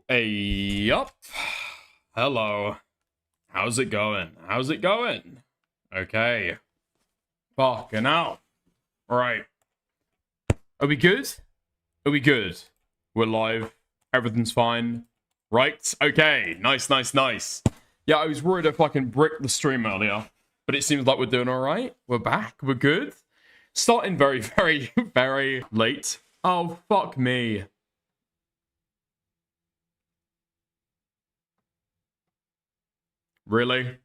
Hey, yup. Hello. How's it going? How's it going? Okay. Fucking hell. Right. Are we good? Are we good? We're live. Everything's fine. Right? Okay. Nice, nice, nice. Yeah, I was worried I fucking bricked the stream earlier. But it seems like we're doing alright. We're back. We're good. Starting very, very, very late. Oh, fuck me. Really?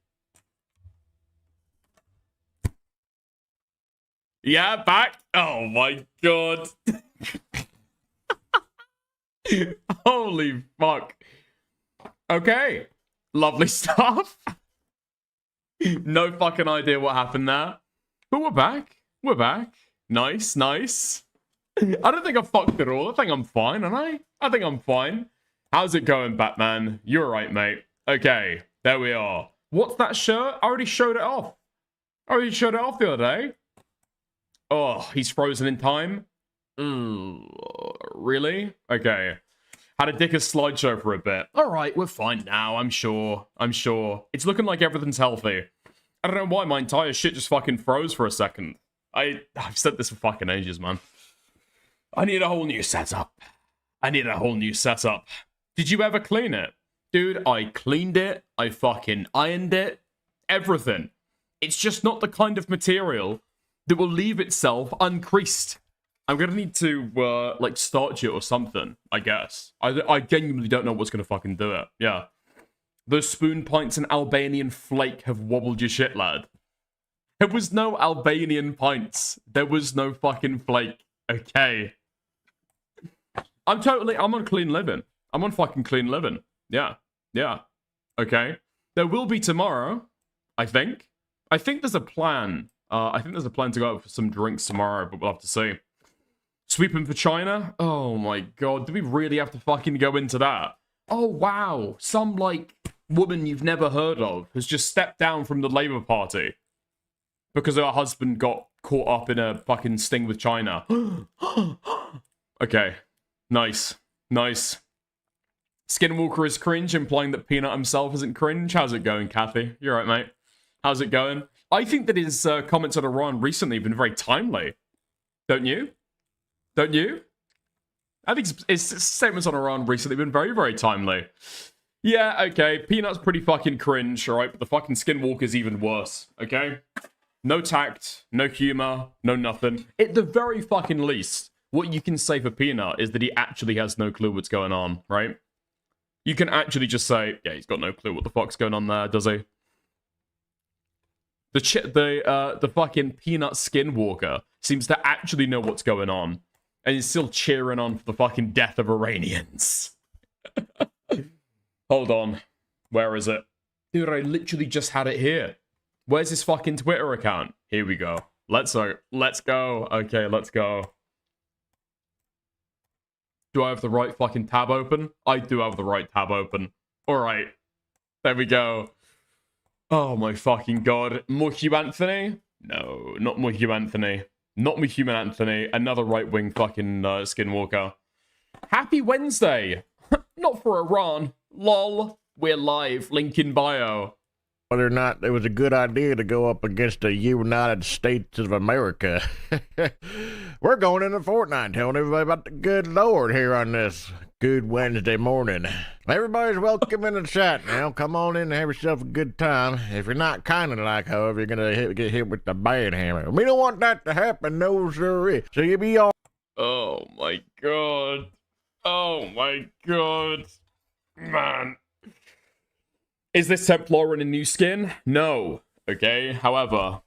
Yeah, back? Oh my god. Holy fuck. Okay. Lovely stuff. No fucking idea what happened there. But we're back. We're back. Nice, nice. I don't think I fucked it all. I think I'm fine, aren't I? I think I'm fine. How's it going, Batman? You're right, mate. Okay. There we are. What's that shirt? I already showed it off. I already showed it off the other day. Oh, he's frozen in time? Really? Okay. Had a dicker slideshow for a bit. Alright, we're fine now, I'm sure. I'm sure. It's looking like everything's healthy. I don't know why my entire shit just fucking froze for a second. I've said this for fucking ages, man. I need a whole new setup. I need a whole new setup. Did you ever clean it? Dude, I cleaned it. I fucking ironed it. Everything. It's just not the kind of material that will leave itself uncreased. I'm gonna need to, like, starch it or something, I guess. I genuinely don't know what's gonna fucking do it. Yeah. Those spoon pints and Albanian flake have wobbled your shit, lad. There was no Albanian pints. There was no fucking flake. Okay. I'm on clean living. I'm on fucking clean living. Yeah. Yeah. Okay. There will be tomorrow, I think. I think there's a plan. I think there's a plan to go out for some drinks tomorrow, but we'll have to see. Sweeping for China? Oh my god, do we really have to fucking go into that? Oh wow, some, like, woman you've never heard of has just stepped down from the Labour Party because her husband got caught up in a fucking sting with China. Okay, nice, nice. Skinwalker is cringe, implying that Peanut himself isn't cringe. How's it going, Kathy? You're right, mate. How's it going? I think that his comments on Iran recently have been very timely. Don't you? Don't you? I think his statements on Iran recently have been very, very timely. Yeah, okay. Peanut's pretty fucking cringe, alright? But the fucking Skinwalker's even worse, okay? No tact, no humor, no nothing. At the very fucking least, what you can say for Peanut is that he actually has no clue what's going on, right? You can actually just say, yeah, he's got no clue what the fuck's going on there, does he? The fucking Peanut Skinwalker seems to actually know what's going on. And he's still cheering on for the fucking death of Iranians. Hold on. Where is it? Dude, I literally just had it here. Where's his fucking Twitter account? Here we go. Let's go. Okay, let's go. Do I have the right fucking tab open? I do have the right tab open. Alright. There we go. Oh my fucking god. More Anthony? No, not more Anthony. Not me, Human Anthony. Another right-wing fucking Skinwalker. Happy Wednesday! Not for Iran. Lol. We're live. Link in bio. Whether or not it was a good idea to go up against the United States of America. We're going into Fortnite, telling everybody about the good Lord here on this good Wednesday morning. Everybody's welcome in the chat now. Come on in and have yourself a good time. If you're not kind of like, however, you're going to get hit with the bad hammer. We don't want that to happen, no sir. So you be all... Oh my god. Oh my god. Man. Is this Templar in a new skin? No. Okay, however,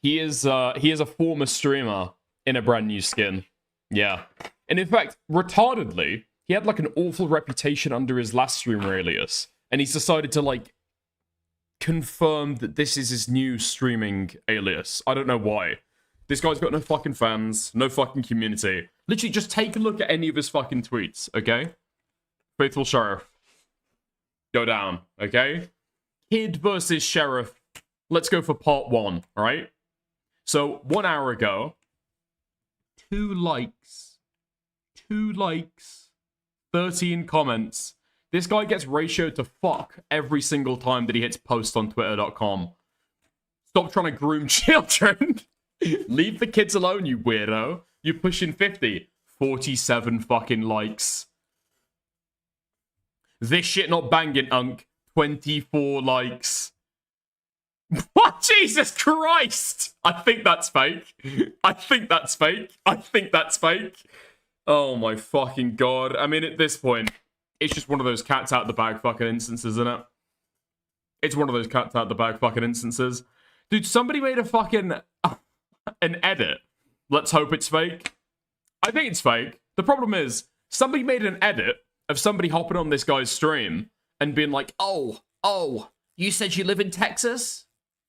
he is a former streamer in a brand new skin. Yeah. And in fact, retardedly, he had like an awful reputation under his last streamer alias. And he's decided to, like, confirm that this is his new streaming alias. I don't know why. This guy's got no fucking fans, no fucking community. Literally, just take a look at any of his fucking tweets, okay? Faithful Sheriff. Go down, okay? Kid versus Sheriff. Let's go for part 1, alright? So, 1 hour ago, 2 likes, 13 comments, This guy gets ratioed to fuck every single time that he hits post on twitter.com. Stop trying to groom children. Leave the kids alone, you weirdo. You're pushing 50. 47 fucking likes. This shit not banging, Unk. 24 likes. What? Jesus Christ! I think that's fake. I think that's fake. I think that's fake. Oh my fucking god. I mean, at this point, it's just one of those cats out the bag fucking instances, isn't it? It's one of those cats out the bag fucking instances. Dude, somebody made a fucking... an edit. Let's hope it's fake. I think it's fake. The problem is, somebody made an edit of somebody hopping on this guy's stream and being like, oh, you said you live in Texas?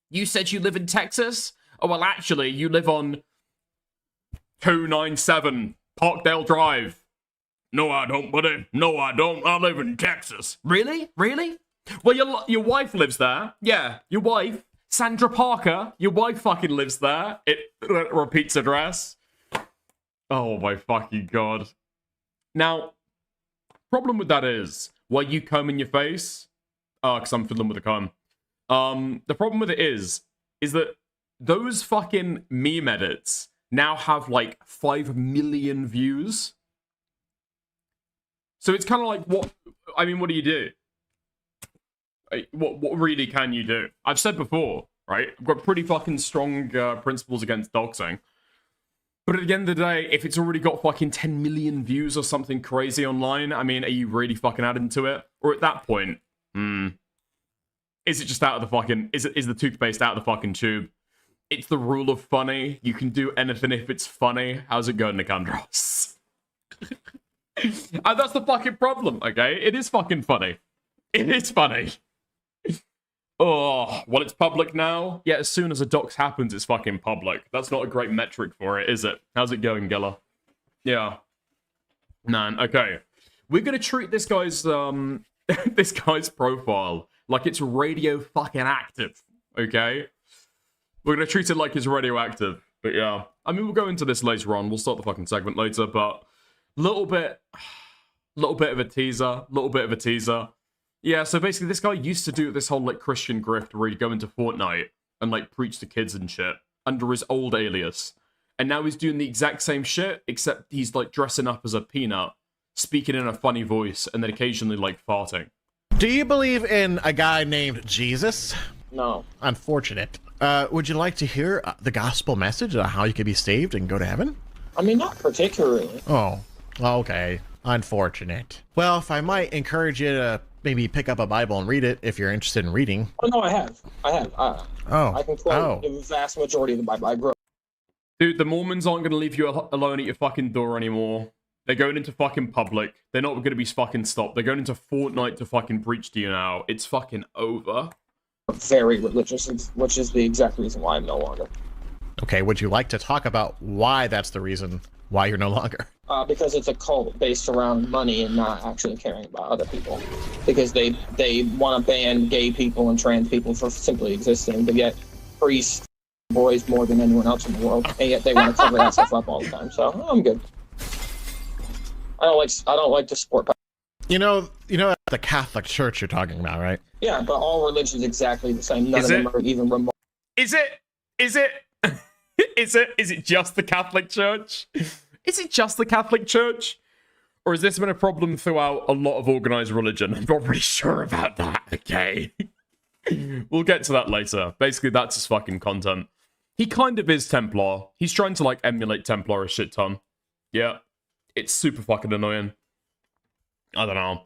You said you live in Texas? Oh, well, actually, you live on 297 Parkdale Drive. No, I don't, buddy. No, I don't. I live in Texas. Really? Really? Well, your wife lives there. Yeah, your wife. Sandra Parker. Your wife fucking lives there. It repeats address. Oh, my fucking god. Now, problem with that is, why you comb in your face? Oh, because I'm fiddling with a comb. The problem with it is that those fucking meme edits now have like 5 million views. So it's kind of like, what do you do? What really can you do? I've said before, right? I've got pretty fucking strong principles against doxing. But at the end of the day, if it's already got fucking 10 million views or something crazy online, I mean, are you really fucking adding to it? Or at that point, is it just out of the fucking... Is the toothpaste out of the fucking tube? It's the rule of funny. You can do anything if it's funny. How's it going, Nicandros? And that's the fucking problem, okay? It is fucking funny. It is funny. Oh, well, it's public now. Yeah, as soon as a dox happens, it's fucking public. That's not a great metric for it, is it? How's it going, Gilla? Yeah. Man, okay. We're gonna treat this guy's, this guy's profile like it's radio fucking active, okay? We're gonna treat it like it's radioactive, but yeah. I mean, we'll go into this later on. We'll start the fucking segment later, but little bit of a teaser. Yeah, so basically this guy used to do this whole, like, Christian grift where he'd go into Fortnite and, like, preach to kids and shit under his old alias. And now he's doing the exact same shit, except he's, like, dressing up as a peanut, speaking in a funny voice, and then occasionally, like, farting. Do you believe in a guy named Jesus? No. Unfortunate. Would you like to hear the gospel message of how you could be saved and go to heaven? I mean, not particularly. Oh, okay. Unfortunate. Well, if I might encourage you to maybe pick up a Bible and read it if you're interested in reading. Oh, no, I have. I can quote the vast majority of the Bible. I grew up. Dude, the Mormons aren't going to leave you alone at your fucking door anymore. They're going into fucking public. They're not going to be fucking stopped. They're going into Fortnite to fucking preach to you now. It's fucking over. Very religious, which is the exact reason why I'm no longer. Okay, would you like to talk about why that's the reason why you're no longer? Because it's a cult based around money and not actually caring about other people. Because they want to ban gay people and trans people for simply existing, but yet priests boys more than anyone else in the world, and yet they want to cover that stuff up all the time. So I'm good. I don't like to support. You know the Catholic Church you're talking about, right? Yeah, but all religions exactly the same. None of them are even remote. Is it just the Catholic Church? Is it just the Catholic Church? Or has this been a problem throughout a lot of organized religion? I'm not really sure about that, okay? We'll get to that later. Basically, that's his fucking content. He kind of is Templar. He's trying to, like, emulate Templar a shit ton. Yeah. It's super fucking annoying. I don't know.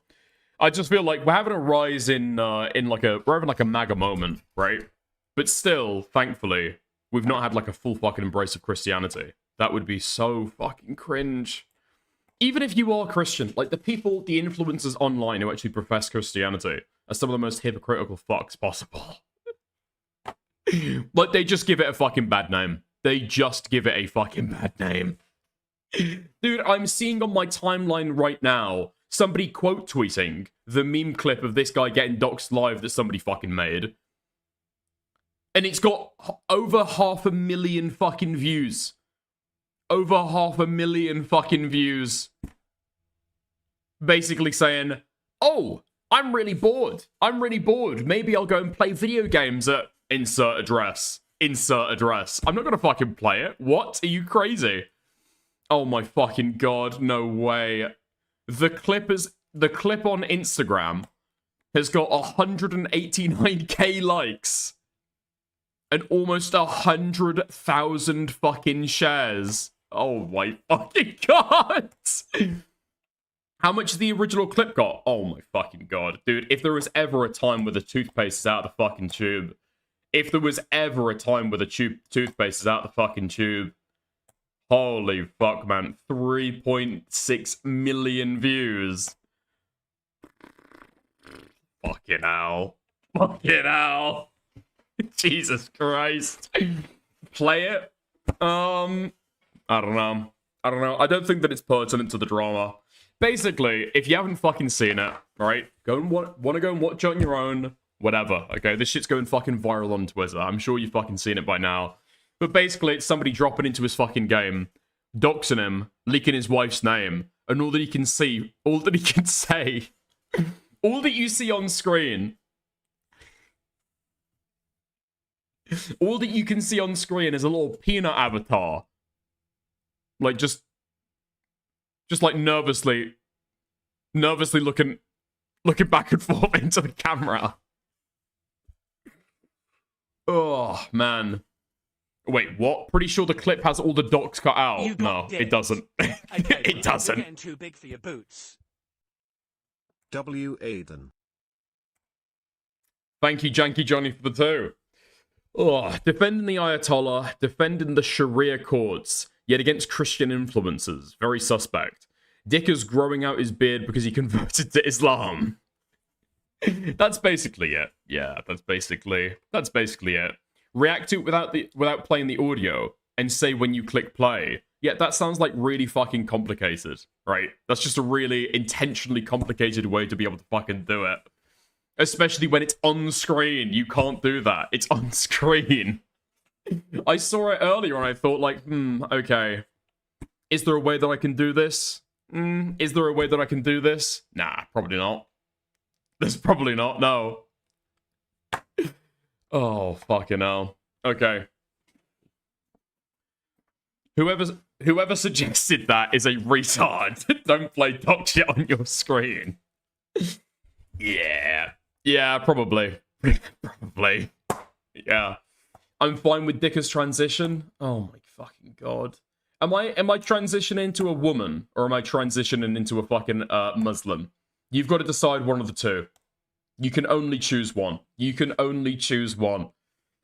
I just feel like we're having a rise we're having like a MAGA moment, right? But still, thankfully, we've not had like a full fucking embrace of Christianity. That would be so fucking cringe. Even if you are Christian, like the influencers online who actually profess Christianity are some of the most hypocritical fucks possible. Like, they just give it a fucking bad name. They just give it a fucking bad name. Dude, I'm seeing on my timeline right now somebody quote tweeting the meme clip of this guy getting doxxed live that somebody fucking made. And it's got over 500,000 fucking views. Over 500,000 fucking views. Basically saying, oh, I'm really bored. I'm really bored. Maybe I'll go and play video games at insert address. Insert address. I'm not gonna fucking play it. What? Are you crazy? Oh my fucking god, no way. The clip on Instagram has got 189k likes and almost 100,000 fucking shares. Oh my fucking god. How much has the original clip got? Oh my fucking god. Dude, if there was ever a time where the toothpaste is out of the fucking tube, if there was ever a time where the toothpaste is out of the fucking tube, holy fuck, man. 3.6 million views. Fucking hell. Fucking hell. Jesus Christ. Play it? I don't know. I don't think that it's pertinent to the drama. Basically, if you haven't fucking seen it, right, go and want to go and watch it on your own, whatever, okay? This shit's going fucking viral on Twitter. I'm sure you've fucking seen it by now. But basically, it's somebody dropping into his fucking game, doxing him, leaking his wife's name, and all that he can see, all that he can say, all that you see on screen, all that you can see on screen is a little peanut avatar. Like, just like nervously looking back and forth into the camera. Oh, man. Wait, what? Pretty sure the clip has all the docs cut out. No, it doesn't. It doesn't. You're getting too big for your boots. W. Aiden. Thank you, Janky Johnny, for the 2. Oh, defending the Ayatollah, defending the Sharia courts, yet against Christian influences. Very suspect. Dick is growing out his beard because he converted to Islam. That's basically it. Yeah, that's basically it. React to it without playing the audio and say when you click play. Yeah, that sounds like really fucking complicated, right? That's just a really intentionally complicated way to be able to fucking do it. Especially when it's on screen. You can't do that. It's on screen. I saw it earlier and I thought like, okay. Is there a way that I can do this? Is there a way that I can do this? Nah, probably not. There's probably not, no. Oh, fucking hell. Okay. Whoever suggested that is a retard. Don't play dog shit on your screen. Yeah. Yeah, probably. Probably. Yeah. I'm fine with Dicker's transition. Oh my fucking god. Am I transitioning into a woman or am I transitioning into a fucking Muslim? You've got to decide one of the two. You can only choose one. You can only choose one.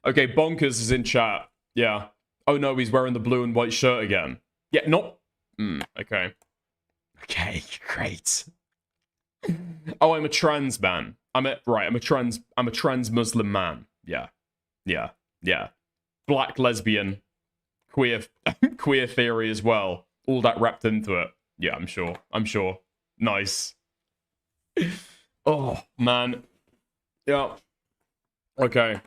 Okay, Bonkers is in chat. Yeah. Oh no, he's wearing the blue and white shirt again. Yeah, not... okay. Okay, great. Oh, I'm a trans man. I'm a trans Muslim man. Yeah. Yeah. Yeah. Black lesbian. Queer theory as well. All that wrapped into it. Yeah, I'm sure. Nice. Oh, man. Yeah. Okay.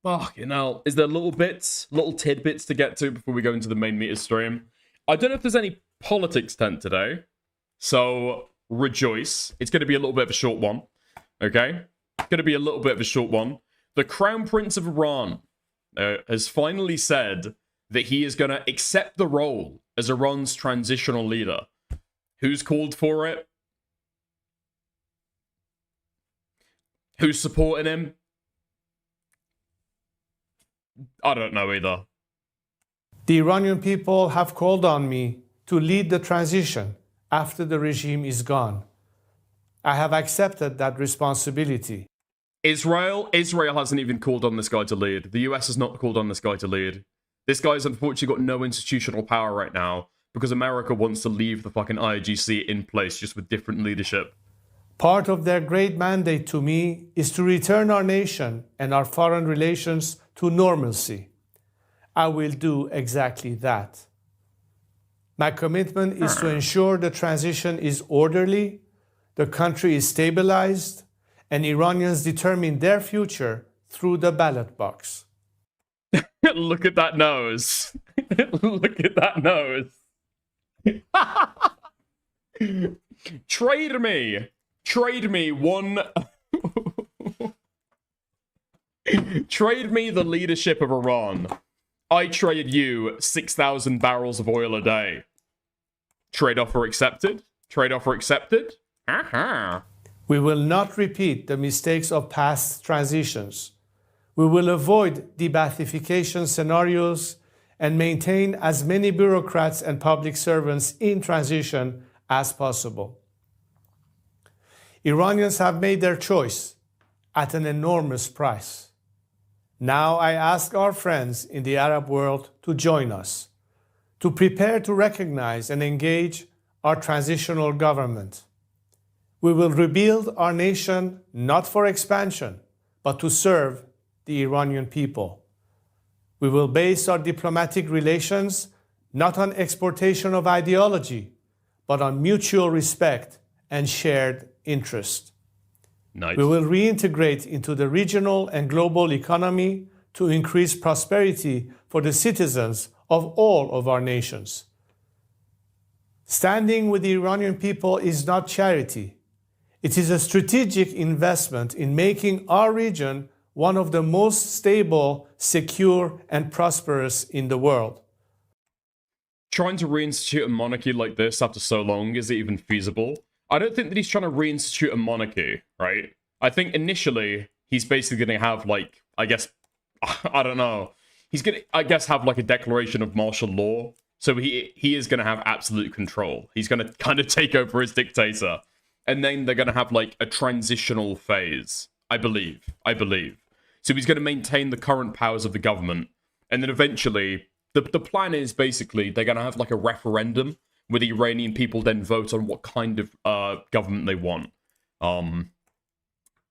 Fucking hell. Is there little tidbits to get to before we go into the main meter stream? I don't know if there's any politics tent today. So, rejoice. It's going to be a little bit of a short one. Okay? It's going to be a little bit of a short one. The Crown Prince of Iran has finally said that he is going to accept the role as Iran's transitional leader. Who's called for it? Who's supporting him? I don't know either. The Iranian people have called on me to lead the transition after the regime is gone. I have accepted that responsibility. Israel hasn't even called on this guy to lead. The US has not called on this guy to lead. This guy's unfortunately got no institutional power right now because America wants to leave the fucking IGC in place just with different leadership. Part of their great mandate to me is to return our nation and our foreign relations to normalcy. I will do exactly that. My commitment is to ensure the transition is orderly, the country is stabilized, and Iranians determine their future through the ballot box. Look at that nose. Look at that nose. Trade me. Trade me one... Trade me the leadership of Iran. I trade you 6,000 barrels of oil a day. Trade offer accepted? Trade offer accepted? We will not repeat the mistakes of past transitions. We will avoid de-Baathification scenarios and maintain as many bureaucrats and public servants in transition as possible. Iranians have made their choice at an enormous price. Now I ask our friends in the Arab world to join us, to prepare to recognize and engage our transitional government. We will rebuild our nation not for expansion, but to serve the Iranian people. We will base our diplomatic relations not on exportation of ideology, but on mutual respect and shared interest. Nice. We will reintegrate into the regional and global economy to increase prosperity for the citizens of all of our nations. Standing with the Iranian people is not charity. It is a strategic investment in making our region one of the most stable, secure, and prosperous in the world. Trying to reinstitute a monarchy like this after so long, is it even feasible? I don't think that he's trying to reinstitute a monarchy, right? I think initially, he's basically going to have, like, I guess, I don't know. He's going to, I guess, have, like, a declaration of martial law. So he is going to have absolute control. He's going to kind of take over as dictator. And then they're going to have, like, a transitional phase. I believe. So he's going to maintain the current powers of the government. And then eventually, the plan is basically they're going to have, like, a referendum where the Iranian people then vote on what kind of government they want.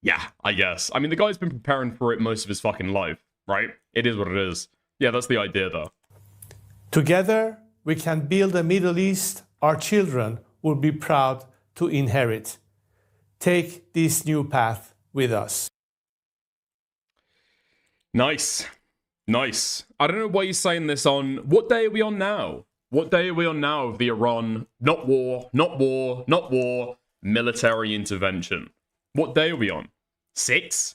Yeah, I guess. I mean, the guy's been preparing for it most of his fucking life, right? It is what it is. Yeah, that's the idea, though. Together, we can build a Middle East our children will be proud to inherit. Take this new path with us. Nice. I don't know why you're saying this on... What day are we on now? What day are we on now of the Iran... Not war, military intervention? What day are we on? 6?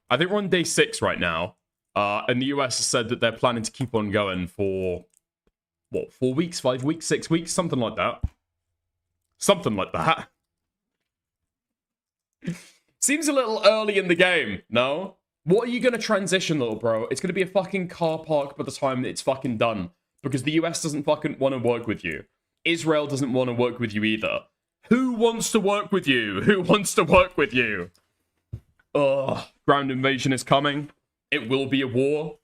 I think we're on day 6 right now. And the US has said that they're planning to keep on going for... What, 4 weeks, 5 weeks, 6 weeks? Something like that. Seems a little early in the game, no? What are you going to transition, little bro? It's going to be a fucking car park by the time it's fucking done. Because the US doesn't fucking want to work with you. Israel doesn't want to work with you either. Who wants to work with you? Ugh. Ground invasion is coming. It will be a war.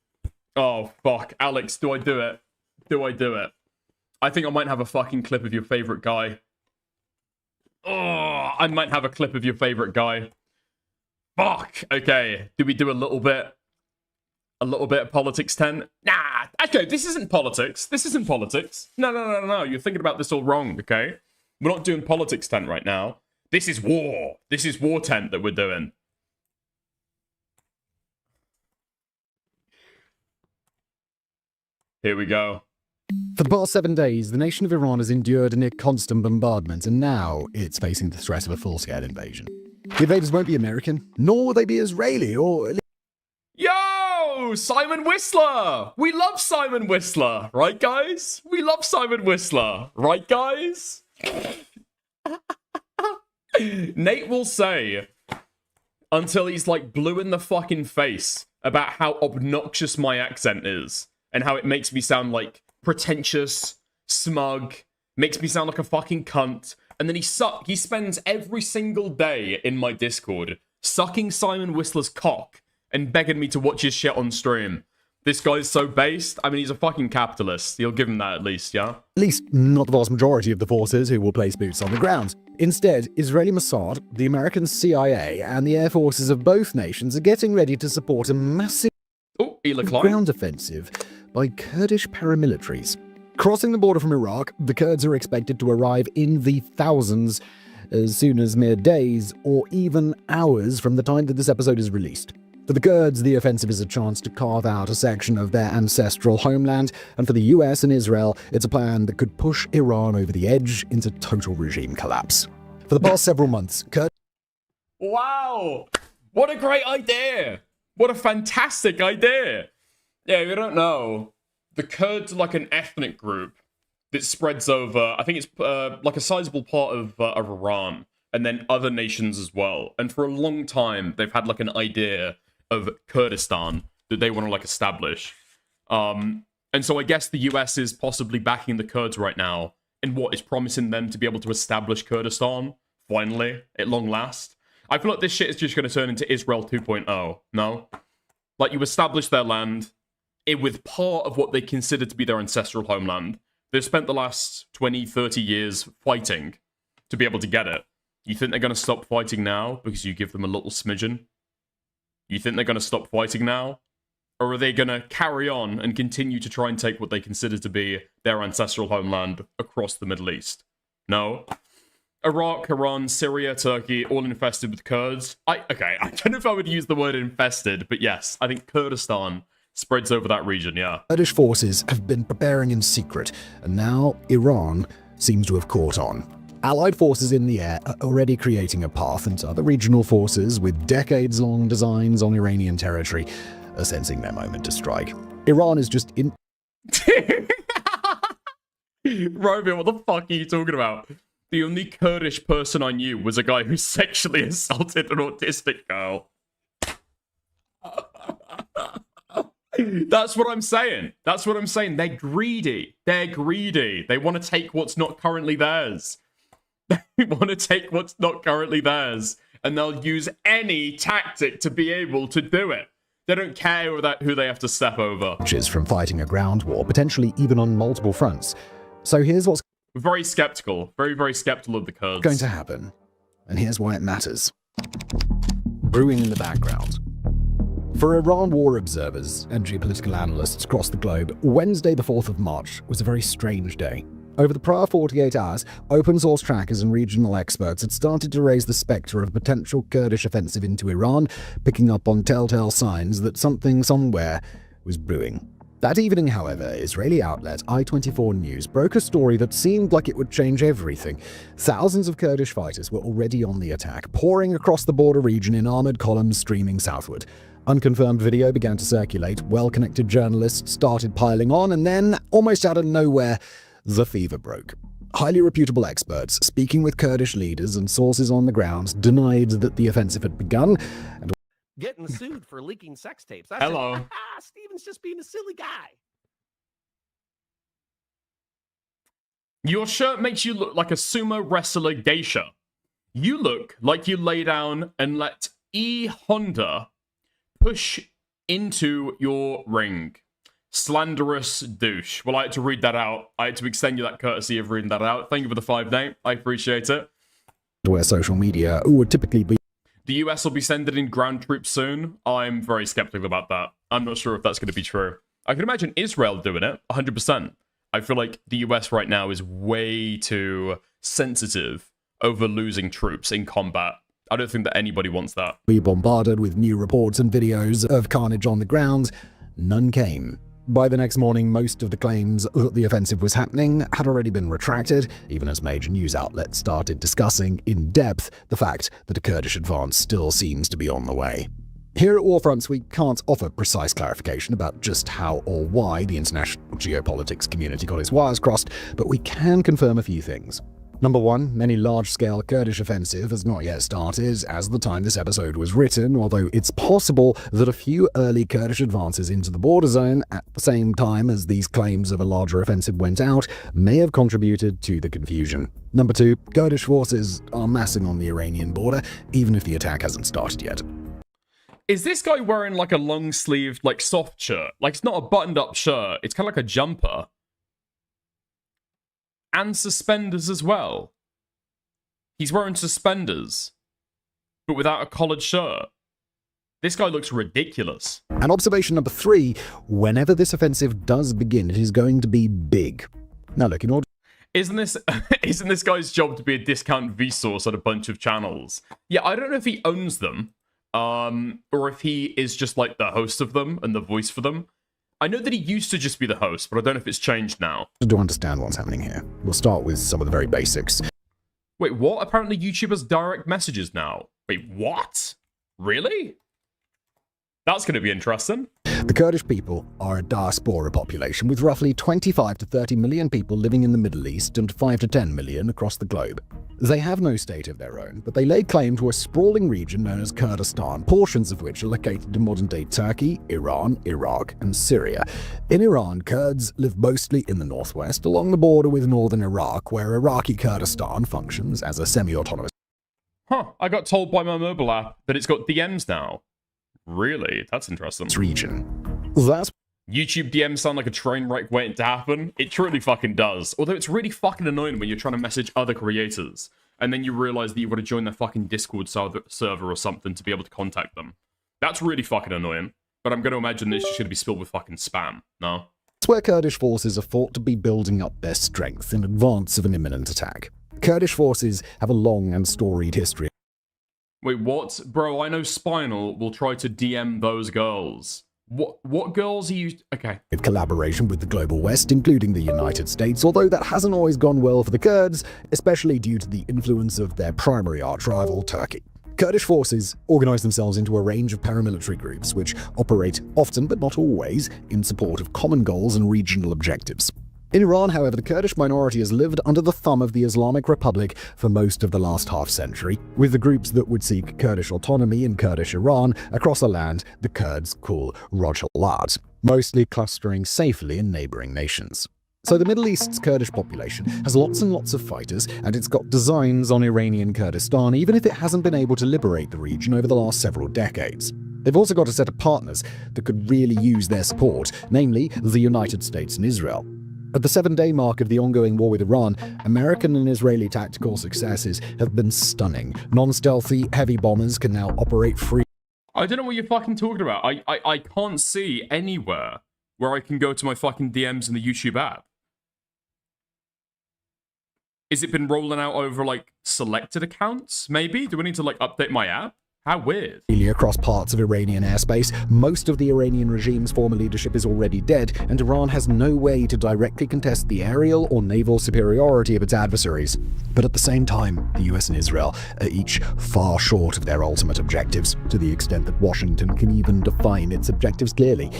Oh, fuck. Alex, do I do it? I think I might have a fucking clip of your favorite guy. Oh, I might have a clip of your favorite guy. Fuck. Okay. Do we do a little bit of politics 10? Nah. Okay, this isn't politics. No. You're thinking about this all wrong, okay? We're not doing politics 10 right now. This is war. This is war 10 that we're doing. Here we go. For the past 7 days, the nation of Iran has endured a near constant bombardment, and now it's facing the threat of a full-scale invasion. The invaders won't be American, nor will they be Israeli, or... Yo! Simon Whistler! We love Simon Whistler, right, guys? Nate will say, until he's, like, blue in the fucking face, about how obnoxious my accent is, and how it makes me sound, like, pretentious, smug, makes me sound like a fucking cunt, and then he spends every single day in my Discord sucking Simon Whistler's cock and begging me to watch his shit on stream. This guy's so based. I mean, he's a fucking capitalist. You'll give him that at least, yeah? At least not the vast majority of the forces who will place boots on the ground. Instead, Israeli Mossad, the American CIA, and the air forces of both nations are getting ready to support a massive ground offensive by Kurdish paramilitaries. Crossing the border from Iraq, the Kurds are expected to arrive in the thousands as soon as mere days or even hours from the time that this episode is released. For the Kurds, the offensive is a chance to carve out a section of their ancestral homeland, and for the US and Israel, it's a plan that could push Iran over the edge into total regime collapse. For the past several months, Wow! What a great idea! What a fantastic idea! Yeah, if you don't know, the Kurds are like an ethnic group that spreads over, I think it's like a sizable part of Iran, and then other nations as well. And for a long time, they've had like an idea of Kurdistan that they want to like establish. And so I guess the US is possibly backing the Kurds right now in what is promising them to be able to establish Kurdistan, finally, at long last. I feel like this shit is just going to turn into Israel 2.0, no? Like, you establish their land with part of what they consider to be their ancestral homeland. They've spent the last 20, 30 years fighting to be able to get it. You think they're going to stop fighting now because you give them a little smidgen? You think they're going to stop fighting now? Or are they going to carry on and continue to try and take what they consider to be their ancestral homeland across the Middle East? No. Iraq, Iran, Syria, Turkey, all infested with Kurds. Okay, I don't know if I would use the word infested, but yes, I think Kurdistan spreads over that region, yeah. Kurdish forces have been preparing in secret, and now Iran seems to have caught on. Allied forces in the air are already creating a path, and other regional forces with decades-long designs on Iranian territory are sensing their moment to strike. Iran is just in... Robin, what the fuck are you talking about? The only Kurdish person I knew was a guy who sexually assaulted an autistic girl. That's what I'm saying. That's what I'm saying. They're greedy. They're greedy. They want to take what's not currently theirs. They want to take what's not currently theirs, and they'll use any tactic to be able to do it. They don't care who they have to step over. From fighting a ground war, potentially even on multiple fronts. So here's what's very skeptical. Very, very skeptical of the Kurds. Going to happen. And here's why it matters. Brewing in the background. For Iran war observers and geopolitical analysts across the globe, Wednesday the 4th of March was a very strange day. Over the prior 48 hours, open source trackers and regional experts had started to raise the spectre of a potential Kurdish offensive into Iran, picking up on telltale signs that something somewhere was brewing. That evening, however, Israeli outlet I-24 News broke a story that seemed like it would change everything. Thousands of Kurdish fighters were already on the attack, pouring across the border region in armored columns streaming southward. Unconfirmed video began to circulate, well-connected journalists started piling on, and then, almost out of nowhere, the fever broke. Highly reputable experts, speaking with Kurdish leaders and sources on the ground, denied that the offensive had begun, and getting sued for leaking sex tapes. Hello. Steven's just being a silly guy. Your shirt makes you look like a sumo wrestler geisha. You look like you lay down and let E Honda push into your ring. Slanderous douche. Well, I had to read that out. I had to extend you that courtesy of reading that out. Thank you for the 5 name. I appreciate it. Where social media would typically be. The US will be sending in ground troops soon. I'm very skeptical about that. I'm not sure if that's going to be true. I can imagine Israel doing it, 100%. I feel like the US right now is way too sensitive over losing troops in combat. I don't think that anybody wants that. Be bombarded with new reports and videos of carnage on the ground. None came. By the next morning, most of the claims that the offensive was happening had already been retracted, even as major news outlets started discussing in depth the fact that a Kurdish advance still seems to be on the way. Here at Warfronts, we can't offer precise clarification about just how or why the international geopolitics community got its wires crossed, but we can confirm a few things. Number 1, any large-scale Kurdish offensive has not yet started as the time this episode was written, although it's possible that a few early Kurdish advances into the border zone at the same time as these claims of a larger offensive went out may have contributed to the confusion. Number 2, Kurdish forces are massing on the Iranian border, even if the attack hasn't started yet. Is this guy wearing like a long-sleeved, like soft shirt? Like, it's not a buttoned-up shirt, it's kind of like a jumper. And suspenders as well. He's wearing suspenders, but without a collared shirt. This guy looks ridiculous. And observation number 3, whenever this offensive does begin, it is going to be big. Now look, in order... Isn't this guy's job to be a discount Vsauce on a bunch of channels? Yeah, I don't know if he owns them, or if he is just like the host of them and the voice for them. I know that he used to just be the host, but I don't know if it's changed now. To understand what's happening here, we'll start with some of the very basics. Wait, what? Apparently YouTube has direct messages now. Wait, what? Really? That's going to be interesting. The Kurdish people are a diaspora population with roughly 25 to 30 million people living in the Middle East and 5 to 10 million across the globe. They have no state of their own, but they lay claim to a sprawling region known as Kurdistan, portions of which are located in modern-day Turkey, Iran, Iraq, and Syria. In Iran, Kurds live mostly in the northwest, along the border with northern Iraq, where Iraqi Kurdistan functions as a semi-autonomous Huh, I got told by my mobile app that it's got DMs now. Really? That's interesting. region. That's YouTube DMs sound like a train wreck waiting to happen. It truly fucking does. Although it's really fucking annoying when you're trying to message other creators, and then you realize that you've got to join their fucking Discord server or something to be able to contact them. That's really fucking annoying. But I'm going to imagine this is just going to be spilled with fucking spam, no? It's where Kurdish forces are thought to be building up their strength in advance of an imminent attack. Kurdish forces have a long and storied history. Wait, what? Bro, I know Spinal will try to DM those girls. What girls are you... Okay. In collaboration with the global west, including the United States, although that hasn't always gone well for the Kurds, especially due to the influence of their primary arch rival, Turkey. Kurdish forces organize themselves into a range of paramilitary groups, which operate often, but not always, in support of common goals and regional objectives. In Iran, however, the Kurdish minority has lived under the thumb of the Islamic Republic for most of the last half-century, with the groups that would seek Kurdish autonomy in Kurdish Iran across a land the Kurds call Rojhelat, mostly clustering safely in neighboring nations. So the Middle East's Kurdish population has lots and lots of fighters, and it's got designs on Iranian Kurdistan, even if it hasn't been able to liberate the region over the last several decades. They've also got a set of partners that could really use their support, namely the United States and Israel. At the 7-day mark of the ongoing war with Iran, American and Israeli tactical successes have been stunning. Non-stealthy heavy bombers can now operate free. I don't know what you're fucking talking about. I can't see anywhere where I can go to my fucking DMs in the YouTube app. Is it been rolling out over, like, selected accounts, maybe? Do I need to, like, update my app? How weird. Across parts of Iranian airspace, most of the Iranian regime's former leadership is already dead, and Iran has no way to directly contest the aerial or naval superiority of its adversaries. But at the same time, the US and Israel are each far short of their ultimate objectives, to the extent that Washington can even define its objectives clearly.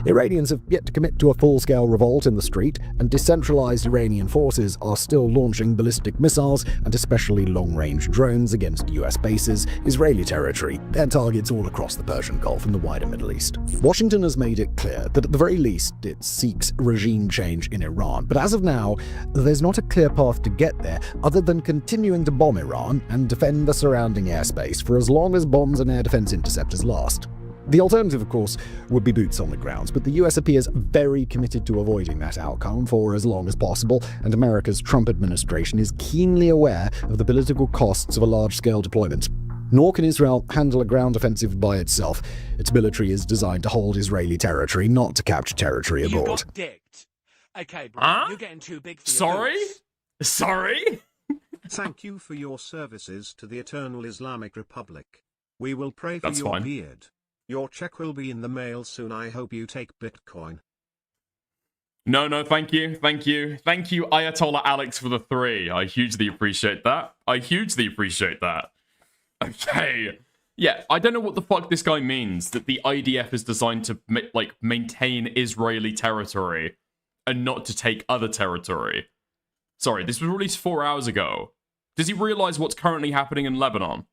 Iranians have yet to commit to a full-scale revolt in the street, and decentralized Iranian forces are still launching ballistic missiles and especially long-range drones against US bases, Israeli territory, and targets all across the Persian Gulf and the wider Middle East. Washington has made it clear that at the very least it seeks regime change in Iran, but as of now, there's not a clear path to get there other than continuing to bomb Iran and defend the surrounding airspace for as long as bombs and air defense interceptors last. The alternative, of course, would be boots on the ground, but the US appears very committed to avoiding that outcome for as long as possible, and America's Trump administration is keenly aware of the political costs of a large-scale deployment. Nor can Israel handle a ground offensive by itself. Its military is designed to hold Israeli territory, not to capture territory You abroad. got dicked. Okay, bro, Huh? you're getting too big for your Sorry? boots. Sorry? Thank you for your services to the Eternal Islamic Republic. We will pray for That's your fine. beard. Your check will be in the mail soon. I hope you take Bitcoin. No, thank you. Thank you, Ayatollah Alex, for the 3. I hugely appreciate that. Okay. Yeah, I don't know what the fuck this guy means, that the IDF is designed to, maintain Israeli territory and not to take other territory. Sorry, this was released 4 hours ago. Does he realize what's currently happening in Lebanon?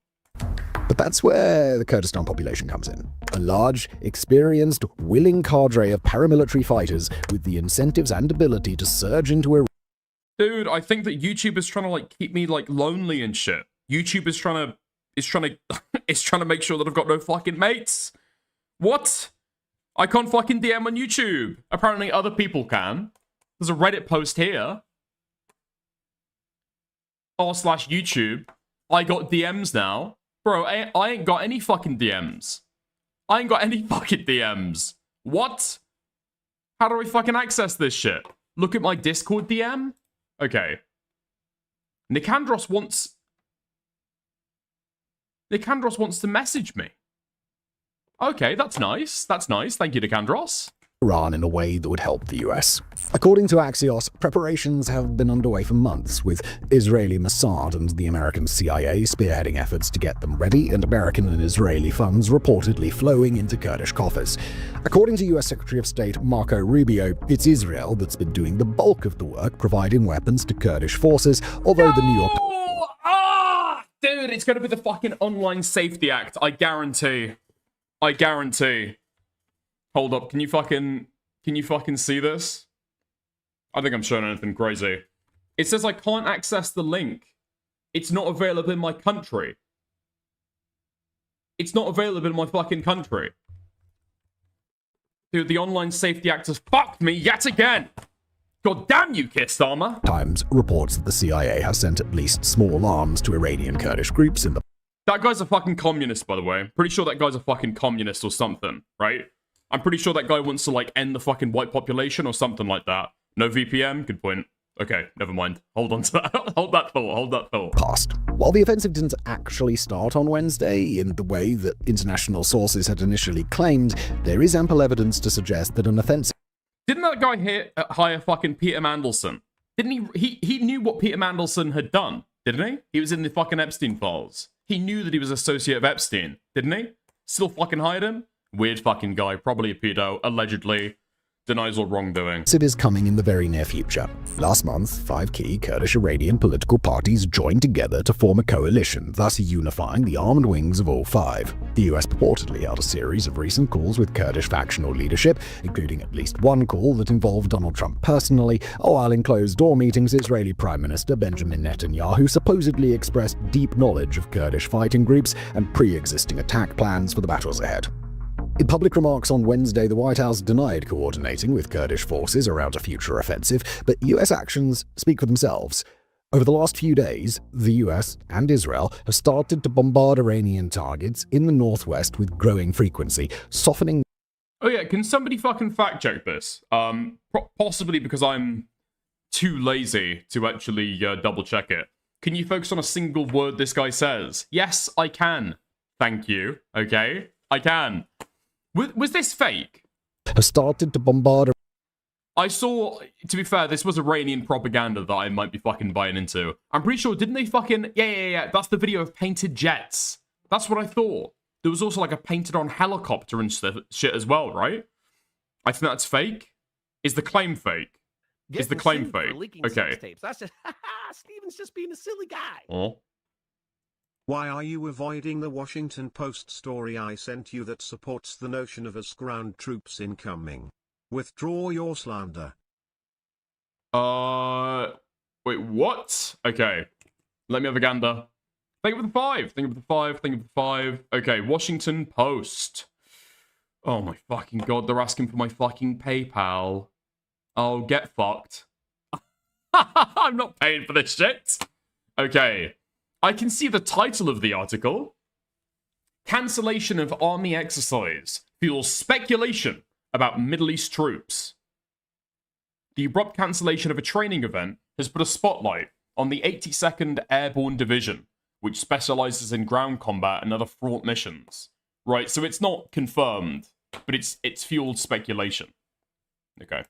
But that's where the Kurdistan population comes in. A large, experienced, willing cadre of paramilitary fighters with the incentives and ability to surge into Iraq. Dude, I think that YouTube is trying to, keep me, lonely and shit. YouTube is trying to make sure that I've got no fucking mates. What? I can't fucking DM on YouTube. Apparently other people can. There's a Reddit post here. r/YouTube. I got DMs now. Bro, I ain't got any fucking DMs. What? How do I fucking access this shit? Look at my Discord DM? Okay. Nicandros wants to message me. Okay, that's nice. Thank you, Nicandros. Iran in a way that would help the US. According to Axios, preparations have been underway for months, with Israeli Mossad and the American CIA spearheading efforts to get them ready, and American and Israeli funds reportedly flowing into Kurdish coffers. According to US Secretary of State Marco Rubio, it's Israel that's been doing the bulk of the work, providing weapons to Kurdish forces, although the New York... Dude, it's gonna be the fucking Online Safety Act, I guarantee. I guarantee. Hold up, can you fucking see this? I think I'm showing anything crazy. It says I can't access the link. It's not available in my country. It's not available in my fucking country. Dude, the Online Safety Act has fucked me yet again! God damn you, Kiss Armor! Times reports that the CIA has sent at least small arms to Iranian Kurdish groups in the... That guy's a fucking communist, by the way. Pretty sure that guy's a fucking communist or something, right? I'm pretty sure that guy wants to, like, end the fucking white population or something like that. No VPN? Good point. Okay, never mind. Hold on to that. Hold that thought. Hold that thought. Past. While the offensive didn't actually start on Wednesday in the way that international sources had initially claimed, there is ample evidence to suggest that an offensive... Didn't that guy hire fucking Peter Mandelson? Didn't he knew what Peter Mandelson had done, didn't he? He was in the fucking Epstein files. He knew that he was associate of Epstein, didn't he? Still fucking hired him? Weird fucking guy, probably a pedo, allegedly. Denies all wrongdoing. It is coming in the very near future. Last month, 5 key Kurdish Iranian political parties joined together to form a coalition, thus unifying the armed wings of all 5. The US purportedly held a series of recent calls with Kurdish factional leadership, including at least one call that involved Donald Trump personally, while in closed-door meetings, Israeli Prime Minister Benjamin Netanyahu supposedly expressed deep knowledge of Kurdish fighting groups and pre-existing attack plans for the battles ahead. In public remarks on Wednesday, the White House denied coordinating with Kurdish forces around a future offensive, but US actions speak for themselves. Over the last few days, the US and Israel have started to bombard Iranian targets in the northwest with growing frequency, softening... Oh yeah, can somebody fucking fact check this? Possibly because I'm too lazy to actually double check it. Can you focus on a single word this guy says? Yes, I can. Thank you. Okay? I can. Was this fake? Have started to bombard... I saw, to be fair, this was Iranian propaganda that I might be fucking buying into. I'm pretty sure, didn't they fucking... Yeah, that's the video of painted jets. That's what I thought. There was also like a painted on helicopter and shit as well, right? I think that's fake. Is the claim fake? Is the claim fake? Okay. That's just, Steven's just being a silly guy. Oh. Why are you avoiding the Washington Post story I sent you that supports the notion of US ground troops incoming? Withdraw your slander. Wait, what? Okay. Let me have a gander. Think of the 5. Think of the 5. Think of the 5. Okay, Washington Post. Oh my fucking god, they're asking for my fucking PayPal. Oh, get fucked. I'm not paying for this shit. Okay. I can see the title of the article. Cancellation of army exercise fuels speculation about Middle East troops. The abrupt cancellation of a training event has put a spotlight on the 82nd Airborne Division, which specializes in ground combat and other fraught missions. Right, so it's not confirmed, but it's fueled speculation. Okay.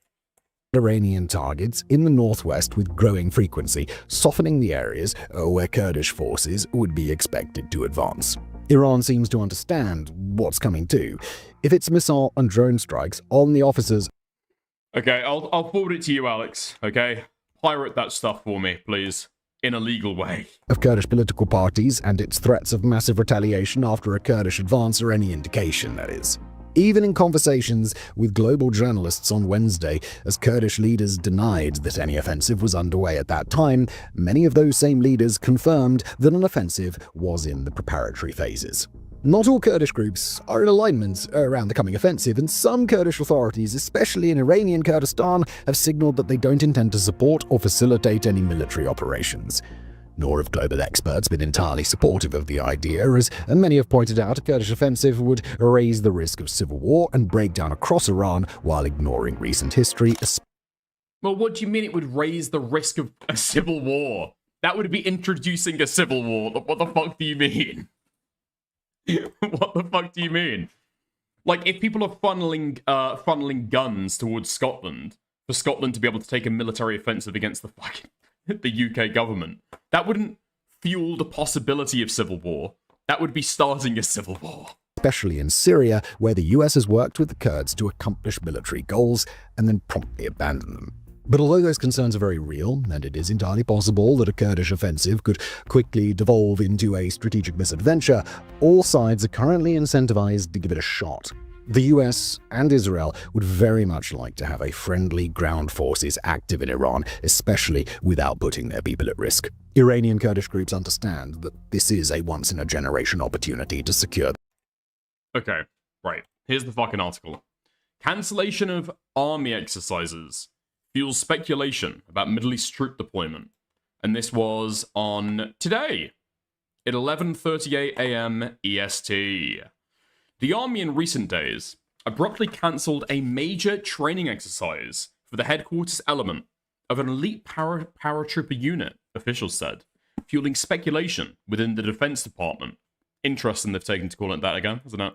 Iranian targets in the northwest with growing frequency, softening the areas where Kurdish forces would be expected to advance. Iran seems to understand what's coming too. If it's missile and drone strikes on the officers... Okay, I'll forward it to you, Alex, okay? Pirate that stuff for me, please. In a legal way. ...of Kurdish political parties and its threats of massive retaliation after a Kurdish advance are any indication, that is. Even in conversations with global journalists on Wednesday, as Kurdish leaders denied that any offensive was underway at that time, many of those same leaders confirmed that an offensive was in the preparatory phases. Not all Kurdish groups are in alignment around the coming offensive, and some Kurdish authorities, especially in Iranian Kurdistan, have signaled that they don't intend to support or facilitate any military operations. Nor have global experts been entirely supportive of the idea, as many have pointed out a Kurdish offensive would raise the risk of civil war and breakdown across Iran while ignoring recent history. Well, what do you mean it would raise the risk of a civil war? That would be introducing a civil war. What the fuck do you mean? What the fuck do you mean? Like, if people are funneling guns towards Scotland for Scotland to be able to take a military offensive against the fucking the UK government, that wouldn't fuel the possibility of civil war. That would be starting a civil war. Especially in Syria, where the US has worked with the Kurds to accomplish military goals and then promptly abandon them. But although those concerns are very real, and it is entirely possible that a Kurdish offensive could quickly devolve into a strategic misadventure, all sides are currently incentivized to give it a shot. The US and Israel would very much like to have a friendly ground forces active in Iran, especially without putting their people at risk. Iranian Kurdish groups understand that this is a once-in-a-generation opportunity to secure. Okay, right. Here's the fucking article. Cancellation of army exercises fuels speculation about Middle East troop deployment. And this was on today at 11:38 a.m. EST. The army in recent days abruptly cancelled a major training exercise for the headquarters element of an elite paratrooper unit, officials said, fueling speculation within the Defense Department. Interesting they've taken to call it that again, isn't it?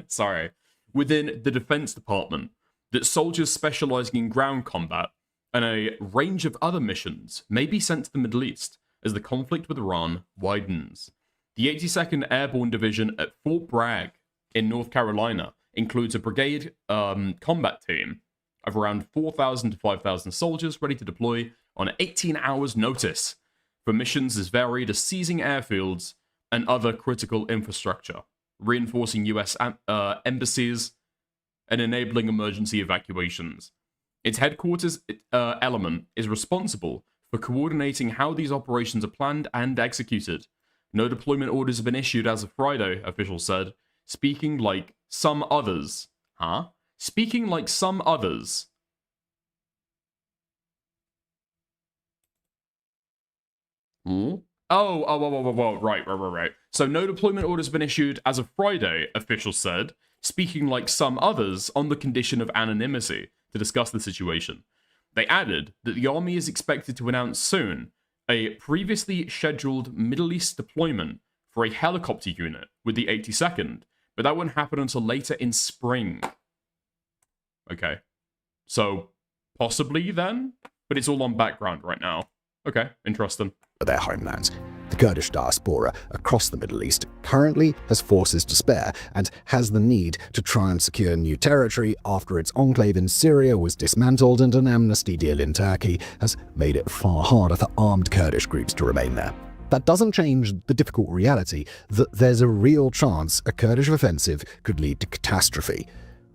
Sorry. Within the Defense Department, that soldiers specializing in ground combat and a range of other missions may be sent to the Middle East as the conflict with Iran widens. The 82nd Airborne Division at Fort Bragg in North Carolina includes a brigade combat team of around 4,000 to 5,000 soldiers ready to deploy on 18 hours notice for missions as varied as seizing airfields and other critical infrastructure, reinforcing US embassies, and enabling emergency evacuations. Its headquarters element is responsible for coordinating how these operations are planned and executed. No deployment orders have been issued as of Friday, officials said, speaking like some others. Huh? Speaking like some others. Hmm? Oh, right. So no deployment orders have been issued as of Friday, officials said, speaking like some others on the condition of anonymity to discuss the situation. They added that the army is expected to announce soon a previously scheduled Middle East deployment for a helicopter unit with the 82nd, but that wouldn't happen until later in spring. Okay. So, possibly then? But it's all on background right now. Okay, interesting. Their homelands. The Kurdish diaspora across the Middle East currently has forces to spare and has the need to try and secure new territory after its enclave in Syria was dismantled and an amnesty deal in Turkey has made it far harder for armed Kurdish groups to remain there. That doesn't change the difficult reality that there's a real chance a Kurdish offensive could lead to catastrophe.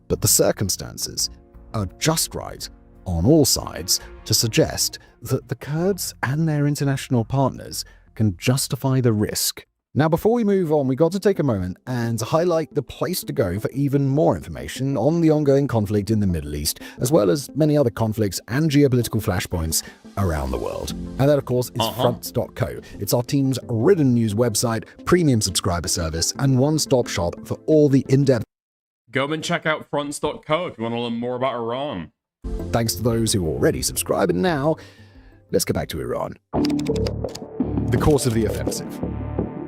But the circumstances are just right on all sides to suggest that the Kurds and their international partners can justify the risk. Now, before we move on, we got to take a moment and highlight the place to go for even more information on the ongoing conflict in the Middle East, as well as many other conflicts and geopolitical flashpoints around the world. And that, of course, is fronts.co. It's our team's written news website, premium subscriber service, and one-stop shop for all the in-depth. Go and check out fronts.co if you want to learn more about Iran. Thanks to those who already subscribe, and now, let's get back to Iran. The course of the offensive.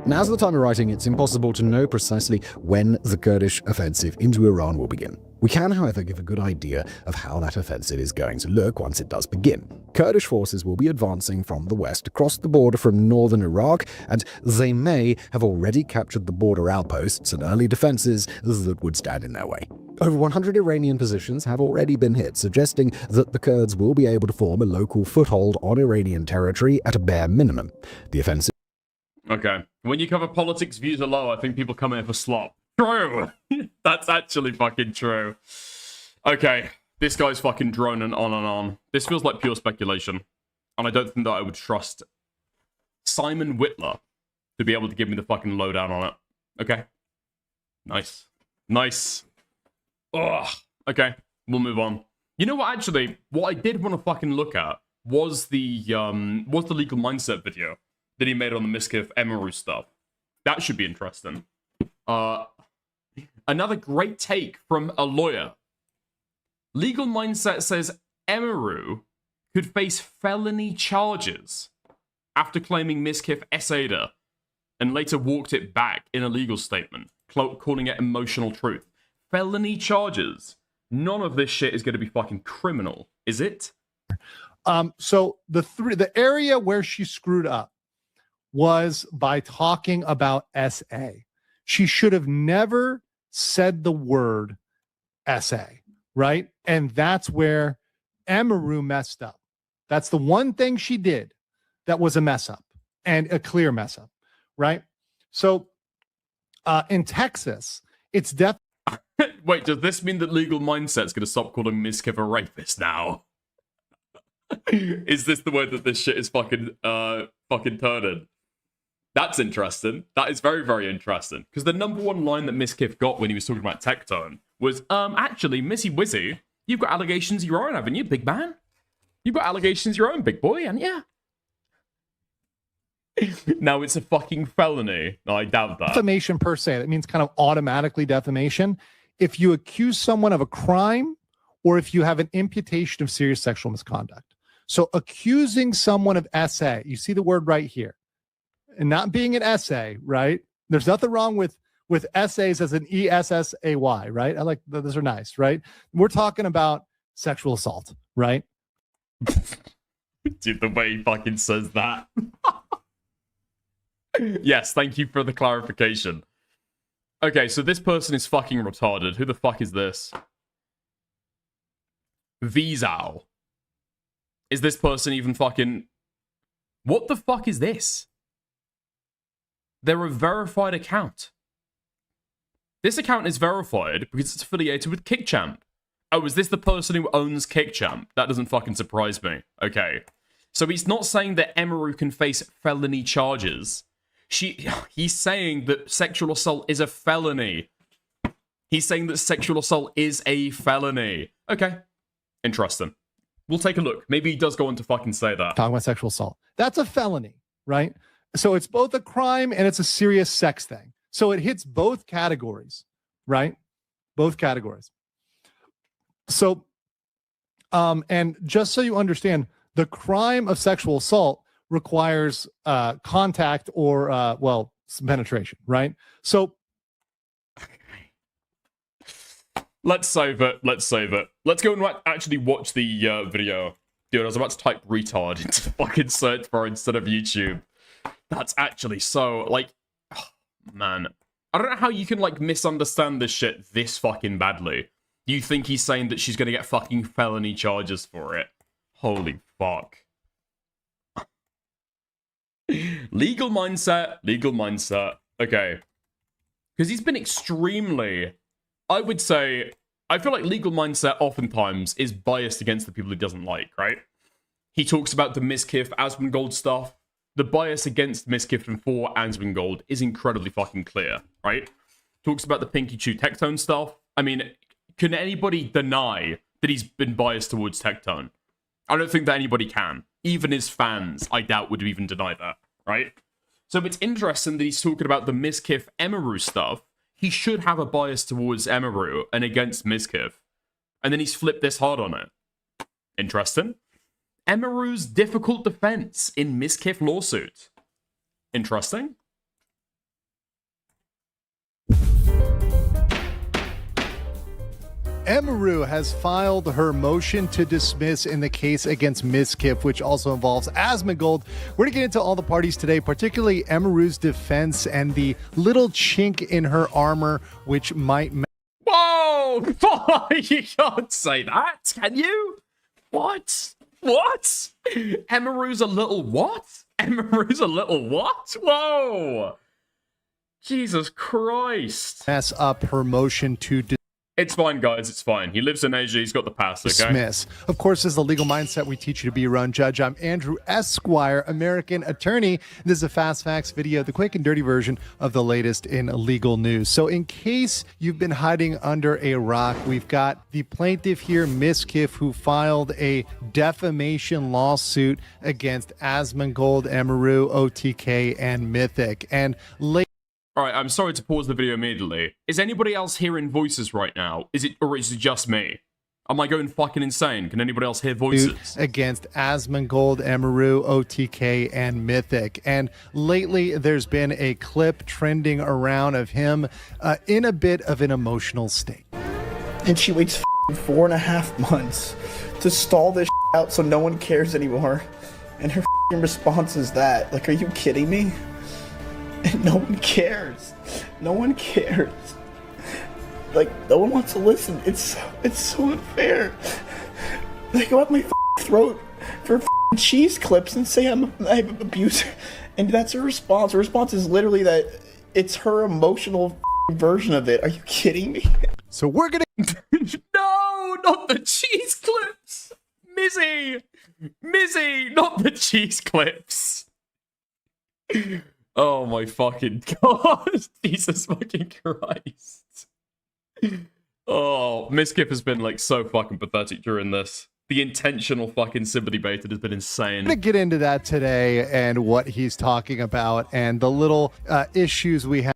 Now, as of the time of writing, it's impossible to know precisely when the Kurdish offensive into Iran will begin. We can, however, give a good idea of how that offensive is going to look once it does begin. Kurdish forces will be advancing from the west across the border from northern Iraq, and they may have already captured the border outposts and early defenses that would stand in their way. Over 100 Iranian positions have already been hit, suggesting that the Kurds will be able to form a local foothold on Iranian territory at a bare minimum. The offensive. Okay. When you cover politics, views are low. I think people come here for slop. True. That's actually fucking true. Okay. This guy's fucking droning on and on. This feels like pure speculation. And I don't think that I would trust Simon Whitler to be able to give me the fucking lowdown on it. Okay. Nice. Nice. Ugh. Okay. We'll move on. You know what, actually? What I did want to fucking look at was the legal mindset video that he made on the MIZKIF EMIRU stuff. That should be interesting. Another great take from a lawyer. Legal Mindset says EMIRU could face felony charges after claiming MIZKIF essayed her and later walked it back in a legal statement, calling it emotional truth. felony charges. None of this shit is going to be fucking criminal, is it? So the area where she screwed up was by talking about SA. She should have never said the word SA, right? And that's where EMIRU messed up. That's the one thing she did that was a mess up, and a clear mess up, right? So in Texas, it's definitely... Wait, does this mean that Legal Mindset's going to stop calling MIZKIF a rapist now? Is this the way that this shit is fucking turning? That's interesting. That is very, very interesting. Because the #1 line that MIZKIF got when he was talking about Tectone was, actually, Missy Wizzy, you've got allegations of your own, haven't you, big man? You've got allegations of your own, big boy, haven't you? Now it's a fucking felony. No, I doubt that. Defamation per se. That means kind of automatically defamation. If you accuse someone of a crime or if you have an imputation of serious sexual misconduct. So accusing someone of SA, you see the word right here, and not being an essay, right? There's nothing wrong with essays as an ESSAY, right? I like those are nice, right? We're talking about sexual assault, right? Dude, the way he fucking says that. Yes, thank you for the clarification. Okay, so this person is fucking retarded. Who the fuck is this? VZOW. Is this person even fucking... What the fuck is this? They're a verified account. This account is verified because it's affiliated with KickChamp. Oh, is this the person who owns KickChamp? That doesn't fucking surprise me. Okay. So he's not saying that EMIRU can face felony charges. He's saying that sexual assault is a felony. He's saying that sexual assault is a felony. Okay. Interesting. We'll take a look. Maybe he does go on to fucking say that. Talking about sexual assault. That's a felony, right? So it's both a crime and it's a serious sex thing. So it hits both categories, right? Both categories. So, and just so you understand, the crime of sexual assault requires contact or, well, some penetration, right? So let's save it. Let's save it. Let's go and actually watch the video. Dude, I was about to type retard into fucking search bar instead of YouTube. That's actually so, like, oh, man. I don't know how you can, like, misunderstand this shit this fucking badly. You think he's saying that she's gonna get fucking felony charges for it. Holy fuck. Legal mindset, legal mindset. Okay. Because he's been extremely, I would say, I feel like legal mindset oftentimes is biased against the people he doesn't like, right? He talks about the MIZKIF, Asmongold stuff. The bias against MIZKIF and for Asmongold is incredibly fucking clear, right? Talks about the Pinky Chew Tectone stuff. I mean, can anybody deny that he's been biased towards Tectone? I don't think that anybody can. Even his fans, I doubt, would even deny that, right? So it's interesting that he's talking about the MIZKIF EMIRU stuff. He should have a bias towards EMIRU and against MIZKIF. And then he's flipped this hard on it. Interesting. EMIRU's difficult defense in MIZKIF lawsuit. Interesting. EMIRU has filed her motion to dismiss in the case against MIZKIF, which also involves Asmongold. We're going to get into all the parties today, particularly EMIRU's defense and the little chink in her armor, which might... Whoa! You can't say that, can you? What? What? EMIRU's a little what? EMIRU's a little what? Whoa! Jesus Christ. Mess up her motion to It's fine, guys. It's fine. He lives in Asia. He's got the pass, okay? Dismiss. Of course, this is the legal mindset. We teach you to be your own judge. I'm Andrew Esquire, American attorney. This is a Fast Facts video, the quick and dirty version of the latest in legal news. So in case you've been hiding under a rock, we've got the plaintiff here, MIZKIF, who filed a defamation lawsuit against Asmongold, EMIRU, OTK, and Mythic. And Alright, I'm sorry to pause the video immediately. Is anybody else hearing voices right now? Is it just me? Am I going fucking insane? Can anybody else hear voices? Against Asmongold, EMIRU, OTK, and Mythic. And lately, there's been a clip trending around of him in a bit of an emotional state. and she waits 4.5 months to stall this out so no one cares anymore. And her response is that. Like, are you kidding me? And no one cares. No one cares. Like, no one wants to listen. It's so unfair. They go up my throat for cheese clips and say I'm an abuser. And that's her response. Her response is literally that it's her emotional version of it. Are you kidding me? So we're gonna No, not the cheese clips. Mizzy, not the cheese clips. Oh my fucking god. Jesus fucking Christ. Oh, MIZKIF has been like so fucking pathetic during this. The intentional fucking sympathy baited has been insane. I'm gonna get into that today and what he's talking about and the little issues we have.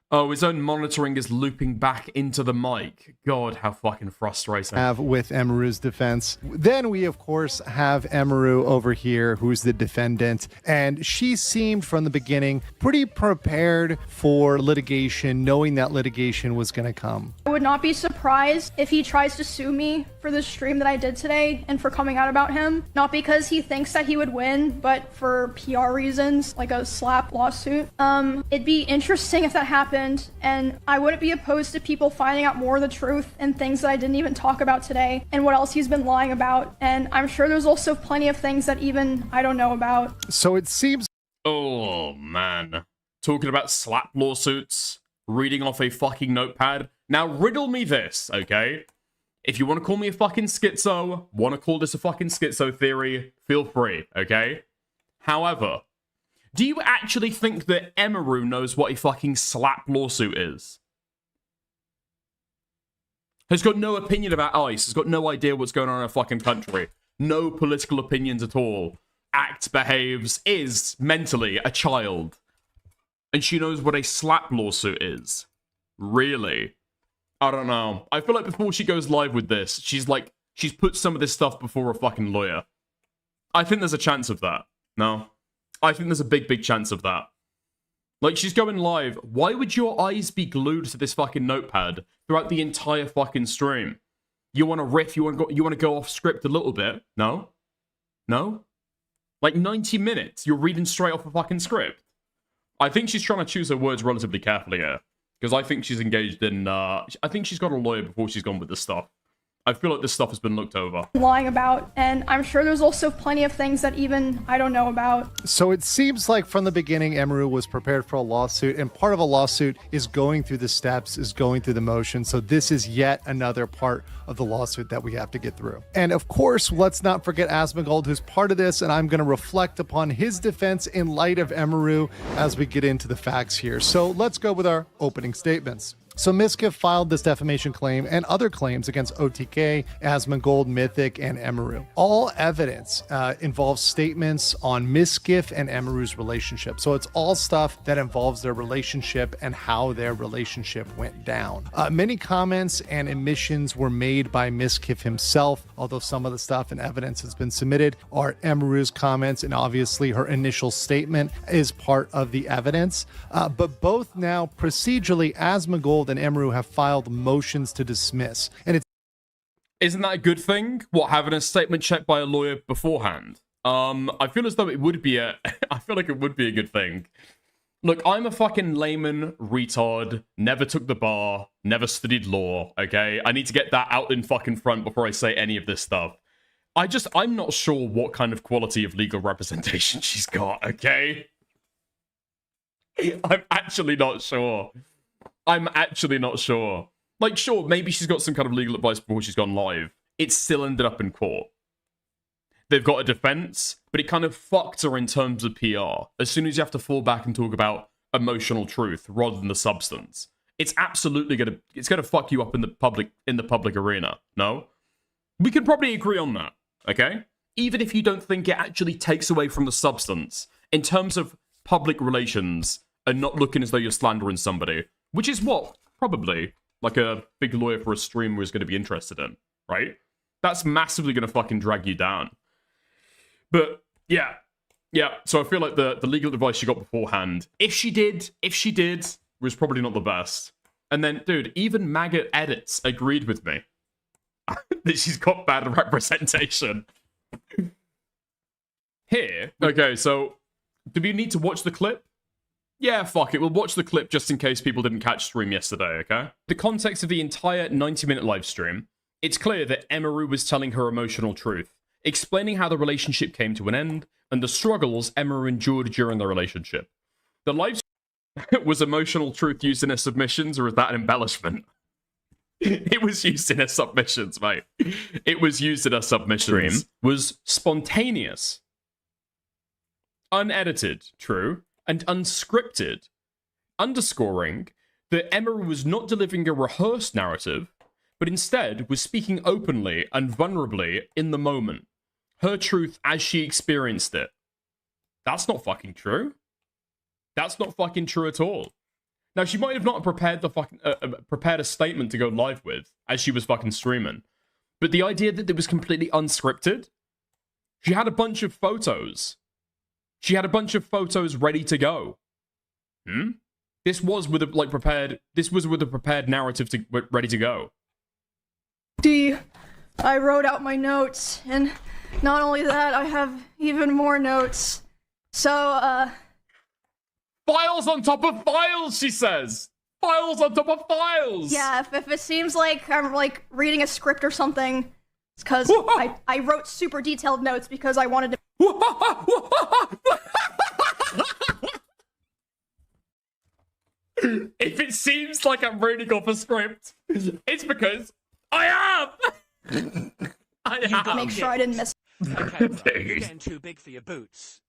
Oh, his own monitoring is looping back into the mic. God, how fucking frustrating. Have with EMIRU's defense. Then we, of course, have EMIRU over here, who's the defendant, and she seemed from the beginning pretty prepared for litigation, knowing that litigation was going to come. I would not be surprised if he tries to sue me for the stream that I did today and for coming out about him. Not because he thinks that he would win, but for PR reasons, like a slap lawsuit. It'd be interesting if that happened. And I wouldn't be opposed to people finding out more of the truth and things that I didn't even talk about today and what else he's been lying about. And I'm sure there's also plenty of things that even I don't know about. So it seems... Oh, man. Talking about slap lawsuits, reading off a fucking notepad. Now, riddle me this, okay? If you want to call me a fucking schizo, want to call this a fucking schizo theory, feel free, okay? However... do you actually think that EMIRU knows what a fucking slap lawsuit is? Has got no opinion about ICE, has got no idea what's going on in a fucking country. No political opinions at all. Acts, behaves, is mentally a child. And she knows what a slap lawsuit is. Really? I don't know. I feel like before she goes live with this, she's put some of this stuff before a fucking lawyer. I think there's a chance of that. No? I think there's a big chance of that. Like, she's going live. Why would your eyes be glued to this fucking notepad throughout the entire fucking stream? You want to riff? You want to go off script a little bit? No? No? Like 90 minutes, you're reading straight off a fucking script. I think she's trying to choose her words relatively carefully here. Because I think she's engaged in... I think she's got a lawyer before she's gone with this stuff. I feel like this stuff has been looked over. Lying about, and I'm sure there's also plenty of things that even I don't know about. So it seems like from the beginning, EMIRU was prepared for a lawsuit, and part of a lawsuit is going through the steps, is going through the motion. So this is yet another part of the lawsuit that we have to get through. And of course, let's not forget Asmongold, who's part of this, and I'm going to reflect upon his defense in light of EMIRU as we get into the facts here. So let's go with our opening statements. So MIZKIF filed this defamation claim and other claims against OTK, Asmongold, Mythic, and EMIRU. All evidence involves statements on MIZKIF and EMIRU's relationship. So it's all stuff that involves their relationship and how their relationship went down. Many comments and admissions were made by MIZKIF himself, although some of the stuff and evidence has been submitted are EMIRU's comments, and obviously her initial statement is part of the evidence. But both now procedurally, Asmongold and EMIRU have filed motions to dismiss. And isn't that a good thing? What, having a statement checked by a lawyer beforehand? I feel as though it would be I feel like it would be a good thing. Look, I'm a fucking layman retard, never took the bar, never studied law, okay? I need to get that out in fucking front before I say any of this stuff. I'm not sure what kind of quality of legal representation she's got, okay? I'm actually not sure. I'm actually not sure. Like, sure, maybe she's got some kind of legal advice before she's gone live. It still ended up in court. They've got a defense, but it kind of fucked her in terms of PR. As soon as you have to fall back and talk about emotional truth rather than the substance, it's absolutely gonna fuck you up in the public arena. No? We can probably agree on that, okay? Even if you don't think it actually takes away from the substance, in terms of public relations and not looking as though you're slandering somebody, which is what probably like a big lawyer for a streamer is going to be interested in, right? That's massively going to fucking drag you down. But yeah. So I feel like the legal advice she got beforehand, if she did, was probably not the best. And then, dude, even Maggot Edits agreed with me that she's got bad representation. Here, okay, so do we need to watch the clip? Yeah, fuck it. We'll watch the clip just in case people didn't catch stream yesterday, okay? The context of the entire 90-minute live stream, it's clear that EMIRU was telling her emotional truth, explaining how the relationship came to an end and the struggles EMIRU endured during the relationship. The live stream was emotional truth used in her submissions, or is that an embellishment? It was used in her submissions, mate. It was used in her submissions. Was spontaneous, unedited, true, and unscripted, underscoring that EMIRU was not delivering a rehearsed narrative, but instead was speaking openly and vulnerably in the moment. Her truth as she experienced it. That's not fucking true. That's not fucking true at all. Now, she might have not prepared the fucking prepared a statement to go live with as she was fucking streaming, but the idea that it was completely unscripted. She had a bunch of photos. She had a bunch of photos ready to go. This was with a prepared. This was with a prepared narrative ready to go. I wrote out my notes, and not only that, I have even more notes. So, files on top of files, she says. Files on top of files. Yeah, if it seems like I'm like reading a script or something, it's because I wrote super detailed notes because I wanted to. If it seems like I'm reading off a script, it's because I am. I am. Make sure I didn't miss. Okay, bro, you're getting too big for your boots.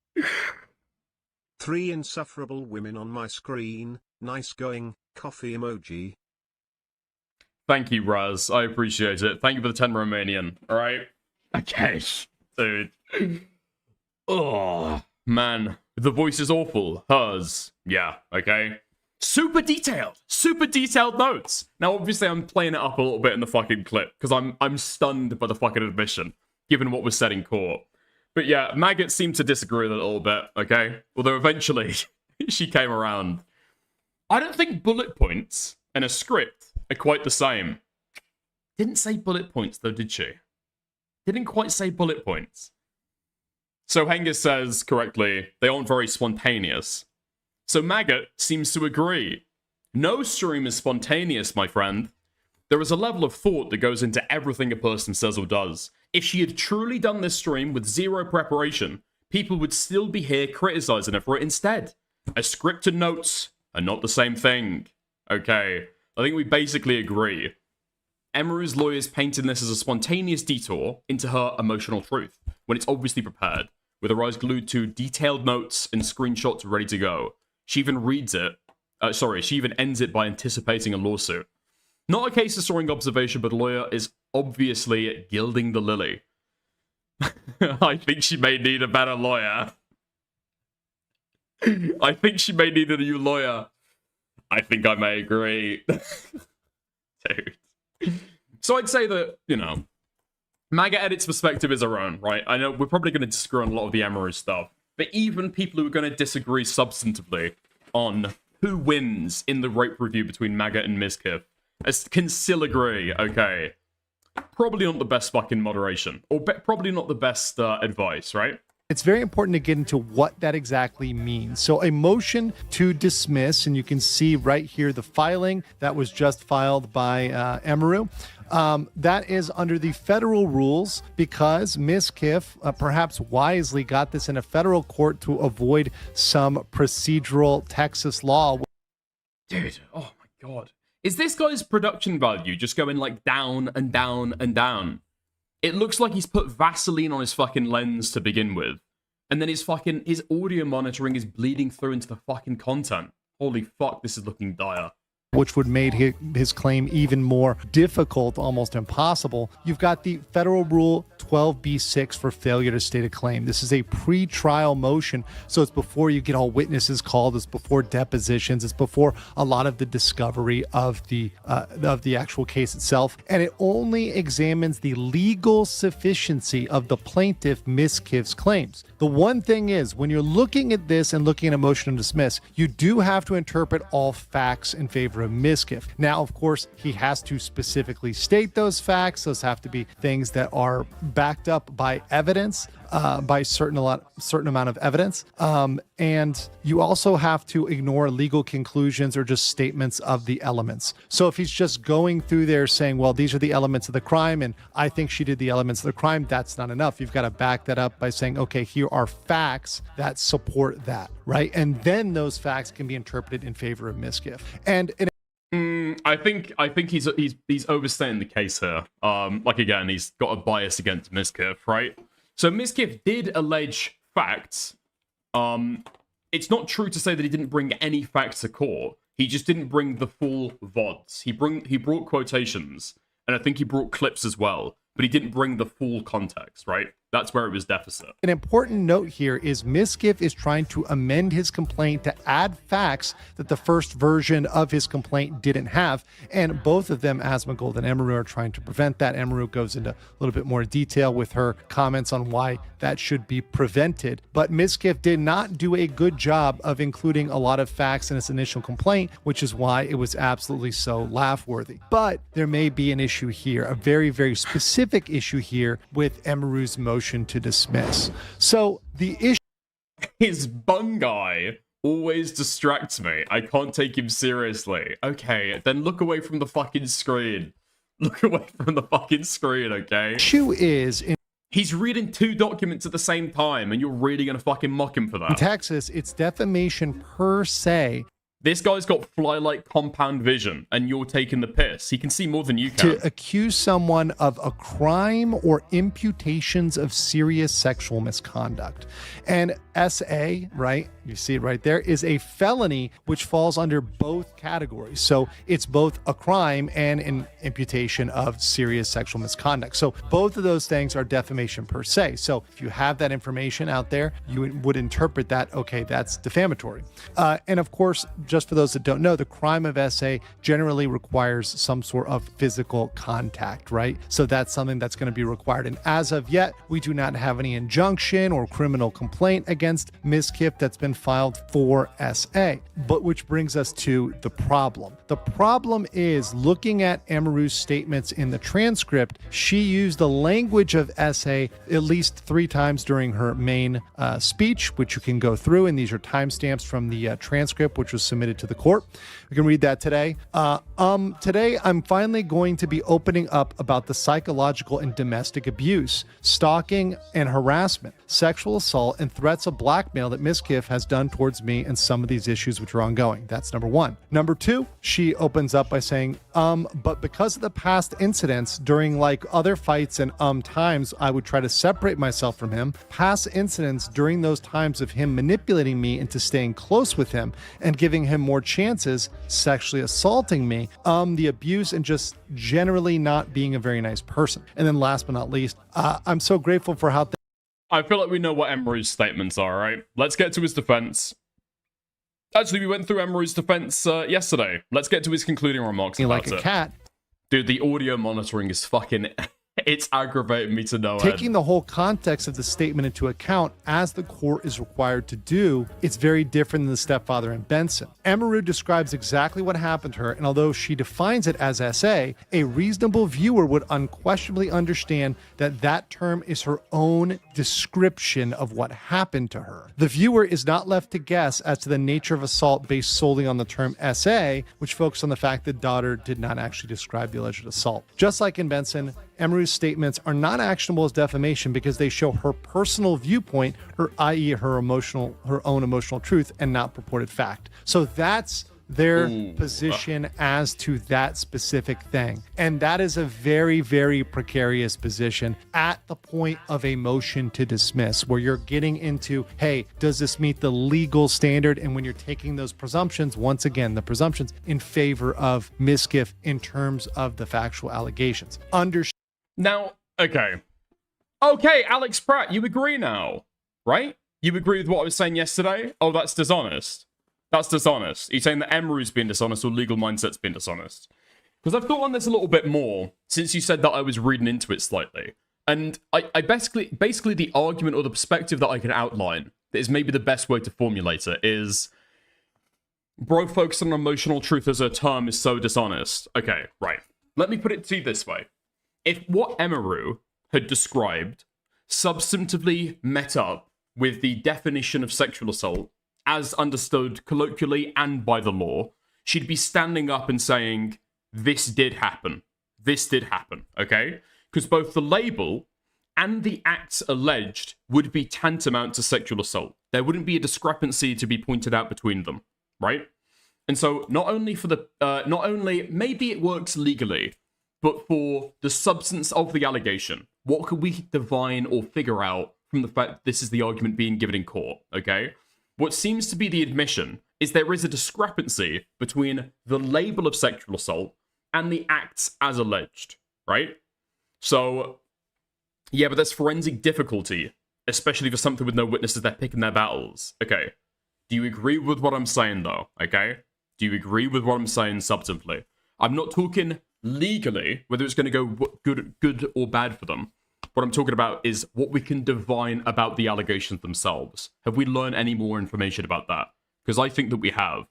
3 insufferable women on my screen. Nice going. Coffee emoji. Thank you, Raz. I appreciate it. Thank you for the 10 Romanian. All right. Okay, dude. Oh man, the voice is awful. Hers, yeah. Okay. Super detailed notes. Now, obviously, I'm playing it up a little bit in the fucking clip because I'm stunned by the fucking admission, given what was said in court. But yeah, Maggot seemed to disagree with it a little bit, okay? Although eventually, she came around. I don't think bullet points and a script are quite the same. Didn't say bullet points, though, did she? Didn't quite say bullet points. So Hengist says, correctly, they aren't very spontaneous. So Maggot seems to agree. No stream is spontaneous, my friend. There is a level of thought that goes into everything a person says or does. If she had truly done this stream with zero preparation, people would still be here criticizing her for it instead. A script and notes are not the same thing. Okay, I think we basically agree. EMIRU's lawyers painting this as a spontaneous detour into her emotional truth, when it's obviously prepared, with her eyes glued to detailed notes and screenshots ready to go. She even reads it. She even ends it by anticipating a lawsuit. Not a case of soaring observation, but a lawyer is obviously gilding the lily. I think she may need a better lawyer. I think she may need a new lawyer. I think I may agree. Dude. So I'd say that, you know, Maggot Edit's perspective is her own, right? I know we're probably going to disagree on a lot of the EMIRU stuff, but even people who are going to disagree substantively on who wins in the rape review between Maggot and MIZKIF can still agree, okay, probably not the best fucking moderation, or probably not the best advice, right? It's very important to get into what that exactly means. So a motion to dismiss, and you can see right here the filing that was just filed by EMIRU. That is under the federal rules because MIZKIF perhaps wisely got this in a federal court to avoid some procedural Texas law. Dude, oh my god. Is this guy's production value just going like down and down and down? It looks like he's put Vaseline on his fucking lens to begin with. And then his audio monitoring is bleeding through into the fucking content. Holy fuck, this is looking dire. Which would make his claim even more difficult, almost impossible. You've got the federal rule 12b6 for failure to state a claim. This is a pre-trial motion, so it's before you get all witnesses called, it's before depositions, it's before a lot of the discovery of the actual case itself, and it only examines the legal sufficiency of the plaintiff MIZKIF's claims. The one thing is, when you're looking at this and looking at a motion to dismiss, you do have to interpret all facts in favor of of MIZKIF. Now, of course, he has to specifically state those facts. Those have to be things that are backed up by evidence, by certain amount of evidence. And you also have to ignore legal conclusions or just statements of the elements. So if he's just going through there saying, well, these are the elements of the crime, and I think she did the elements of the crime, that's not enough. You've got to back that up by saying, okay, here are facts that support that, right? And then those facts can be interpreted in favor of MIZKIF. And I think he's overstating the case here. Like again, he's got a bias against MIZKIF, right? So MIZKIF did allege facts. It's not true to say that he didn't bring any facts to court. He just didn't bring the full VODs. He brought quotations, and I think he brought clips as well, but he didn't bring the full context, right? That's where it was deficit. An important note here is MIZKIF is trying to amend his complaint to add facts that the first version of his complaint didn't have. And both of them, Asmongold and EMIRU, are trying to prevent that. EMIRU goes into a little bit more detail with her comments on why that should be prevented. But MIZKIF did not do a good job of including a lot of facts in his initial complaint, which is why it was absolutely so laugh-worthy. But there may be an issue here, a very, very specific issue here with EMIRU's motion to dismiss. So the issue, his bung guy always distracts me. I can't take him seriously. Okay, then look away from the fucking screen. Look away from the fucking screen, okay? Issue is he's reading two documents at the same time, and you're really gonna fucking mock him for that. In Texas, it's defamation per se. This guy's got fly-like compound vision, and you're taking the piss. He can see more than you can. To accuse someone of a crime or imputations of serious sexual misconduct. And SA, right, you see it right there, is a felony which falls under both categories. So it's both a crime and an imputation of serious sexual misconduct. So both of those things are defamation per se. So if you have that information out there, you would interpret that, okay, that's defamatory. And of course, just for those that don't know, the crime of SA generally requires some sort of physical contact, right? So that's something that's going to be required. And as of yet, we do not have any injunction or criminal complaint against MIZKIF that's been filed for SA. But which brings us to the problem. The problem is, looking at EMIRU's statements in the transcript, she used the language of SA at least 3 times during her main speech, which you can go through, and these are timestamps from the transcript, which was submitted to the court. We can read that today. Today, I'm finally going to be opening up about the psychological and domestic abuse, stalking and harassment, sexual assault, and threats of blackmail that MIZKIF has done towards me and some of these issues which are ongoing. That's number 1. Number 2, she opens up by saying, but because of the past incidents during like other fights and times I would try to separate myself from him, past incidents during those times of him manipulating me into staying close with him and giving him more chances, sexually assaulting me, the abuse, and just generally not being a very nice person. And then last but not least, I'm so grateful for how I feel like we know what EMIRU's statements are, right? Let's get to his defense. Actually, we went through EMIRU's defense yesterday. Let's get to his concluding remarks about like a cat. Dude, the audio monitoring is fucking... It's aggravating me to no end. Taking the whole context of the statement into account, as the court is required to do, it's very different than the stepfather and Benson. EMIRU describes exactly what happened to her, and although she defines it as SA, a reasonable viewer would unquestionably understand that that term is her own description of what happened to her. The viewer is not left to guess as to the nature of assault based solely on the term SA, which focuses on the fact that daughter did not actually describe the alleged assault. Just like in Benson, EMIRU's statements are not actionable as defamation because they show her personal viewpoint, i.e. her own emotional truth, and not purported fact. So that's their position as to that specific thing. And that is a very, very precarious position at the point of a motion to dismiss, where you're getting into, hey, does this meet the legal standard? And when you're taking those presumptions, once again, the presumptions in favor of MIZKIF in terms of the factual allegations. Now, okay, Alex Pratt, you agree now, right? You agree with what I was saying yesterday? Oh, that's dishonest. That's dishonest. You're saying that EMIRU's been dishonest or legal mindset's been dishonest? Because I've thought on this a little bit more since you said that I was reading into it slightly. And I basically the argument or the perspective that I can outline that is maybe the best way to formulate it is Bro focusing on emotional truth as a term is so dishonest. Okay, right. Let me put it to you this way. If what EMIRU had described substantively met up with the definition of sexual assault as understood colloquially and by the law, she'd be standing up and saying, this did happen. This did happen, okay? Because both the label and the acts alleged would be tantamount to sexual assault. There wouldn't be a discrepancy to be pointed out between them, right? And so not only maybe it works legally, but for the substance of the allegation, what could we divine or figure out from the fact that this is the argument being given in court, okay? What seems to be the admission is there is a discrepancy between the label of sexual assault and the acts as alleged, right? So, yeah, but there's forensic difficulty, especially for something with no witnesses, they're picking their battles. Okay. Do you agree with what I'm saying, though? Okay? Do you agree with what I'm saying substantively? I'm not talking legally, whether it's going to go good or bad for them. What I'm talking about is what we can divine about the allegations themselves. Have we learned any more information about that? Because I think that we have.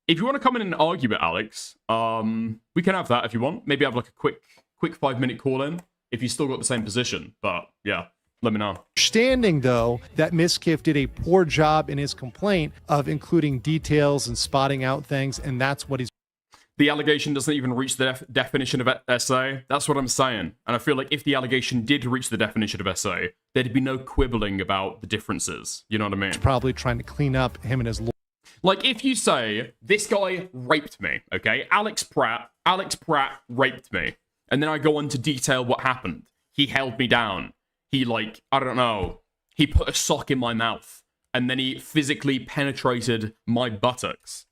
If you want to come in and argue it, Alex, we can have that if you want. Maybe have like a quick 5-minute call-in if you still got the same position. But yeah, let me know. Understanding, though, that MIZKIF did a poor job in his complaint of including details and spotting out things, and that's what he's... The allegation doesn't even reach the definition of essay. That's what I'm saying. And I feel like if the allegation did reach the definition of essay, there'd be no quibbling about the differences. You know what I mean? Probably trying to clean up him and his... Like, if you say, this guy raped me, okay? Alex Pratt raped me. And then I go on to detail what happened. He held me down. He, like, I don't know. He put a sock in my mouth. And then he physically penetrated my buttocks.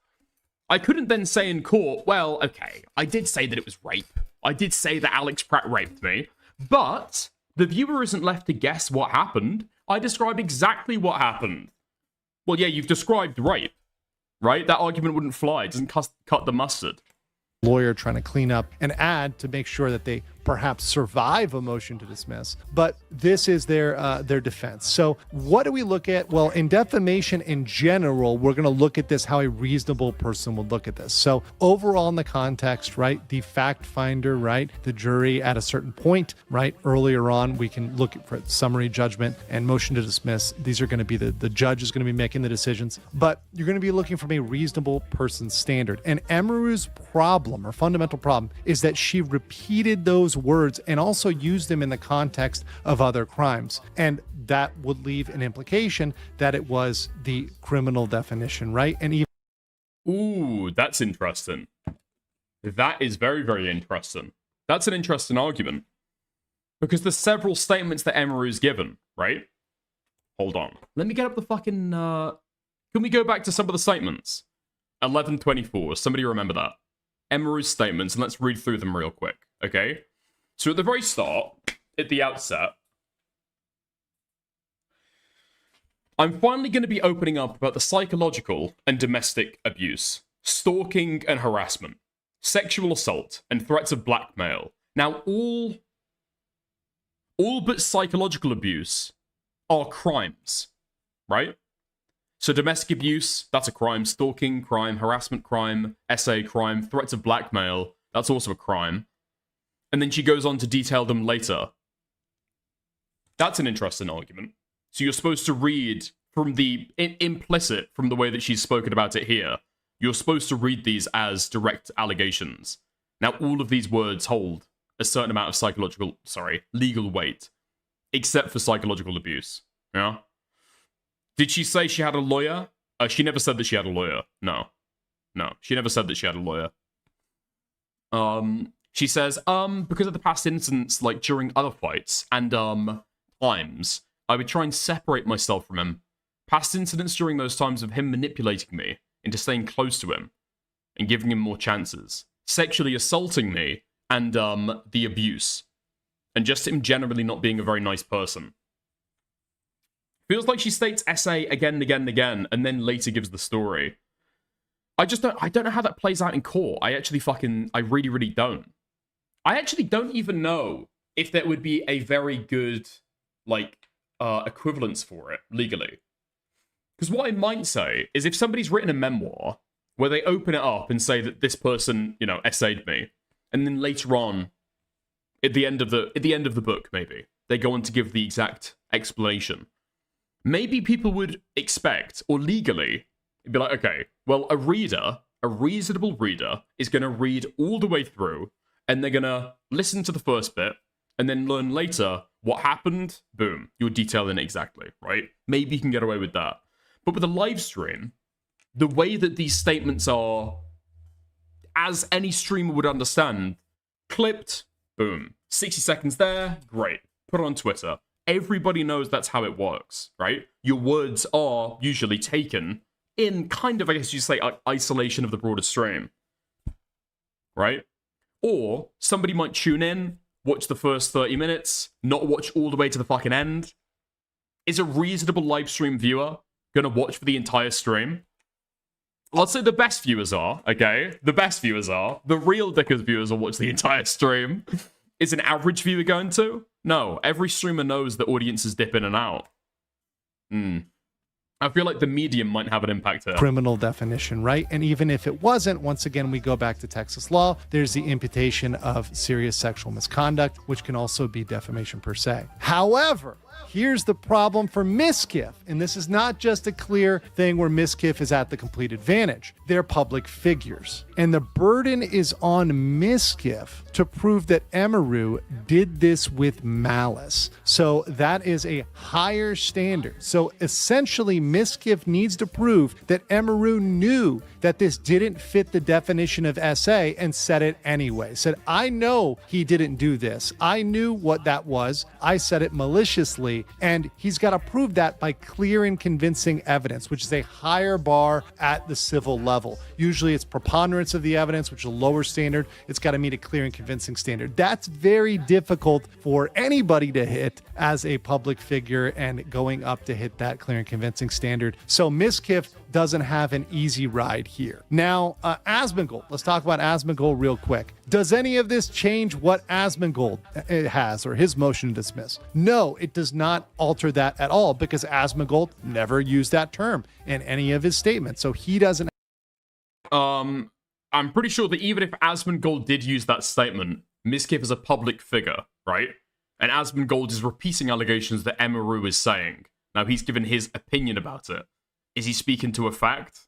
I couldn't then say in court, well, okay, I did say that it was rape. I did say that Alex Pratt raped me. But the viewer isn't left to guess what happened. I described exactly what happened. Well, yeah, you've described rape, right? That argument wouldn't fly. It doesn't cut the mustard. Lawyer trying to clean up and add to make sure that they perhaps survive a motion to dismiss, but this is their defense. So what do we look at? Well, in defamation in general, we're going to look at this how a reasonable person would look at this. So overall in the context, right, the fact finder, right, the jury at a certain point, right, earlier on, we can look for summary judgment and motion to dismiss. These are going to be the judge is going to be making the decisions, but you're going to be looking from a reasonable person standard. And EMIRU's problem or fundamental problem is that she repeated those words and also used them in the context of other crimes. And that would leave an implication that it was the criminal definition, right? And even... Ooh, that's interesting. That is very, very interesting. That's an interesting argument. Because there's several statements that EMIRU's given, right? Hold on. Let me get up the fucking... Can we go back to some of the statements? 1124. Somebody remember that. EMIRU's statements, and let's read through them real quick, okay? So at the very start, at the outset, I'm finally going to be opening up about the psychological and domestic abuse, stalking and harassment, sexual assault, and threats of blackmail. Now, all but psychological abuse are crimes, right? So domestic abuse, that's a crime. Stalking, crime. Harassment, crime. SA, crime. Threats of blackmail, that's also a crime. And then she goes on to detail them later. That's an interesting argument. So you're supposed to read from the implicit, from the way that she's spoken about it here, you're supposed to read these as direct allegations. Now, all of these words hold a certain amount of legal weight, except for psychological abuse. Yeah? Did she say she had a lawyer? She never said that she had a lawyer. No, she never said that she had a lawyer. She says, because of the past incidents, like during other fights and times, I would try and separate myself from him. Past incidents during those times of him manipulating me into staying close to him and giving him more chances, sexually assaulting me, and the abuse, and just him generally not being a very nice person. Feels like she states essay again and again and again, and then later gives the story. I don't know how that plays out in court. I really, really don't. I actually don't even know if there would be a very good, equivalence for it, legally. Because what I might say is if somebody's written a memoir, where they open it up and say that this person, you know, essayed me, and then later on, at the end of the book, maybe they go on to give the exact explanation. Maybe people would expect, or legally, it'd be like, okay, well, a reasonable reader, is going to read all the way through, and they're going to listen to the first bit, and then learn later what happened. Boom, you're detailing it exactly, right? Maybe you can get away with that. But with a live stream, the way that these statements are, as any streamer would understand, clipped, boom. 60 seconds there, great. Put it on Twitter. Everybody knows that's how it works, right? Your words are usually taken in kind of, I guess you say, isolation of the broader stream, right? Or somebody might tune in, watch the first 30 minutes, not watch all the way to the fucking end. Is a reasonable live stream viewer gonna watch for the entire stream? I'll say the best viewers are, okay? The best viewers are. The real Dickers viewers will watch the entire stream. Is an average viewer going to? No. Every streamer knows that audiences dip in and out. I feel like the medium might have an impact here. Criminal definition, right? And even if it wasn't, once again, we go back to Texas law. There's the imputation of serious sexual misconduct, which can also be defamation per se. However, here's the problem for MIZKIF, and this is not just a clear thing where MIZKIF is at the complete advantage. They're public figures, and the burden is on MIZKIF to prove that EMIRU did this with malice. So that is a higher standard. So essentially, MIZKIF needs to prove that EMIRU knew that this didn't fit the definition of SA and said it anyway. Said, I know he didn't do this. I knew what that was. I said it maliciously. And he's got to prove that by clear and convincing evidence, which is a higher bar at the civil level. Usually it's preponderance of the evidence, which is a lower standard. It's got to meet a clear and convincing standard. That's very difficult for anybody to hit as a public figure, and going up to hit that clear and convincing standard. So MIZKIF doesn't have an easy ride here. Now, Asmongold. Let's talk about Asmongold real quick. Does any of this change what Asmongold has, or his motion to dismiss? No, it does not alter that at all, because Asmongold never used that term in any of his statements. So he doesn't. I'm pretty sure that even if Asmongold did use that statement, MIZKIF is a public figure, right? And Asmongold is repeating allegations that EMIRU is saying. Now, he's given his opinion about it. Is he speaking to a fact?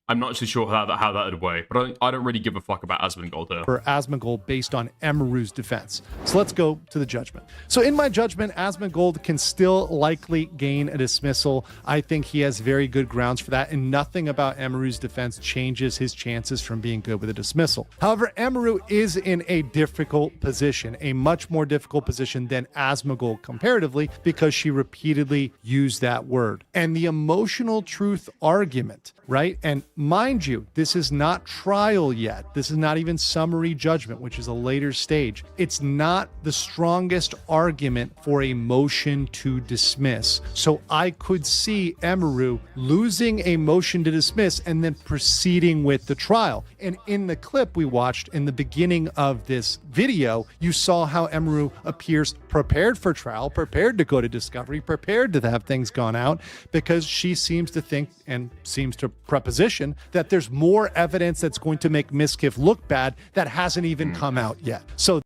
I'm not actually sure how that would weigh, but I don't really give a fuck about Asmongold here. For Asmongold based on EMIRU's defense. So let's go to the judgment. So in my judgment, Asmongold can still likely gain a dismissal. I think he has very good grounds for that, and nothing about EMIRU's defense changes his chances from being good with a dismissal. However, EMIRU is in a difficult position, a much more difficult position than Asmongold comparatively, because she repeatedly used that word. And the emotional truth argument, right? And mind you, this is not trial yet. This is not even summary judgment, which is a later stage. It's not the strongest argument for a motion to dismiss. So I could see EMIRU losing a motion to dismiss and then proceeding with the trial. And in the clip we watched in the beginning of this video, you saw how EMIRU appears prepared for trial, prepared to go to discovery, prepared to have things gone out, because she seems to think and seems to preposition that there's more evidence that's going to make MIZKIF look bad that hasn't even come out yet. So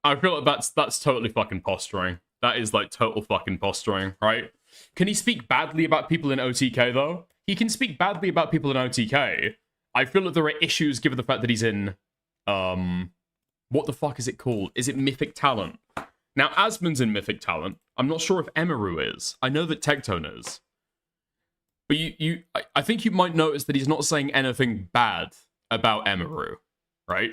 I feel like that's totally fucking posturing. That is like total fucking posturing, right? Can he speak badly about people in OTK though? He can speak badly about people in OTK. I feel like there are issues given the fact that he's in what the fuck is it called? Is it Mythic Talent? Now Asmon's in Mythic Talent. I'm not sure if EMIRU is. I know that Tectone is. But I think you might notice that he's not saying anything bad about EMIRU, right?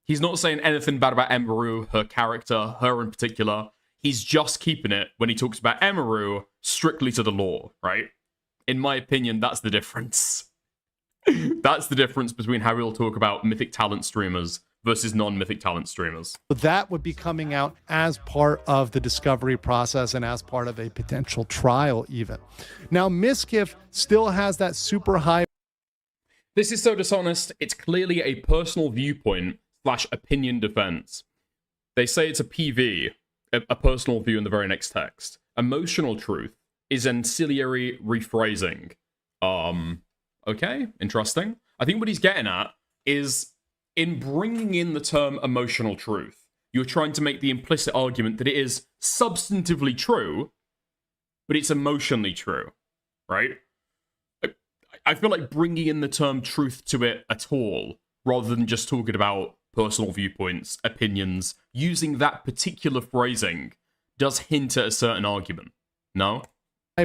He's not saying anything bad about EMIRU, her character, her in particular. He's just keeping it, when he talks about EMIRU, strictly to the law, right? In my opinion, that's the difference. That's the difference between how we'll talk about Mythic Talent streamers versus non-Mythic Talent streamers. That would be coming out as part of the discovery process and as part of a potential trial even. Now, MIZKIF still has that super high... This is so dishonest. It's clearly a personal viewpoint / opinion defense. They say it's a PV, a personal view in the very next text. Emotional truth is ancillary rephrasing. Okay, interesting. I think what he's getting at is in bringing in the term emotional truth, you're trying to make the implicit argument that it is substantively true, but it's emotionally true, right? I feel like bringing in the term truth to it at all, rather than just talking about personal viewpoints, opinions, using that particular phrasing does hint at a certain argument. No?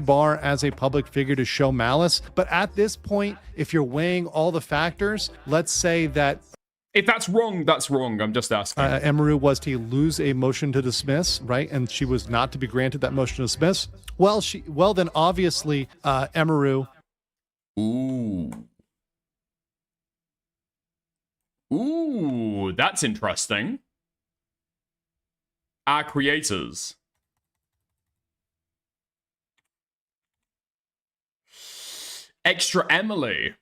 Bar as a public figure to show malice, but at this point, if you're weighing all the factors, let's say that if that's wrong, that's wrong. I'm just asking. EMIRU was to lose a motion to dismiss, right? And she was not to be granted that motion to dismiss. Well, then obviously, EMIRU. Ooh, that's interesting. Our creators. Extra Emily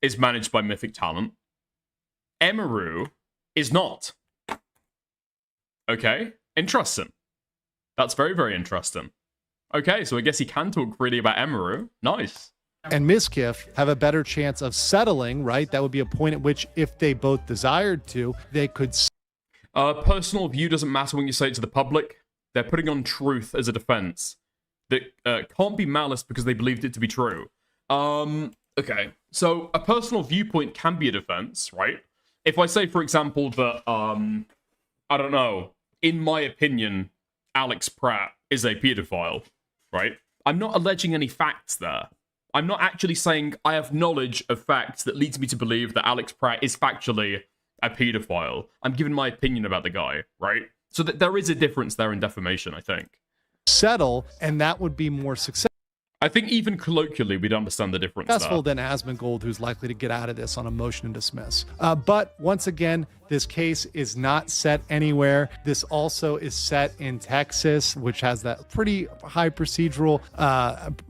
is managed by Mythic Talent. EMIRU is not. Okay, interesting. That's very, very interesting. Okay, so I guess he can talk freely about EMIRU. Nice. And MIZKIF have a better chance of settling, right? That would be a point at which, if they both desired to, they could. Personal view doesn't matter when you say it to the public. They're putting on truth as a defense that can't be malice because they believed it to be true. Okay, so a personal viewpoint can be a defense, right? If I say, for example, that, I don't know, in my opinion, Alex Pratt is a pedophile, right? I'm not alleging any facts there. I'm not actually saying I have knowledge of facts that leads me to believe that Alex Pratt is factually a pedophile. I'm giving my opinion about the guy, right? So that there is a difference there in defamation, I think. Settle, and that would be more successful. I think even colloquially, we'd understand the difference Successful there. than Asmongold, who's likely to get out of this on a motion to dismiss. But once again, this case is not set anywhere. This also is set in Texas, which has that pretty high procedural,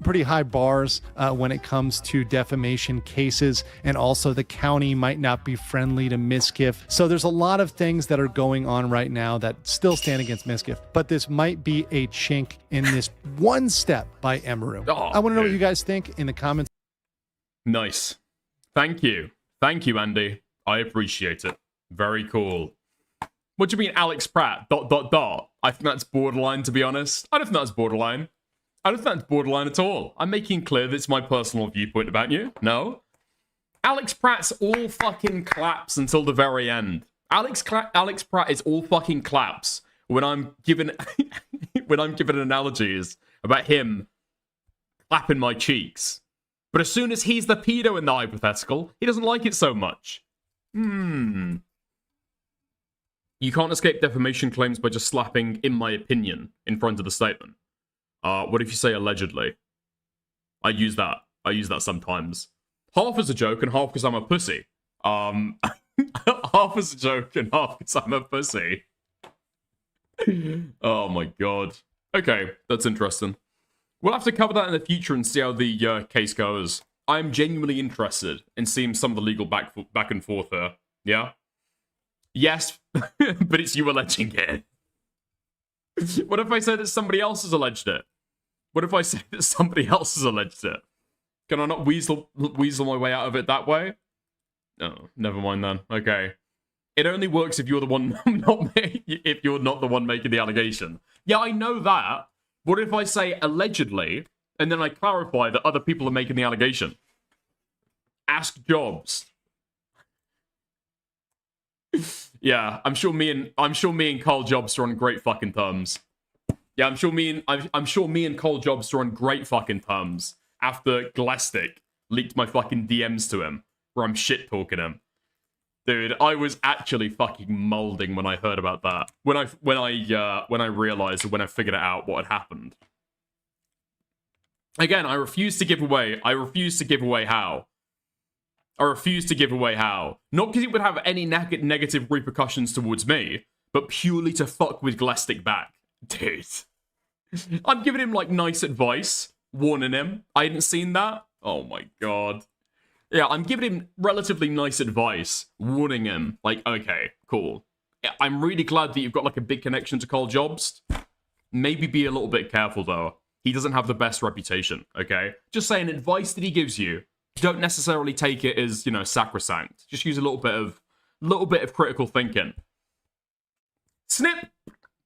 pretty high bars when it comes to defamation cases. And also the county might not be friendly to MIZKIF. So there's a lot of things that are going on right now that still stand against MIZKIF. But this might be a chink in this one step by EMIRU. Oh, I want to know what you guys think in the comments. Nice. Thank you. Thank you, Andy. I appreciate it. Very cool. What do you mean, Alex Pratt? ... I think that's borderline, to be honest. I don't think that's borderline. I don't think that's borderline at all. I'm making clear that it's my personal viewpoint about you. No. Alex Pratt's all fucking claps until the very end. Alex Pratt is all fucking claps when I'm given analogies about him clapping my cheeks. But as soon as he's the pedo in the hypothetical, he doesn't like it so much. You can't escape defamation claims by just slapping "in my opinion" in front of the statement. What if you say allegedly? I use that sometimes. Half as a joke and half because I'm a pussy. Half as a joke and half because I'm a pussy. Oh my god. Okay, that's interesting. We'll have to cover that in the future and see how the case goes. I'm genuinely interested in seeing some of the legal back and forth here. Yeah? Yes, but it's you alleging it. What if I say that somebody else has alleged it? What if I say that somebody else has alleged it? Can I not weasel my way out of it that way? No, never mind then. Okay. It only works if you're the one if you're not the one making the allegation. Yeah, I know that. What if I say allegedly, and then I clarify that other people are making the allegation? Ask Jobs. Yeah, I'm sure me and Carl Jobs are on great fucking terms. Yeah, I'm sure me and Carl Jobs are on great fucking terms after Glestic leaked my fucking DMs to him, where I'm shit talking him. Dude, I was actually fucking molding when I heard about that. When I realized, when I figured it out what had happened. Again, I refuse to give away how. I refuse to give away how. Not because it would have any negative repercussions towards me, but purely to fuck with Glestic back. Dude. I'm giving him, like, nice advice, warning him. I hadn't seen that. Oh my god. Yeah, I'm giving him relatively nice advice, warning him, like, okay, cool. I'm really glad that you've got, like, a big connection to Carl Jobs. Maybe be a little bit careful, though. He doesn't have the best reputation, okay? Just saying, advice that he gives you, don't necessarily take it as, you know, sacrosanct. Just use a little bit of critical thinking. Snip!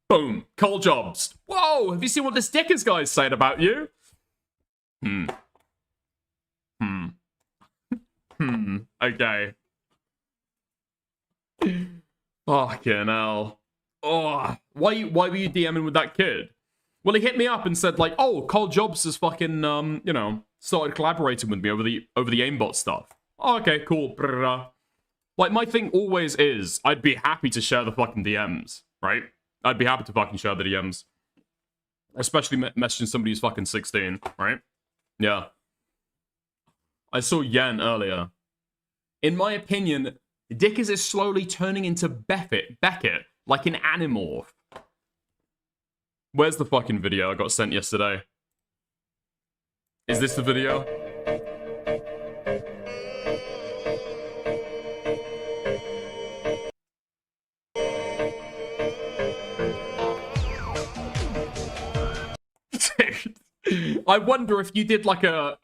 Boom. Call jobs. Whoa! Have you seen what this Dickens guy's saying about you? Okay. Fucking hell. Oh, why were you DMing with that kid? Well, he hit me up and said, like, oh, Cole Jobs has fucking, you know, started collaborating with me over the aimbot stuff. Oh, okay, cool. Like, my thing always is, I'd be happy to share the fucking DMs, right? I'd be happy to fucking share the DMs. Especially messaging somebody who's fucking 16, right? Yeah. I saw Yen earlier. In my opinion, Dickens is slowly turning into Beckett, like an Animorph. Where's the fucking video I got sent yesterday? Is this the video? Dude, I wonder if you did like a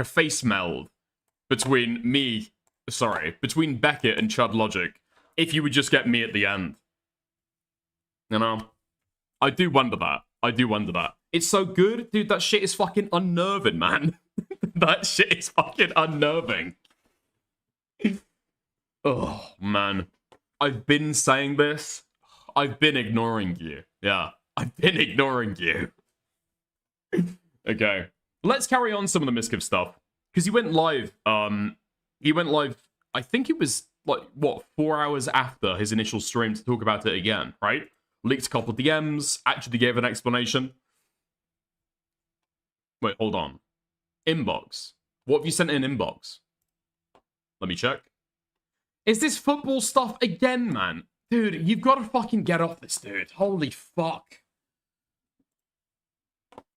face meld between between Beckett and Chud Logic, if you would just get me at the end. You know? I do wonder that. It's so good, dude, that shit is fucking unnerving, man. That shit is fucking unnerving. Oh, man. I've been saying this. I've been ignoring you. Yeah, I've been ignoring you. Okay. Let's carry on some of the MIZKIF stuff. Because he went live, I think it was, like, what, 4 hours after his initial stream to talk about it again, right? Leaked a couple of DMs, actually gave an explanation. Wait, hold on. Inbox. What have you sent in inbox? Let me check. Is this football stuff again, man? Dude, you've got to fucking get off this, dude. Holy fuck.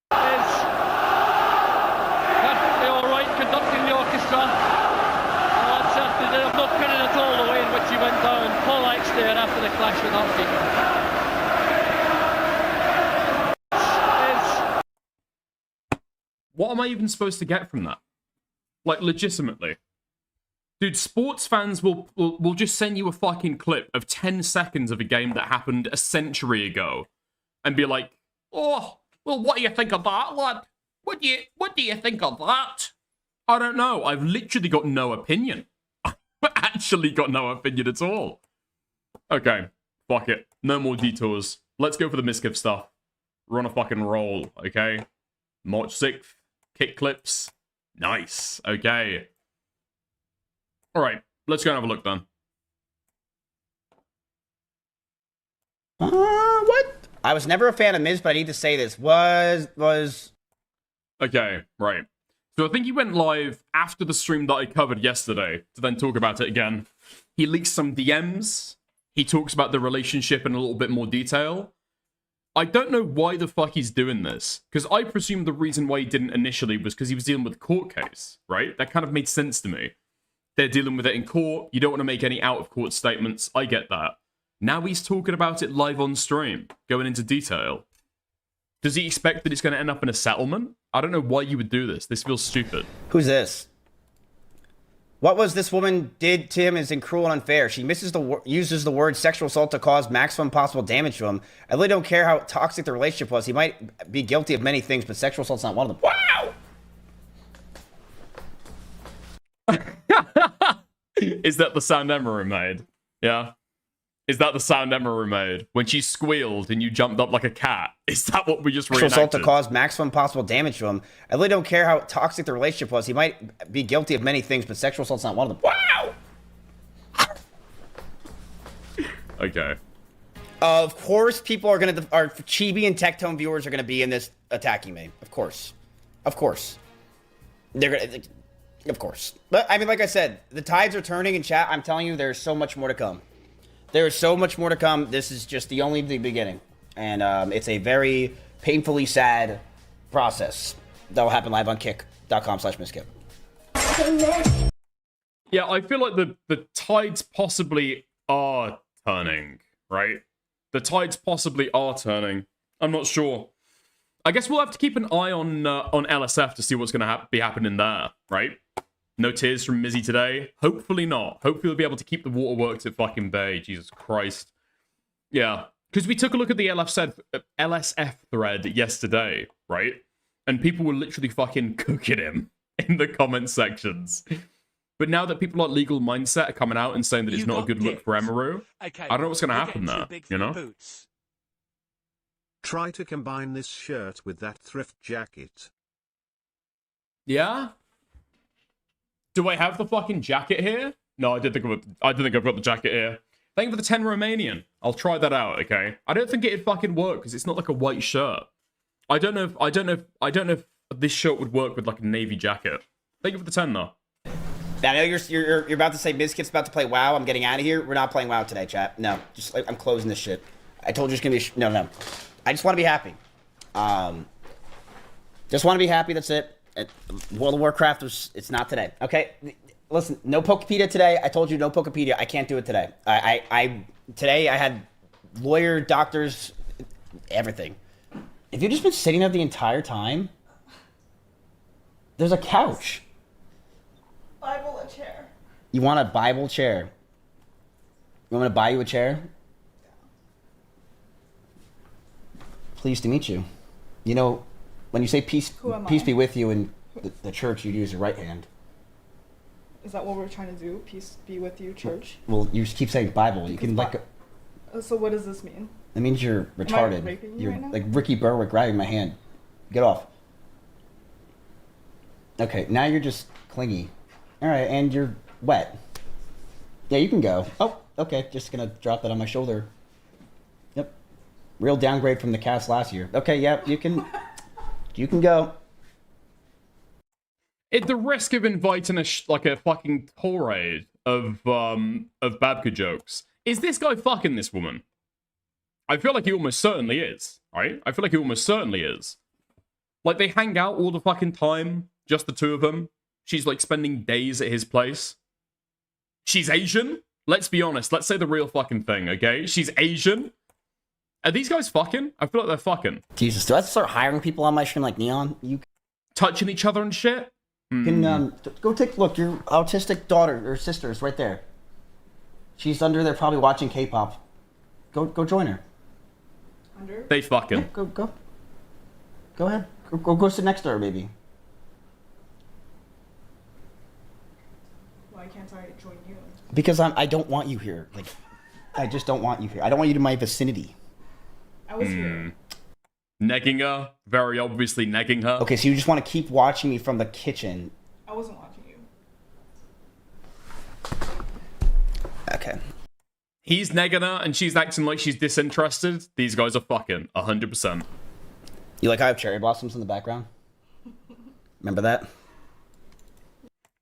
Perfectly alright conducting the orchestra. That's after I'm not putting it all the way in which he went down. Paul X there after the clash with Archie. What am I even supposed to get from that? Like, legitimately. Dude, sports fans will just send you a fucking clip of 10 seconds of a game that happened a century ago and be like, oh, well, what do you think of that, lad? What do you think of that? I don't know. I've literally got no opinion. I've actually got no opinion at all. Okay, fuck it. No more detours. Let's go for the MIZKIF stuff. We're on a fucking roll, okay? March 6th. Kick clips. Nice. Okay. Alright, let's go and have a look then. What? I was never a fan of Miz, but I need to say this. Was... Okay, right. So I think he went live after the stream that I covered yesterday to then talk about it again. He leaks some DMs. He talks about the relationship in a little bit more detail. I don't know why the fuck he's doing this, because I presume the reason why he didn't initially was because he was dealing with a court case, right? That kind of made sense to me. They're dealing with it in court, you don't want to make any out-of-court statements, I get that. Now he's talking about it live on stream, going into detail. Does he expect that it's going to end up in a settlement? I don't know why you would do this. This feels stupid. Who's this? What was this woman did to him is cruel and unfair. She uses the word sexual assault to cause maximum possible damage to him. I really don't care how toxic the relationship was. He might be guilty of many things, but sexual assault's not one of them. Wow! Is that the sound Emery made? Yeah? Is that the sound Emery made? When she squealed and you jumped up like a cat? Is that what we just reenacted? Sexual assault to cause maximum possible damage to him. I really don't care how toxic the relationship was. He might be guilty of many things, but sexual assault's not one of them. Wow! Okay. Of course, people are gonna, our Chibi and Tectone viewers are gonna be in this attacking me. Of course. Of course. They're gonna, of course. But, I mean, like I said, the tides are turning in chat. I'm telling you, there's so much more to come. There is so much more to come. This is just the beginning. And it's a very painfully sad process that will happen live on kick.com/MIZKIF. Yeah, I feel like the tides possibly are turning, right? The tides possibly are turning. I'm not sure. I guess we'll have to keep an eye on LSF to see what's going to be happening there, right? No tears from Mizzy today. Hopefully not. Hopefully we'll be able to keep the waterworks at fucking bay. Jesus Christ. Yeah. Because we took a look at the LSF thread yesterday, right? And people were literally fucking cooking him in the comment sections. But now that people like Legal Mindset are coming out and saying that it's not a good look for EMIRU, Okay, I don't know what's going to happen there, you know? Boots. Try to combine this shirt with that thrift jacket. Yeah? Do I have the fucking jacket here? No, I didn't think I've got the jacket here. Thank you for the 10 Romanian. I'll try that out, okay? I don't think it'd fucking work because it's not like a white shirt. I don't know if this shirt would work with like a navy jacket. Thank you for the 10 though. I know you're about to say MIZKIF's about to play WoW. I'm getting out of here. We're not playing WoW today, chat. No, just I'm closing this shit. I told you it's gonna be no. I just want to be happy. Just want to be happy. That's it. World of Warcraft it's not today. Okay, listen. No Pokepedia today. I told you no Pokepedia. I can't do it today. Today I had lawyer, doctors, everything. If you've just been sitting there the entire time, there's a couch. Bible a chair. You want a Bible chair? You want me to buy you a chair? Pleased to meet you. You know, when you say peace be with you in the church, you use your right hand. Is that what we're trying to do? Peace be with you, church? Well, you just keep saying Bible. You can like. So what does this mean? That means you're retarded. Am I raping you You're right now? like Ricky Berwick grabbing my hand. Get off. Okay, now you're just clingy. All right, and you're wet. Yeah, you can go. Oh, okay. Just gonna drop that on my shoulder. Yep. Real downgrade from the cast last year. Okay, yep. You can. You can go. At the risk of inviting a fucking tirade of Babka jokes, is this guy fucking this woman? I feel like he almost certainly is, right? I feel like he almost certainly is. Like, they hang out all the fucking time, just the two of them. She's, like, spending days at his place. She's Asian? Let's be honest. Let's say the real fucking thing, okay? She's Asian? Are these guys fucking? I feel like they're fucking. Jesus, do I have to start hiring people on my stream like Neon? You touching each other and shit? can go take a look. Your autistic daughter or sister is right there. She's under there probably watching K-pop. Go join her. Under? They fucking. Yeah, go ahead. Go sit next to her, maybe. Why can't I join you? Because I don't want you here. Like, I just don't want you here. I don't want you in my vicinity. I was here. Negging her. Very obviously negging her. Okay, so you just want to keep watching me from the kitchen. I wasn't watching you. Okay. He's negging her and she's acting like she's disinterested. These guys are fucking 100%. You like how I have cherry blossoms in the background? Remember that?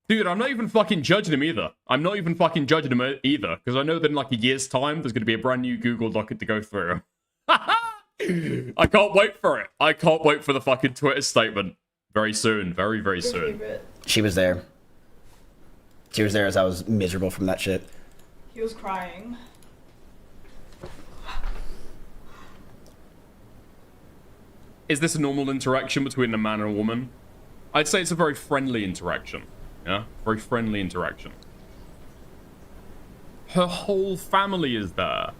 Dude, I'm not even fucking judging him either. I'm not even fucking judging him either. Because I know that in like a year's time, there's going to be a brand new Google docket to go through. I can't wait for it. I can't wait for the fucking Twitter statement. Very soon. Very, very soon. She was there. She was there as I was miserable from that shit. He was crying. Is this a normal interaction between a man and a woman? I'd say it's a very friendly interaction. Yeah? Very friendly interaction. Her whole family is there.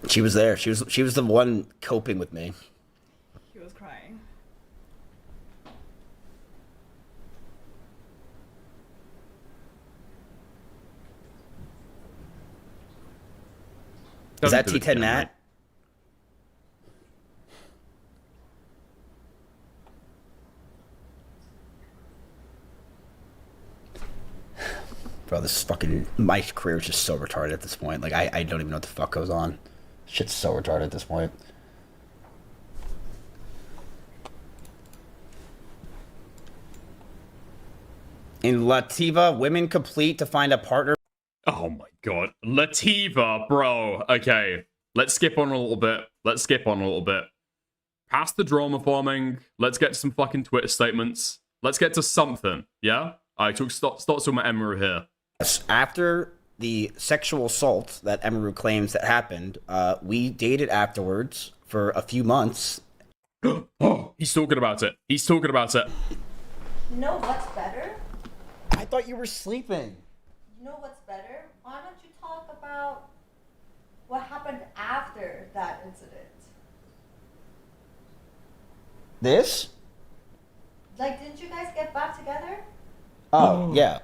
She was there. She was the one coping with me. He was crying. Is that T10 Nat? Bro, this fucking... My career is just so retarded at this point. Like, I don't even know what the fuck goes on. Shit's so retarded at this point. In Lativa, women complete to find a partner. Oh my god. Lativa, bro. Okay. Let's skip on a little bit. Past the drama farming. Let's get to some fucking Twitter statements. Let's get to something. Yeah? Alright, start with my EMIRU here. After the sexual assault that EMIRU claims that happened, we dated afterwards for a few months. Oh, he's talking about it. He's talking about it. You know what's better? I thought you were sleeping. You know what's better? Why don't you talk about what happened after that incident? This? Like, didn't you guys get back together? Oh, yeah.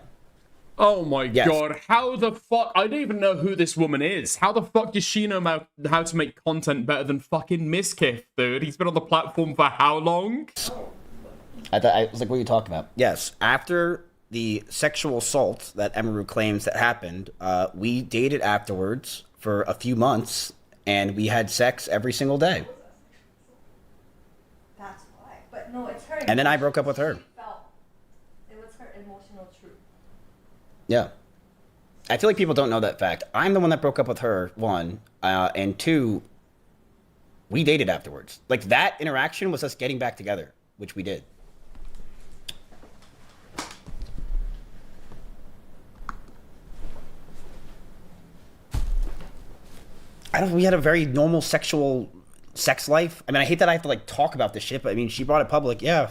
Oh my god, how the fuck? I don't even know who this woman is. How the fuck does she know how to make content better than fucking MIZKIF, dude? He's been on the platform for how long? I was like, what are you talking about? Yes, after the sexual assault that EMIRU claims that happened, we dated afterwards for a few months, and we had sex every single day. That's why. But no, it's her. And then I broke up with her. It was her emotional truth. Yeah. I feel like people don't know that fact. I'm the one that broke up with her, one. And two, we dated afterwards. Like, that interaction was us getting back together, which we did. We had a very normal sex life. I mean, I hate that I have to, like, talk about this shit, but I mean, she brought it public, yeah.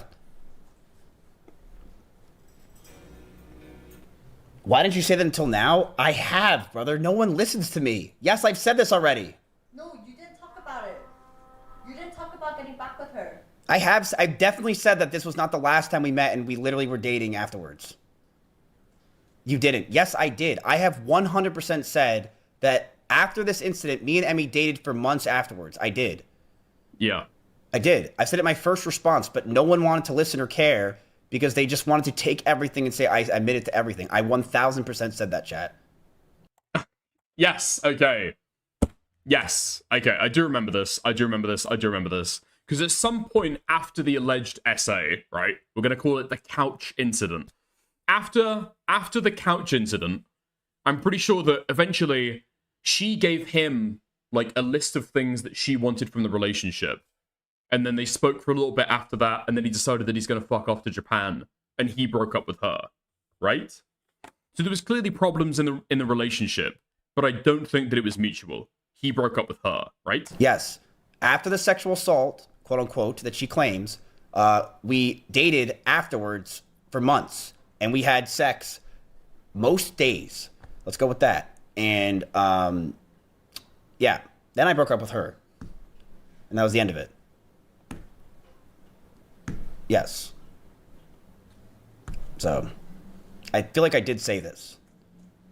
Why didn't you say that until now? I have, brother. No one listens to me. Yes, I've said this already. No, you didn't talk about it. You didn't talk about getting back with her. I've definitely said that this was not the last time we met and we literally were dating afterwards. You didn't. Yes, I did. I have 100% said that after this incident, me and Emmy dated for months afterwards. I did. Yeah. I did. I said it in my first response, but no one wanted to listen or care because they just wanted to take everything and say, I admitted to everything. I 1000% said that, chat. Yes, okay. Yes, okay, I do remember this. Because at some point after the alleged essay, right, we're going to call it the couch incident. After the couch incident, I'm pretty sure that eventually she gave him, like, a list of things that she wanted from the relationship. And then they spoke for a little bit after that, and then he decided that he's going to fuck off to Japan, and he broke up with her, right? So there was clearly problems in the relationship, but I don't think that it was mutual. He broke up with her, right? Yes. After the sexual assault, quote unquote, that she claims, we dated afterwards for months, and we had sex most days. Let's go with that. And yeah, then I broke up with her, and that was the end of it. Yes. So, I feel like I did say this.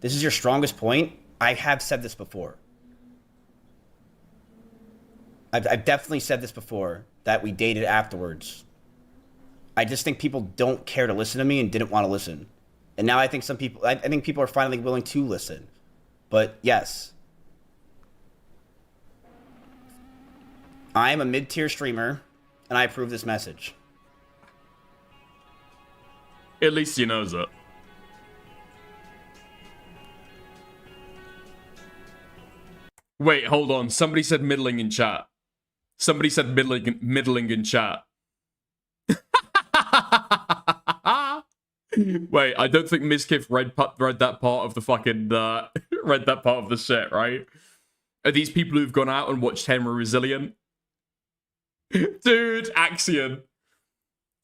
This is your strongest point. I have said this before. I've definitely said this before, that we dated afterwards. I just think people don't care to listen to me and didn't want to listen. And now I think I think people are finally willing to listen. But yes. I am a mid-tier streamer, and I approve this message. At least he knows it. Wait, hold on. Somebody said middling in chat. Somebody said middling in chat. Wait, I don't think MIZKIF read that part of the fucking read that part of the shit, right? Are these people who've gone out and watched Henry Resilient? Dude, Axion.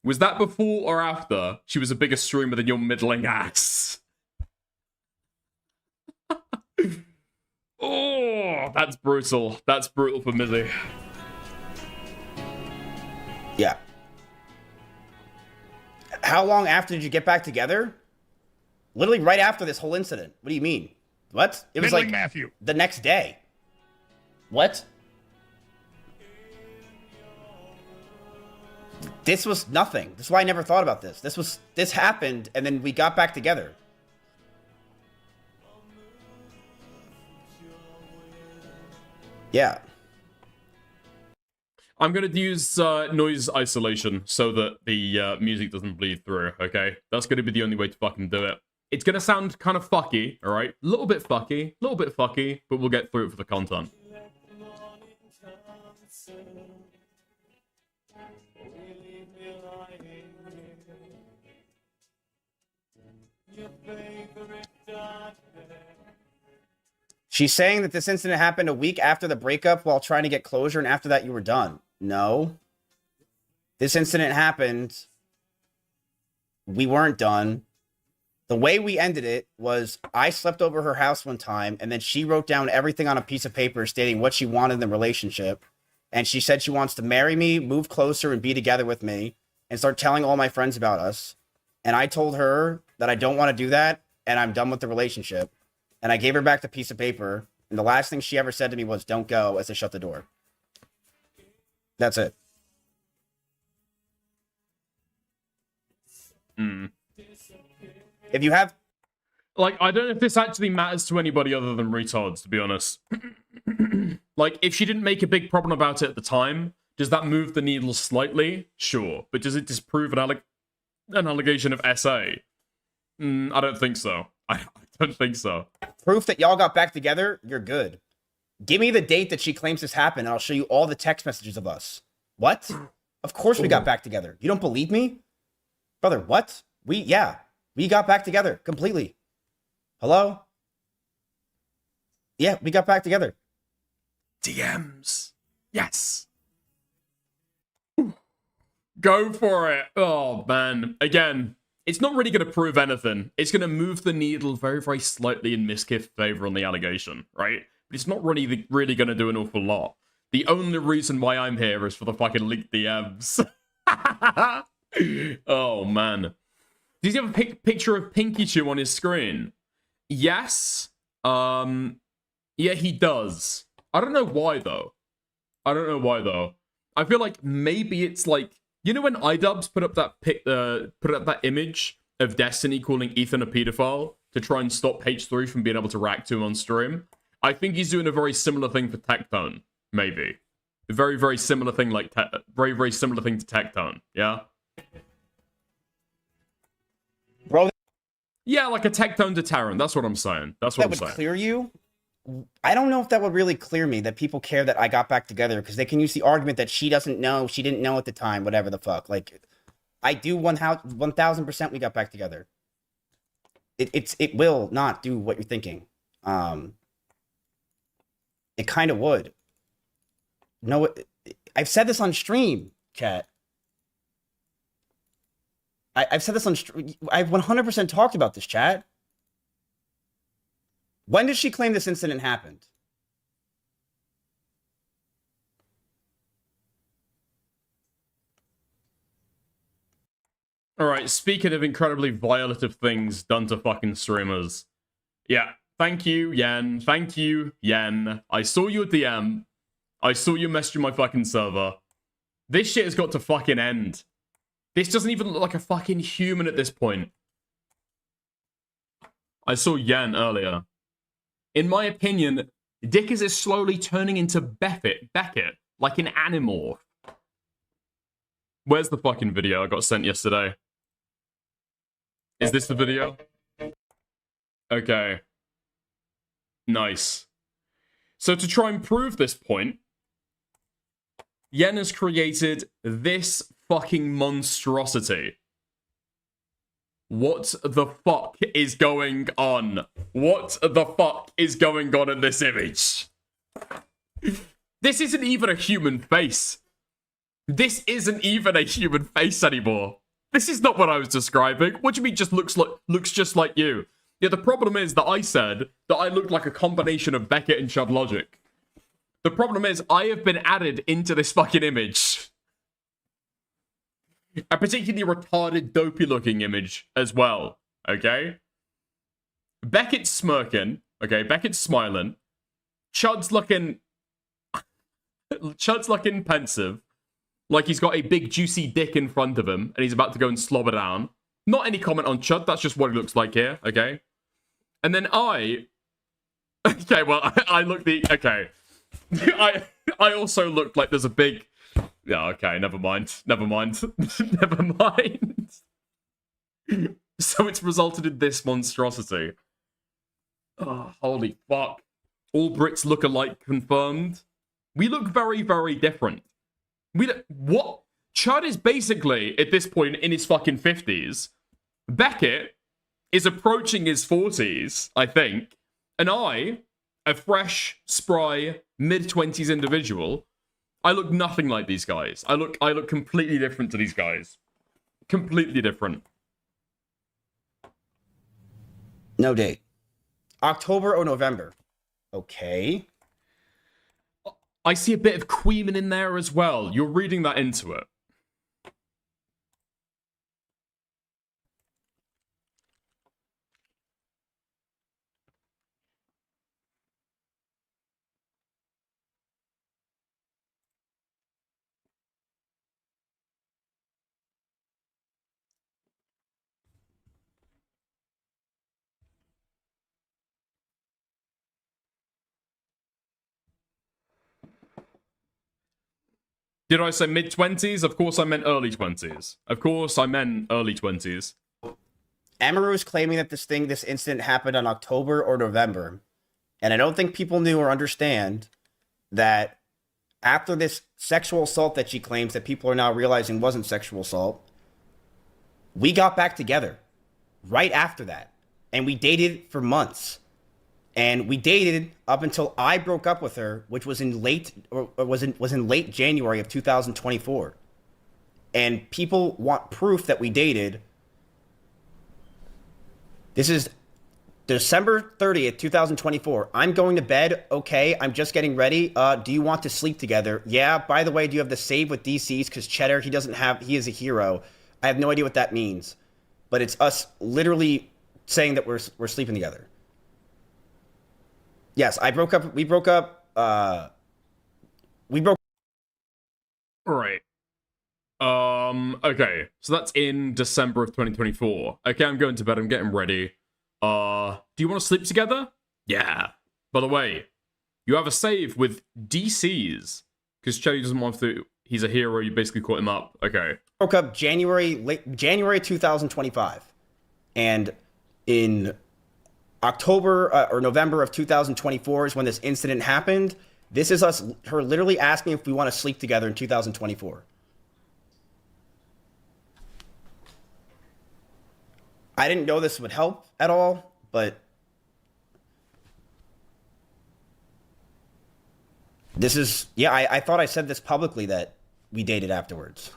Was that before or after she was a bigger streamer than your middling ass? Oh, that's brutal. That's brutal for Mizzy. Yeah. How long after did you get back together? Literally right after this whole incident. What do you mean? What? It was like Matthew. The next day. What? This was nothing. This is why I never thought about this. This happened, and then we got back together. Yeah. I'm going to use noise isolation so that the music doesn't bleed through, okay? That's going to be the only way to fucking do it. It's going to sound kind of fucky, all right? A little bit fucky, but we'll get through it for the content. She's saying that this incident happened a week after the breakup while trying to get closure, and after that you were done. No. This incident happened. We weren't done. The way we ended it was I slept over her house one time, and then she wrote down everything on a piece of paper stating what she wanted in the relationship. And she said she wants to marry me, move closer, and be together with me, and start telling all my friends about us. And I told her that I don't want to do that, and I'm done with the relationship. And I gave her back the piece of paper, and the last thing she ever said to me was, "Don't go," as I shut the door. That's it. If you have... Like, I don't know if this actually matters to anybody other than retards, to be honest. Like, if she didn't make a big problem about it at the time, does that move the needle slightly? Sure. But does it disprove an allegation of SA? I don't think so. I don't think so. Proof that y'all got back together, you're good. Give me the date that she claims this happened, and I'll show you all the text messages of us. What? Of course we got back together. You don't believe me? Brother, what? We got back together completely. Hello? Yeah, we got back together. DMs. Yes. Go for it. Oh, man. Again, it's not really going to prove anything. It's going to move the needle very, very slightly in MIZKIF's favor on the allegation, right? But it's not really going to do an awful lot. The only reason why I'm here is for the fucking leaked DMs. Oh, man. Does he have a picture of Pinky Chew on his screen? Yes. Yeah, he does. I don't know why, though. I feel like maybe it's like, you know when iDubbbz put up that image of Destiny calling Ethan a pedophile to try and stop H3 from being able to react to him on stream? I think he's doing a very similar thing for Tectone, maybe. A very, very similar thing like very, very similar thing to Tectone, yeah? Bro, yeah, like a Tectone deterrent. That's what I'm saying. That's what I'm saying. That would clear you? I don't know if that would really clear me, that people care that I got back together, because they can use the argument that she doesn't know, she didn't know at the time, whatever the fuck. Like, I do 1000% we got back together. It will not do what you're thinking. It kind of would. No, I've said this on stream, chat. I've said this on stream. I've 100% talked about this, chat. When did she claim this incident happened? Alright, speaking of incredibly violative things done to fucking streamers. Yeah, thank you, Yen. Thank you, Yen. I saw your DM. I saw you messaging my fucking server. This shit has got to fucking end. This doesn't even look like a fucking human at this point. I saw Yen earlier. In my opinion, Dickers is slowly turning into Beckett, like an animorph. Where's the fucking video I got sent yesterday? Is this the video? Okay. Nice. So to try and prove this point, Yen has created this fucking monstrosity. What the fuck is going on? What the fuck is going on in this image? This isn't even a human face. This isn't even a human face anymore. This is not what I was describing. What do you mean just looks just like you? Yeah, the problem is that I said that I looked like a combination of Beckett and Chud Logic. The problem is I have been added into this fucking image. A particularly retarded, dopey-looking image as well, okay? Beckett's smirking, okay? Beckett's smiling. Chud's looking pensive, like he's got a big, juicy dick in front of him, and he's about to go and slobber down. Not any comment on Chud, that's just what he looks like here, okay? And then I... Okay, well, I look the... Okay. I also look like there's a big... Yeah, okay, never mind. Never mind. Never mind. So it's resulted in this monstrosity. Oh, holy fuck. All Brits look alike confirmed. We look very, very different. What? Chud is basically, at this point, in his fucking 50s. Beckett is approaching his 40s, I think. And I, a fresh, spry, mid-20s individual, I look nothing like these guys. I look completely different to these guys. Completely different. No date. October or November. Okay. I see a bit of Queeman in there as well. You're reading that into it. Did I say mid-20s? Of course I meant early 20s. Of course I meant early 20s. EMIRU is claiming that this incident happened on October or November. And I don't think people knew or understand that after this sexual assault that she claims that people are now realizing wasn't sexual assault, we got back together right after that. And we dated for months. And we dated up until I broke up with her, which was in late January of 2024. And people want proof that we dated. This is December 30th, 2024. I'm going to bed. Okay, I'm just getting ready. Do you want to sleep together? Yeah, by the way, do you have the save with DCs? Because Cheddar, he is a hero. I have no idea what that means. But it's us literally saying that we're sleeping together. Yes, we broke up. Right. Okay. So that's in December of 2024. Okay, I'm going to bed. I'm getting ready. Do you want to sleep together? Yeah. By the way, you have a save with DCs. Because Chelly doesn't want to... He's a hero. You basically caught him up. Okay. Broke up late January 2025. And in October or November of 2024 is when this incident happened. This is her literally asking if we want to sleep together in 2024. I didn't know this would help at all, but this is, yeah, I thought I said this publicly that we dated afterwards.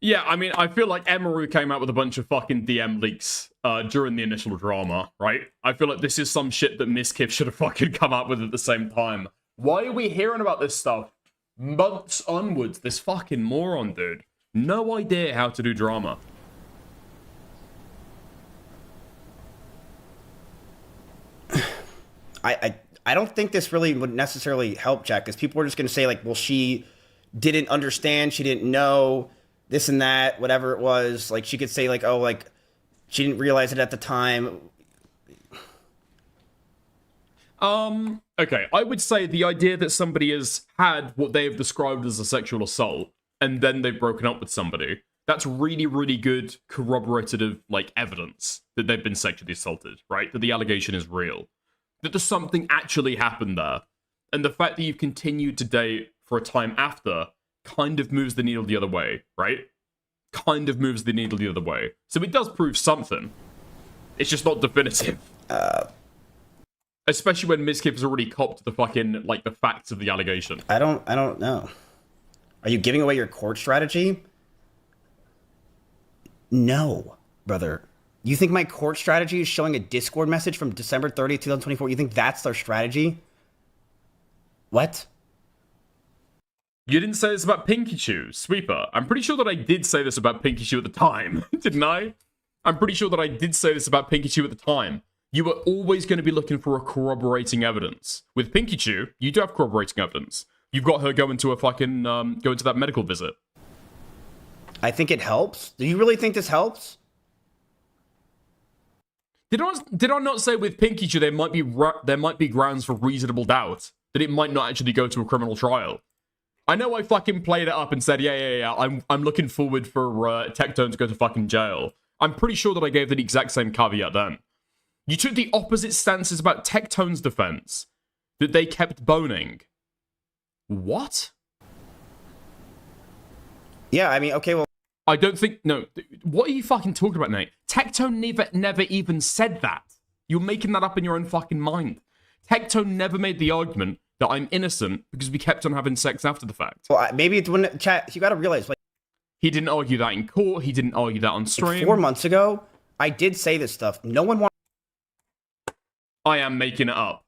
Yeah, I mean, I feel like EMIRU came out with a bunch of fucking DM leaks during the initial drama, right? I feel like this is some shit that MIZKIF should have fucking come up with at the same time. Why are we hearing about this stuff months onwards? This fucking moron, dude. No idea how to do drama. I don't think this really would necessarily help, Jack, because people are just going to say, like, well, she didn't understand, she didn't know, this and that, whatever it was. Like, she could say, like, oh, like, she didn't realize it at the time. Okay, I would say the idea that somebody has had what they have described as a sexual assault, and then they've broken up with somebody, that's really, really good corroborative, like, evidence that they've been sexually assaulted, right? That the allegation is real. That there's something actually happened there. And the fact that you've continued to date for a time after kind of moves the needle the other way, right? Kind of moves the needle the other way. So it does prove something. It's just not definitive. Especially when MIZKIF has already copped the fucking, like, the facts of the allegation. I don't know. Are you giving away your court strategy? No, brother. You think my court strategy is showing a Discord message from December 30th, 2024? You think that's their strategy? What? You didn't say this about Pinky Sweeper. I'm pretty sure that I did say this about Pinky at the time, didn't I? I'm pretty sure that I did say this about Pinky at the time. You were always going to be looking for a corroborating evidence. With Pinky, you do have corroborating evidence. You've got her going to a fucking, going to that medical visit. I think it helps. Do you really think this helps? Did I not say with Pinky there might be grounds for reasonable doubt that it might not actually go to a criminal trial? I know I fucking played it up and said, yeah, I'm looking forward for Tectone to go to fucking jail. I'm pretty sure that I gave the exact same caveat then. You took the opposite stances about Tectone's defense, that they kept boning. What? Yeah, I mean, okay, well... I don't think... No, what are you fucking talking about, Nate? Tectone never even said that. You're making that up in your own fucking mind. Tecto never made the argument that I'm innocent because we kept on having sex after the fact. Well, maybe it's when chat. You got to realize, like, he didn't argue that in court. He didn't argue that on stream. Like 4 months ago, I did say this stuff. No one wanted. I am making it up.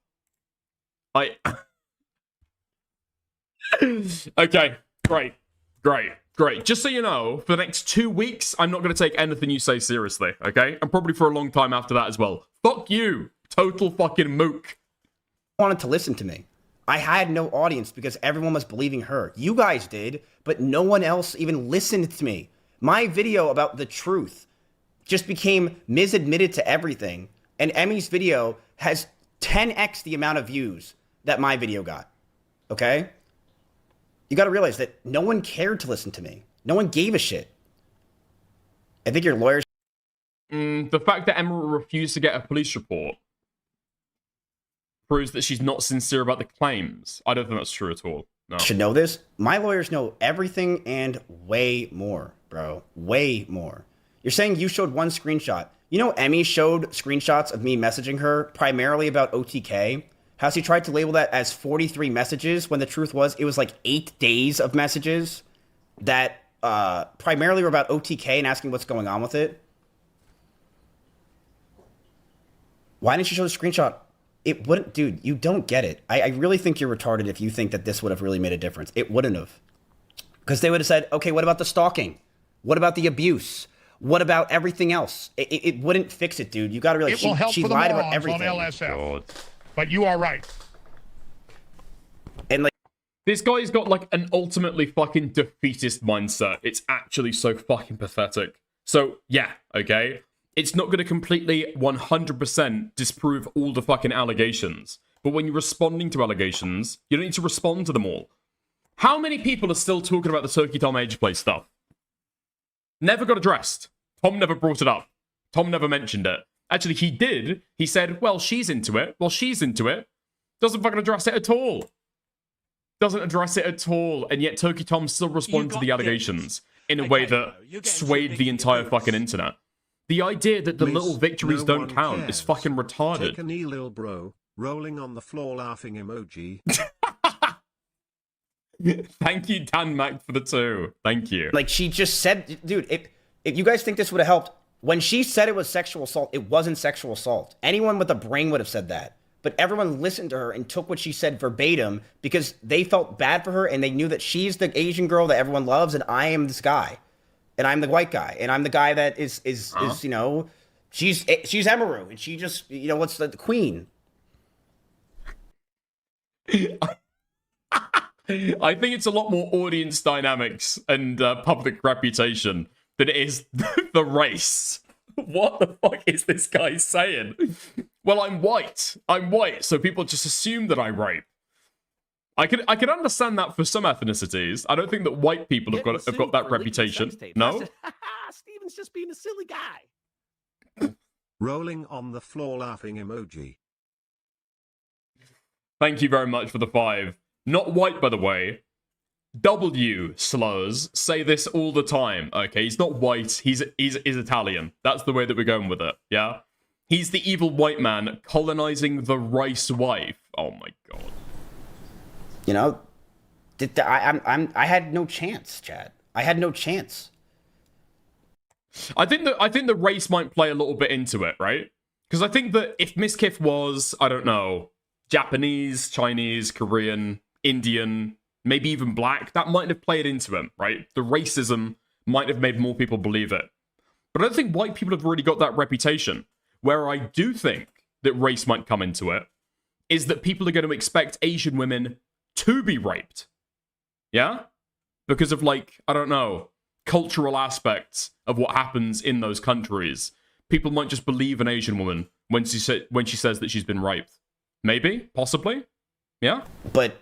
Okay, great. Just so you know, for the next 2 weeks, I'm not going to take anything you say seriously, okay? And probably for a long time after that as well. Fuck you, total fucking mook. Wanted to listen to me. I had no audience because everyone was believing her. You guys did, but no one else even listened to me. My video about the truth just became Miz admitted to everything, and Emmy's video has 10x the amount of views that my video got, okay? You got to realize that no one cared to listen to me. No one gave a shit. I think your lawyers... The fact that Emma refused to get a police report proves that she's not sincere about the claims. I don't think that's true at all. No. Should know this. My lawyers know everything and way more, bro. Way more. You're saying you showed one screenshot. You know Emmy showed screenshots of me messaging her primarily about OTK. How she tried to label that as 43 messages when the truth was it was like 8 days of messages that primarily were about OTK and asking what's going on with it. Why didn't you show the screenshot? It wouldn't, dude, you don't get it. I really think you're retarded if you think that this would have really made a difference. It wouldn't have. Because they would have said, okay, what about the stalking? What about the abuse? What about everything else? It wouldn't fix it, dude. You got to realize she lied about everything. On LSF. But you are right. And like, this guy's got like an ultimately fucking defeatist mindset. It's actually so fucking pathetic. So yeah, okay. It's not going to completely 100% disprove all the fucking allegations. But when you're responding to allegations, you don't need to respond to them all. How many people are still talking about the Turkey Tom age play stuff? Never got addressed. Tom never brought it up. Tom never mentioned it. Actually, he did. He said, well, she's into it. Well, she's into it. Doesn't fucking address it at all. Doesn't address it at all. And yet Turkey Tom still responded to the allegations in a way that swayed the entire fucking internet. The idea that the little victories don't count is fucking retarded. Take a knee, lil bro. Rolling on the floor laughing emoji. Thank you, Dan Mac, for the 2. Thank you. Like, she just said, dude, if you guys think this would have helped, when she said it was sexual assault, it wasn't sexual assault. Anyone with a brain would have said that. But everyone listened to her and took what she said verbatim because they felt bad for her and they knew that she's the Asian girl that everyone loves and I am this guy. And I'm the white guy. And I'm the guy that is you know, she's EMIRU. And she just, you know, what's the queen? I think it's a lot more audience dynamics and public reputation than it is the race. What the fuck is this guy saying? Well, I'm white, so people just assume that I rape. I can understand that for some ethnicities. I don't think that white people have got that reputation. No? Steven's just being a silly guy. Rolling on the floor laughing emoji. Thank you very much for the 5. Not white, by the way. W slurs say this all the time. Okay, he's not white. He's Italian. That's the way that we're going with it. Yeah, he's the evil white man colonizing the rice wife. Oh my god. You know, I had no chance, Chad. I had no chance. I think the race might play a little bit into it, right? Because I think that if MIZKIF was, I don't know, Japanese, Chinese, Korean, Indian, maybe even black, that might have played into him, right? The racism might have made more people believe it. But I don't think white people have really got that reputation. Where I do think that race might come into it is that people are going to expect Asian women to be raped. Yeah? Because of, like, I don't know, cultural aspects of what happens in those countries. People might just believe an Asian woman when she says that she's been raped. Maybe? Possibly? Yeah? But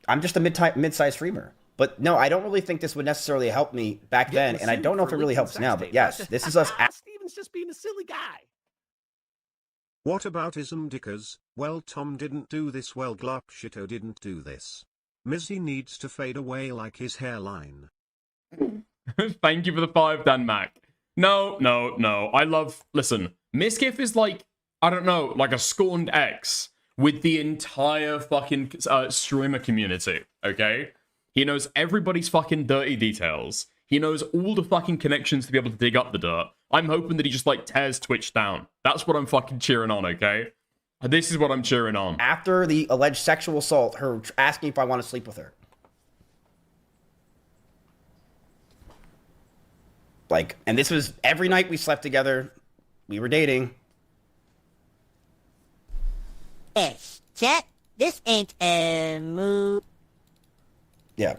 I'm just a mid-sized streamer. But no, I don't really think this would necessarily help me back then, and I don't know if it really helps now, but yes, this is us... Steven's just being a silly guy. What about Ismdikas? Well, Tom didn't do this, well, Glupshito didn't do this. Mizzy needs to fade away like his hairline. Thank you for the 5, Dan Mac. No. Listen, MIZKIF is like I don't know, like a scorned ex with the entire fucking streamer community, okay? He knows everybody's fucking dirty details. He knows all the fucking connections to be able to dig up the dirt. I'm hoping that he just, like, tears Twitch down. That's what I'm fucking cheering on, okay? This is what I'm cheering on. After the alleged sexual assault, her asking if I want to sleep with her. Like, and this was every night we slept together. We were dating. Yes, chat, this ain't a move. Yeah.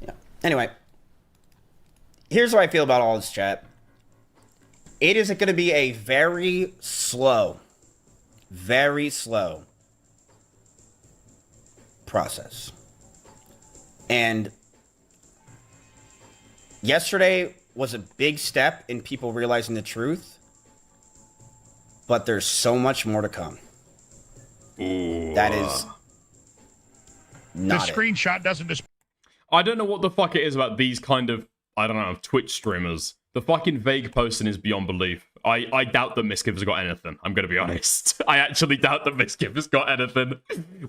Yeah. Anyway. Here's what I feel about all this, chat. It is going to be a very slow process. And yesterday was a big step in people realizing the truth, but there's so much more to come. Ooh. That is not the screenshot doesn't display. I don't know what the fuck it is about these kind of, I don't know, Twitch streamers. The fucking vague posting is beyond belief. I doubt that MIZKIF has got anything. I'm going to be honest. I actually doubt that MIZKIF has got anything.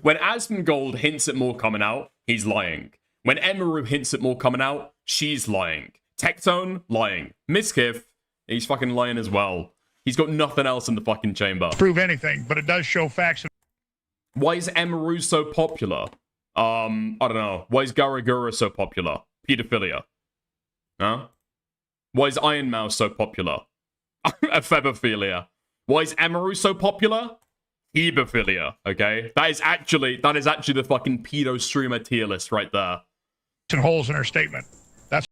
When Asmongold hints at more coming out, he's lying. When EMIRU hints at more coming out, she's lying. Tectone, lying. MIZKIF, he's fucking lying as well. He's got nothing else in the fucking chamber. Prove anything, but it does show facts. Why is EMIRU so popular? I don't know. Why is Garagura so popular? Pedophilia. Huh? Why is Iron Mouse so popular? Ephebophilia. Why is EMIRU so popular? Hebophilia, okay? That is actually the fucking pedo streamer tier list right there. And holes in her statement. That's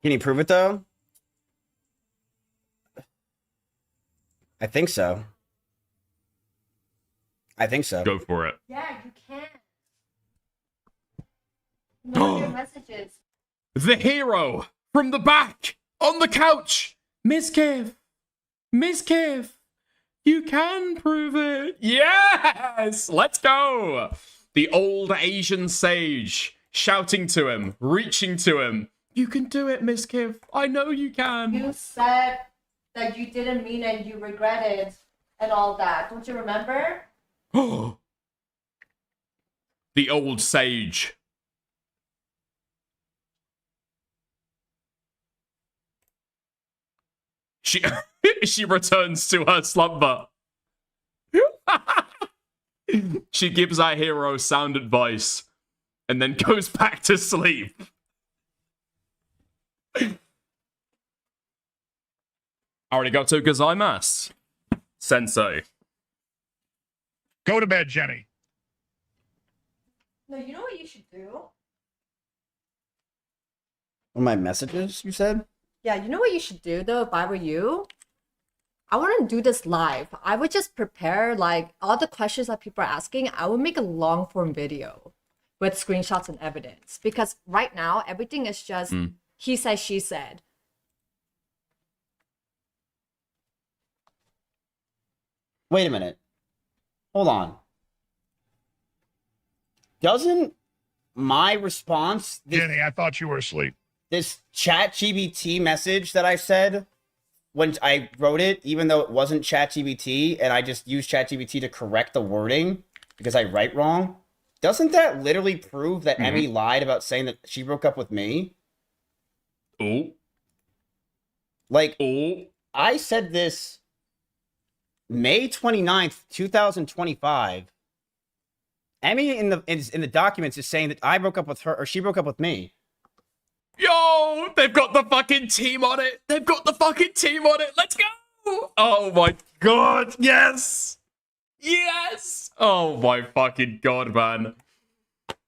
Can you prove it, though? I think so. I think so. Go for it. Yeah, you can. Know your messages. The hero from the back on the couch. MIZKIF. MIZKIF. You can prove it. Yes. Let's go. The old Asian sage shouting to him, reaching to him. You can do it, MIZKIF. I know you can. You said that you didn't mean it, you regretted, and all that. Don't you remember? The old sage. She returns to her slumber. She gives our hero sound advice and then goes back to sleep. Arigato gozaimasu, sensei. Go to bed, Jenny. No, you know what you should do? My messages, you said? Yeah, you know what you should do though, if I were you? I wouldn't do this live. I would just prepare like all the questions that people are asking. I would make a long form video with screenshots and evidence. Because right now, everything is just he said, she said. Wait a minute. Hold on. Doesn't my response... Jenny, I thought you were asleep. This ChatGPT message that I said when I wrote it, even though it wasn't ChatGPT, and I just used ChatGPT to correct the wording because I write wrong, doesn't that literally prove that Emmy lied about saying that she broke up with me? Oh. Like, I said this May 29th, 2025. Emmy in the documents is saying that I broke up with her, or she broke up with me. Yo, they've got the fucking team on it. They've got the fucking team on it. Let's go. Oh my god. Yes. Yes. Oh my fucking god, man.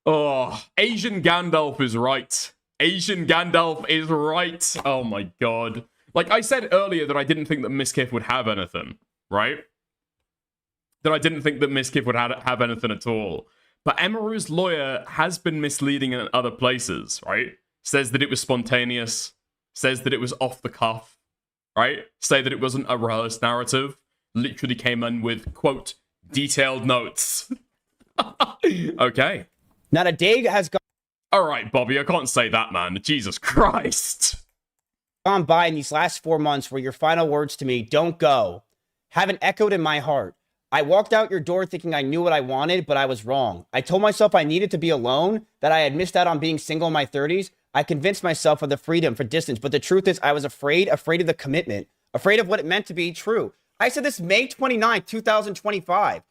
Oh, Asian Gandalf is right. Asian Gandalf is right. Oh my god. Like I said earlier that I didn't think that MIZKIF would have anything, right? That I didn't think that MIZKIF would have anything at all. But EMIRU's lawyer has been misleading in other places, right? Says that it was spontaneous. Says that it was off the cuff, right? Say that it wasn't a rehearsed narrative. Literally came in with, quote, detailed notes. Okay. Not a day has gone... Alright, Bobby, I can't say that, man. Jesus Christ. Gone by in these last 4 months where your final words to me, don't go, haven't echoed in my heart. I walked out your door thinking I knew what I wanted, but I was wrong. I told myself I needed to be alone, that I had missed out on being single in my 30s. I convinced myself of the freedom for distance, but the truth is I was afraid of the commitment, afraid of what it meant to be true. I said this May 29th, 2025.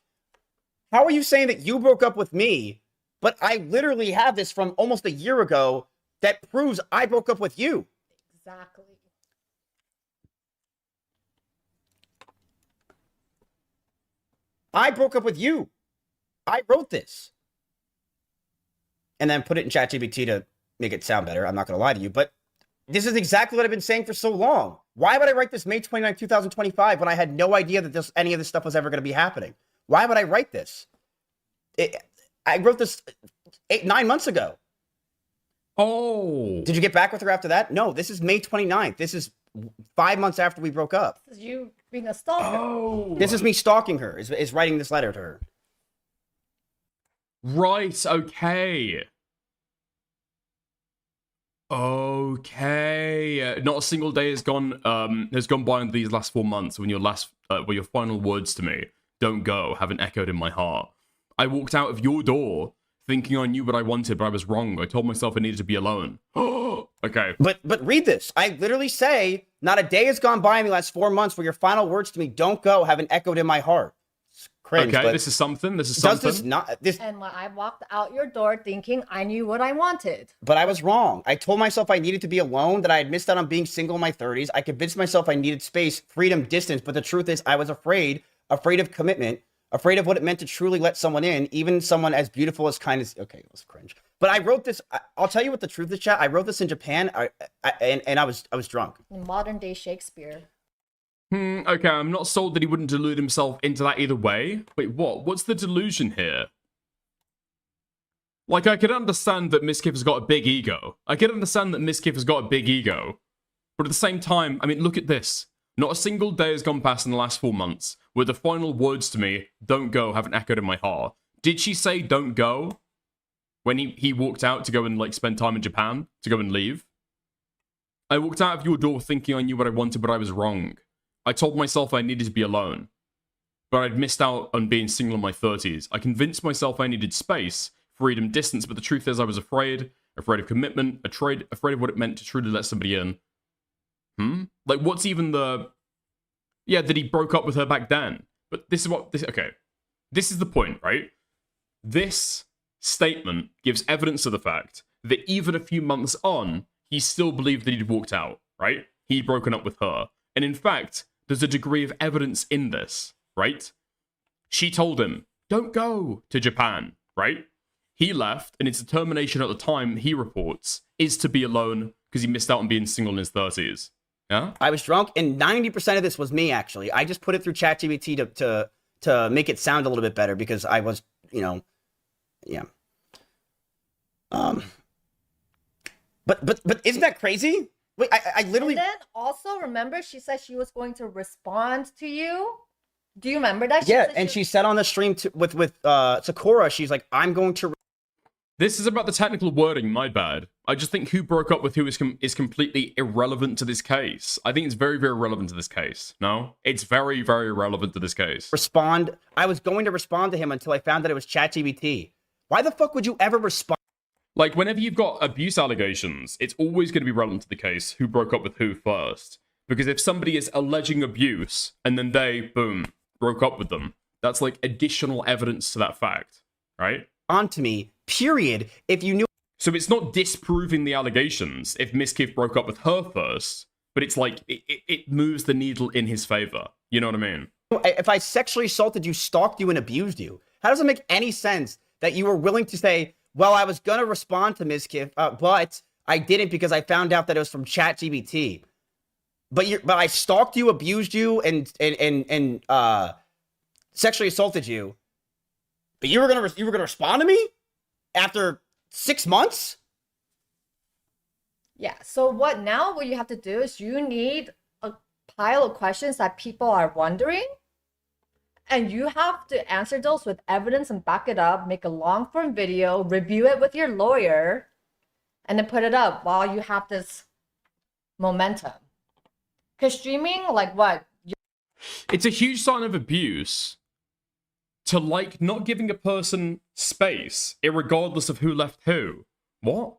How are you saying that you broke up with me, but I literally have this from almost a year ago that proves I broke up with you? Exactly. I broke up with you. I wrote this. And then put it in ChatGPT to make it sound better. I'm not going to lie to you, but this is exactly what I've been saying for so long. Why would I write this May 29, 2025 when I had no idea that any of this stuff was ever going to be happening? Why would I write this? I wrote this 9 months ago. Oh. Did you get back with her after that? No, this is May 29th. This is 5 months after we broke up. This is you being a stalker. Oh. This is me stalking her, is writing this letter to her. Right, okay. Okay. Not a single day has gone by in these last 4 months when your final words to me, don't go, haven't echoed in my heart. I walked out of your door thinking I knew what I wanted, but I was wrong. I told myself I needed to be alone. Okay. But read this. I literally say, not a day has gone by in the last 4 months where your final words to me, don't go, haven't echoed in my heart. It's cringe. Okay, this is something. This is something. Does this not... This, and when I walked out your door thinking I knew what I wanted. but I was wrong. I told myself I needed to be alone, that I had missed out on being single in my 30s. I convinced myself I needed space, freedom, distance. But the truth is I was afraid of commitment, afraid of what it meant to truly let someone in, even someone as beautiful as kind as... Okay, it was cringe. But I wrote this... I'll tell you what the truth is, chat. I wrote this in Japan, and I was drunk. In modern day Shakespeare. Okay, I'm not sold that he wouldn't delude himself into that either way. Wait, what? What's the delusion here? Like, I can understand that MIZKIF has got a big ego. I can understand that MIZKIF has got a big ego. But at the same time, I mean, look at this. Not a single day has gone past in the last 4 months where the final words to me, don't go, haven't echoed in my heart. Did she say don't go when he walked out to go and, like, spend time in Japan? To go and leave? I walked out of your door thinking I knew what I wanted, but I was wrong. I told myself I needed to be alone, but I'd missed out on being single in my 30s. I convinced myself I needed space, freedom, distance, but the truth is I was afraid of commitment, afraid of what it meant to truly let somebody in. Like, what's even the... Yeah, that he broke up with her back then. But this is what... Okay. This is the point, right? This statement gives evidence of the fact that even a few months on, he still believed that he'd walked out, right? He'd broken up with her. And in fact... there's a degree of evidence in this, right? She told him, don't go to Japan, right? He left, and his determination at the time, he reports, is to be alone because he missed out on being single in his 30s. Yeah? I was drunk, and 90% of this was me, actually. I just put it through ChatGPT to make it sound a little bit better because I was, you know, yeah. But isn't that crazy? Wait, I literally... And then also, remember, she said she was going to respond to you Do you remember that? Yeah, and she said on the stream with Sakura, she's like, I'm going to. This is about the technical wording, my bad. I just think who broke up with who is completely irrelevant to this case. I think it's very, very relevant to this case. No? It's very, very relevant to this case. Respond. I was going to respond to him until I found that it was ChatGPT. Why the fuck would you ever respond? Like, whenever you've got abuse allegations, it's always going to be relevant to the case who broke up with who first. Because if somebody is alleging abuse, and then they, boom, broke up with them, that's like additional evidence to that fact, right? On to me, period, if you knew. So it's not disproving the allegations if MIZKIF broke up with her first, but it's like, it moves the needle in his favor. You know what I mean? If I sexually assaulted you, stalked you, and abused you, how does it make any sense that you were willing to say, well, I was going to respond to MIZKIF, but I didn't because I found out that it was from ChatGPT. But I stalked you, abused you, and sexually assaulted you. But you were gonna respond to me after 6 months? Yeah. So what you have to do is you need a pile of questions that people are wondering, and you have to answer those with evidence and back it up. Make a long form video, review it with your lawyer, and then put it up while you have this momentum. Because streaming, like what? It's a huge sign of abuse to, like, not giving a person space, irregardless of who left who. What?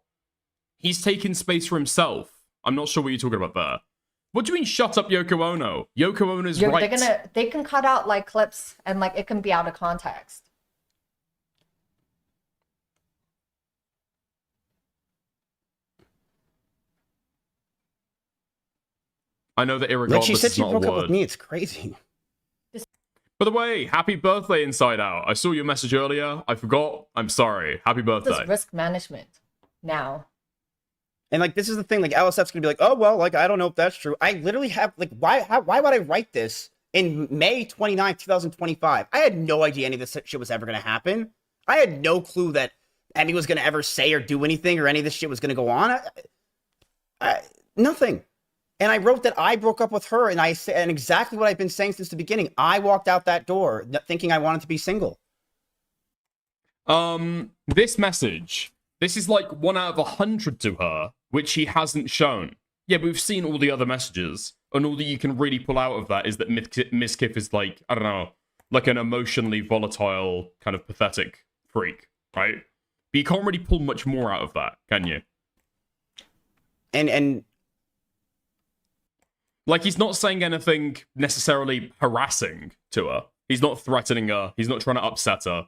He's taking space for himself. I'm not sure what you're talking about there. What do you mean, shut up, Yoko Ono? Yoko Ono's right. They can cut out, like, clips, and, like, it can be out of context. I know that irregardless Like she said, is she not a broke up word. with me. It's crazy. By the way, happy birthday, Inside Out. I saw your message earlier. I forgot. I'm sorry. Happy birthday. This risk management now. And like, this is the thing. Like, LSF's gonna be like, oh well, like I don't know if that's true. I literally have like, why would I write this in May 29th, 2025? I had no idea any of this shit was ever gonna happen. I had no clue that Emmy was gonna ever say or do anything, or any of this shit was gonna go on. Nothing. And I wrote that I broke up with her, and and exactly what I've been saying since the beginning. I walked out that door thinking I wanted to be single. This message, this is like 1 out of 100 to her, which he hasn't shown. Yeah, but we've seen all the other messages, and all that you can really pull out of that is that MIZKIF is like, I don't know, like an emotionally volatile, kind of pathetic freak, right? But you can't really pull much more out of that, can you? And like, he's not saying anything necessarily harassing to her. He's not threatening her. He's not trying to upset her.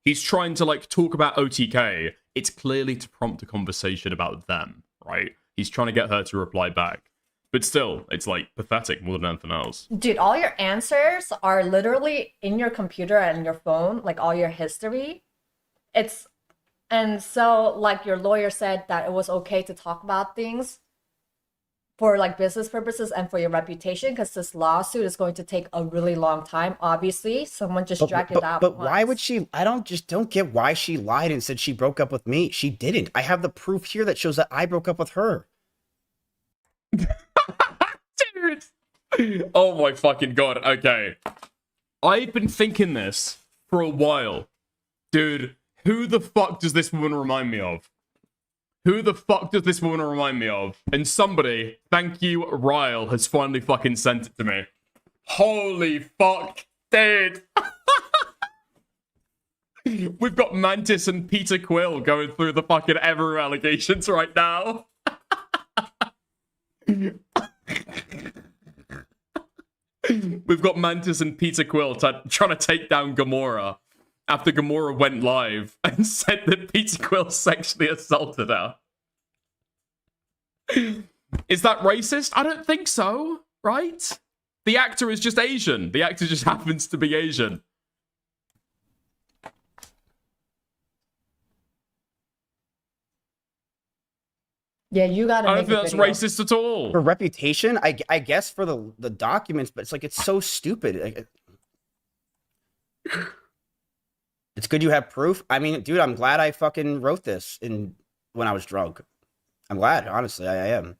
He's trying to, like, talk about OTK. It's clearly to prompt a conversation about them, right? He's trying to get her to reply back. But still, it's, like, pathetic more than anything else. Dude, all your answers are literally in your computer and your phone, like all your history. And so, like, your lawyer said that it was okay to talk about things for like business purposes and for your reputation, because this lawsuit is going to take a really long time. Obviously, someone just dragged it out. But why would she? I don't get why she lied and said she broke up with me. She didn't. I have the proof here that shows that I broke up with her. Dude. Oh my fucking god. Okay. I've been thinking this for a while. Dude, who the fuck does this woman remind me of? Who the fuck does this woman remind me of? And somebody, thank you, Ryle, has finally fucking sent it to me. Holy fuck, dude. We've got Mantis and Peter Quill going through the fucking EMIRU allegations right now. We've got Mantis and Peter Quill trying to take down Gamora after Gamora went live and said that Peter Quill sexually assaulted her. Is that racist? I don't think so, right? The actor is just Asian. The actor just happens to be Asian. Yeah, you gotta. I don't think that's racist at all. For reputation, I guess for the documents, but it's like, it's so stupid. It's good you have proof. I mean, dude, I'm glad I fucking wrote this when I was drunk. I'm glad, honestly, I am.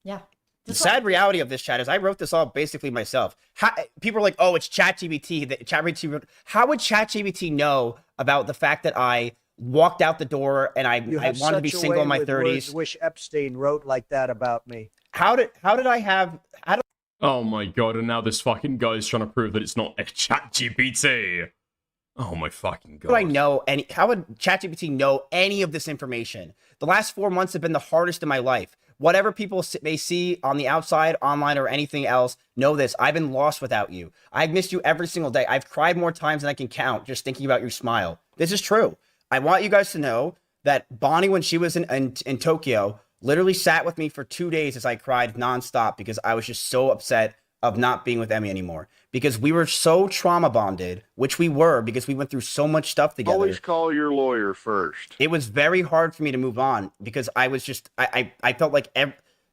Yeah. The sad reality of this chat is I wrote this all basically myself. People are like, oh, it's ChatGPT. How would ChatGPT know about the fact that I walked out the door and I wanted to be single in my 30s? Wish Epstein wrote like that about me. How did I have... Oh my god, and now this fucking guy's trying to prove that it's not a ChatGPT. Oh my fucking god. How would ChatGPT know any of this information? The last 4 months have been the hardest in my life. Whatever people may see on the outside, online, or anything else, know this. I've been lost without you. I've missed you every single day. I've cried more times than I can count just thinking about your smile. This is true. I want you guys to know that Bonnie, when she was in Tokyo, literally sat with me for 2 days as I cried nonstop because I was just so upset of not being with Emmy anymore. Because we were so trauma bonded, which we were because we went through so much stuff together. Always call your lawyer first. It was very hard for me to move on because I was just, I felt like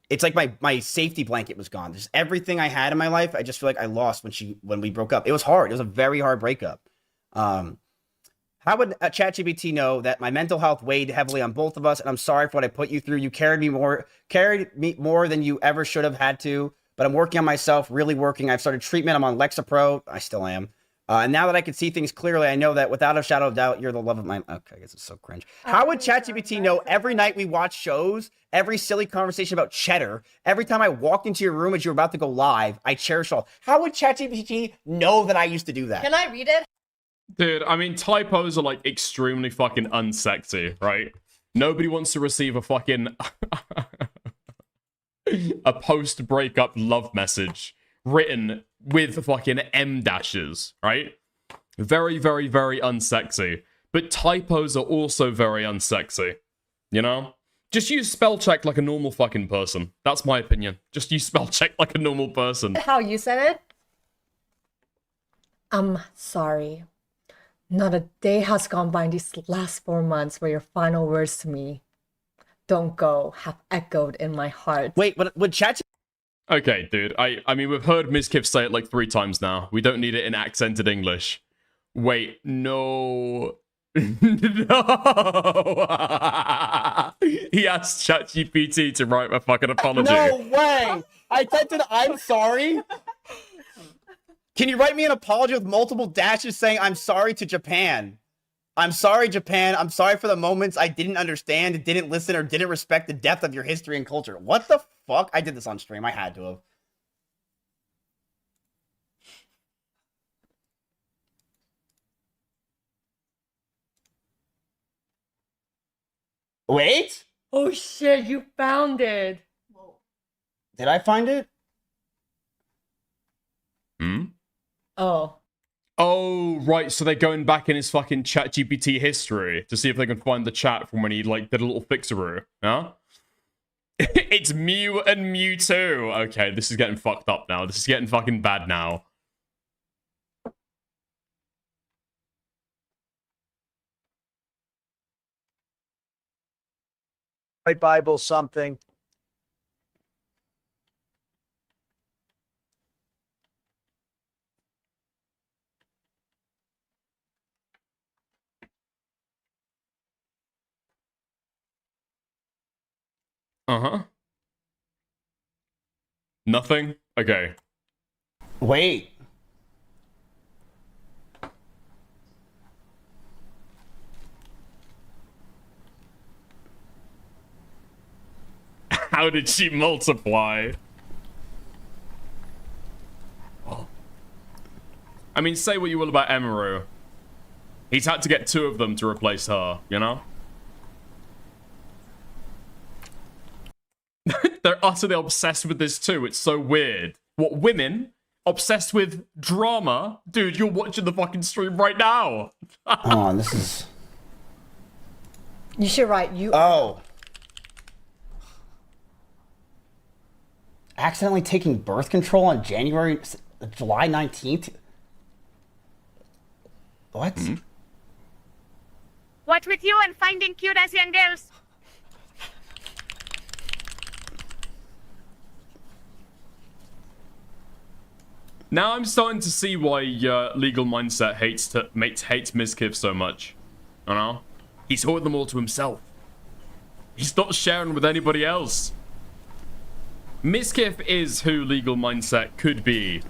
it's like my safety blanket was gone. Just everything I had in my life, I just feel like I lost when we broke up. It was hard. It was a very hard breakup. How would ChatGPT know that my mental health weighed heavily on both of us? And I'm sorry for what I put you through. You carried me more than you ever should have had to. But I'm working on myself, really working. I've started treatment. I'm on Lexapro. I still am. And now that I can see things clearly, I know that without a shadow of doubt, you're the love of my... Okay, I guess it's so cringe. How would ChatGPT know every night we watch shows, every silly conversation about cheddar, every time I walked into your room as you were about to go live, I cherish all? How would ChatGPT know that I used to do that? Can I read it? Dude, I mean, typos are like extremely fucking unsexy, right? Nobody wants to receive a fucking... a post-breakup love message written with fucking M dashes, right? Very, very, very unsexy. But typos are also very unsexy, you know? Just use spell check like a normal fucking person. That's my opinion. Just use spell check like a normal person. How you said it? I'm sorry. Not a day has gone by in these last 4 months where your final words to me, "Don't go," have echoed in my heart. Wait, would ChatGPT... Okay, dude. I mean, we've heard MIZKIF say it like 3 times now. We don't need it in accented English. Wait, no. No. He asked ChatGPT to write a fucking apology. No way! I typed in, "I'm sorry." Can you write me an apology with multiple dashes saying, "I'm sorry to Japan"? I'm sorry, Japan. I'm sorry for the moments I didn't understand, didn't listen, or didn't respect the depth of your history and culture. What the fuck? I did this on stream. I had to have. Wait? Oh shit, you found it. Did I find it? Hmm? Oh. Oh, right, so they're going back in his fucking ChatGPT history to see if they can find the chat from when he, like, did a little fixeroo, huh? It's Mew and Mewtwo. Okay, this is getting fucked up now. This is getting fucking bad now. White Bible something. Uh-huh. Nothing? Okay. Wait. How did she multiply? Oh. I mean, say what you will about EMIRU. He's had to get 2 of them to replace her, you know? They're utterly obsessed with this too. It's so weird. What, women? Obsessed with drama? Dude, you're watching the fucking stream right now. Hold on, this is... You should write you. Oh. Accidentally taking birth control on July 19th? What? Hmm? What with you and finding cute as young girls? Now I'm starting to see why Legal Mindset hates MIZKIF so much. You know? He's holding them all to himself. He's not sharing with anybody else. MIZKIF is who Legal Mindset could be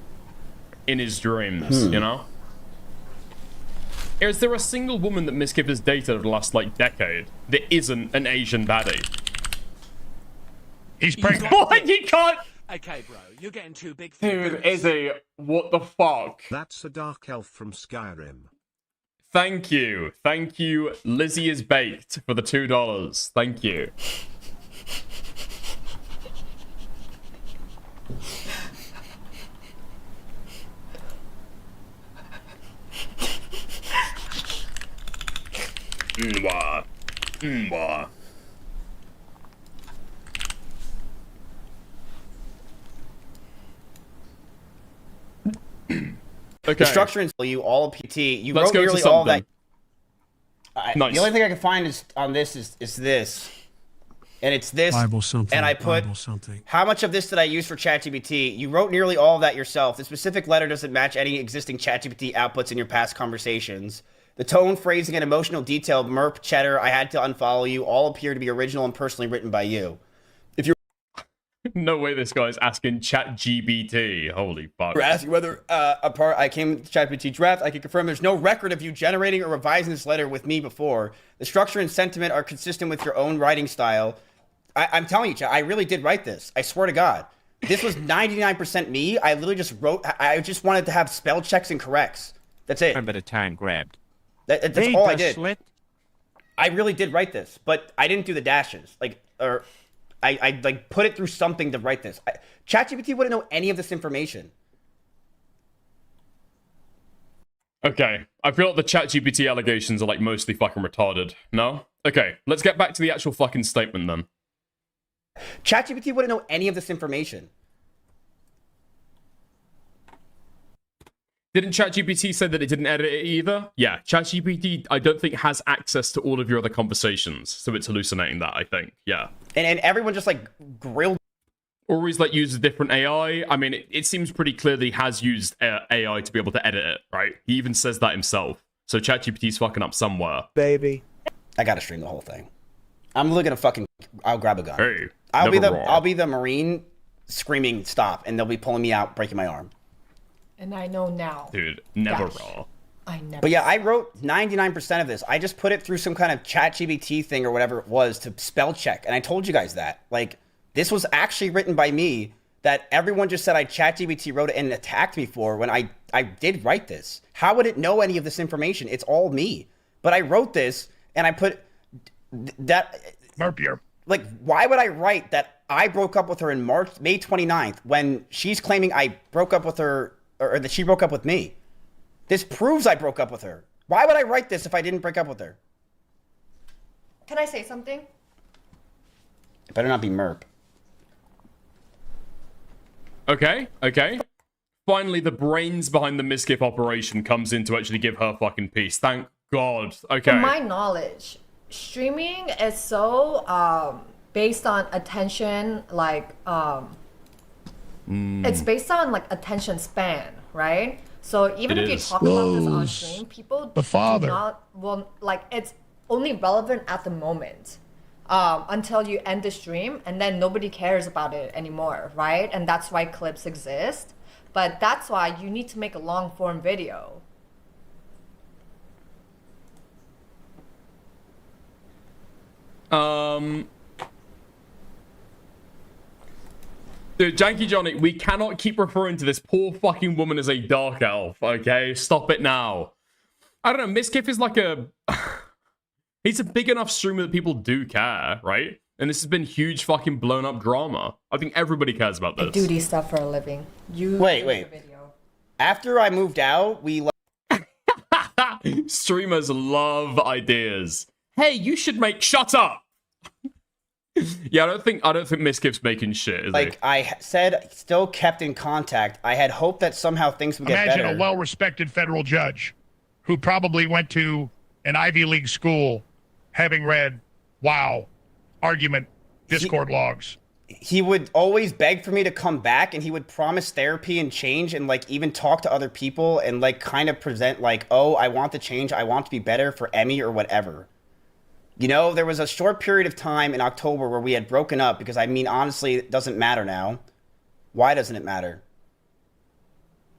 in his dreams, you know? Is there a single woman that MIZKIF has dated over the last, like, decade that isn't an Asian baddie? He's pregnant. What? You can't... Okay, bro, you're getting too big for your Dude, boots. Izzy, what the fuck? That's a dark elf from Skyrim. Thank you. Thank you, Lizzie is Baked, for the $2. Thank you. Mwah. Mwah. Okay. The structure and you all PT. You Let's wrote go to nearly all that. something. Nice. The only thing I can find is on this is this, and it's this. Bible something. And I put Bible something. how much of this did I use for ChatGPT? You wrote nearly all of that yourself. The specific letter doesn't match any existing ChatGPT outputs in your past conversations. The tone, phrasing, and emotional detail, merp, cheddar, I had to unfollow you, all appear to be original and personally written by you. If you're No way this guy's asking ChatGPT. Holy fuck. asking whether I came to ChatGPT draft, I can confirm there's no record of you generating or revising this letter with me before. The structure and sentiment are consistent with your own writing style. I'm telling you, Chat, I really did write this. I swear to God. This was 99% me. I literally just wrote, I just wanted to have spell checks and corrects. That's it. A bit of time grabbed. That's all I did. I really did write this, but I didn't do the dashes. I like put it through something to write this. ChatGPT wouldn't know any of this information. Okay, I feel like the ChatGPT allegations are like mostly fucking retarded. No? Okay, let's get back to the actual fucking statement then. ChatGPT wouldn't know any of this information. Didn't ChatGPT say that it didn't edit it either? Yeah, ChatGPT, I don't think, has access to all of your other conversations, so it's hallucinating that, I think. Yeah. And everyone just, like, grilled. Or he's, like, uses different AI. I mean, it seems pretty clear that he has used AI to be able to edit it, right? He even says that himself. So ChatGPT's fucking up somewhere. Baby. I gotta stream the whole thing. I'm literally gonna fucking, I'll grab a gun. Hey, I'll be the Marine screaming stop, and they'll be pulling me out, breaking my arm. And I know now. Dude, never Gosh. raw. I never. But yeah, I wrote 99% of this. I just put it through some kind of ChatGPT thing or whatever it was to spell check. And I told you guys that. Like, this was actually written by me that everyone just said I ChatGPT wrote it and attacked me for when I did write this. How would it know any of this information? It's all me. But I wrote this and I put that. Like, why would I write that I broke up with her in May 29th when she's claiming I broke up with her or that she broke up with me? This proves I broke up with her. Why would I write this if I didn't break up with her? Can I say something? It better not be MERP. Okay, okay. Finally, the brains behind the MIZKIF operation comes in to actually give her fucking peace. Thank God. Okay. From my knowledge, streaming is so based on attention, like it's based on like attention span, right? So even It if you is. talk about this on Whoa. stream, people The father. do not, well, like it's only relevant at the moment until you end the stream, and then nobody cares about it anymore, right? And that's why clips exist. But that's why you need to make a long form video. Dude, Janky Johnny, we cannot keep referring to this poor fucking woman as a dark elf, okay? Stop it now. I don't know, MIZKIF is like a... He's a big enough streamer that people do care, right? And this has been huge fucking blown up drama. I think everybody cares about I this. do these stuff for a living. You Wait. After I moved out, we... Streamers love ideas. Hey, you should make... Shut up! Yeah, I don't think MIZKIF's making shit, is Like I said, still kept in contact. I had hoped that somehow things would get Imagine better. a well-respected federal judge who probably went to an Ivy League school having read, wow, argument, Discord logs. He would always beg for me to come back, and he would promise therapy and change and like even talk to other people and like kind of present like, oh, I want to change. I want to be better for Emmy or whatever. You know, there was a short period of time in October where we had broken up because, I mean, honestly, it doesn't matter now. Why doesn't it matter?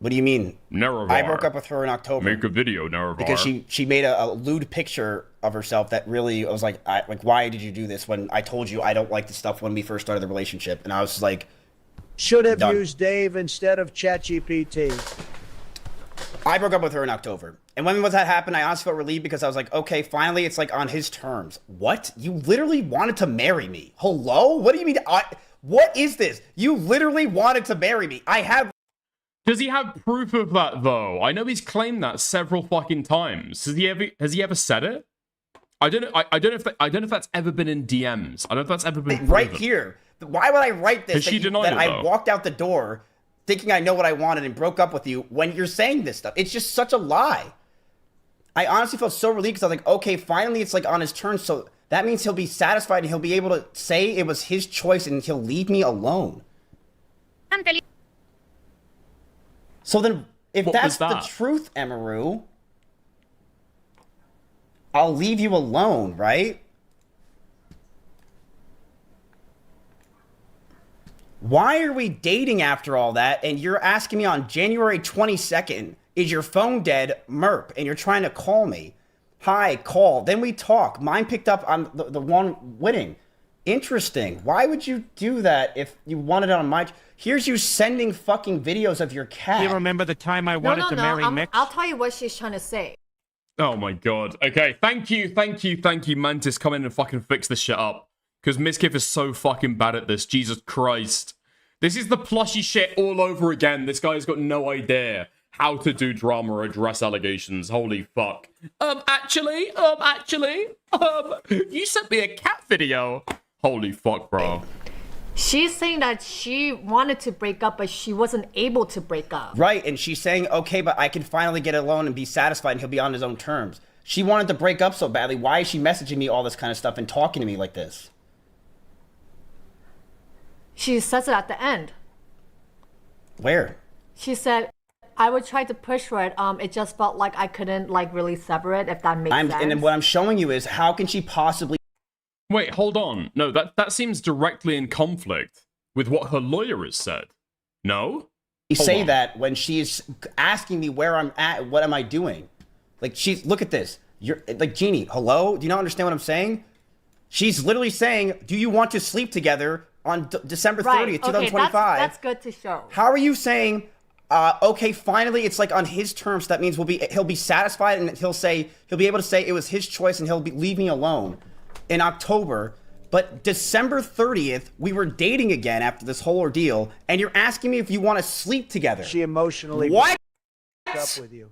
What do you mean? Nerevar. I broke up with her in October. Make a video, Nerevar. Because she made a lewd picture of herself that really, I was like, why did you do this when I told you I don't like the stuff when we first started the relationship? And I was like, should have done. used Dave instead of ChatGPT. I broke up with her in October. And when that happened, I honestly felt relieved because I was like, okay, finally, it's like on his terms. What? You literally wanted to marry me. Hello? What do you mean? What is this? You literally wanted to marry me. I have... Does he have proof of that, though? I know he's claimed that several fucking times. Has he ever said it? I don't know. I don't know if that's ever been in DMs. I don't know if that's ever been right proven. here. Why would I write this? Has she denied it, I though? walked out the door thinking I know what I wanted and broke up with you when you're saying this stuff. It's just such a lie. I honestly felt so relieved because I was like, okay, finally it's like on his terms. So that means he'll be satisfied and he'll be able to say it was his choice and he'll leave me alone. So then, if that's the truth, EMIRU, I'll leave you alone, right? Why are we dating after all that? And you're asking me on January 22nd, is your phone dead, Merp? And you're trying to call me. Hi, call. Then we talk. Mine picked up on the one winning. Interesting. Why would you do that if you wanted it on my... Here's you sending fucking videos of your cat. You remember the time I wanted to marry Mick? I'll tell you what she's trying to say. Oh my god. Okay, thank you, Mantis. Come in and fucking fix this shit up. Because MIZKIF is so fucking bad at this. Jesus Christ. This is the plushy shit all over again. This guy's got no idea how to do drama or address allegations. Holy fuck. Actually, you sent me a cat video. Holy fuck, bro. She's saying that she wanted to break up, but she wasn't able to break up. Right, and she's saying, okay, but I can finally get alone and be satisfied and he'll be on his own terms. She wanted to break up so badly. Why is she messaging me all this kind of stuff and talking to me like this? She says it at the end. Where? She said, I would try to push for it. It just felt like I couldn't really separate, if that makes sense. And then what I'm showing you is, how can she possibly... Wait, hold on. No, that seems directly in conflict with what her lawyer has said. No? Say that when she's asking me where I'm at, what am I doing? Like, look at this. You're like, Jeannie, hello? Do you not understand what I'm saying? She's literally saying, do you want to sleep together on December 30th, 2025? That's good to show. How are you saying, okay, finally it's like on his terms, that means he'll be satisfied and he'll be able to say it was his choice and he'll leave me alone in October, but December 30th, we were dating again after this whole ordeal, and you're asking me if you want to sleep together. She emotionally what? Up with you.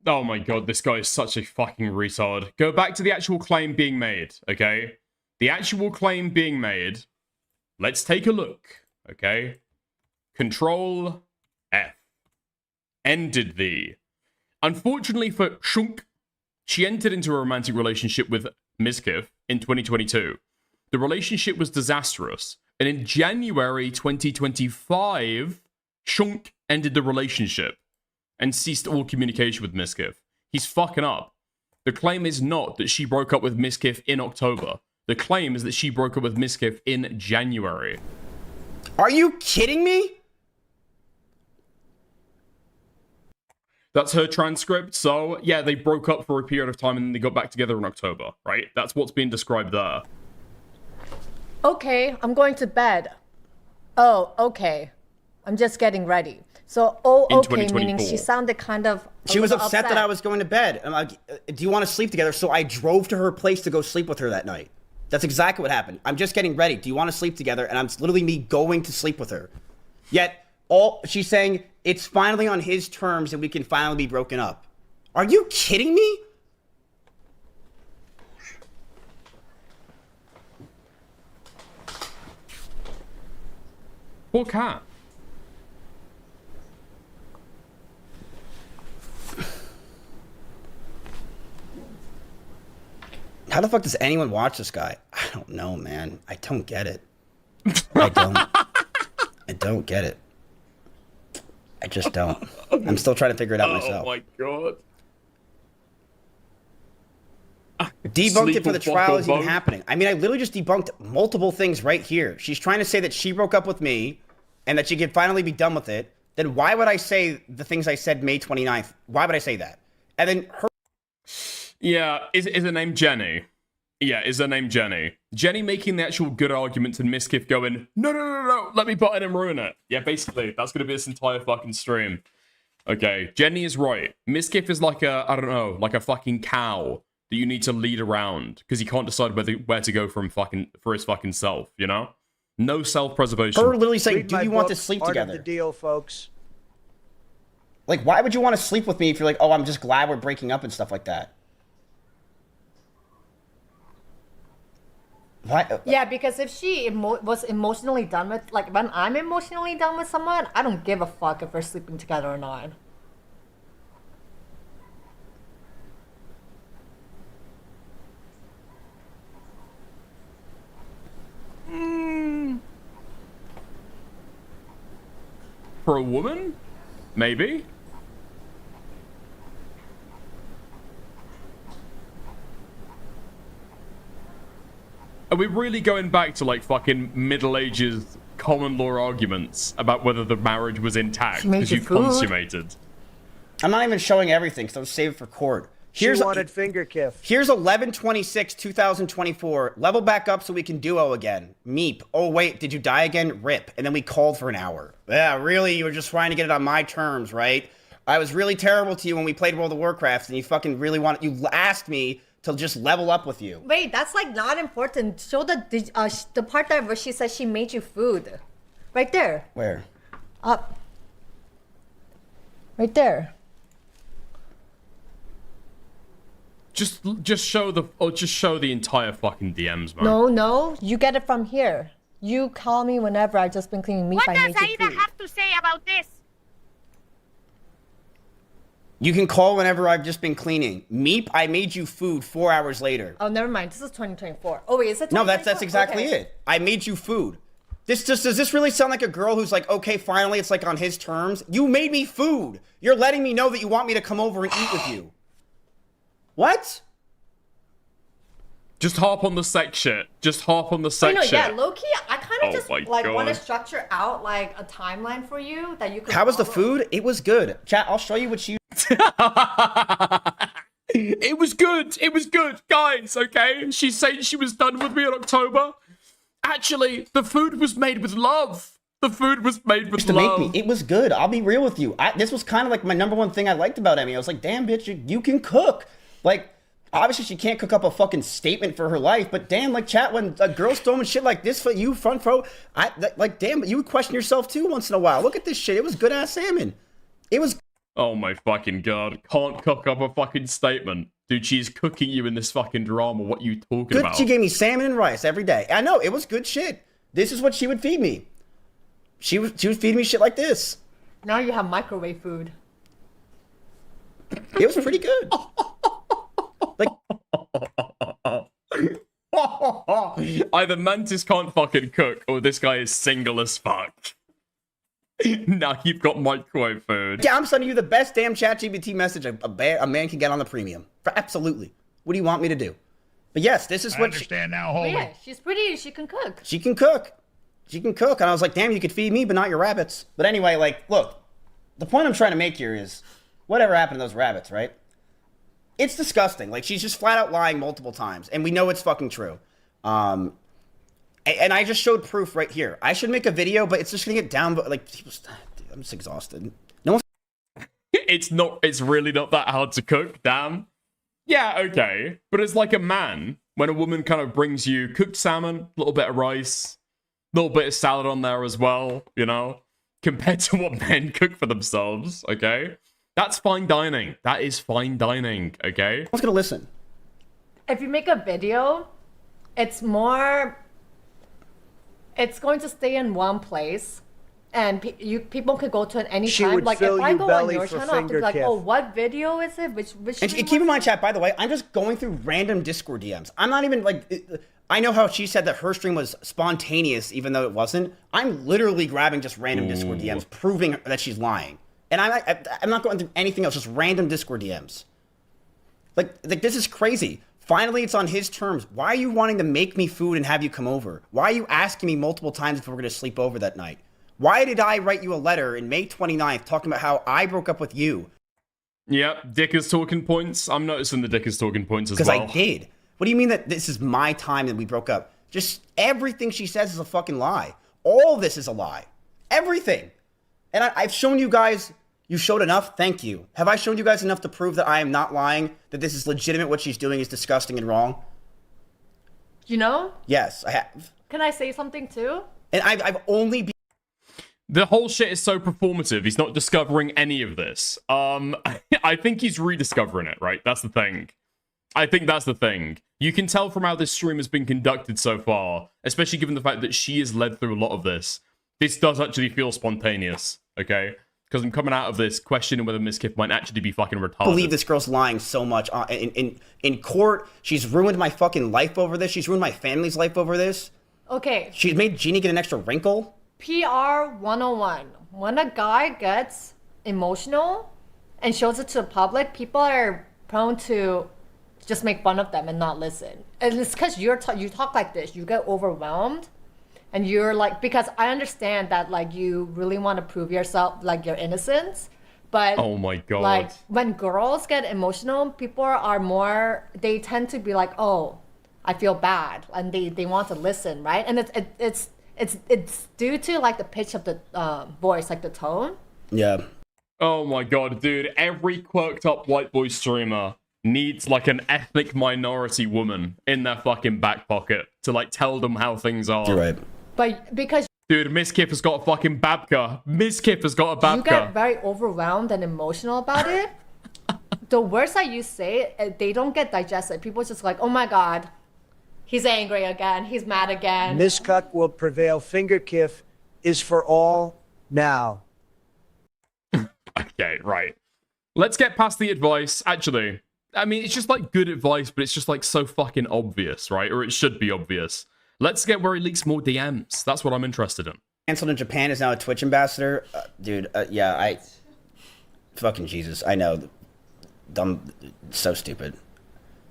Oh my god, this guy is such a fucking retard. Go back to the actual claim being made, okay? The actual claim being made. Let's take a look, okay? Control F. Ended the. Unfortunately for Shunk, she entered into a romantic relationship with MIZKIF in 2022. The relationship was disastrous, and in January 2025, Shunk ended the relationship and ceased all communication with MIZKIF. He's fucking up. The claim is not that she broke up with MIZKIF in October. The claim is that she broke up with MIZKIF in January. Are you kidding me? That's her transcript. So, yeah, they broke up for a period of time and then they got back together in October, right? That's what's being described there. Okay, I'm going to bed. Oh, okay. I'm just getting ready. So, okay, meaning she sounded kind of She was upset that I was going to bed. I'm like, do you want to sleep together? So I drove to her place to go sleep with her that night. That's exactly what happened. I'm just getting ready. Do you want to sleep together? And I'm literally me going to sleep with her. Yet, she's saying it's finally on his terms and we can finally be broken up. Are you kidding me? Poor cat. How the fuck does anyone watch this guy? I don't know, man. I don't get it. I don't. I don't get it. I just don't. I'm still trying to figure it out myself. Oh my god. Debunked Sleep it for or the fuck trial or is even both? happening. I mean, I literally just debunked multiple things right here. She's trying to say that she broke up with me and that she could finally be done with it. Then why would I say the things I said May 29th? Why would I say that? And then her... Yeah, is her name Jenny? Yeah, is her name Jenny? Jenny making the actual good arguments and MIZKIF going, no, let me button and ruin it. Yeah, basically, that's going to be this entire fucking stream. Okay, Jenny is right. MIZKIF is like a, I don't know, like a fucking cow that you need to lead around because he can't decide where to go for his fucking self, you know? No self-preservation. Her literally saying, Read do my you want to book, sleep Art together? of the Deal, folks. Like, why would you want to sleep with me if you're like, oh, I'm just glad we're breaking up and stuff like that? Why? Yeah, because if she was emotionally done with, like, when I'm emotionally done with someone, I don't give a fuck if we're sleeping together or not. For a woman? Maybe? Are we really going back to like fucking Middle Ages common law arguments about whether the marriage was intact because you consummated? I'm not even showing everything because I was saved for court. She wanted finger kiff. Here's 11/26/2024. Level back up so we can duo again. Meep. Oh wait, did you die again? Rip. And then we called for an hour. Yeah, really? You were just trying to get it on my terms, right? I was really terrible to you when we played World of Warcraft, and you fucking really you asked me to just level up with you. Wait, that's like not important. Show the part where she says she made you food. Right there. Where? Up. Right there. Just show the entire fucking DMs, man. No, you get it from here. You call me whenever I've just been cleaning meat. What does Aida have to say about this? You can call whenever I've just been cleaning. Meep, I made you food 4 hours later. Oh, never mind. This is 2024. Oh, wait, is it 2024? No, that's exactly it. I made you food. Does this really sound like a girl who's like, okay, finally, it's like on his terms? You made me food. You're letting me know that you want me to come over and eat with you. What? Just hop on the sex shit. Just hop on the sex shit. Yeah, low-key, I kind of just my like want to God. structure out like a timeline for you that you could How was the follow. food? It was good. Chat, I'll show you what you... It was good. It was good, guys. Okay, she said she was done with me in October. Actually, the food was made with love. The food was made with love. Make me. It was good. I'll be real with you. This was kind of like my #1 thing I liked about Emmy. I was like, damn, bitch, you can cook. Like, obviously she can't cook up a fucking statement for her life, but damn, like, chat, when a girl's throwing shit like this for you, front row, like, damn, you would question yourself too once in a while. Look at this shit. It was good ass salmon. It was. Oh my fucking God. Can't cook up a fucking statement. Dude, she's cooking you in this fucking drama. What you talking Good. about? She gave me salmon and rice every day. I know, it was good shit. This is what she would feed me. She would feed me shit like this. Now you have microwave food. It was pretty good. Like, either Mantis can't fucking cook or this guy is single as fuck. Now you've got microwave food. yeah, I'm sending you the best damn ChatGPT message a man can get on the premium. Absolutely. What do you want me to do? But yes, this is I what understand now, But Holy. yeah, she's pretty. She can cook. she can cook. She can cook. And I was like, damn, you could feed me, but not your rabbits. But anyway, like, look, the point I'm trying to make here is whatever happened to those rabbits, right? It's disgusting. Like, she's just flat out lying multiple times. And we know it's fucking true. And I just showed proof right here. I should make a video, but it's just gonna get down. But like, I'm just exhausted. No one's. It's really not that hard to cook. Damn. Yeah, okay. But it's like a man when a woman kind of brings you cooked salmon, a little bit of rice, a little bit of salad on there as well. You know, compared to what men cook for themselves. Okay, that's fine dining. That is fine dining. Okay. No one's gonna listen. If you make a video, it's more. It's going to stay in one place, and people could go to it any She time. would Like fill if I you go on belly your for channel, I have to be like, finger oh, kiff. what video is it? Which And stream keep in was mind, chat, by the way, I'm just going through random Discord DMs. I'm not even like, I know how she said that her stream was spontaneous, even though it wasn't. I'm literally grabbing just random Discord DMs, proving that she's lying. And I'm not going through anything else, just random Discord DMs. Like this is crazy. Finally, it's on his terms. Why are you wanting to make me food and have you come over? Why are you asking me multiple times if we're going to sleep over that night? Why did I write you a letter in May 29th talking about how I broke up with you? Yep, Dick is talking points. I'm noticing the Dick is talking points as well. Because I did. What do you mean that this is my time that we broke up? Just everything she says is a fucking lie. All this is a lie. Everything. And I've shown you guys, you showed enough? Thank you. Have I shown you guys enough to prove that I am not lying? That this is legitimate, what she's doing is disgusting and wrong? You know? Yes, I have. Can I say something too? And I've only been... The whole shit is so performative. He's not discovering any of this. I think he's rediscovering it, right? That's the thing. I think that's the thing. You can tell from how this stream has been conducted so far, especially given the fact that she has led through a lot of this. This does actually feel spontaneous, okay? Because I'm coming out of this questioning whether MIZKIF might actually be fucking retarded. I believe this girl's lying so much. In court, she's ruined my fucking life over this. She's ruined my family's life over this. Okay. She's made Jeannie get an extra wrinkle. PR 101. When a guy gets emotional and shows it to the public, people are prone to just make fun of them and not listen. And it's because you talk like this. You get overwhelmed. And you're like, because I understand that like you really want to prove yourself, like your innocence. But oh my God. Like when girls get emotional, people are more, they tend to be like, oh, I feel bad. And they want to listen, right? And it's due to like the pitch of the voice, like the tone. Yeah. Oh my God, dude. Every quirked up white boy streamer needs like an ethnic minority woman in their fucking back pocket to like tell them how things are. You're right. But because... Dude, MIZKIF has got a fucking babka. MIZKIF has got a babka. You get very overwhelmed and emotional about it. The words that you say, they don't get digested. People just like, oh my God, he's angry again. He's mad again. Miscuck will prevail. Fingerkiff is for all now. Okay, right. Let's get past the advice. Actually, I mean, it's just like good advice, but it's just like so fucking obvious, right? Or it should be obvious. Let's get where he leaks more DMs. That's what I'm interested in. Canceled in Japan, is now a Twitch ambassador. Dude, yeah, fucking Jesus. I know. Dumb. So stupid.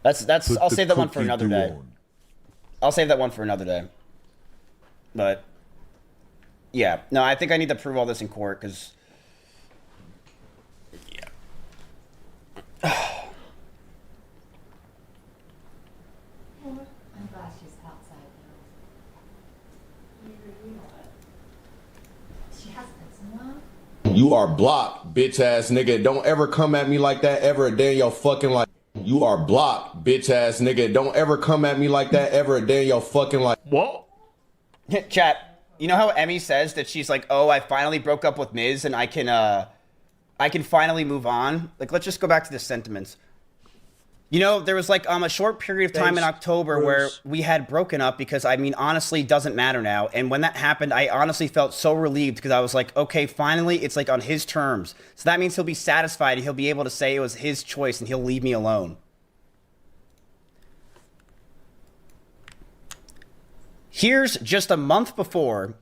That's. I'll save that one for another day. I'll save that one for another day. But, yeah. No, I think I need to prove all this in court, because... Yeah. You are blocked, bitch ass nigga. Don't ever come at me like that ever a day in your fucking life. You are blocked, bitch ass nigga. Don't ever come at me like that ever a day in your fucking life. What? Chat, you know how Emmy says that she's like, oh, I finally broke up with Miz and I can finally move on? Like, let's just go back to the sentiments. You know, there was like a short period of time in October where we had broken up because, I mean, honestly, it doesn't matter now. And when that happened, I honestly felt so relieved because I was like, okay, finally, it's like on his terms. So that means he'll be satisfied and he'll be able to say it was his choice and he'll leave me alone. Here's just a month before,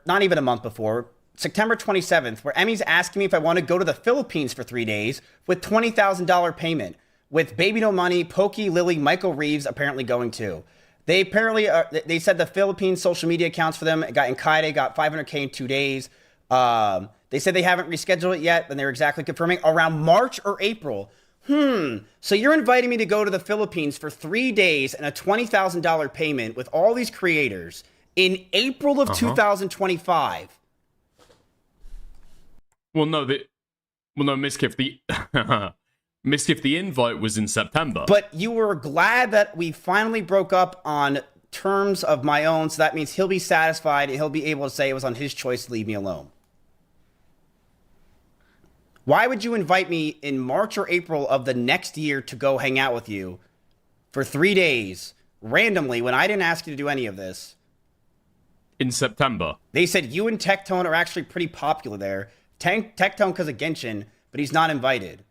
not even a month before, September 27th, where Emmy's asking me if I want to go to the Philippines for 3 days with $20,000 payment. With Baby No Money, Pokey, Lily, Michael Reeves apparently going too. They apparently, they said the Philippine social media accounts for them got Inkaide, got 500K in 2 days. They said they haven't rescheduled it yet, and they're exactly confirming around March or April. So you're inviting me to go to the Philippines for 3 days and a $20,000 payment with all these creators in April of 2025. Well, no, MIZKIF, MIZKIF, the invite was in September. But you were glad that we finally broke up on terms of my own, so that means he'll be satisfied and he'll be able to say it was on his choice to leave me alone. Why would you invite me in March or April of the next year to go hang out with you for 3 days randomly when I didn't ask you to do any of this? In September. They said you and Tectone are actually pretty popular there. Tectone because of Genshin, but he's not invited.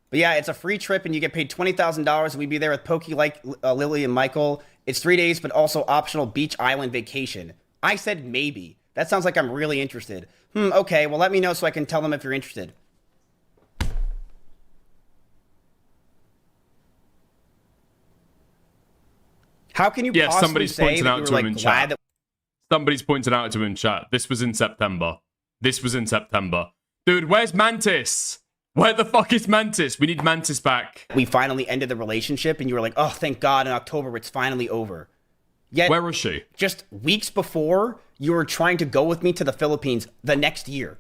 But yeah, it's a free trip and you get paid $20,000. We'd be there with Pokey, Lily, and Michael. It's 3 days, but also optional beach island vacation. I said maybe. That sounds like I'm really interested. Okay, well, let me know so I can tell them if you're interested. How can you Yeah, possibly somebody's say pointed that out you were to him like in glad chat. that Somebody's pointed out to him in chat. This was in September. This was in September. Dude, where's Mantis? Where the fuck is Mantis? We need Mantis back. we finally ended the relationship and you were like, oh, thank God, in October it's finally over. Yet, Where is she? just weeks before, you were trying to go with me to the Philippines the next year.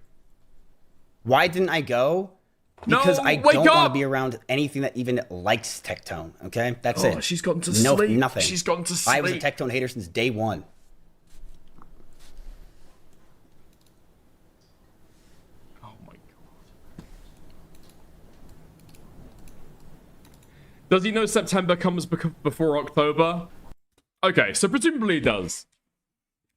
Why didn't I go? Because No, I wake don't want up! to be around anything that even likes Tectone, okay? That's Oh, it. she's gone to No, sleep. nothing. She's gone to I was a sleep. Tectone hater since day one. Does he know September comes before October? Okay, so presumably he does.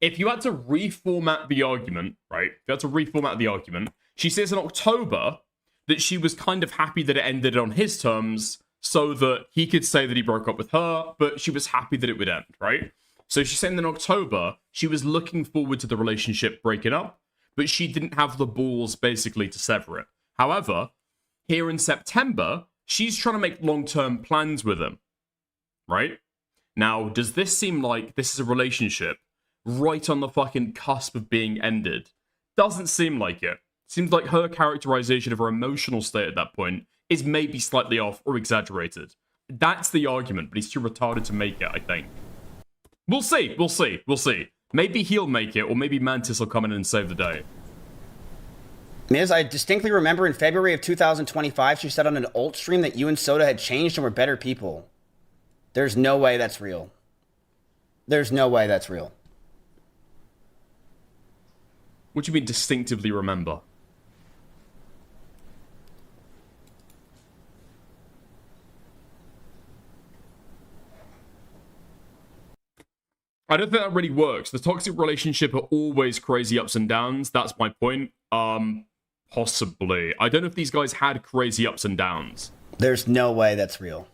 If you had to reformat the argument, right? If you had to reformat the argument, she says in October that she was kind of happy that it ended on his terms so that he could say that he broke up with her, but she was happy that it would end, right? So she's saying that in October, she was looking forward to the relationship breaking up, but she didn't have the balls basically to sever it. However, here in September, she's trying to make long-term plans with him, right? Now, does this seem like this is a relationship right on the fucking cusp of being ended? Doesn't seem like it. Seems like her characterization of her emotional state at that point is maybe slightly off or exaggerated. That's the argument, but he's too retarded to make it, I think. We'll see, we'll see, we'll see. Maybe he'll make it, or maybe Mantis will come in and save the day. Miz, I distinctly remember in February of 2025, she said on an alt stream that you and Soda had changed and were better people. There's no way that's real. There's no way that's real. What do you mean distinctively remember? I don't think that really works. The toxic relationship are always crazy ups and downs. That's my point. Possibly. I don't know if these guys had crazy ups and downs. There's no way that's real.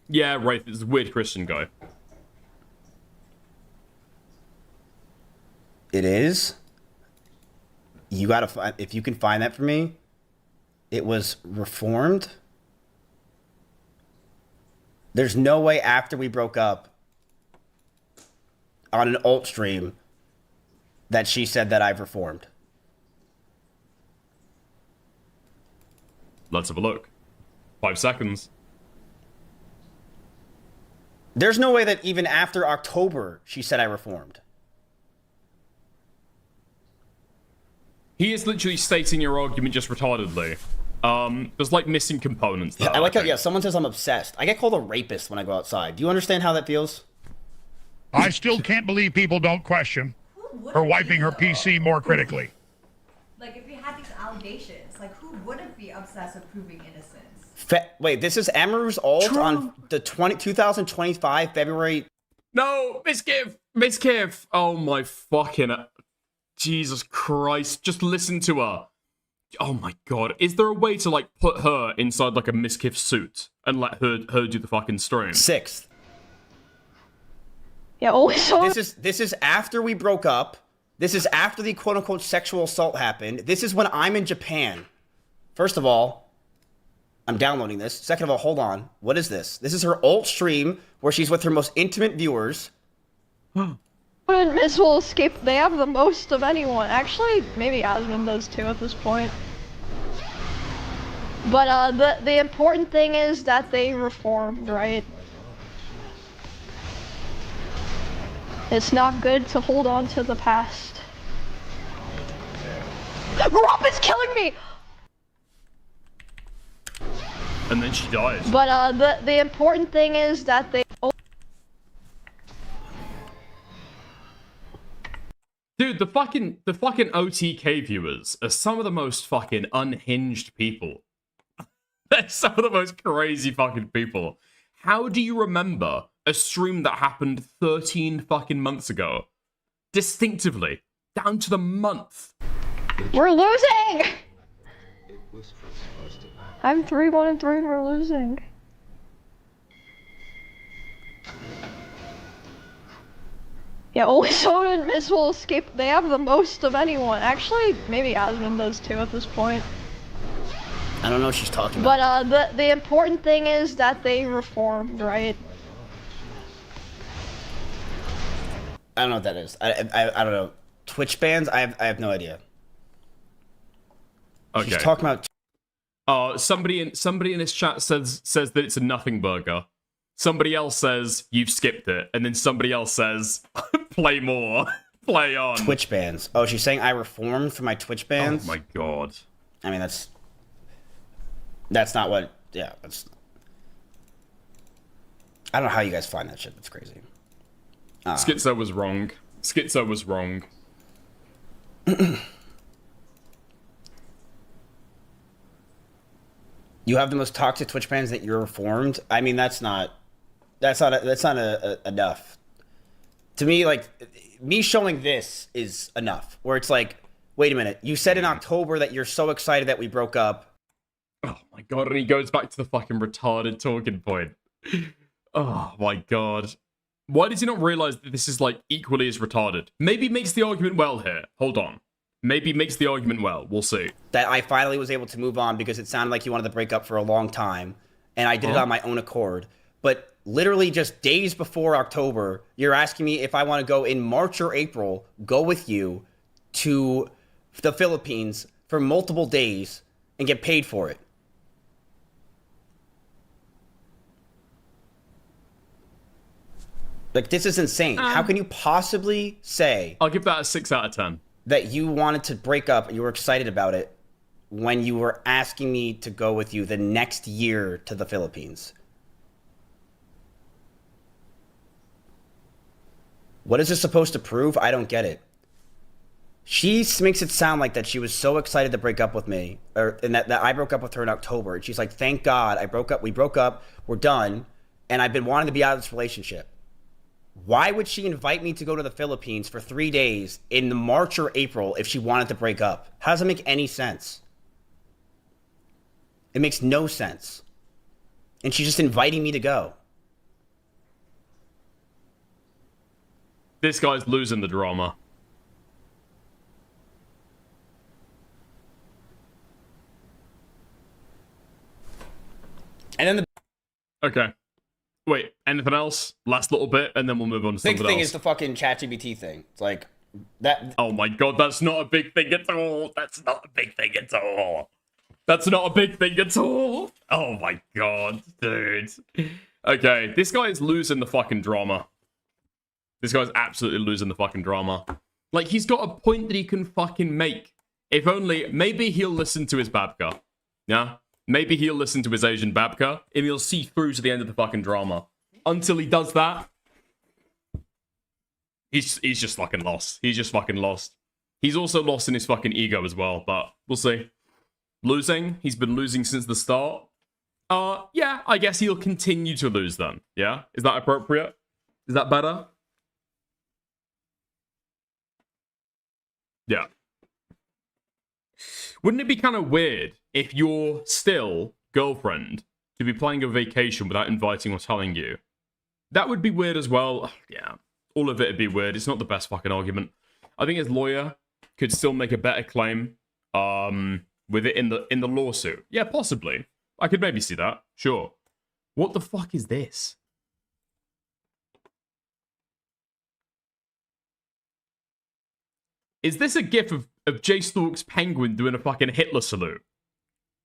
Yeah, right. It's a weird Christian guy. It is. You gotta find, if you can find that for me. It was reformed. There's no way after we broke up on an alt stream that she said that I've reformed. Let's have a look. 5 seconds. There's no way that even after October she said I reformed. He is literally stating your argument just retardedly. There's like missing components there. I like how, yeah, someone says I'm obsessed. I get called a rapist when I go outside. Do you understand how that feels? I still can't believe people don't question her wiping her PC more critically. Like, if we had these allegations, like, who wouldn't be obsessed with proving innocence? Wait, this is EMIRU's alt on the 2025 February. No, MIZKIF. Oh my fucking Jesus Christ! Just listen to her. Oh my god, is there a way to like put her inside like a MIZKIF suit and let her do the fucking stream? 6th. Yeah, always. This is after we broke up. This is after the quote unquote sexual assault happened. This is when I'm in Japan. First of all, I'm downloading this. Second of all, hold on. What is this? This is her alt stream where she's with her most intimate viewers. When Miss will escape, they have the most of anyone. Actually, maybe Asmund does too at this point. But the important thing is that they reformed, right? It's not good to hold on to the past. Rob is killing me! And then she died. But the important thing is that they. Dude, the fucking OTK viewers are some of the most fucking unhinged people. They're some of the most crazy fucking people. How do you remember a stream that happened 13 fucking months ago? Distinctively. Down to the month. We're losing! I'm 3-1-3 and we're losing. Yeah, always Soda and Miss will escape. They have the most of anyone. Actually, maybe Asmund does too at this point. I don't know what she's talking about. But the important thing is that they reformed, right? I don't know what that is. I don't know. Twitch bans? I have no idea. Okay. She's talking about. Somebody in this chat says that it's a nothing burger. Somebody else says you've skipped it, and then somebody else says play more, play on. Twitch bans. Oh, she's saying I reformed for my Twitch bans. Oh my god. I mean that's not what. Yeah, that's. I don't know how you guys find that shit. That's crazy. Schizo was wrong. Schizo was wrong. You have the most toxic Twitch bans that you're reformed. I mean, that's not enough. To me, like, me showing this is enough. Where it's like, wait a minute, you said in October that you're so excited that we broke up. Oh my god, and he goes back to the fucking retarded talking point. Oh my god. Why does he not realize that this is, like, equally as retarded? Maybe makes the argument well here. Hold on. Maybe makes the argument well. We'll see. That I finally was able to move on because it sounded like you wanted to break up for a long time. And I did it on my own accord. But literally just days before October, you're asking me if I want to go in March or April, go with you to the Philippines for multiple days and get paid for it. Like, this is insane. How can you possibly say... I'll give that a 6 out of 10. ...that you wanted to break up and you were excited about it when you were asking me to go with you the next year to the Philippines? What is this supposed to prove? I don't get it. She makes it sound like that she was so excited to break up with me, and that I broke up with her in October. And she's like, thank God we broke up, we're done, and I've been wanting to be out of this relationship. Why would she invite me to go to the Philippines for 3 days in March or April if she wanted to break up? How does it make any sense? It makes no sense. And she's just inviting me to go. This guy's losing the drama. And then Okay. Wait, anything else? Last little bit, and then we'll move on to something else. Big thing is the fucking ChatGPT thing. It's like, that... Oh my god, that's not a big thing at all. That's not a big thing at all. That's not a big thing at all. Oh my god, dude. Okay, this guy is losing the fucking drama. This guy's absolutely losing the fucking drama. Like, he's got a point that he can fucking make. If only, maybe he'll listen to his Babka. Yeah? Maybe he'll listen to his Asian Babka, and he'll see through to the end of the fucking drama. Until he does that, he's just fucking lost. He's just fucking lost. He's also lost in his fucking ego as well, but we'll see. Losing? He's been losing since the start. Yeah, I guess he'll continue to lose then. Yeah? Is that appropriate? Is that better? Yeah. Wouldn't it be kind of weird if you're still girlfriend to be planning a vacation without inviting or telling you? That would be weird as well. Yeah, all of it would be weird. It's not the best fucking argument. I think his lawyer could still make a better claim with it in the lawsuit. Yeah, possibly. I could maybe see that. Sure. What the fuck is this? Is this a gif of Jay Stalk's penguin doing a fucking Hitler salute?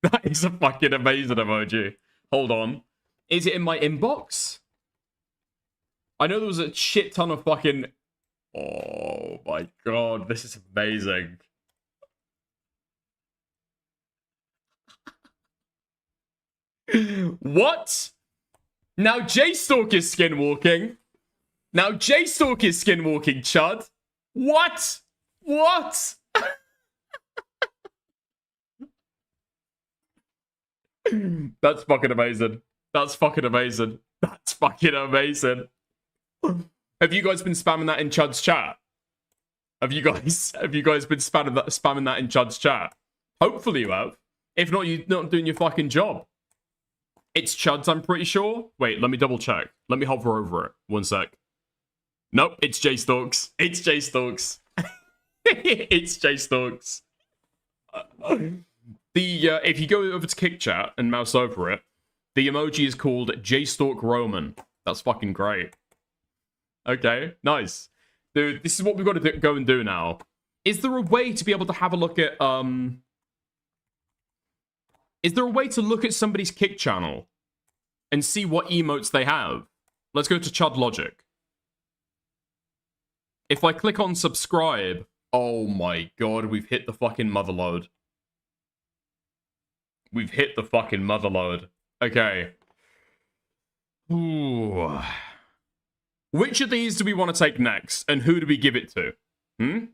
That is a fucking amazing emoji. Hold on. Is it in my inbox? I know there was a shit ton of fucking... Oh my god, this is amazing. What? Now Jay Stalk is skinwalking. Now Jay Stalk is skinwalking, chud. What? What? That's fucking amazing. That's fucking amazing. That's fucking amazing. Have you guys been spamming that in Chud's chat? Have you guys been spamming that in Chud's chat? Hopefully you have. If not, you're not doing your fucking job. It's Chud's, I'm pretty sure. Wait, let me double check. Let me hover over it. 1 sec. Nope, it's Jay Stalks. It's Jay Stalks. It's Jay Stalks. If you go over to Kick Chat and mouse over it, the emoji is called Jay Stalk Roman. That's fucking great. Okay, nice. Dude, this is what we've got to go and do now. Is there a way to be able to have a look at, Is there a way to look at somebody's Kick channel and see what emotes they have? Let's go to Chud Logic. If I click on subscribe, oh my god, we've hit the fucking motherload. We've hit the fucking motherload. Okay. Ooh. Which of these do we want to take next, and who do we give it to? Hmm?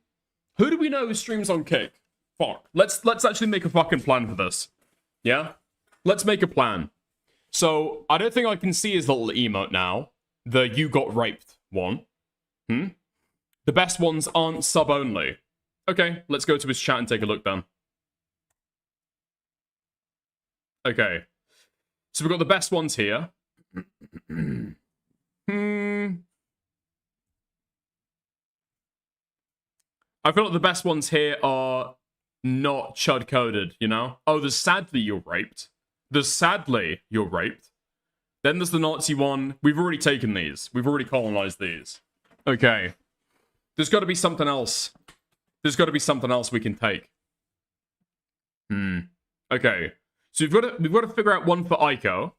Who do we know who streams on Kick? Fuck. Let's actually make a fucking plan for this. Yeah? Let's make a plan. So, I don't think I can see his little emote now. The you got raped one. Hmm? The best ones aren't sub-only. Okay, let's go to his chat and take a look then. Okay. So we've got the best ones here. I feel like the best ones here are not chud-coded, you know? Oh, there's sadly you're raped. There's sadly you're raped. Then there's the Nazi one. We've already taken these. We've already colonized these. Okay. There's got to be something else. There's got to be something else we can take. Okay. So we've got to figure out one for Aiko.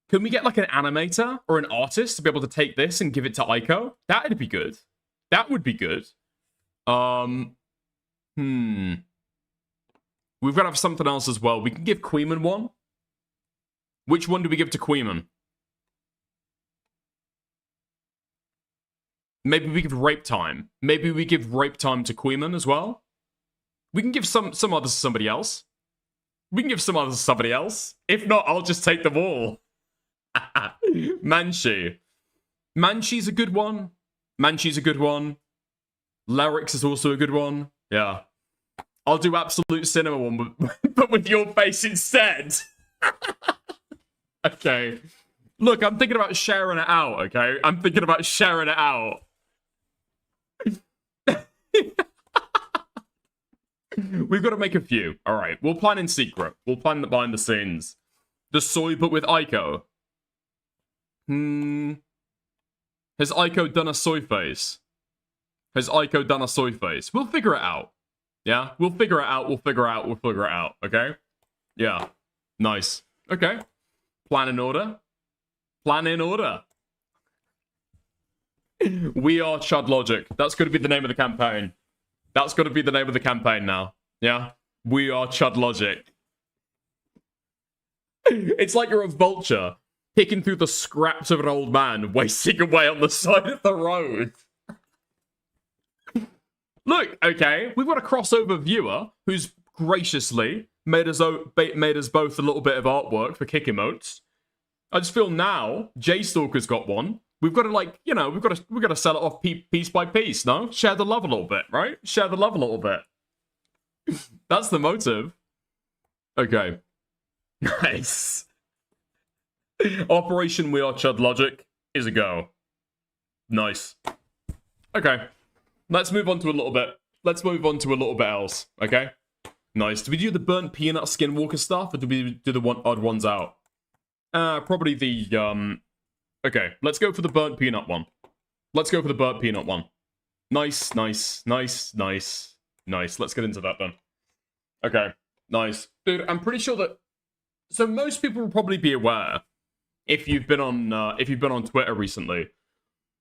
Can we get like an animator or an artist to be able to take this and give it to Aiko? That'd be good. That would be good. We've got to have something else as well. We can give Queeman one. Which one do we give to Queeman? Maybe we give Rape Time. Maybe we give Rape Time to Queeman as well. We can give some others to somebody else. We can give some others to somebody else. If not, I'll just take them all. Manchi. Manchi's a good one. Manchi's a good one. Larix is also a good one. Yeah. I'll do Absolute Cinema one, but with your face instead. Okay. Look, I'm thinking about sharing it out, okay? I'm thinking about sharing it out. We've got to make a few. All right. We'll plan in secret. We'll plan the behind the scenes. The soy, but with Aiko. Has Aiko done a soy face? Has Aiko done a soy face? We'll figure it out. Yeah? We'll figure it out. We'll figure it out. We'll figure it out. Okay? Yeah. Nice. Okay. Plan in order. Plan in order. We are Chud Logic. That's going to be the name of the campaign. That's going to be the name of the campaign now. Yeah? We are Chud Logic. It's like you're a vulture picking through the scraps of an old man wasting away on the side of the road. Look, okay, we've got a crossover viewer who's graciously made us both a little bit of artwork for Kick emotes. I just feel now J-Stalker's got one. We've got to, like, you know, we've got to sell it off piece by piece, no? Share the love a little bit, right? Share the love a little bit. That's the motive. Okay. Nice. Operation We Are Chud Logic is a go. Nice. Okay. Let's move on to a little bit. Let's move on to a little bit else, okay? Nice. Do we do the burnt peanut Skinwalker stuff, or do we do the odd ones out? Probably the, Okay, let's go for the burnt peanut one. Let's go for the burnt peanut one. Nice, nice, nice, nice, nice. Let's get into that then. Okay, nice. Dude, I'm pretty sure that... So most people will probably be aware, if you've been on Twitter recently,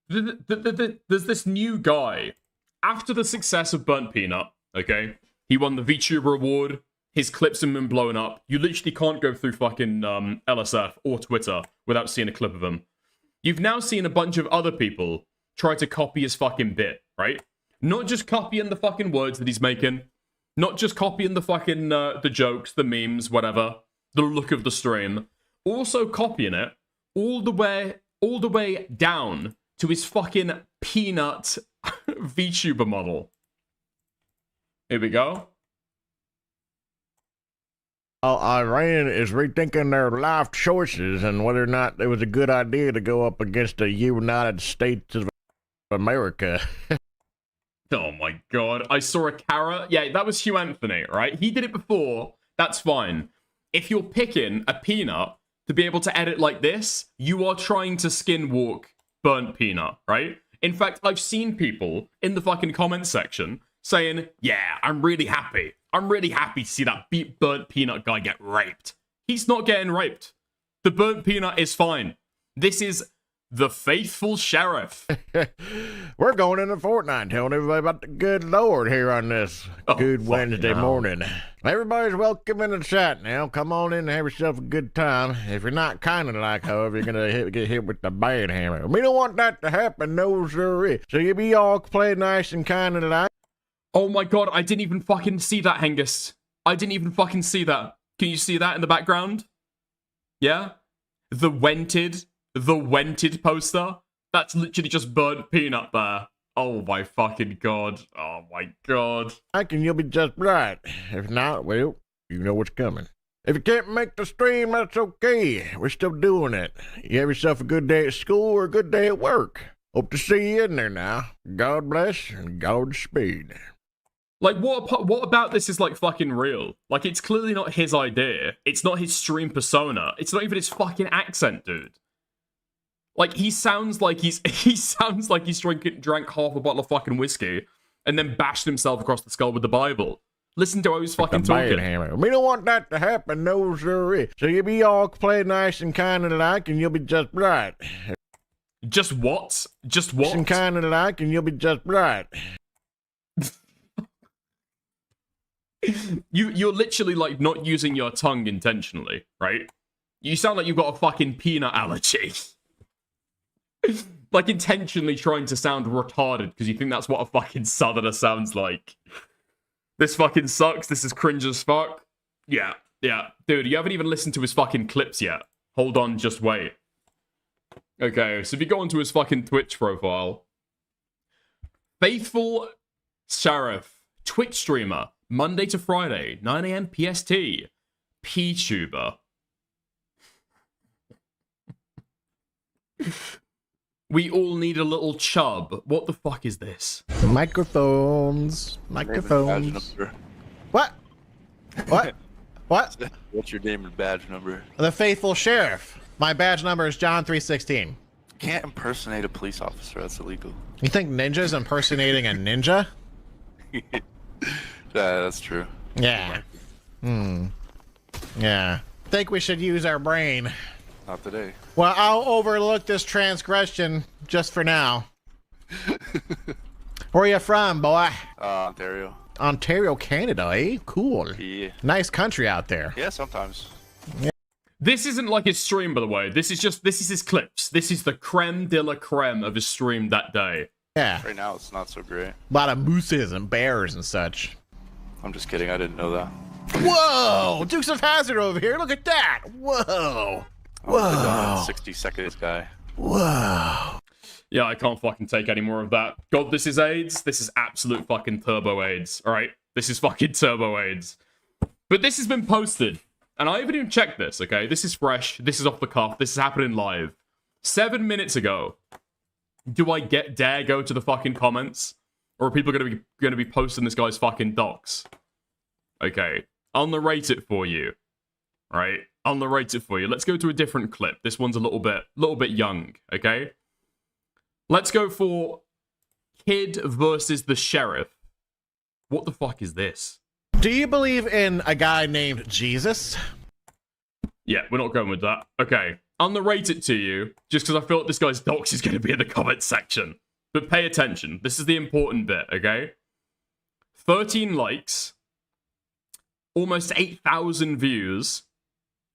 there's this new guy. After the success of Burnt Peanut, okay, he won the VTuber award. His clips have been blown up. You literally can't go through fucking LSF or Twitter without seeing a clip of him. You've now seen a bunch of other people try to copy his fucking bit, right? Not just copying the fucking words that he's making, not just copying the fucking the jokes, the memes, whatever, the look of the stream, also copying it all the way down to his fucking peanut VTuber model. Here we go. Iran is rethinking their life choices and whether or not it was a good idea to go up against the United States of America. Oh my god, I saw a carrot. Yeah, that was Hugh Anthony, right? He did it before. That's fine. If you're picking a peanut to be able to edit like this, you are trying to skinwalk Burnt Peanut, right? In fact, I've seen people in the fucking comment section saying, yeah, I'm really happy. I'm really happy to see that burnt peanut guy get raped. He's not getting raped. The burnt peanut is fine. This is the faithful sheriff. We're going into Fortnite, telling everybody about the good Lord here on this good Wednesday morning. Everybody's welcome in the chat now. Come on in and have yourself a good time. If you're not kind of like, however, you're going to get hit with the bad hammer. We don't want that to happen, no sir. So you be all play nice and kind of like. Oh my god, I didn't even fucking see that, Hengist. I didn't even fucking see that. Can you see that in the background? Yeah? The Wented poster? That's literally just burnt peanut there. Oh my fucking god. Oh my god. I reckon you'll be just right. If not, well, you know what's coming. If you can't make the stream, that's okay. We're still doing it. You have yourself a good day at school or a good day at work. Hope to see you in there now. God bless and Godspeed. Like, what about this is, like, fucking real? Like, it's clearly not his idea. It's not his stream persona. It's not even his fucking accent, dude. Like, he sounds like he's drank half a bottle of fucking whiskey and then bashed himself across the skull with the Bible. Listen to how he's fucking talking. We don't want that to happen, no sir. So you be all play nice and kind of like, and you'll be just right. Just what? Just what? And kind of like, and you'll be just right. You're literally, like, not using your tongue intentionally, right? You sound like you've got a fucking peanut allergy. Like, intentionally trying to sound retarded because you think that's what a fucking southerner sounds like. This fucking sucks. This is cringe as fuck. Yeah. Dude, you haven't even listened to his fucking clips yet. Hold on, just wait. Okay, so if you go onto his fucking Twitch profile, Faithful Sheriff, Twitch streamer, Monday to Friday, 9 AM PST, P-tuber. We all need a little chub. What the fuck is this? Microphones. What? What? What? What's your name and badge number? The Faithful Sheriff. My badge number is John 316. Can't impersonate a police officer. That's illegal. You think Ninja's impersonating a ninja? Yeah, that's true. Yeah. Yeah. Think we should use our brain. Not today. Well, I'll overlook this transgression just for now. Where are you from, boy? Ontario. Ontario, Canada, eh? Cool. Yeah. Nice country out there. Yeah, sometimes. Yeah. This isn't like his stream, by the way. This is his clips. This is the creme de la creme of his stream that day. Yeah. Right now, it's not so great. A lot of mooses and bears and such. I'm just kidding. I didn't know that. Whoa! Dukes of Hazzard over here. Look at that. Whoa. Whoa. 60 seconds guy. Whoa. Yeah, I can't fucking take any more of that. God, this is AIDS. This is absolute fucking turbo AIDS. All right? This is fucking turbo AIDS. But this has been posted. And I haven't even checked this, okay? This is fresh. This is off the cuff. This is happening live. 7 minutes ago. Do I dare go to the fucking comments? Or are people gonna be posting this guy's fucking docs? Okay. I'll narrate it for you. Right? I'll narrate it for you. Let's go to a different clip. This one's a little bit young, okay? Let's go for Kid versus the Sheriff. What the fuck is this? Do you believe in a guy named Jesus? Yeah, we're not going with that. Okay, I'll narrate it to you, just because I feel like this guy's docs is going to be in the comment section. But pay attention. This is the important bit, okay? 13 likes, almost 8,000 views,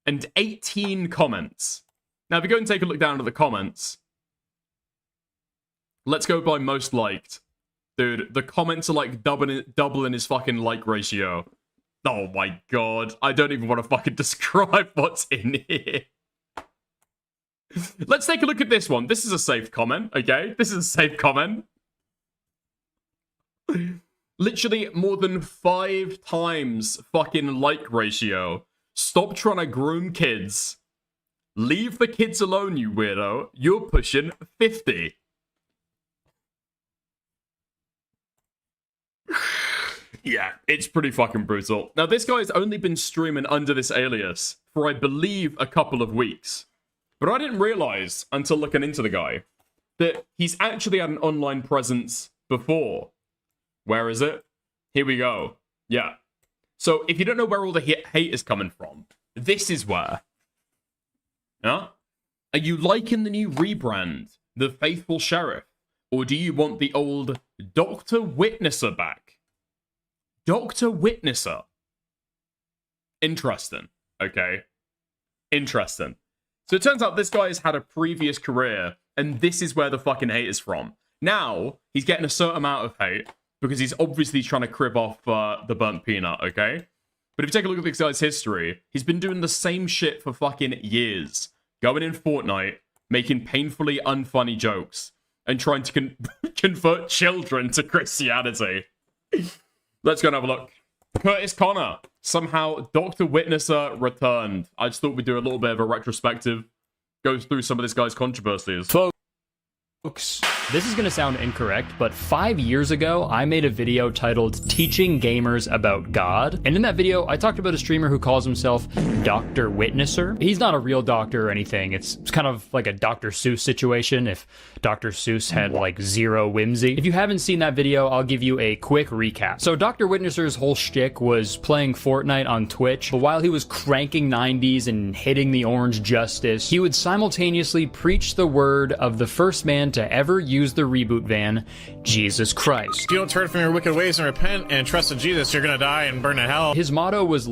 and 18 comments. Now, if you go and take a look down at the comments, let's go by most liked. Dude, the comments are like doubling his fucking like ratio. Oh my god. I don't even want to fucking describe what's in here. Let's take a look at this one. This is a safe comment, okay? This is a safe comment. Literally more than 5 times fucking like ratio. Stop trying to groom kids. Leave the kids alone, you weirdo. You're pushing 50. Yeah, it's pretty fucking brutal. Now, this guy's only been streaming under this alias for, I believe, a couple of weeks. But I didn't realize, until looking into the guy, that he's actually had an online presence before. Where is it? Here we go. Yeah. So if you don't know where all the hate is coming from, this is where. Yeah? Are you liking the new rebrand, the faithful sheriff? Or do you want the old Dr. Witnesser back? Dr. Witnesser. Interesting. Okay. Interesting. So it turns out this guy has had a previous career, and this is where the fucking hate is from. Now, he's getting a certain amount of hate, because he's obviously trying to crib off the burnt peanut, okay? But if you take a look at this guy's history, he's been doing the same shit for fucking years. Going in Fortnite, making painfully unfunny jokes, and trying to convert children to Christianity. Let's go and have a look. Curtis Connor. Somehow, Dr. Witnesser returned. I just thought we'd do a little bit of a retrospective. Go through some of this guy's controversies. Folks, this is going to sound incorrect, but 5 years ago, I made a video titled Teaching Gamers About God. And in that video, I talked about a streamer who calls himself Dr. Witnesser. He's not a real doctor or anything. It's kind of like a Dr. Seuss situation if Dr. Seuss had like zero whimsy. If you haven't seen that video, I'll give you a quick recap. So Dr. Witnesser's whole shtick was playing Fortnite on Twitch, but while he was cranking 90s and hitting the orange justice, he would simultaneously preach the word of the first man to ever use the reboot van, Jesus Christ. If you don't turn from your wicked ways and repent and trust in Jesus, you're gonna die and burn in hell. His motto was...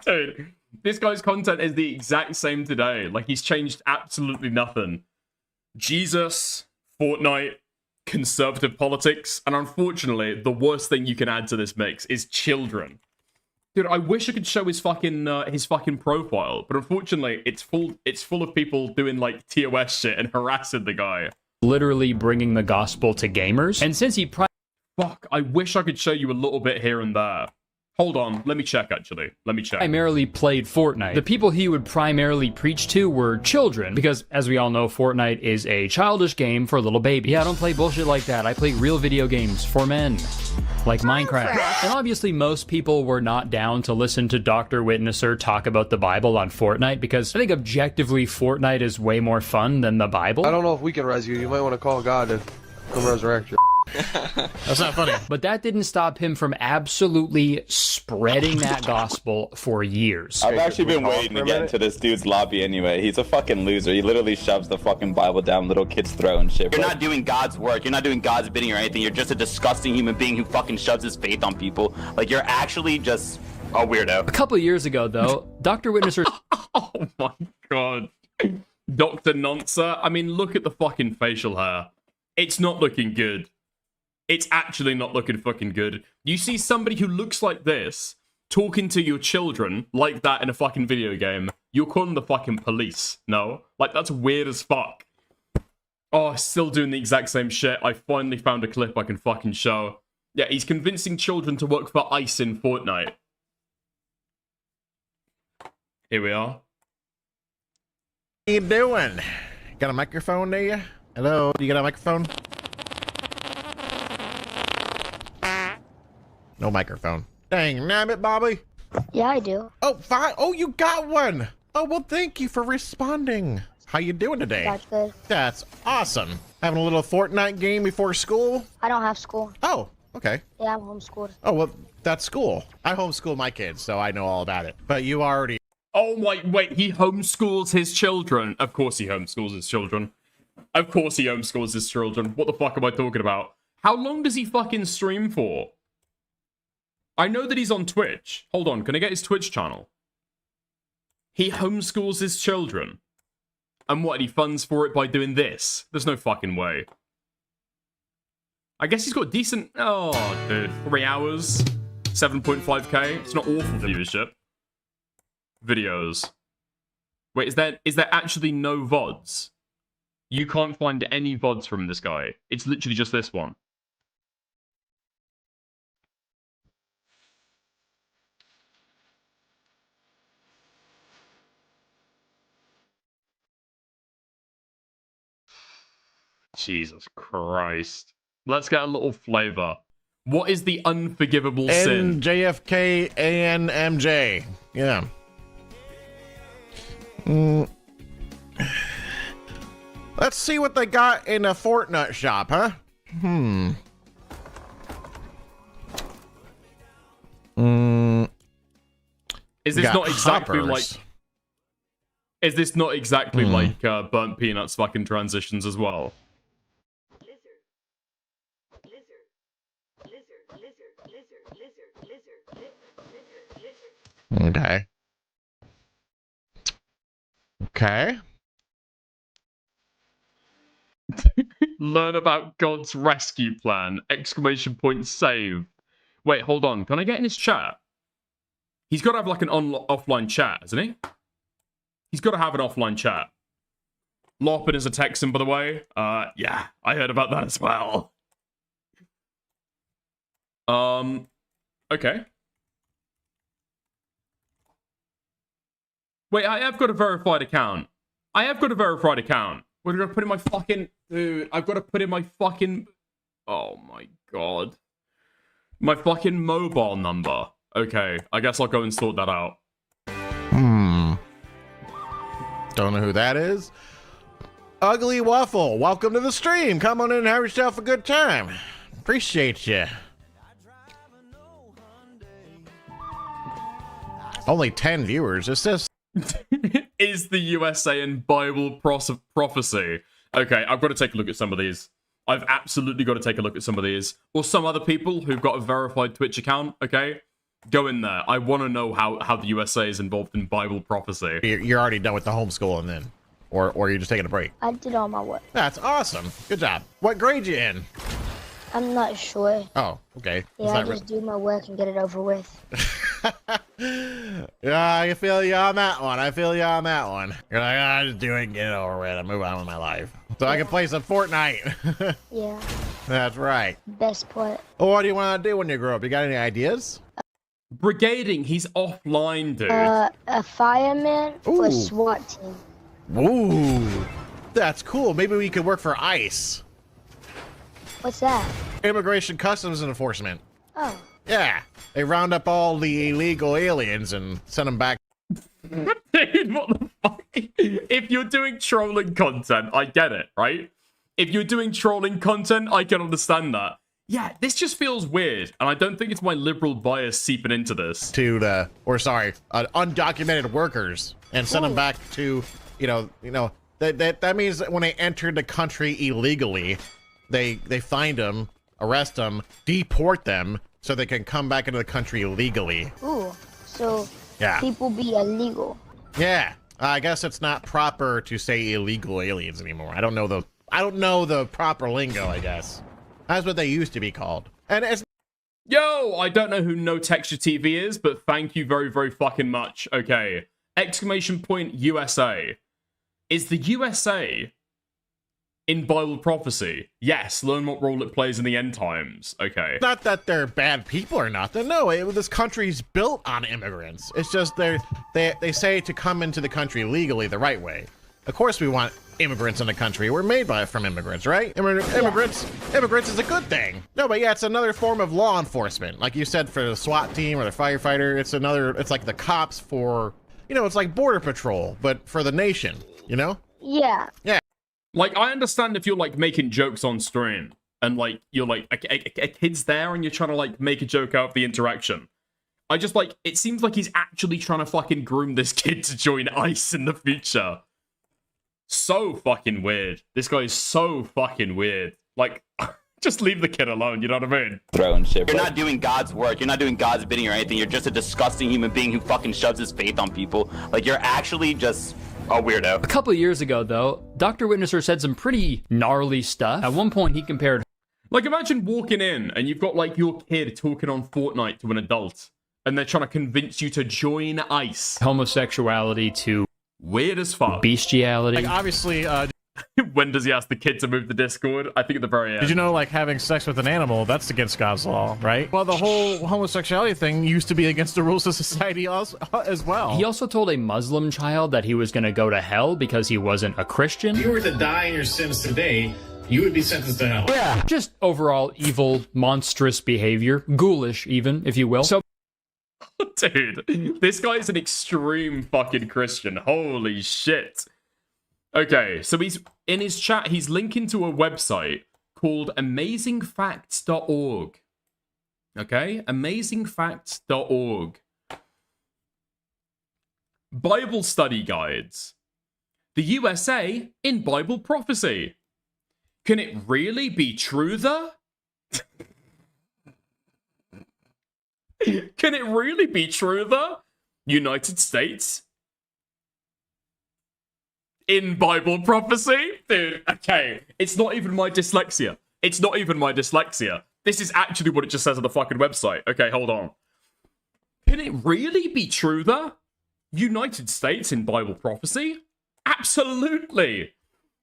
Dude, this guy's content is the exact same today. Like, he's changed absolutely nothing. Jesus, Fortnite, conservative politics, and unfortunately, the worst thing you can add to this mix is children. Dude, I wish I could show his fucking profile, but unfortunately, it's full of people doing like TOS shit and harassing the guy. Literally bringing the gospel to gamers. And since he fuck, I wish I could show you a little bit here and there. Hold on, let me check actually. Let me check. Primarily played Fortnite. The people he would primarily preach to were children, because as we all know, Fortnite is a childish game for little babies. Yeah, I don't play bullshit like that. I play real video games for men, like Minecraft. And obviously most people were not down to listen to Dr. Witnesser talk about the Bible on Fortnite, because I think objectively Fortnite is way more fun than the Bible. I don't know if we can res you. You might want to call God to come resurrect you. That's not funny. But that didn't stop him from absolutely spreading that gospel for years. I've actually been waiting to get into this dude's lobby anyway. He's a fucking loser. He literally shoves the fucking Bible down little kids' throat and shit. You're not doing God's work. You're not doing God's bidding or anything. You're just a disgusting human being who fucking shoves his faith on people. Like, you're actually just a weirdo. A couple years ago, though, Dr. Witnesser... Oh my god. Dr. Noncer. I mean, look at the fucking facial hair. It's not looking good. It's actually not looking fucking good. You see somebody who looks like this talking to your children like that in a fucking video game, you're calling the fucking police. No? Like, that's weird as fuck. Oh, still doing the exact same shit. I finally found a clip I can fucking show. Yeah, he's convincing children to work for ICE in Fortnite. Here we are. What you doing? Got a microphone, do you? Hello, you got a microphone? No microphone. Dang, damn it, Bobby. Yeah, I do. Oh, fine. Oh, you got one. Oh, well, thank you for responding. How you doing today? That's good. That's awesome. Having a little Fortnite game before school? I don't have school. Oh, okay. Yeah, I'm homeschooled. Oh, well, that's cool. I homeschool my kids, so I know all about it. But you already... Oh my, wait, he homeschools his children. Of course he homeschools his children. Of course he homeschools his children. What the fuck am I talking about? How long does he fucking stream for? I know that he's on Twitch. Hold on, can I get his Twitch channel? He homeschools his children. And what, he funds for it by doing this? There's no fucking way. I guess he's got decent... Oh, dude. 3 hours. 7.5k. It's not awful viewership. Videos. Wait, is there actually no VODs? You can't find any VODs from this guy. It's literally just this one. Jesus Christ. Let's get a little flavor. What is the unforgivable sin? JFK ANMJ. Yeah. Let's see what they got in a Fortnite shop, huh? Is this not exactly like... Is this not exactly like Burnt Peanuts fucking transitions as well? Okay. Okay. Learn about God's rescue plan! Exclamation point save. Wait, hold on. Can I get in his chat? He's got to have like an offline chat, hasn't he? He's got to have an offline chat. Lopin is a Texan, by the way. Yeah, I heard about that as well. Okay. Wait, I have got a verified account. I have got a verified account. What did I put in my fucking... Dude, I've got to put in my fucking... Oh my god. My fucking mobile number. Okay, I guess I'll go and sort that out. Don't know who that is. Ugly Waffle, welcome to the stream. Come on in and have yourself a good time. Appreciate you. Only 10 viewers. It says... Is the USA in Bible prophecy? Okay, I've got to take a look at some of these. I've absolutely got to take a look at some of these. Or some other people who've got a verified Twitch account, okay? Go in there. I want to know how the USA is involved in Bible prophecy. You're already done with the homeschooling then? Or you're just taking a break? I did all my work. That's awesome. Good job. What grade you in? I'm not sure. Oh, okay. Yeah, I just do my work and get it over with. Yeah, I feel you on that one. I feel you on that one. You're like, I just do it and get it over with and move on with my life. So I can play some Fortnite. Yeah. That's right. Best part. Well, what do you want to do when you grow up? You got any ideas? Brigading, he's offline, dude. A fireman for a SWAT team. Ooh, that's cool. Maybe we could work for ICE. What's that? Immigration Customs and Enforcement. Oh. Yeah, they round up all the illegal aliens and send them back. Dude, what the fuck? If you're doing trolling content, I get it, right? If you're doing trolling content, I can understand that. Yeah, this just feels weird, and I don't think it's my liberal bias seeping into this. Undocumented workers and send them back to, that means that when they entered the country illegally, they find them, arrest them, deport them, so they can come back into the country legally. Ooh, so yeah. People be illegal. Yeah, I guess it's not proper to say illegal aliens anymore. I don't know the proper lingo, I guess. That's what they used to be called. And it's... Yo, I don't know who No Texture TV is, but thank you very, very fucking much. Okay. Exclamation point USA. Is the USA in Bible prophecy? Yes, learn what role it plays in the end times. Okay. Not that they're bad people or nothing. No, this country's built on immigrants. It's just they say to come into the country legally the right way. Of course we want immigrants in the country. We're made from immigrants, right? Immigrants is a good thing. No, but yeah, it's another form of law enforcement. Like you said, for the SWAT team or the firefighter, it's like the cops for, it's like border patrol, but for the nation, Yeah. Yeah. Like, I understand if you're, like, making jokes on stream, and, like, you're, like, a kid's there, and you're trying to, like, make a joke out of the interaction. I just, like, it seems like he's actually trying to fucking groom this kid to join ICE in the future. So fucking weird. This guy is so fucking weird. Like, just leave the kid alone, you know what I mean? Throwing shit. You're not doing God's work. You're not doing God's bidding or anything. You're just a disgusting human being who fucking shoves his faith on people. Like, you're actually just a weirdo. A couple of years ago, though, Dr. Witnesser said some pretty gnarly stuff. At one point, he compared... Like, imagine walking in and you've got, like, your kid talking on Fortnite to an adult, and they're trying to convince you to join ICE. Homosexuality to... Weird as fuck. Bestiality. Like, obviously, when does he ask the kid to move the Discord? I think at the very end. Did you know, like, having sex with an animal, that's against God's law, right? Well, the whole homosexuality thing used to be against the rules of society as well. He also told a Muslim child that he was going to go to hell because he wasn't a Christian. If you were to die in your sins today, you would be sentenced to hell. Yeah. Just overall evil, monstrous behavior. Ghoulish, even, if you will. So... Dude, this guy is an extreme fucking Christian. Holy shit. Okay, so he's in his chat, he's linking to a website called amazingfacts.org. Okay, amazingfacts.org. Bible study guides. The USA in Bible prophecy. Can it really be true, though? Can it really be true, though? United States in Bible prophecy? Dude, okay. It's not even my dyslexia. It's not even my dyslexia. This is actually what it just says on the fucking website. Okay, hold on. Can it really be true, though? United States in Bible prophecy? Absolutely.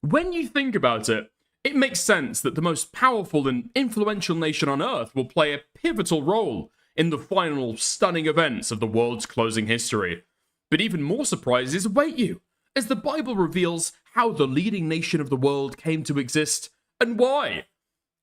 When you think about it, it makes sense that the most powerful and influential nation on Earth will play a pivotal role in the final stunning events of the world's closing history. But even more surprises await you, as the Bible reveals how the leading nation of the world came to exist and why.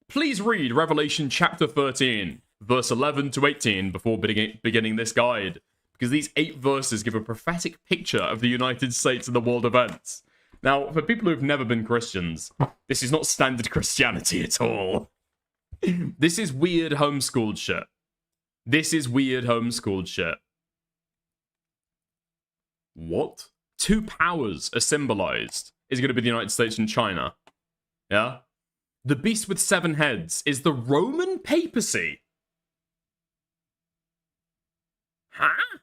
Please read Revelation chapter 13, verse 11 to 18 before beginning this guide, because these 8 verses give a prophetic picture of the United States and the world events. Now, for people who've never been Christians, this is not standard Christianity at all. This is weird homeschooled shit. This is weird homeschooled shit. What? 2 powers are symbolized. Is it going to be the United States and China? Yeah? The beast with 7 heads is the Roman papacy. Huh?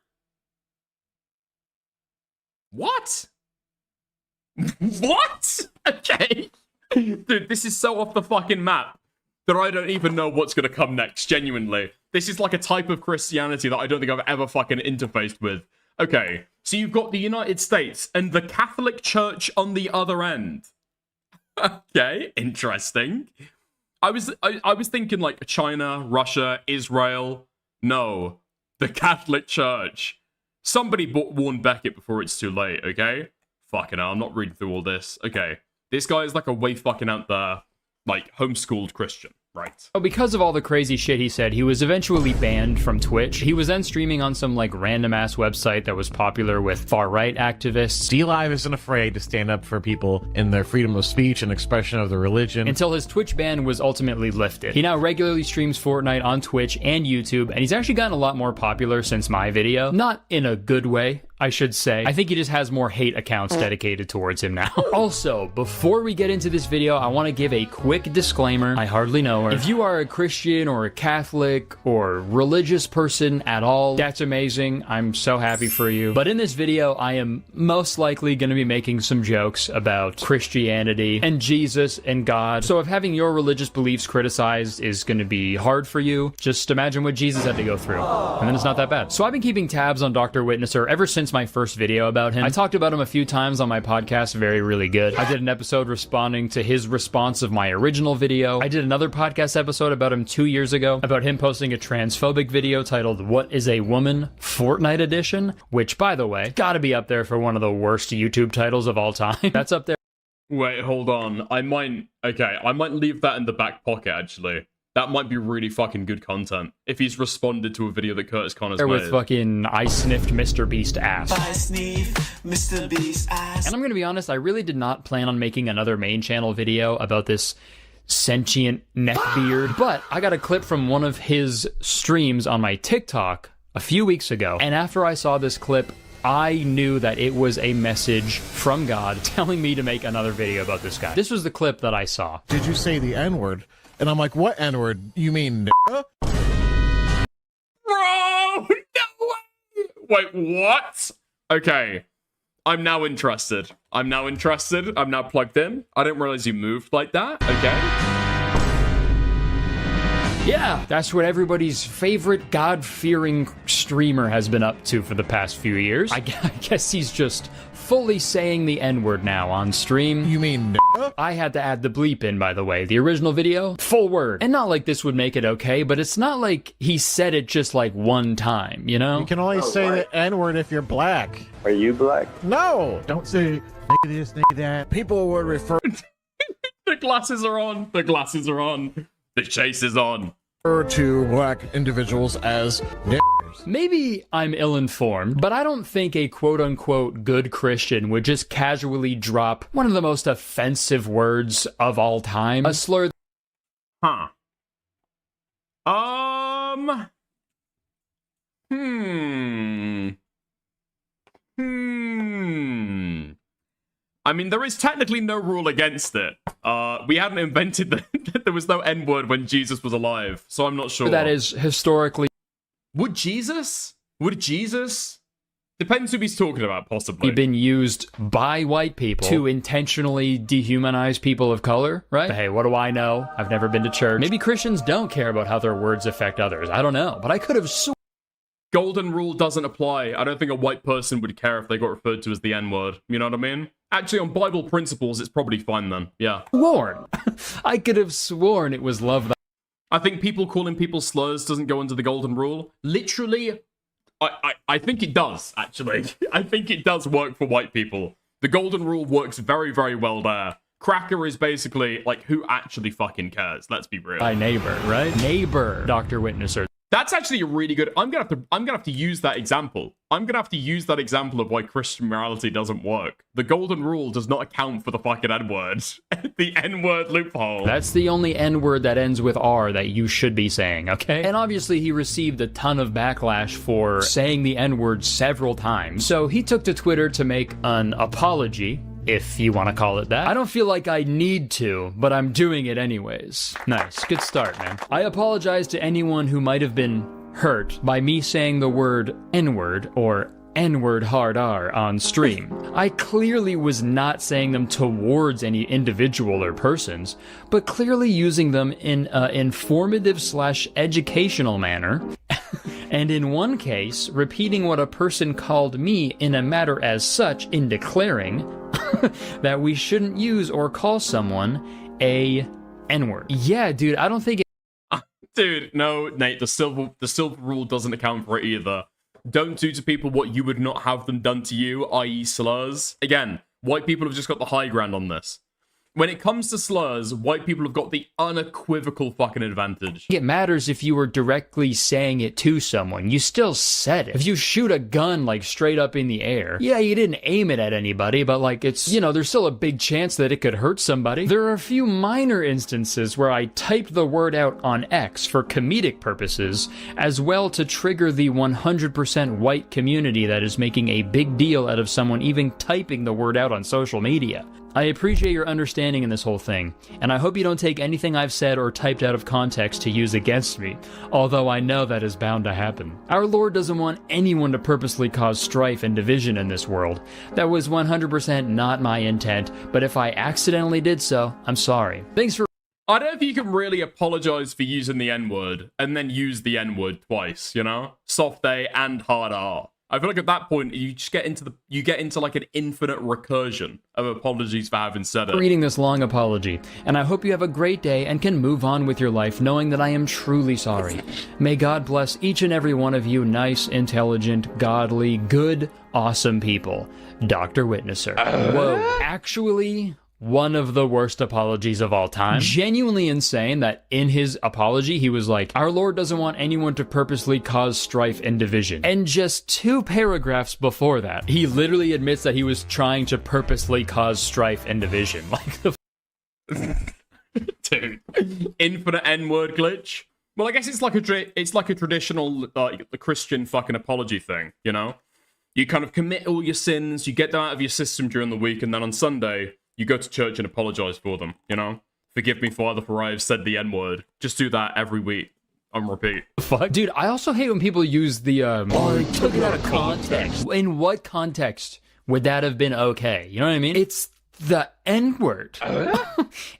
What? What? Okay. Dude, this is so off the fucking map that I don't even know what's going to come next, genuinely. This is like a type of Christianity that I don't think I've ever fucking interfaced with. Okay, so you've got the United States and the Catholic Church on the other end. Okay, interesting. I was thinking like China, Russia, Israel. No, the Catholic Church. Somebody warn Beckett before it's too late, okay? Fucking hell, I'm not reading through all this. Okay, this guy is like a way fucking out there, like, homeschooled Christian. Right. Oh, because of all the crazy shit he said, he was eventually banned from Twitch. He was then streaming on some, like, random-ass website that was popular with far-right activists. D-Live isn't afraid to stand up for people in their freedom of speech and expression of their religion. Until his Twitch ban was ultimately lifted. He now regularly streams Fortnite on Twitch and YouTube, and he's actually gotten a lot more popular since my video. Not in a good way, I should say. I think he just has more hate accounts dedicated towards him now. Also, before we get into this video, I want to give a quick disclaimer. I hardly know her. If you are a Christian or a Catholic or religious person at all, that's amazing. I'm so happy for you. But in this video, I am most likely going to be making some jokes about Christianity and Jesus and God. So if having your religious beliefs criticized is going to be hard for you, just imagine what Jesus had to go through. And then it's not that bad. So I've been keeping tabs on Dr. Witnesser ever since my first video about him. I talked about him a few times on my podcast, Very Really Good. I did an episode responding to his response of my original video. I did another podcast episode about him 2 years ago, about him posting a transphobic video titled What is a Woman? Fortnite Edition, which, by the way, gotta be up there for one of the worst YouTube titles of all time. That's up there. Wait, hold on. I might leave that in the back pocket, actually. That might be really fucking good content if he's responded to a video that Curtis Connor's made. With fucking I sniffed Mr. Beast ass. I sniff Mr. Beast ass. And I'm gonna be honest, I really did not plan on making another main channel video about this sentient neckbeard, but I got a clip from one of his streams on my TikTok a few weeks ago, and after I saw this clip, I knew that it was a message from God telling me to make another video about this guy. This was the clip that I saw. Did you say the N-word? And I'm like, what N-word? You mean Bro, no way! Wait, what? Okay, I'm now interested. I'm now plugged in. I didn't realize you moved like that, okay? Yeah, that's what everybody's favorite God-fearing streamer has been up to for the past few years. I guess he's just fully saying the N-word now on stream. You mean I had to add the bleep in, by the way. The original video, full word. And not like this would make it okay, but it's not like he said it just like one time, you know? You can only say the N-word if you're black. Are you black? No! Don't say nigga this, nigga that. People would refer... The glasses are on. The glasses are on. The chase is on. To black individuals as niggers. Maybe I'm ill-informed, but I don't think a quote-unquote good Christian would just casually drop one of the most offensive words of all time, a slur. Huh. I mean, there is technically no rule against it. We hadn't invented that. There was no N-word when Jesus was alive, so I'm not sure. That is historically... Would Jesus? Depends who he's talking about, possibly. Been used by white people to intentionally dehumanize people of color, right? But hey, what do I know? I've never been to church. Maybe Christians don't care about how their words affect others. I don't know, but I could have sworn. Golden rule doesn't apply. I don't think a white person would care if they got referred to as the N-word. You know what I mean? Actually, on Bible principles, it's probably fine then. Yeah. Sworn. I could have sworn it was love that... I think people calling people slurs doesn't go under the golden rule. Literally, I think it does, actually. I think it does work for white people. The golden rule works very, very well there. Cracker is basically, like, who actually fucking cares? Let's be real. My neighbor, right? Neighbor, Dr. Witnesser. That's actually a really good... I'm gonna have to use that example. I'm gonna have to use that example of why Christian morality doesn't work. The golden rule does not account for the fucking N-word. The N-word loophole. That's the only N-word that ends with R that you should be saying, okay? And obviously he received a ton of backlash for saying the N-word several times. So he took to Twitter to make an apology, if you want to call it that. I don't feel like I need to, but I'm doing it anyways. Nice, good start, man. I apologize to anyone who might have been hurt by me saying the word N-word or N-word hard R on stream. I clearly was not saying them towards any individual or persons, but clearly using them in an informative/educational manner. And in one case, repeating what a person called me in a matter as such in declaring that we shouldn't use or call someone a N-word. Yeah, dude, I don't think it... Dude, no, Nate, the silver rule doesn't account for it either. Don't do to people what you would not have them done to you, i.e. slurs. Again, white people have just got the high ground on this. When it comes to slurs, white people have got the unequivocal fucking advantage. It matters if you were directly saying it to someone. You still said it. If you shoot a gun, like, straight up in the air, yeah, you didn't aim it at anybody, but, like, it's, you know, there's still a big chance that it could hurt somebody. There are a few minor instances where I typed the word out on X for comedic purposes, as well to trigger the 100% white community that is making a big deal out of someone even typing the word out on social media. I appreciate your understanding in this whole thing, and I hope you don't take anything I've said or typed out of context to use against me, although I know that is bound to happen. Our Lord doesn't want anyone to purposely cause strife and division in this world. That was 100% not my intent, but if I accidentally did so, I'm sorry. Thanks for... I don't know if you can really apologize for using the N-word, and then use the N-word twice, you know? Soft A and hard R. I feel like at that point, you just get into like an infinite recursion of apologies for having said it. Reading this long apology, and I hope you have a great day and can move on with your life knowing that I am truly sorry. May God bless each and every one of you nice, intelligent, godly, good, awesome people. Dr. Witnesser. Whoa. Actually... one of the worst apologies of all time. Genuinely insane that in his apology, he was like, our Lord doesn't want anyone to purposely cause strife and division. And just 2 paragraphs before that, he literally admits that he was trying to purposely cause strife and division. Like the... Dude. Infinite N-word glitch. Well, I guess it's like a traditional the Christian fucking apology thing, you know? You kind of commit all your sins, you get them out of your system during the week, and then on Sunday... you go to church and apologize for them, you know? Forgive me, Father, for I have said the N-word. Just do that every week. On repeat. Fuck? Dude, I also hate when people use the, oh, I took it out of context. In what context would that have been okay? You know what I mean? It's the N-word.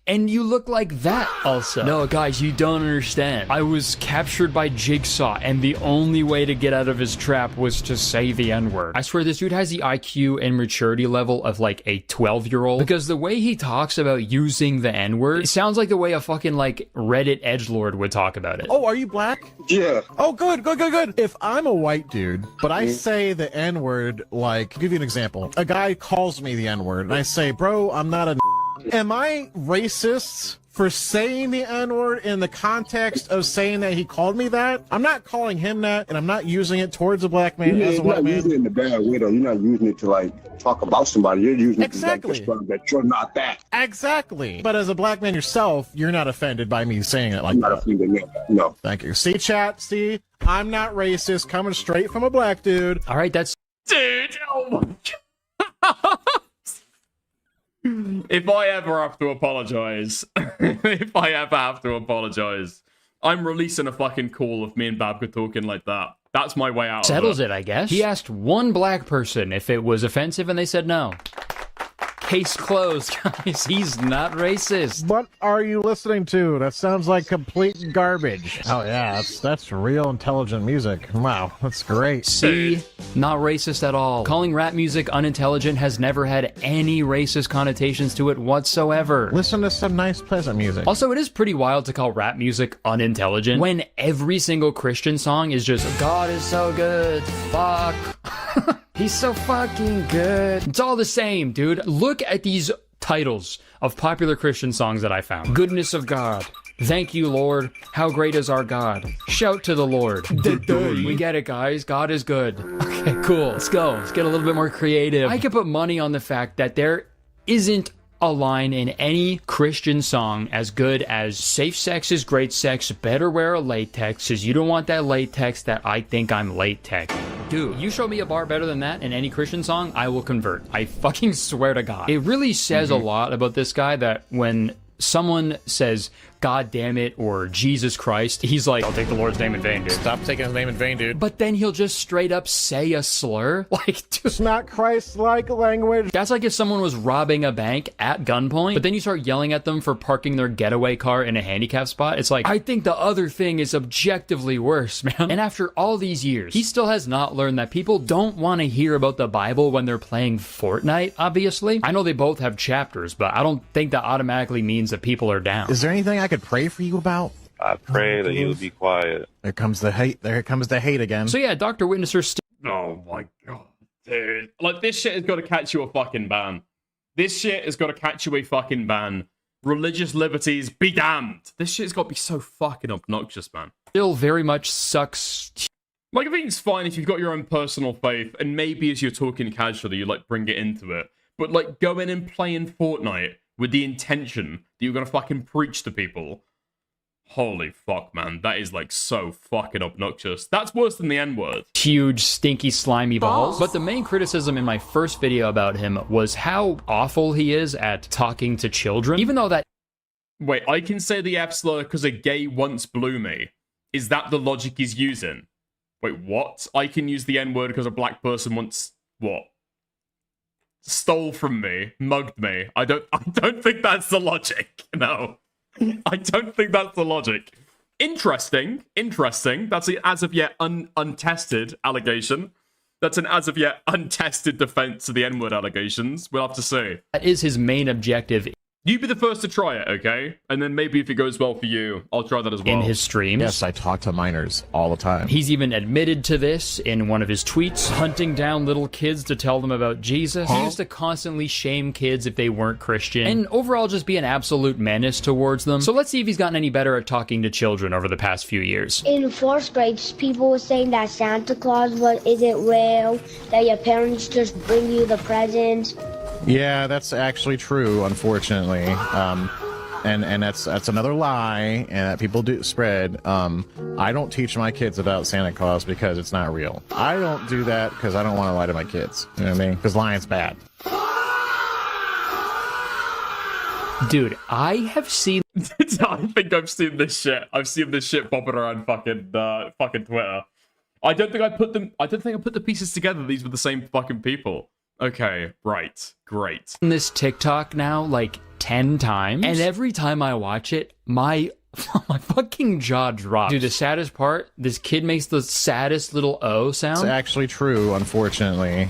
And you look like that also. No, guys, you don't understand. I was captured by Jigsaw, and the only way to get out of his trap was to say the N-word. I swear this dude has the IQ and maturity level of like a 12-year-old, because the way he talks about using the N-word, it sounds like the way a fucking like Reddit edgelord would talk about it. Oh, are you black? Yeah. Oh, good. If I'm a white dude, but I say the N-word, like, I'll give you an example. A guy calls me the N-word, and I say, bro, I'm not a... Am I racist for saying the N-word in the context of saying that he called me that. I'm not calling him that, and I'm not using it towards a black man as a white man. You're not using it in a bad way, though. You're not using it to, like, talk about somebody. You're using it to, like, Exactly. describe that you're not that. Exactly. But as a black man yourself, you're not offended by me saying it like I'm that. not offended, no. Thank you. See, chat? See? I'm not racist, coming straight from a black dude. All right, that's... Dude, oh my god. If I ever have to apologize, I'm releasing a fucking call of me and Babka talking like that. That's my way out settles of it, I guess. He asked one black person if it was offensive, and they said no. Case closed, guys. He's not racist. What are you listening to? That sounds like complete garbage. Oh yeah, that's real intelligent music. Wow, that's great. See? Not racist at all. Calling rap music unintelligent has never had any racist connotations to it whatsoever. Listen to some nice, pleasant music. Also, it is pretty wild to call rap music unintelligent when every single Christian song is just, God is so good, fuck. He's so fucking good. It's all the same, dude. Look at these titles of popular Christian songs that I found. Goodness of God. Thank you, Lord. How great is our God? Shout to the Lord. We get it, guys. God is good. Okay, cool. Let's go. Let's get a little bit more creative. I could put money on the fact that there isn't a line in any Christian song as good as safe sex is great sex, better wear a latex, cause you don't want that latex that I think I'm latex. Dude, you show me a bar better than that in any Christian song, I will convert. I fucking swear to God. It really says a lot about this guy that when someone says, God damn it, or Jesus Christ, he's like, I'll take the Lord's name in vain, dude. Stop taking his name in vain, dude. But then he'll just straight up say a slur. Like, dude, it's not Christ-like language. That's like if someone was robbing a bank at gunpoint, but then you start yelling at them for parking their getaway car in a handicap spot. It's like, I think the other thing is objectively worse, man. And after all these years, he still has not learned that people don't want to hear about the Bible when they're playing Fortnite, obviously. I know they both have chapters, but I don't think that automatically means that people are down. Is there anything I could pray for you about? I pray that you'll be quiet. There comes the hate. There comes the hate again. So yeah, Dr. Witnesser Oh my god, dude. Like, this shit has got to catch you a fucking ban. This shit has got to catch you a fucking ban. Religious liberties, be damned. This shit's got to be so fucking obnoxious, man. Still very much sucks. Like, I think it's fine if you've got your own personal faith, and maybe as you're talking casually, you, like, bring it into it. But, like, go in and play in Fortnite with the intention that you're gonna fucking preach to people. Holy fuck, man. That is, like, so fucking obnoxious. That's worse than the N-word. Huge, stinky, slimy balls. But the main criticism in my first video about him was how awful he is at talking to children. Even though that... Wait, I can say the F-slur because a gay once blew me. Is that the logic he's using? Wait, what? I can use the N-word because a black person once... What? Stole from me, mugged me. I don't think that's the logic. No. I don't think that's the logic. Interesting. That's an as of yet untested allegation. That's an as of yet untested defense of the N-word allegations. We'll have to see. That is his main objective. You be the first to try it, okay? And then maybe if it goes well for you, I'll try that as well. In his streams. Yes, I talk to minors all the time. He's even admitted to this in one of his tweets, hunting down little kids to tell them about Jesus. He used to constantly shame kids if they weren't Christian, and overall just be an absolute menace towards them. So let's see if he's gotten any better at talking to children over the past few years. In 4th grade, people were saying that Santa Claus isn't real, that your parents just bring you the presents. Yeah, that's actually true, unfortunately. And that's another lie, and that people do spread. I don't teach my kids about Santa Claus because it's not real. I don't do that because I don't want to lie to my kids. You know what I mean? Because lying's bad. Dude, I have seen... I think I've seen this shit. I've seen this shit popping around fucking Twitter. I don't think I put the pieces together. These were the same fucking people. Okay, right. Great. This TikTok now, like, 10 times. And every time I watch it, my fucking jaw drops. Dude, the saddest part, this kid makes the saddest little O sound. It's actually true, unfortunately.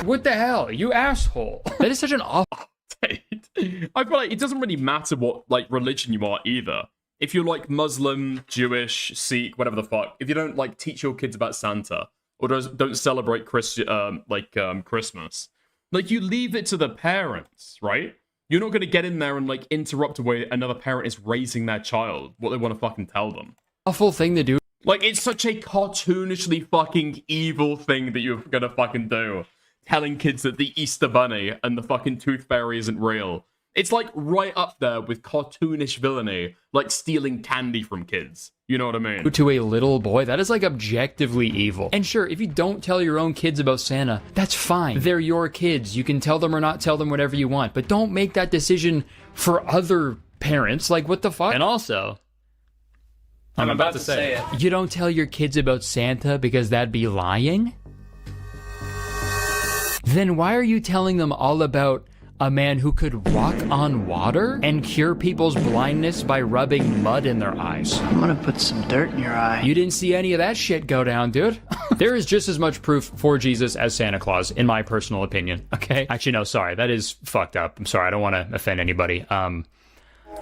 What the hell? You asshole. That is such an awful... I feel like it doesn't really matter what, like, religion you are either. If you're, like, Muslim, Jewish, Sikh, whatever the fuck, if you don't, like, teach your kids about Santa, or don't celebrate Christmas, like, you leave it to the parents, right? You're not going to get in there and, like, interrupt the way another parent is raising their child, what they want to fucking tell them. Awful thing to do. Like, it's such a cartoonishly fucking evil thing that you're gonna fucking do. Telling kids that the Easter Bunny and the fucking Tooth Fairy isn't real. It's, like, right up there with cartoonish villainy, like stealing candy from kids. You know what I mean? To a little boy, that is, like, objectively evil. And sure, if you don't tell your own kids about Santa, that's fine. They're your kids. You can tell them or not tell them whatever you want. But don't make that decision for other parents. Like, what the fuck? And also... I'm about to say it. You don't tell your kids about Santa because that'd be lying? Then why are you telling them all about a man who could walk on water and cure people's blindness by rubbing mud in their eyes? I'm gonna put some dirt in your eye. You didn't see any of that shit go down, dude. There is just as much proof for Jesus as Santa Claus, in my personal opinion, okay? Actually, no, sorry, that is fucked up. I'm sorry, I don't want to offend anybody.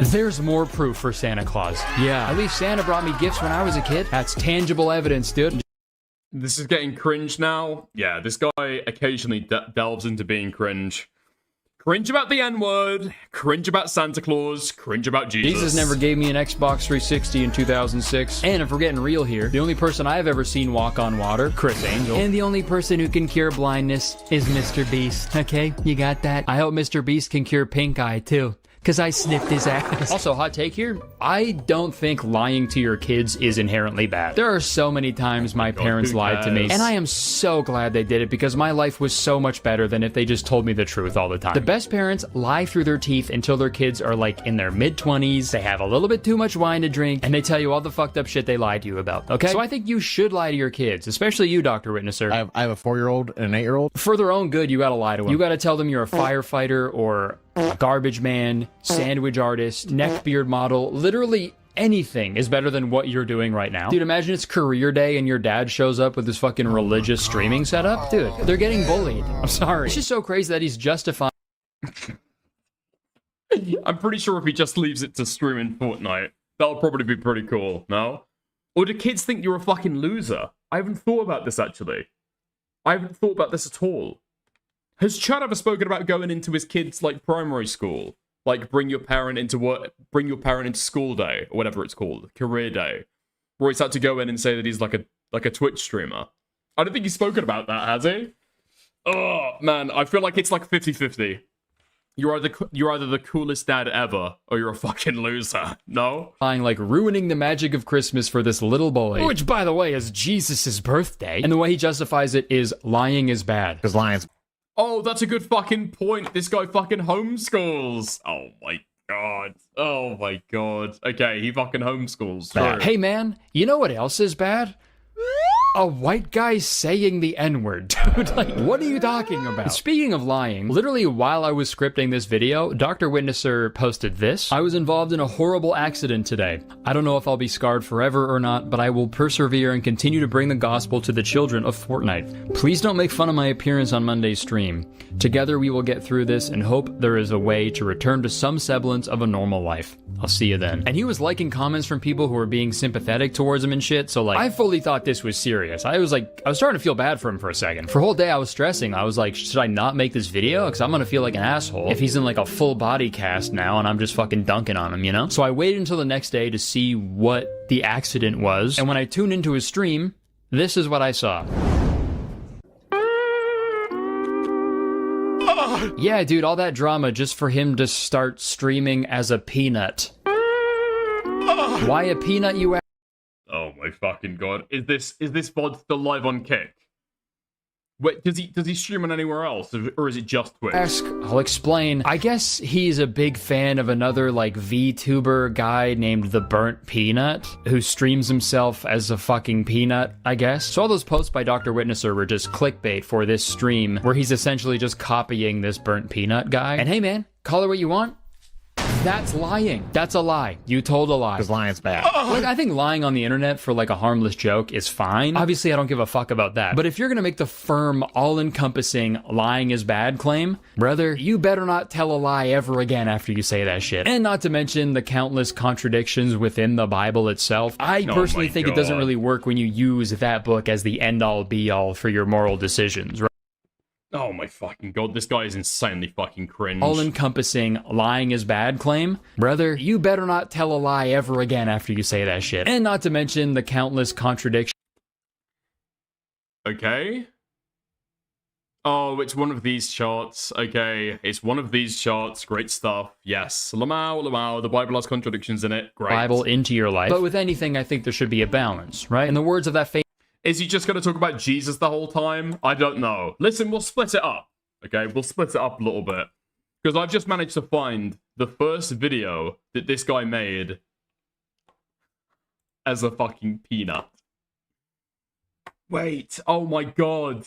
There's more proof for Santa Claus. Yeah, at least Santa brought me gifts when I was a kid. That's tangible evidence, dude. This is getting cringe now. Yeah, this guy occasionally delves into being cringe. Cringe about the N-word, cringe about Santa Claus, cringe about Jesus. Jesus never gave me an Xbox 360 in 2006. And if we're getting real here, the only person I've ever seen walk on water, Chris Angel. And the only person who can cure blindness is Mr. Beast. Okay, you got that? I hope Mr. Beast can cure pink eye, too. Because I sniffed his ass. Also, hot take here, I don't think lying to your kids is inherently bad. There are so many times my parents lied to me, and I am so glad they did it because my life was so much better than if they just told me the truth all the time. The best parents lie through their teeth until their kids are like in their mid-20s, they have a little bit too much wine to drink, and they tell you all the fucked up shit they lied to you about, okay? So I think you should lie to your kids, especially you, Dr. Witnesser. I have a 4-year-old and an 8-year-old. For their own good, you gotta lie to them. You gotta tell them you're a firefighter or a garbage man, sandwich artist, neckbeard model, literally anything is better than what you're doing right now. Dude, imagine it's career day and your dad shows up with this fucking religious streaming setup. Dude, they're getting bullied. I'm sorry. It's just so crazy that he's justifying. I'm pretty sure if he just leaves it to stream in Fortnite, that'll probably be pretty cool, no? Or do kids think you're a fucking loser? I haven't thought about this, actually. I haven't thought about this at all. Has Chad ever spoken about going into his kids' like primary school, like bring your parent into school day or whatever it's called, career day, where he's had to go in and say that he's like a Twitch streamer? I don't think he's spoken about that, has he? Oh man, I feel like it's like 50-50. You're either the coolest dad ever, or you're a fucking loser. No? Like ruining the magic of Christmas for this little boy, which by the way is Jesus' birthday, and the way he justifies it is lying is bad. Because lying's. Oh, that's a good fucking point. This guy fucking homeschools. Oh my god. Oh my god. Okay, he fucking homeschools. True. Hey man, you know what else is bad? A white guy saying the N-word, dude. Like, what are you talking about? Speaking of lying, literally while I was scripting this video, Dr. Witnesser posted this. I was involved in a horrible accident today. I don't know if I'll be scarred forever or not, but I will persevere and continue to bring the gospel to the children of Fortnite. Please don't make fun of my appearance on Monday's stream. Together we will get through this and hope there is a way to return to some semblance of a normal life. I'll see you then. And he was liking comments from people who were being sympathetic towards him and shit, so like, I fully thought this was serious. I was starting to feel bad for him for a second. For a whole day I was stressing. I was like, should I not make this video? Because I'm gonna feel like an asshole if he's in like a full body cast now and I'm just fucking dunking on him, you know? So I waited until the next day to see what the accident was. And when I tuned into his stream, this is what I saw. Yeah, dude, all that drama just for him to start streaming as a peanut. Why a peanut, you ask? Oh my fucking god. Is this VOD still live on Kick? Wait, does he stream on anywhere else, or is it just Twitch? I'll explain. I guess he's a big fan of another like VTuber guy named The Burnt Peanut, who streams himself as a fucking peanut, I guess. So all those posts by Dr. Witnesser were just clickbait for this stream, where he's essentially just copying this Burnt Peanut guy. And hey man, call it what you want. That's lying. That's a lie. You told a lie. Because lying's bad. Like, I think lying on the internet for like a harmless joke is fine. Obviously, I don't give a fuck about that. But if you're gonna make the firm, all-encompassing lying is bad claim, brother, you better not tell a lie ever again after you say that shit. And not to mention the countless contradictions within the Bible itself. I personally think it doesn't really work when you use that book as the end-all, be-all for your moral decisions, right? Oh my fucking god, this guy is insanely fucking cringe. all-encompassing lying is bad claim. Brother, you better not tell a lie ever again after you say that shit. And not to mention the countless contradictions. Okay. Oh, it's one of these charts. Okay, it's one of these charts. Great stuff. Yes. Lamau. The Bible has contradictions in it. Great. Bible into your life. But with anything, I think there should be a balance, right? In the words of that famous... Is he just going to talk about Jesus the whole time? I don't know. Listen, we'll split it up. Okay, we'll split it up a little bit. Because I've just managed to find the first video that this guy made as a fucking peanut. Wait, oh my god.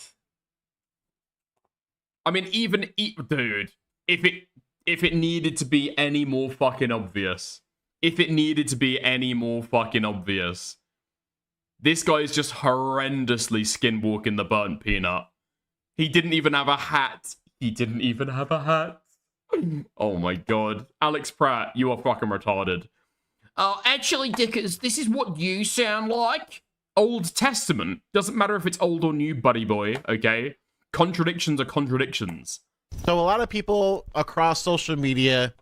I mean, dude, if it needed to be any more fucking obvious, this guy is just horrendously skinwalking the burnt peanut. He didn't even have a hat. Oh my god. Alex Pratt, you are fucking retarded. Oh, actually, Dickers, this is what you sound like. Old Testament. Doesn't matter if it's old or new, buddy boy, okay? Contradictions are contradictions. So a lot of people across social media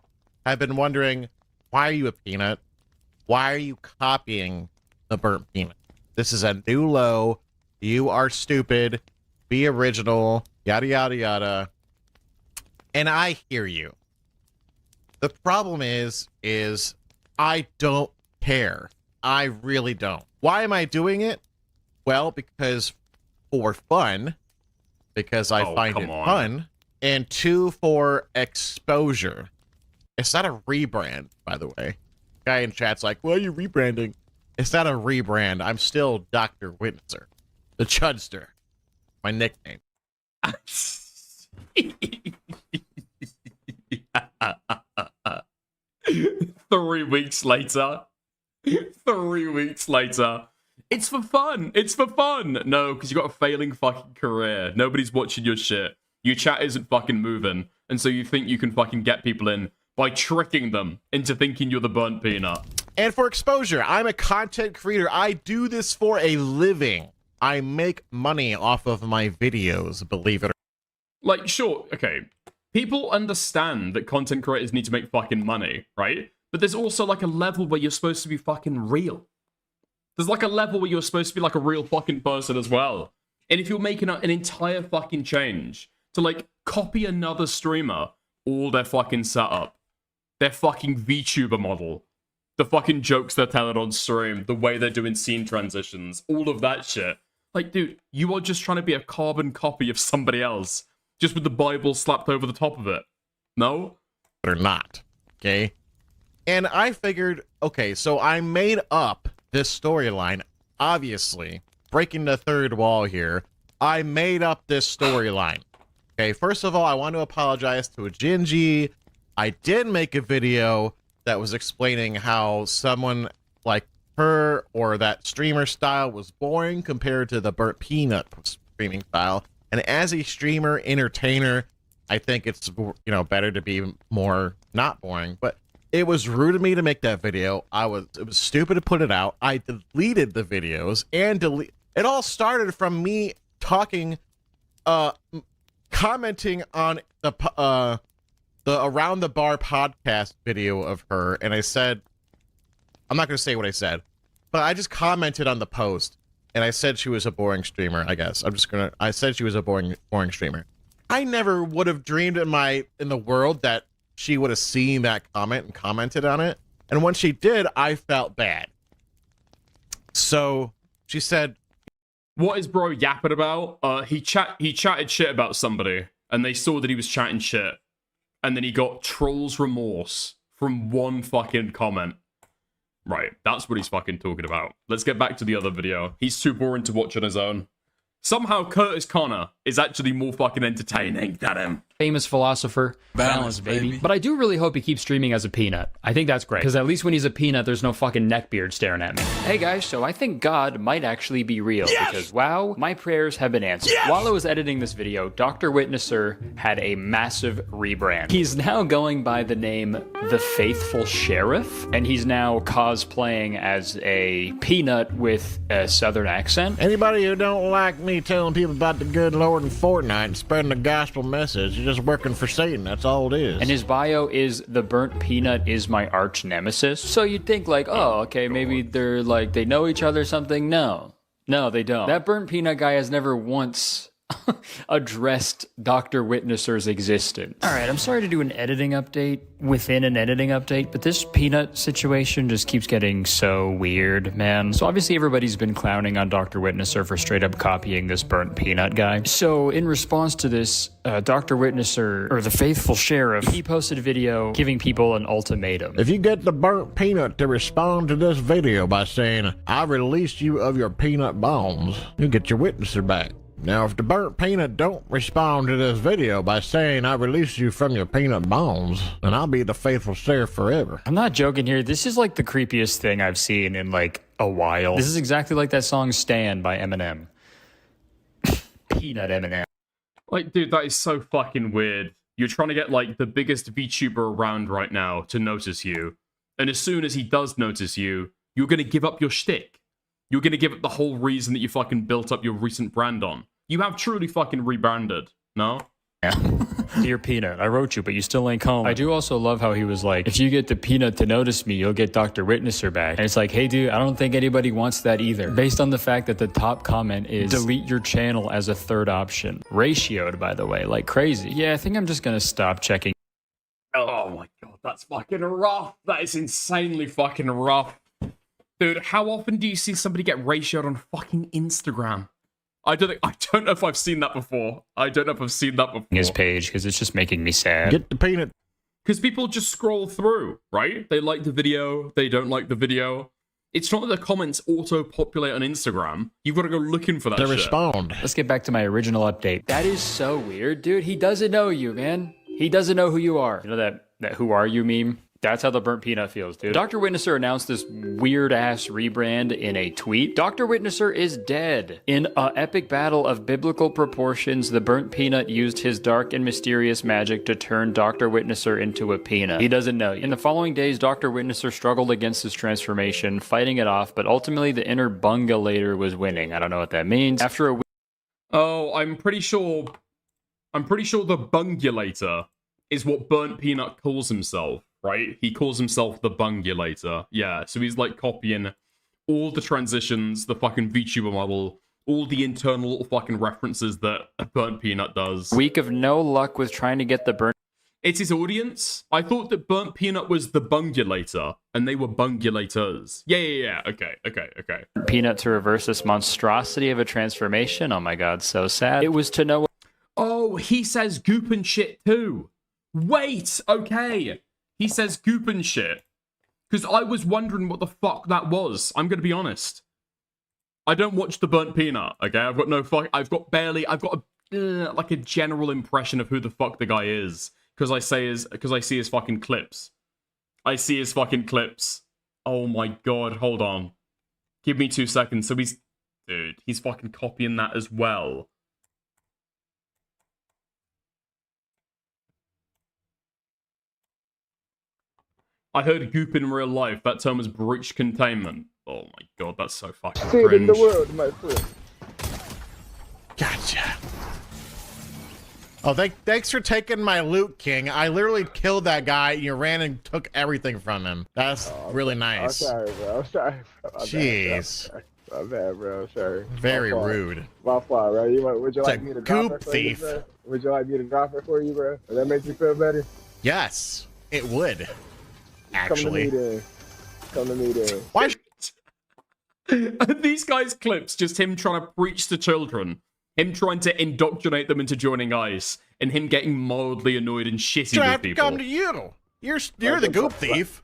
have been wondering, why are you a peanut? Why are you copying the burnt peanut? This is a new low. You are stupid. Be original. Yada, yada, yada. And I hear you. The problem is I don't care. I really don't. Why am I doing it? Well, because for fun. Because I find it fun. And 2, for exposure. It's not a rebrand, by the way. Guy in chat's like, why are you rebranding? It's not a rebrand. I'm still Dr. Witnesser. The Chudster. My nickname. 3 weeks later. 3 weeks later. It's for fun. It's for fun. No, because you got a failing fucking career. Nobody's watching your shit. Your chat isn't fucking moving. And so you think you can fucking get people in by tricking them into thinking you're the burnt peanut. And for exposure, I'm a content creator. I do this for a living. I make money off of my videos, believe it or not. Like, sure, okay. People understand that content creators need to make fucking money, right? But there's also like a level where you're supposed to be fucking real. There's like a level where you're supposed to be like a real fucking person as well. And if you're making an entire fucking change to like copy another streamer, all their fucking setup, their fucking VTuber model, the fucking jokes they're telling on stream, the way they're doing scene transitions, all of that shit. Like, dude, you are just trying to be a carbon copy of somebody else, just with the Bible slapped over the top of it. No? Or not. Okay? And I figured, okay, so I made up this storyline. Obviously, breaking the third wall here, I made up this storyline. Okay, first of all, I want to apologize to a Gingy. I did make a video that was explaining how someone like her or that streamer style was boring compared to the burnt peanut streaming style. And as a streamer, entertainer, I think it's, you know, better to be more not boring. But it was rude of me to make that video. It was stupid to put it out. I deleted the videos and it all started from me talking, commenting on the Around the Bar podcast video of her, and I said, I'm not going to say what I said, but I just commented on the post, and I said she was a boring streamer, I guess. I said she was a boring streamer. I never would have dreamed in the world that she would have seen that comment and commented on it, and when she did, I felt bad. So, she said, what is bro yapping about? He chatted shit about somebody, and they saw that he was chatting shit. And then he got troll's remorse from one fucking comment. Right, that's what he's fucking talking about. Let's get back to the other video. He's too boring to watch on his own. Somehow Curtis Connor is actually more fucking entertaining than him. Famous philosopher. Balance, baby. But I do really hope he keeps streaming as a peanut. I think that's great. Because at least when he's a peanut, there's no fucking neckbeard staring at me. Hey guys, so I think God might actually be real. Yes! Because wow, my prayers have been answered. Yes! While I was editing this video, Dr. Witnesser had a massive rebrand. He's now going by the name The Faithful Sheriff. And he's now cosplaying as a peanut with a southern accent. Anybody who don't like me telling people about the good Lord supporting Fortnite, spreading the gospel message. You're just working for Satan. That's all it is. And his bio is the burnt peanut is my arch nemesis. So you'd think like, oh, okay, maybe they're like, they know each other or something. No, they don't. That burnt peanut guy has never once addressed Dr. Witnesser's existence. All right, I'm sorry to do an editing update within an editing update, but this peanut situation just keeps getting so weird, man. So obviously everybody's been clowning on Dr. Witnesser for straight up copying this burnt peanut guy. So in response to this, Dr. Witnesser, or the faithful sheriff, he posted a video giving people an ultimatum. If you get the burnt peanut to respond to this video by saying, I released you of your peanut bones, you get your Witnesser back. Now, if the burnt peanut don't respond to this video by saying I release you from your peanut bones, then I'll be the faithful sheriff forever. I'm not joking here. This is like the creepiest thing I've seen in like a while. This is exactly like that song Stan by Eminem. Peanut Eminem. Like, dude, that is so fucking weird. You're trying to get like the biggest VTuber around right now to notice you. And as soon as he does notice you, you're going to give up your shtick. You're going to give up the whole reason that you fucking built up your recent brand on. You have truly fucking rebranded, no? Yeah. Dear Peanut, I wrote you, but you still ain't calling. I do also love how he was like, if you get the Peanut to notice me, you'll get Dr. Witnesser back. And it's like, hey dude, I don't think anybody wants that either. Based on the fact that the top comment is, delete your channel as a third option. Ratioed, by the way, like crazy. Yeah, I think I'm just gonna stop checking. Oh my god, that's fucking rough. That is insanely fucking rough. Dude, how often do you see somebody get ratioed on fucking Instagram? I don't know if I've seen that before. His page, because it's just making me sad. Get the peanut. Because people just scroll through, right? They like the video, they don't like the video. It's not that the comments auto-populate on Instagram. You've got to go looking for that shit. Respond. Let's get back to my original update. That is so weird, dude. He doesn't know you, man. He doesn't know who you are. You know that who are you meme? That's how the burnt peanut feels, dude. Dr. Witnesser announced this weird-ass rebrand in a tweet. Dr. Witnesser is dead. In an epic battle of biblical proportions, the burnt peanut used his dark and mysterious magic to turn Dr. Witnesser into a peanut. He doesn't know. In the following days, Dr. Witnesser struggled against his transformation, fighting it off, but ultimately the inner bungulator was winning. I don't know what that means. After a week... Oh, I'm pretty sure the bungulator is what burnt peanut calls himself. Right? He calls himself the bungulator. Yeah, so he's like copying all the transitions, the fucking VTuber model, all the internal little fucking references that Burnt Peanut does. Week of no luck with trying to get the burnt... It's his audience. I thought that Burnt Peanut was the bungulator, and they were bungulators. Yeah. Okay. Peanut to reverse this monstrosity of a transformation. Oh my god, so sad. It was to know... Oh, he says goop and shit too. Wait, okay. He says goop and shit. Because I was wondering what the fuck that was. I'm going to be honest. I don't watch the Burnt Peanut, okay? I've got like a general impression of who the fuck the guy is. Because I see his fucking clips. I see his fucking clips. Oh my god, hold on. Give me 2 seconds. So he's fucking copying that as well. I heard goop in real life. That term is breach containment. Oh my god, that's so fucking cringe. The world, my friend. Gotcha. Oh, thanks for taking my loot, King. I literally killed that guy, and you ran and took everything from him. That's really nice. I'm sorry, bro. Jeez. My bad, bro. I'm sorry. Very rude. My fault, bro. Would you like me to drop it for you, bro? Would you like me to drop it for you, bro? Would that make you feel better? Yes, it would. Actually. Come to me then. Why? These guys' clips, just him trying to preach to children, him trying to indoctrinate them into joining ICE, and him getting mildly annoyed and shitty with people. Come to you. You're the goop thief.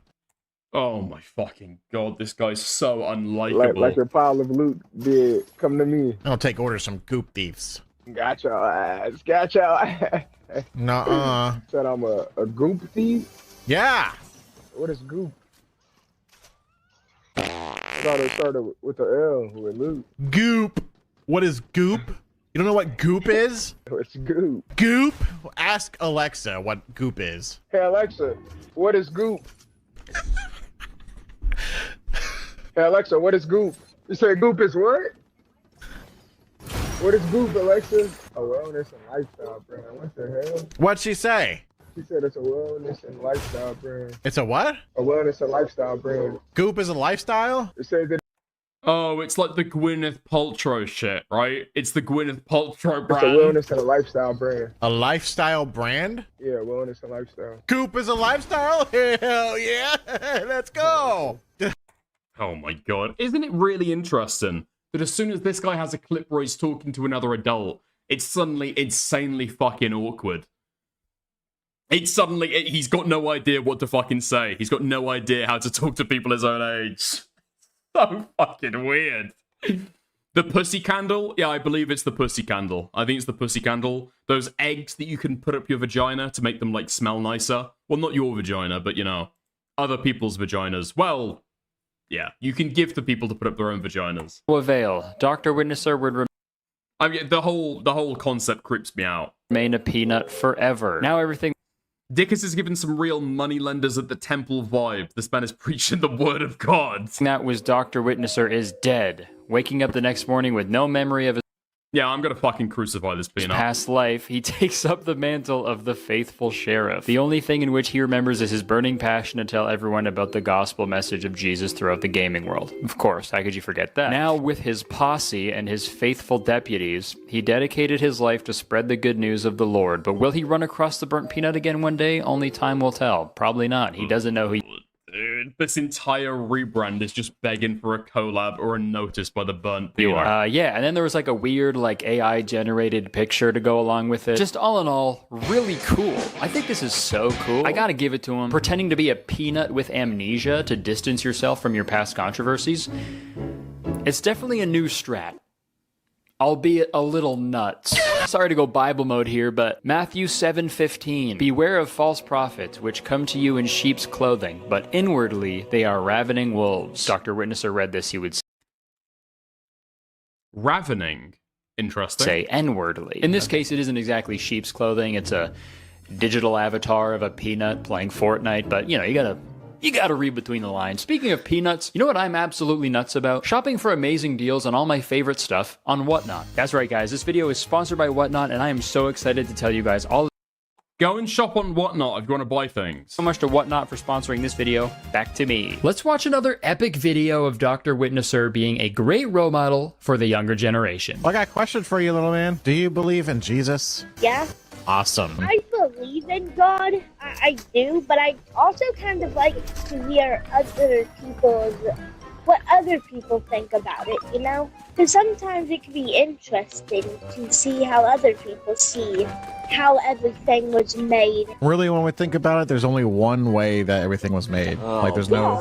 Oh my fucking god, this guy's so unlikable. Like your pile of loot did. Come to me. I'll take orders from goop thieves. Got your ass. Got your ass. Nuh-uh. Said I'm a goop thief? Yeah. What is goop? I thought it started with the L, with loot. Goop. What is goop? You don't know what goop is? What's goop? Goop? Ask Alexa what goop is. Hey Alexa, what is goop? Hey Alexa, what is goop? You say goop is what? What is goop, Alexa? A wellness and lifestyle brand. What the hell? What'd she say? She said it's a wellness and lifestyle brand. It's a what? A wellness and lifestyle brand. Goop is a lifestyle? It says that. Oh, it's like the Gwyneth Paltrow shit, right? It's the Gwyneth Paltrow It's a brand. wellness and a lifestyle brand. A lifestyle brand? Yeah, wellness and lifestyle. Goop is a lifestyle? Hell yeah! Let's go! Oh my god. Isn't it really interesting that as soon as this guy has a clip where he's talking to another adult, it's suddenly insanely fucking awkward. It's suddenly, he's got no idea what to fucking say. He's got no idea how to talk to people his own age. So fucking weird. The pussy candle? Yeah, I believe it's the pussy candle. I think it's the pussy candle. Those eggs that you can put up your vagina to make them, like, smell nicer. Well, not your vagina, but, you know, other people's vaginas. Well, yeah, you can give to people to put up their own vaginas. Avail. Dr. Witnesser would I mean, the whole concept creeps me out. remain a peanut forever. Now everything... Dickus is given some real moneylenders at the temple vibe. This man is preaching the word of God. That was Dr. Witnesser is dead. Waking up the next morning with no memory of his Yeah, I'm gonna fucking crucify this peanut. past life, he takes up the mantle of the faithful sheriff. The only thing in which he remembers is his burning passion to tell everyone about the gospel message of Jesus throughout the gaming world. Of course, how could you forget that? Now, with his posse and his faithful deputies, he dedicated his life to spread the good news of the Lord. But will he run across the burnt peanut again one day? Only time will tell. Probably not. He doesn't know who... Dude, this entire rebrand is just begging for a collab or a notice by the burnt peanut. You are. Yeah, and then there was like a weird like AI-generated picture to go along with it. Just all in all, really cool. I think this is so cool. I gotta give it to him. Pretending to be a peanut with amnesia to distance yourself from your past controversies. It's definitely a new strat. Albeit a little nuts. Sorry to go Bible mode here, but Matthew 7:15. Beware of false prophets, which come to you in sheep's clothing, but inwardly they are ravening wolves. Dr. Witnesser read this, he would Ravening? Interesting. say inwardly. In this case, it isn't exactly sheep's clothing. It's a digital avatar of a peanut playing Fortnite, but you know, you gotta read between the lines. Speaking of peanuts, you know what I'm absolutely nuts about? Shopping for amazing deals on all my favorite stuff on Whatnot. That's right, guys. This video is sponsored by Whatnot, and I am so excited to tell you guys all. Go and shop on Whatnot if you want to buy things. So much to Whatnot for sponsoring this video. Back to me. Let's watch another epic video of Dr. Witnesser being a great role model for the younger generation. I got a question for you, little man. Do you believe in Jesus? Yeah. Awesome. I believe in God. I do, but I also kind of like to hear what other people think about it, you know? Because sometimes it can be interesting to see how other people see how everything was made. Really, when we think about it, there's only one way that everything was made. Like, there's no...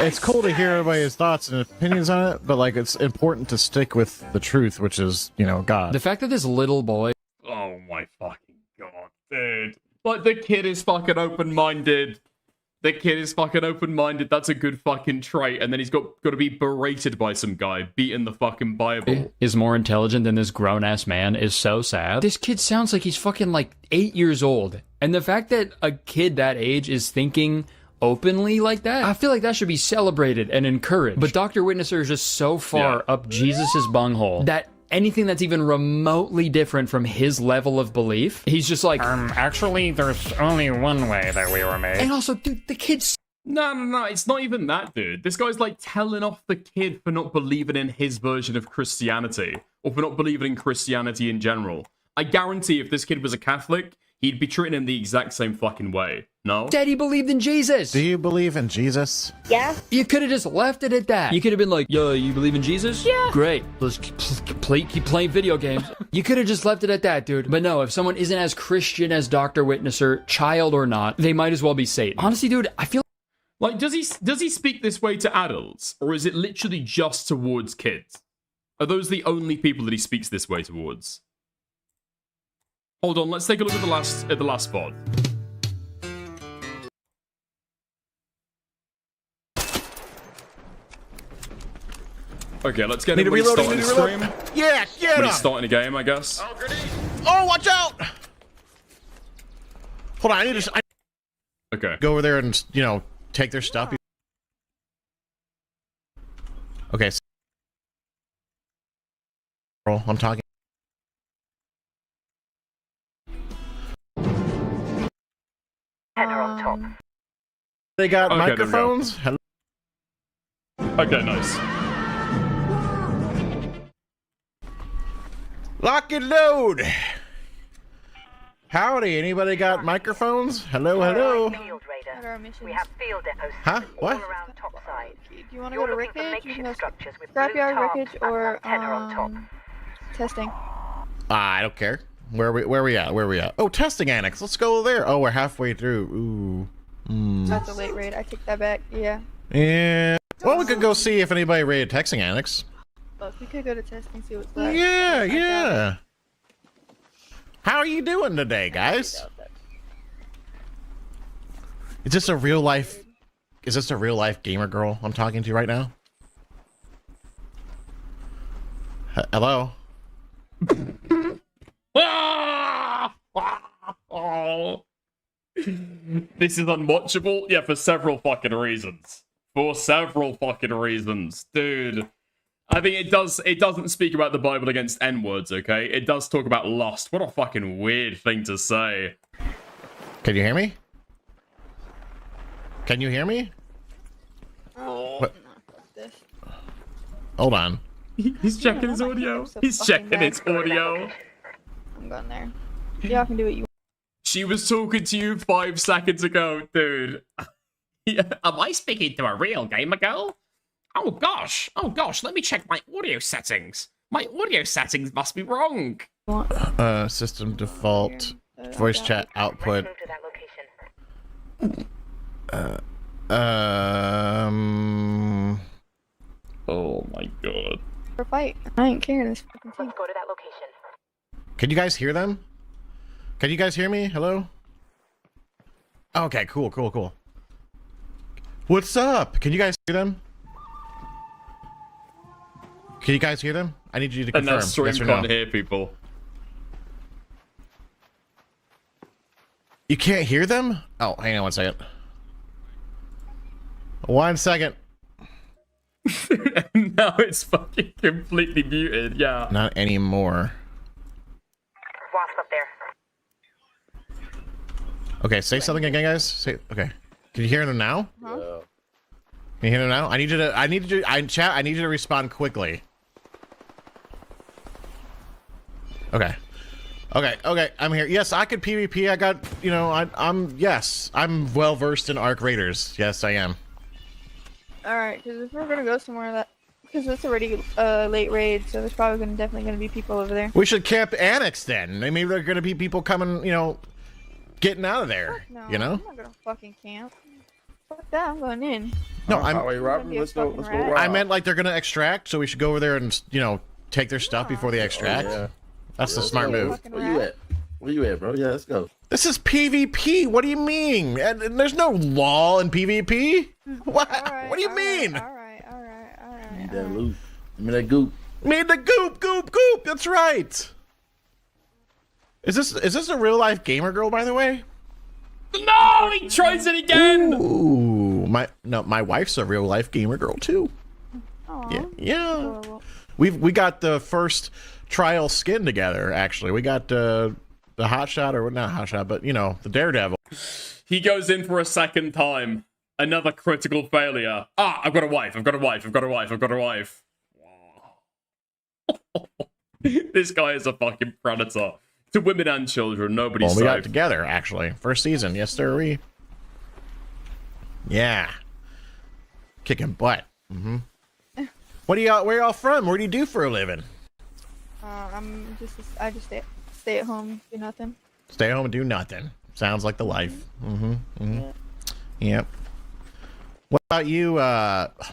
It's cool to hear everybody's thoughts and opinions on it, but, like, it's important to stick with the truth, which is, you know, God. The fact that this little boy... Oh my fucking god, dude. Like, the kid is fucking open-minded. The kid is fucking open-minded. That's a good fucking trait. And then he's got to be berated by some guy, beating the fucking Bible. Is more intelligent than this grown-ass man is so sad. This kid sounds like he's fucking like 8 years old. And the fact that a kid that age is thinking openly like that, I feel like that should be celebrated and encouraged. But Dr. Witnesser is just so far up Jesus's bunghole that anything that's even remotely different from his level of belief, he's just like, actually, there's only one way that we were made. And also, dude, the kid's... No, it's not even that, dude. This guy's, like, telling off the kid for not believing in his version of Christianity, or for not believing in Christianity in general. I guarantee if this kid was a Catholic, he'd be treating him the exact same fucking way. No? Daddy believed in Jesus. Do you believe in Jesus? Yeah. You could have just left it at that. You could have been like, yo, you believe in Jesus? Yeah. Great. Let's keep playing video games. You could have just left it at that, dude. But no, if someone isn't as Christian as Dr. Witnesser, child or not, they might as well be Satan. Honestly, dude, I feel like, does he speak this way to adults? Or is it literally just towards kids? Are those the only people that he speaks this way towards? Hold on, let's take a look at the last VOD. Okay, let's get him when he's starting the stream. Yeah, get him! When he's starting a game, I guess. Oh, watch out! Hold on, I need to... Okay. Go over there and, you know, take their stuff. Okay. I'm talking... They got Okay, there we go. microphones. Hello? Okay, nice. Lock and load. Howdy, anybody got microphones? Hello, hello. We have field depots Huh? What? all around topside. Do you want to go to Rickage? You can go Scrapyard, Rickage, or testing. I don't care. Where we at? Where we at? Oh, testing annex. Let's go there. Oh, we're halfway through. Ooh. That's a late raid. I take that back. Yeah. Yeah. Well, we could go see if anybody raided testing annex. Well, we could go to testing, see what's left. Yeah, yeah. How are you doing today, guys? Is this a real life? Is this a real life gamer girl I'm talking to right now? Hello. Oh. This is unwatchable. Yeah, for several fucking reasons. Dude. I think it doesn't speak about the Bible against N-words, okay? It does talk about lust. What a fucking weird thing to say. Can you hear me? Can you hear me? What? Hold on. He's checking his audio. He's checking his audio. I'm going there. Y'all can do what you want. She was talking to you 5 seconds ago, dude. Am I speaking to a real gamer girl? Oh gosh, let me check my audio settings. My audio settings must be wrong. System default, voice chat output. Oh my god. For a fight. I ain't carrying this fucking thing. Let's go to that location. Can you guys hear them? Can you guys hear me? Hello? Okay, cool. What's up? Can you guys hear them? Can you guys hear them? I need you to confirm. And that stream yes or can't no. hear people. You can't hear them? Oh, hang on 1 second. 1 second. Now it's fucking completely muted, yeah. Not anymore. Wasp up there. Okay, say something again, guys. Say okay. Can you hear them now? Huh? Can you hear them now? I need you to chat, I need you to respond quickly. Okay. Okay, I'm here. Yes, I could PvP. I got, you know, I'm well versed in Arc Raiders. Yes, I am. Alright, because if we're gonna go somewhere that, because it's already late raid, so there's probably definitely gonna be people over there. We should camp Annex then. Maybe there are gonna be people coming, you know, getting out of there. No, you know? I'm not gonna fucking camp. Fuck that, I'm going in. No, Let's go rob. I meant like they're gonna extract, so we should go over there and, you know, take their stuff before they extract. Oh, yeah. That's the smart move. Where you at? Where you at, bro? Yeah, let's go. This is PvP. What do you mean? And there's no law in PvP. What? What do you mean? Alright. Need that loot. Give me that goop. Need the goop. That's right. Is this a real life gamer girl, by the way? No, he tries it again. Ooh, my wife's a real life gamer girl too. Aww. Yeah. We got the first trial skin together. Actually, we got the hotshot, or not hotshot, but you know, the Daredevil. He goes in for a second time. Another critical failure. Ah, I've got a wife. This guy is a fucking predator. To women and children, nobody's Well, we got safe. together actually. First season, yes sir. Yeah. Kicking butt. Mm-hmm. Where y'all from? What do you do for a living? I just stay at home, do nothing. Stay home and do nothing. Sounds like the life. Mm-hmm. Yeah. Yep. What about you,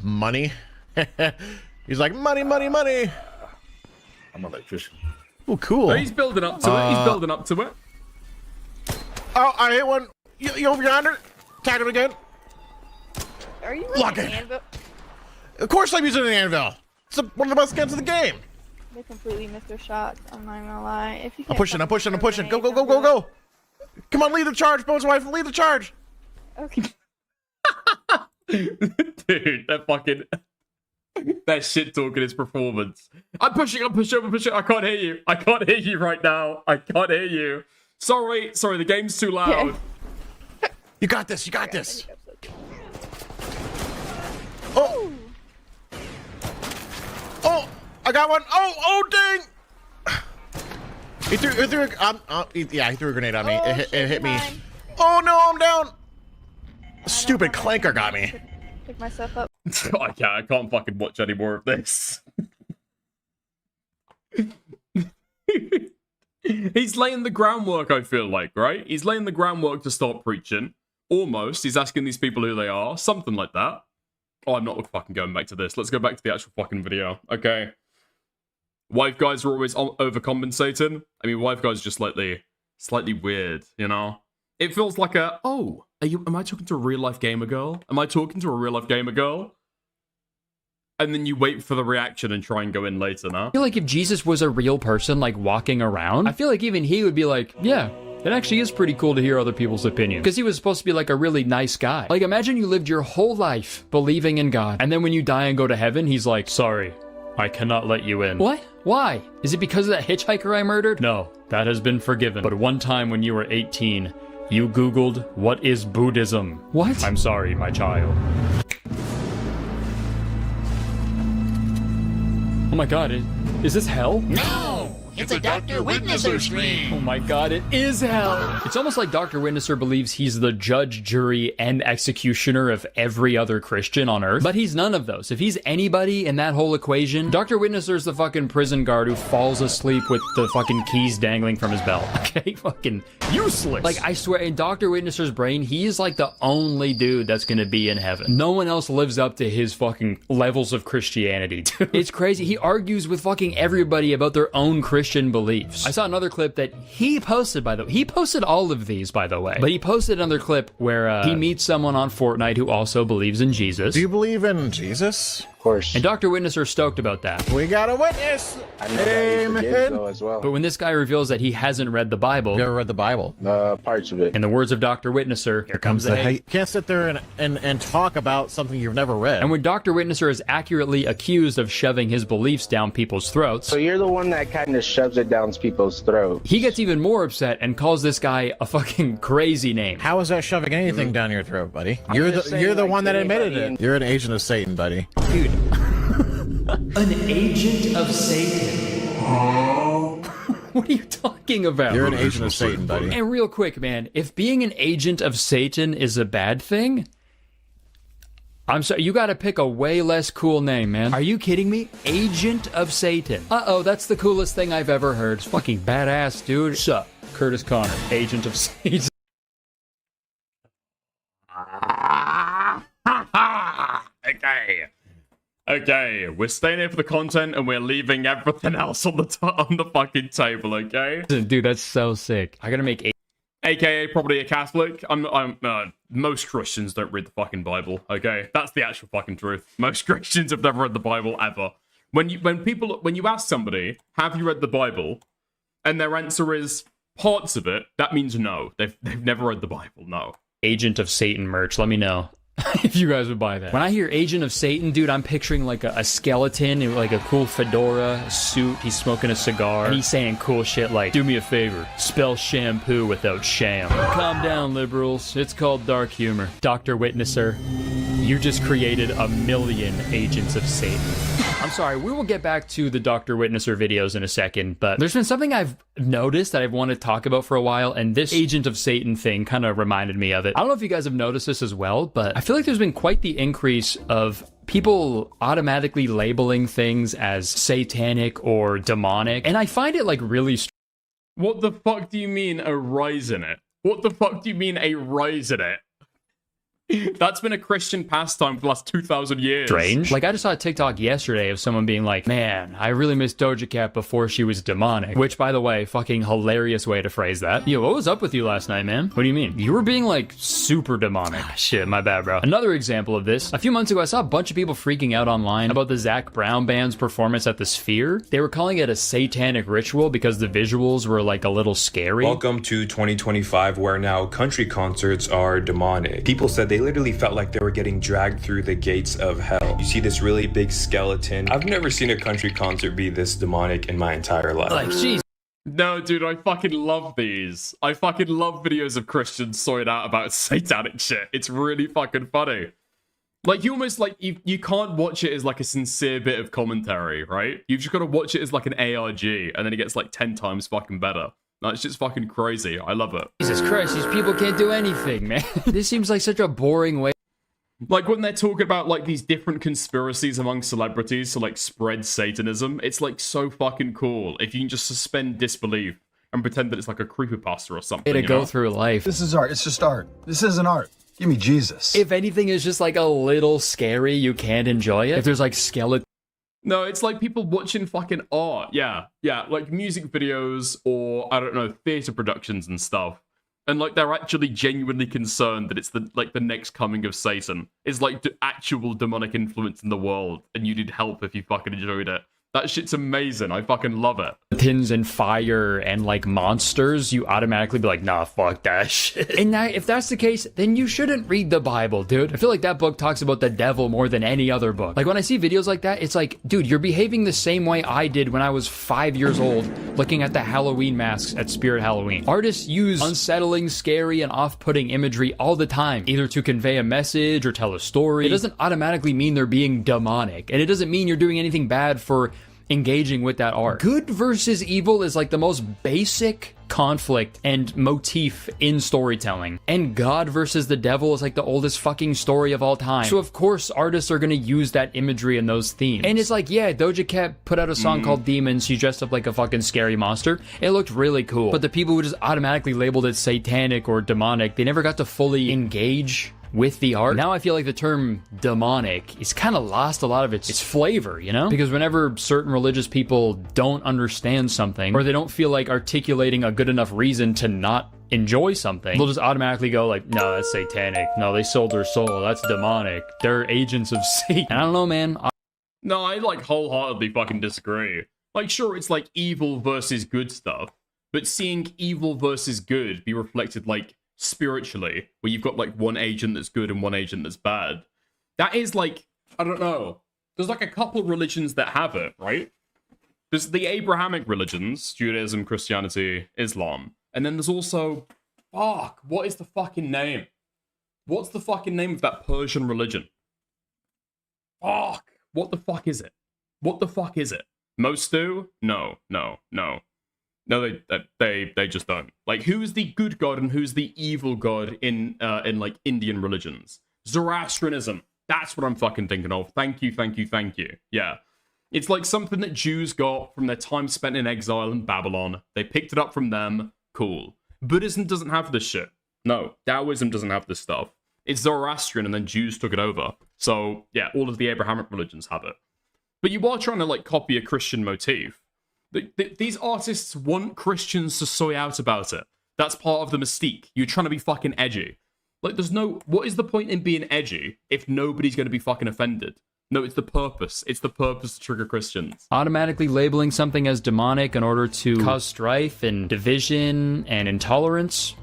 money? He's like, money. I'm an electrician. Oh, cool. Oh, he's building up to it. Oh, I hit one. You over yonder. Tag him again. Are you Lock using it. an anvil? Of course I'm using an anvil. It's one of the best guns in the game. They completely missed their shots. I'm not gonna lie. If you I'm can't pushing. fucking Go. Come on, lead the charge, Bones wife. Lead the charge. Okay. Dude, that shit talking his performance. I'm pushing. I can't hear you right now. I can't hear you. Sorry, the game's too loud. You got this. You got this. Oh. Oh, I got one. Oh, dang. He threw he threw a grenade on me. It hit me. Oh no, I'm down. Stupid clanker got me. Pick myself up. I can't fucking watch any more of this. He's laying the groundwork, I feel like, right? He's laying the groundwork to start preaching. Almost. He's asking these people who they are. Something like that. Oh, I'm not fucking going back to this. Let's go back to the actual fucking video. Okay. Wife guys are always overcompensating. I mean, wife guys are just slightly weird, you know? It feels like a, oh, am I talking to a real life gamer girl? Am I talking to a real life gamer girl? And then you wait for the reaction and try and go in later, no? I feel like if Jesus was a real person, like walking around, I feel like even he would be like, yeah, it actually is pretty cool to hear other people's opinions. Because he was supposed to be like a really nice guy. Like imagine you lived your whole life believing in God. And then when you die and go to heaven, he's like, sorry, I cannot let you in. What? Why? Is it because of that hitchhiker I murdered? No, that has been forgiven. But one time when you were 18, you Googled, what is Buddhism? What? I'm sorry, my child. Oh my god, is this hell? No! It's a Dr. Witnesser stream! Oh my god, it is hell! It's almost like Dr. Witnesser believes he's the judge, jury, and executioner of every other Christian on Earth. But he's none of those. If he's anybody in that whole equation, Dr. Witnesser's the fucking prison guard who falls asleep with the fucking keys dangling from his belt. Okay? Fucking useless! Like, I swear, in Dr. Witnesser's brain, he's like the only dude that's gonna be in heaven. No one else lives up to his fucking levels of Christianity, dude. It's crazy. He argues with fucking everybody about their own Christian beliefs. I saw another clip that he posted, by the way. He posted all of these, by the way. But he posted another clip where he meets someone on Fortnite who also believes in Jesus. Do you believe in Jesus? Of course. And Dr. Witnesser stoked about that. We got a witness! Amen! As well. But when this guy reveals that he hasn't read the Bible... You ever read the Bible? Parts of it. In the words of Dr. Witnesser, here comes the hate. You can't sit there and talk about something you've never read. And when Dr. Witnesser is accurately accused of shoving his beliefs down people's throats... So you're the one that kind of shoves it down people's throats. He gets even more upset and calls this guy a fucking crazy name. How is that shoving anything down your throat, buddy? You're the one that admitted it. You're an agent of Satan, buddy. Dude. An agent of Satan. What are you talking about? You're an agent of Satan, buddy. And real quick, man, if being an agent of Satan is a bad thing, I'm sorry, you gotta pick a way less cool name, man. Are you kidding me? Agent of Satan. Uh-oh, that's the coolest thing I've ever heard. It's fucking badass, dude. Sup, Curtis Connor, Agent of Satan. Okay, we're staying here for the content and we're leaving everything else on the fucking table, okay? Dude, that's so sick. I gotta make AKA probably a Catholic. Most Christians don't read the fucking Bible, okay? That's the actual fucking truth. Most Christians have never read the Bible ever. When you ask somebody, have you read the Bible? And their answer is parts of it, that means no. They've never read the Bible, no. Agent of Satan merch, let me know. If you guys would buy that. When I hear Agent of Satan, dude, I'm picturing like a skeleton in like a cool fedora, a suit, he's smoking a cigar, and he's saying cool shit like, do me a favor, spell shampoo without sham. Calm down, liberals. It's called dark humor. Dr. Witnesser, you just created 1 million Agents of Satan. I'm sorry, we will get back to the Dr. Witnesser videos in a second, but there's been something I've noticed that I've wanted to talk about for a while, and this Agent of Satan thing kind of reminded me of it. I don't know if you guys have noticed this as well, but I feel like there's been quite the increase of people automatically labeling things as satanic or demonic, and I find it like really What the fuck do you mean a rise in it? What the fuck do you mean a rise in it? That's been a Christian pastime for the last 2,000 years. Strange. Like, I just saw a TikTok yesterday of someone being like, man, I really miss Doja Cat before she was demonic. Which, by the way, fucking hilarious way to phrase that. Yo, what was up with you last night, man? What do you mean? You were being, like, super demonic. Shit, my bad, bro. Another example of this. A few months ago, I saw a bunch of people freaking out online about the Zac Brown Band's performance at the Sphere. They were calling it a satanic ritual because the visuals were, like, a little scary. Welcome to 2025, where now country concerts are demonic. People said they literally felt like they were getting dragged through the gates of hell. You see this really big skeleton. I've never seen a country concert be this demonic in my entire life. Like, jeez. No, dude, I fucking love these. I fucking love videos of Christians sorting out about satanic shit. It's really fucking funny. Like, you almost, like, you can't watch it as, like, a sincere bit of commentary, right? You've just got to watch it as, like, an ARG, and then it gets, like, 10 times fucking better. That's just fucking crazy. I love it. Jesus Christ, these people can't do anything, man. This seems like such a boring way. Like, when they're talking about, like, these different conspiracies among celebrities to, like, spread Satanism, it's, like, so fucking cool if you can just suspend disbelief and pretend that it's, like, a creepypasta or something, To go through life. This is art. It's just art. This isn't art. Give me Jesus. If anything is just, like, a little scary, you can't enjoy it. If there's, like, skeleton. No, it's like people watching fucking art. Yeah, like music videos or, I don't know, theater productions and stuff. And, like, they're actually genuinely concerned that it's the next coming of Satan. It's, like, the actual demonic influence in the world, and you need help if you fucking enjoyed it. That shit's amazing. I fucking love it. Pins and fire and, like, monsters, you automatically be like, nah, fuck that shit. And if that's the case, then you shouldn't read the Bible, dude. I feel like that book talks about the devil more than any other book. Like, when I see videos like that, it's like, dude, you're behaving the same way I did when I was 5 years old, looking at the Halloween masks at Spirit Halloween. Artists use unsettling, scary, and off-putting imagery all the time, either to convey a message or tell a story. It doesn't automatically mean they're being demonic, and it doesn't mean you're doing anything bad for engaging with that art. Good versus evil is like the most basic conflict and motif in storytelling. And God versus the devil is like the oldest fucking story of all time. So of course artists are gonna use that imagery and those themes. And it's like, yeah, Doja Cat put out a song called Demons. She dressed up like a fucking scary monster. It looked really cool. But the people who just automatically labeled it satanic or demonic, they never got to fully engage with the art. Now I feel like the term demonic is kind of lost a lot of its flavor, you know? Because whenever certain religious people don't understand something, or they don't feel like articulating a good enough reason to not enjoy something, they'll just automatically go like, no, that's satanic. No, they sold their soul. That's demonic. They're agents of Satan. And I don't know, man. No, I like wholeheartedly fucking disagree. Like, sure, it's like evil versus good stuff, but seeing evil versus good be reflected like spiritually, where you've got like one agent that's good and one agent that's bad, that is like, I don't know, there's like a couple religions that have it, right? There's the Abrahamic religions, Judaism, Christianity, Islam, and then there's also, fuck, what is the fucking name? What's the fucking name of that Persian religion? Fuck, what the fuck is it? What the fuck is it? Most do? No. No, they just don't. Like, who's the good god and who's the evil god in like Indian religions? Zoroastrianism. That's what I'm fucking thinking of. Thank you. Yeah. It's like something that Jews got from their time spent in exile in Babylon. They picked it up from them. Cool. Buddhism doesn't have this shit. No. Taoism doesn't have this stuff. It's Zoroastrian and then Jews took it over. So, yeah, all of the Abrahamic religions have it. But you are trying to, like, copy a Christian motif. These artists want Christians to soy out about it. That's part of the mystique. You're trying to be fucking edgy. Like, what is the point in being edgy if nobody's going to be fucking offended? No, it's the purpose. It's the purpose to trigger Christians. Automatically labeling something as demonic in order to cause strife and division and intolerance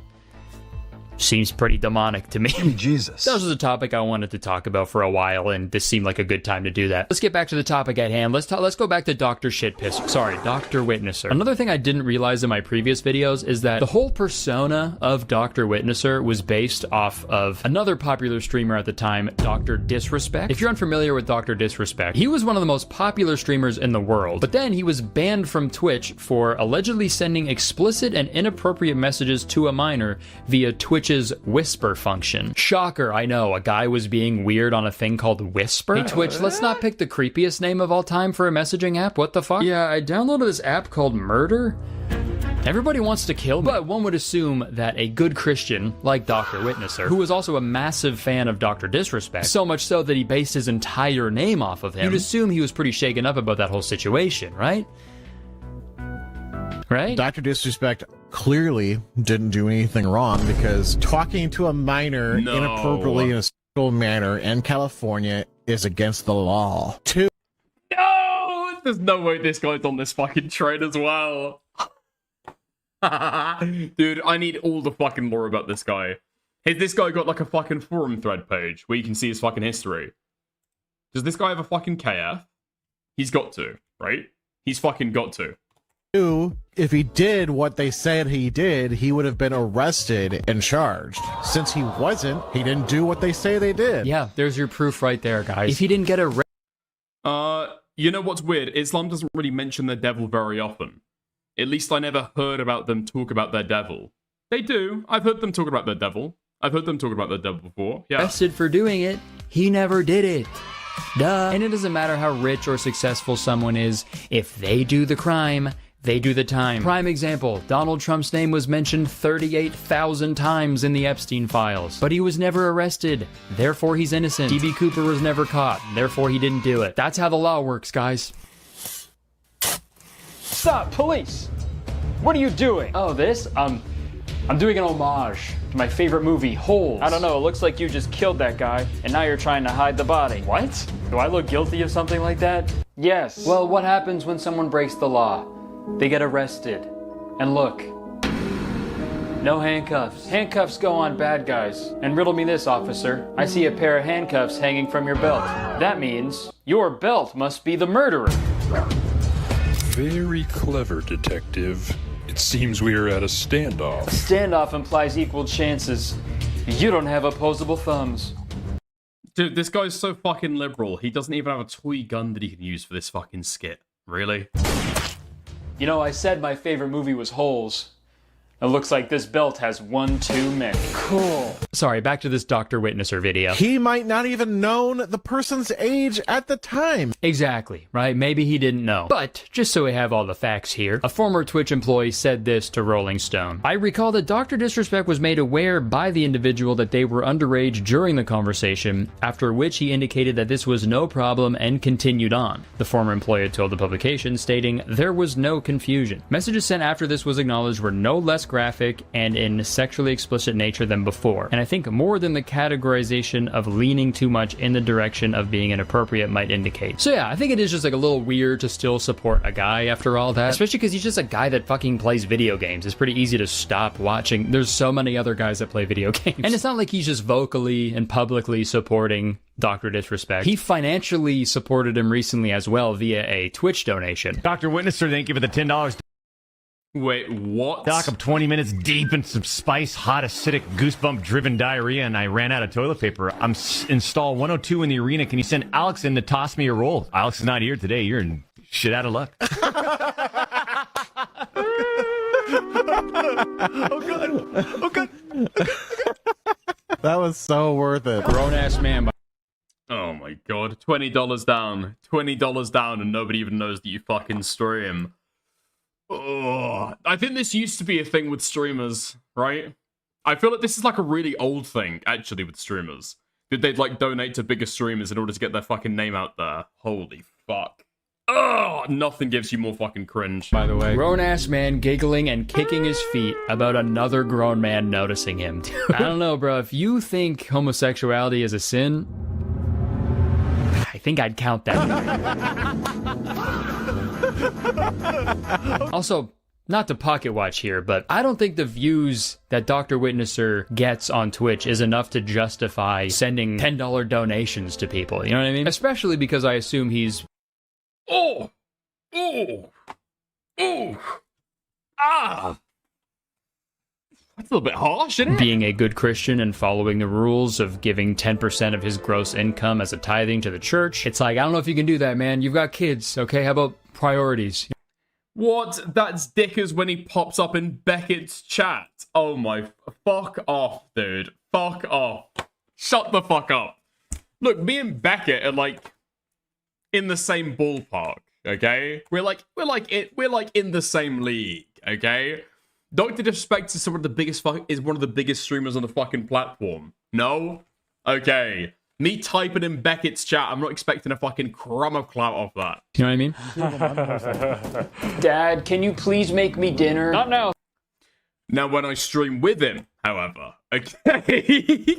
seems pretty demonic to me. Jesus. That was a topic I wanted to talk about for a while, and this seemed like a good time to do that. Let's get back to the topic at hand. Let's go back to Dr. Shitpisser. Sorry, Dr. Witnesser. Another thing I didn't realize in my previous videos is that the whole persona of Dr. Witnesser was based off of another popular streamer at the time, Dr. Disrespect. If you're unfamiliar with Dr. Disrespect, he was one of the most popular streamers in the world, but then he was banned from Twitch for allegedly sending explicit and inappropriate messages to a minor via Twitch's whisper function. Shocker, I know, a guy was being weird on a thing called Whisper. Hey Twitch, let's not pick the creepiest name of all time for a messaging app, what the fuck? Yeah, I downloaded this app called Murder. Everybody wants to kill me, but one would assume that a good Christian, like Dr. Witnesser, who was also a massive fan of Dr. Disrespect, so much so that he based his entire name off of him, you'd assume he was pretty shaken up about that whole situation, right? Right? Dr. Disrespect clearly didn't do anything wrong, because talking to a minor inappropriately in a sexual manner in California is against the law. No! There's no way this guy's on this fucking train as well. Dude, I need all the fucking lore about this guy. Has this guy got like a fucking forum thread page where you can see his fucking history? Does this guy have a fucking KF? He's got to, right? He's fucking got to. If he did what they said he did, he would have been arrested and charged. Since he wasn't, he didn't do what they say they did. Yeah, there's your proof right there, guys. If he didn't get arrested... You know what's weird? Islam doesn't really mention the devil very often. At least I never heard about them talk about their devil. They do. I've heard them talk about their devil. I've heard them talk about their devil before. Yeah. Arrested for doing it. He never did it. Duh. And it doesn't matter how rich or successful someone is. If they do the crime, they do the time. Prime example, Donald Trump's name was mentioned 38,000 times in the Epstein files, but he was never arrested, therefore he's innocent. D.B. Cooper was never caught, therefore he didn't do it. That's how the law works, guys. Stop, police! What are you doing? Oh, this? I'm doing an homage to my favorite movie, Holes. I don't know, it looks like you just killed that guy, and now you're trying to hide the body. What? Do I look guilty of something like that? Yes. Well, what happens when someone breaks the law? They get arrested. And look, no handcuffs. Handcuffs go on bad guys. And riddle me this, officer. I see a pair of handcuffs hanging from your belt. That means your belt must be the murderer. Very clever, detective. It seems we are at a standoff. Standoff implies equal chances. You don't have opposable thumbs. Dude, this guy's so fucking liberal. He doesn't even have a toy gun that he can use for this fucking skit. Really? You know, I said my favorite movie was Holes. It looks like this belt has one too many. Cool. Sorry, back to this Dr. Witnesser video. He might not even known the person's age at the time. Exactly, right? Maybe he didn't know. But, just so we have all the facts here, a former Twitch employee said this to Rolling Stone. I recall that Dr. Disrespect was made aware by the individual that they were underage during the conversation, after which he indicated that this was no problem and continued on. The former employee told the publication, stating, there was no confusion. Messages sent after this was acknowledged were no less graphic and in sexually explicit nature than before, and I think more than the categorization of leaning too much in the direction of being inappropriate might indicate. So yeah, I think it is just like a little weird to still support a guy after all that, especially because he's just a guy that fucking plays video games. It's pretty easy to stop watching. There's so many other guys that play video games, and it's not like he's just vocally and publicly supporting Dr. Disrespect. He financially supported him recently as well via a Twitch donation. Dr. Witnesser, thank you for the $10. Wait, what? Doc, I'm 20 minutes deep in some spice, hot, acidic, goosebump-driven diarrhea, and I ran out of toilet paper. I'm install 102 in the arena. Can you send Alex in to toss me a roll? Alex is not here today. You're in shit out of luck. Oh, God. Oh, God. That was so worth it. Grown-ass man. Oh, my God. $20 down. $20 down, and nobody even knows that you fucking stream. Oh, I think this used to be a thing with streamers, right? I feel like this is like a really old thing, actually, with streamers. That they'd like donate to bigger streamers in order to get their fucking name out there. Holy fuck. Oh, nothing gives you more fucking cringe, by the way. Grown-ass man giggling and kicking his feet about another grown man noticing him. I don't know, bro. If you think homosexuality is a sin, I think I'd count that. Also, not to pocket watch here, but I don't think the views that Dr. Witnesser gets on Twitch is enough to justify sending $10 donations to people, you know what I mean? Especially because I assume he's... Oh! Oh! Oh! Ah! That's a little bit harsh, isn't it? Being a good Christian and following the rules of giving 10% of his gross income as a tithing to the church. It's like, I don't know if you can do that, man. You've got kids, okay? How about priorities? What? That's Dickers when he pops up in Beckett's chat. Oh my... Fuck off, dude. Fuck off. Shut the fuck up. Look, me and Beckett are like in the same ballpark, okay? We're like in the same league, okay? Dr. Disrespect is one of the biggest streamers on the fucking platform. No? Okay. Me typing in Beckett's chat, I'm not expecting a fucking crumb of clout off that. You know what I mean? Dad, can you please make me dinner? Not now. Now, when I stream with him, however, okay.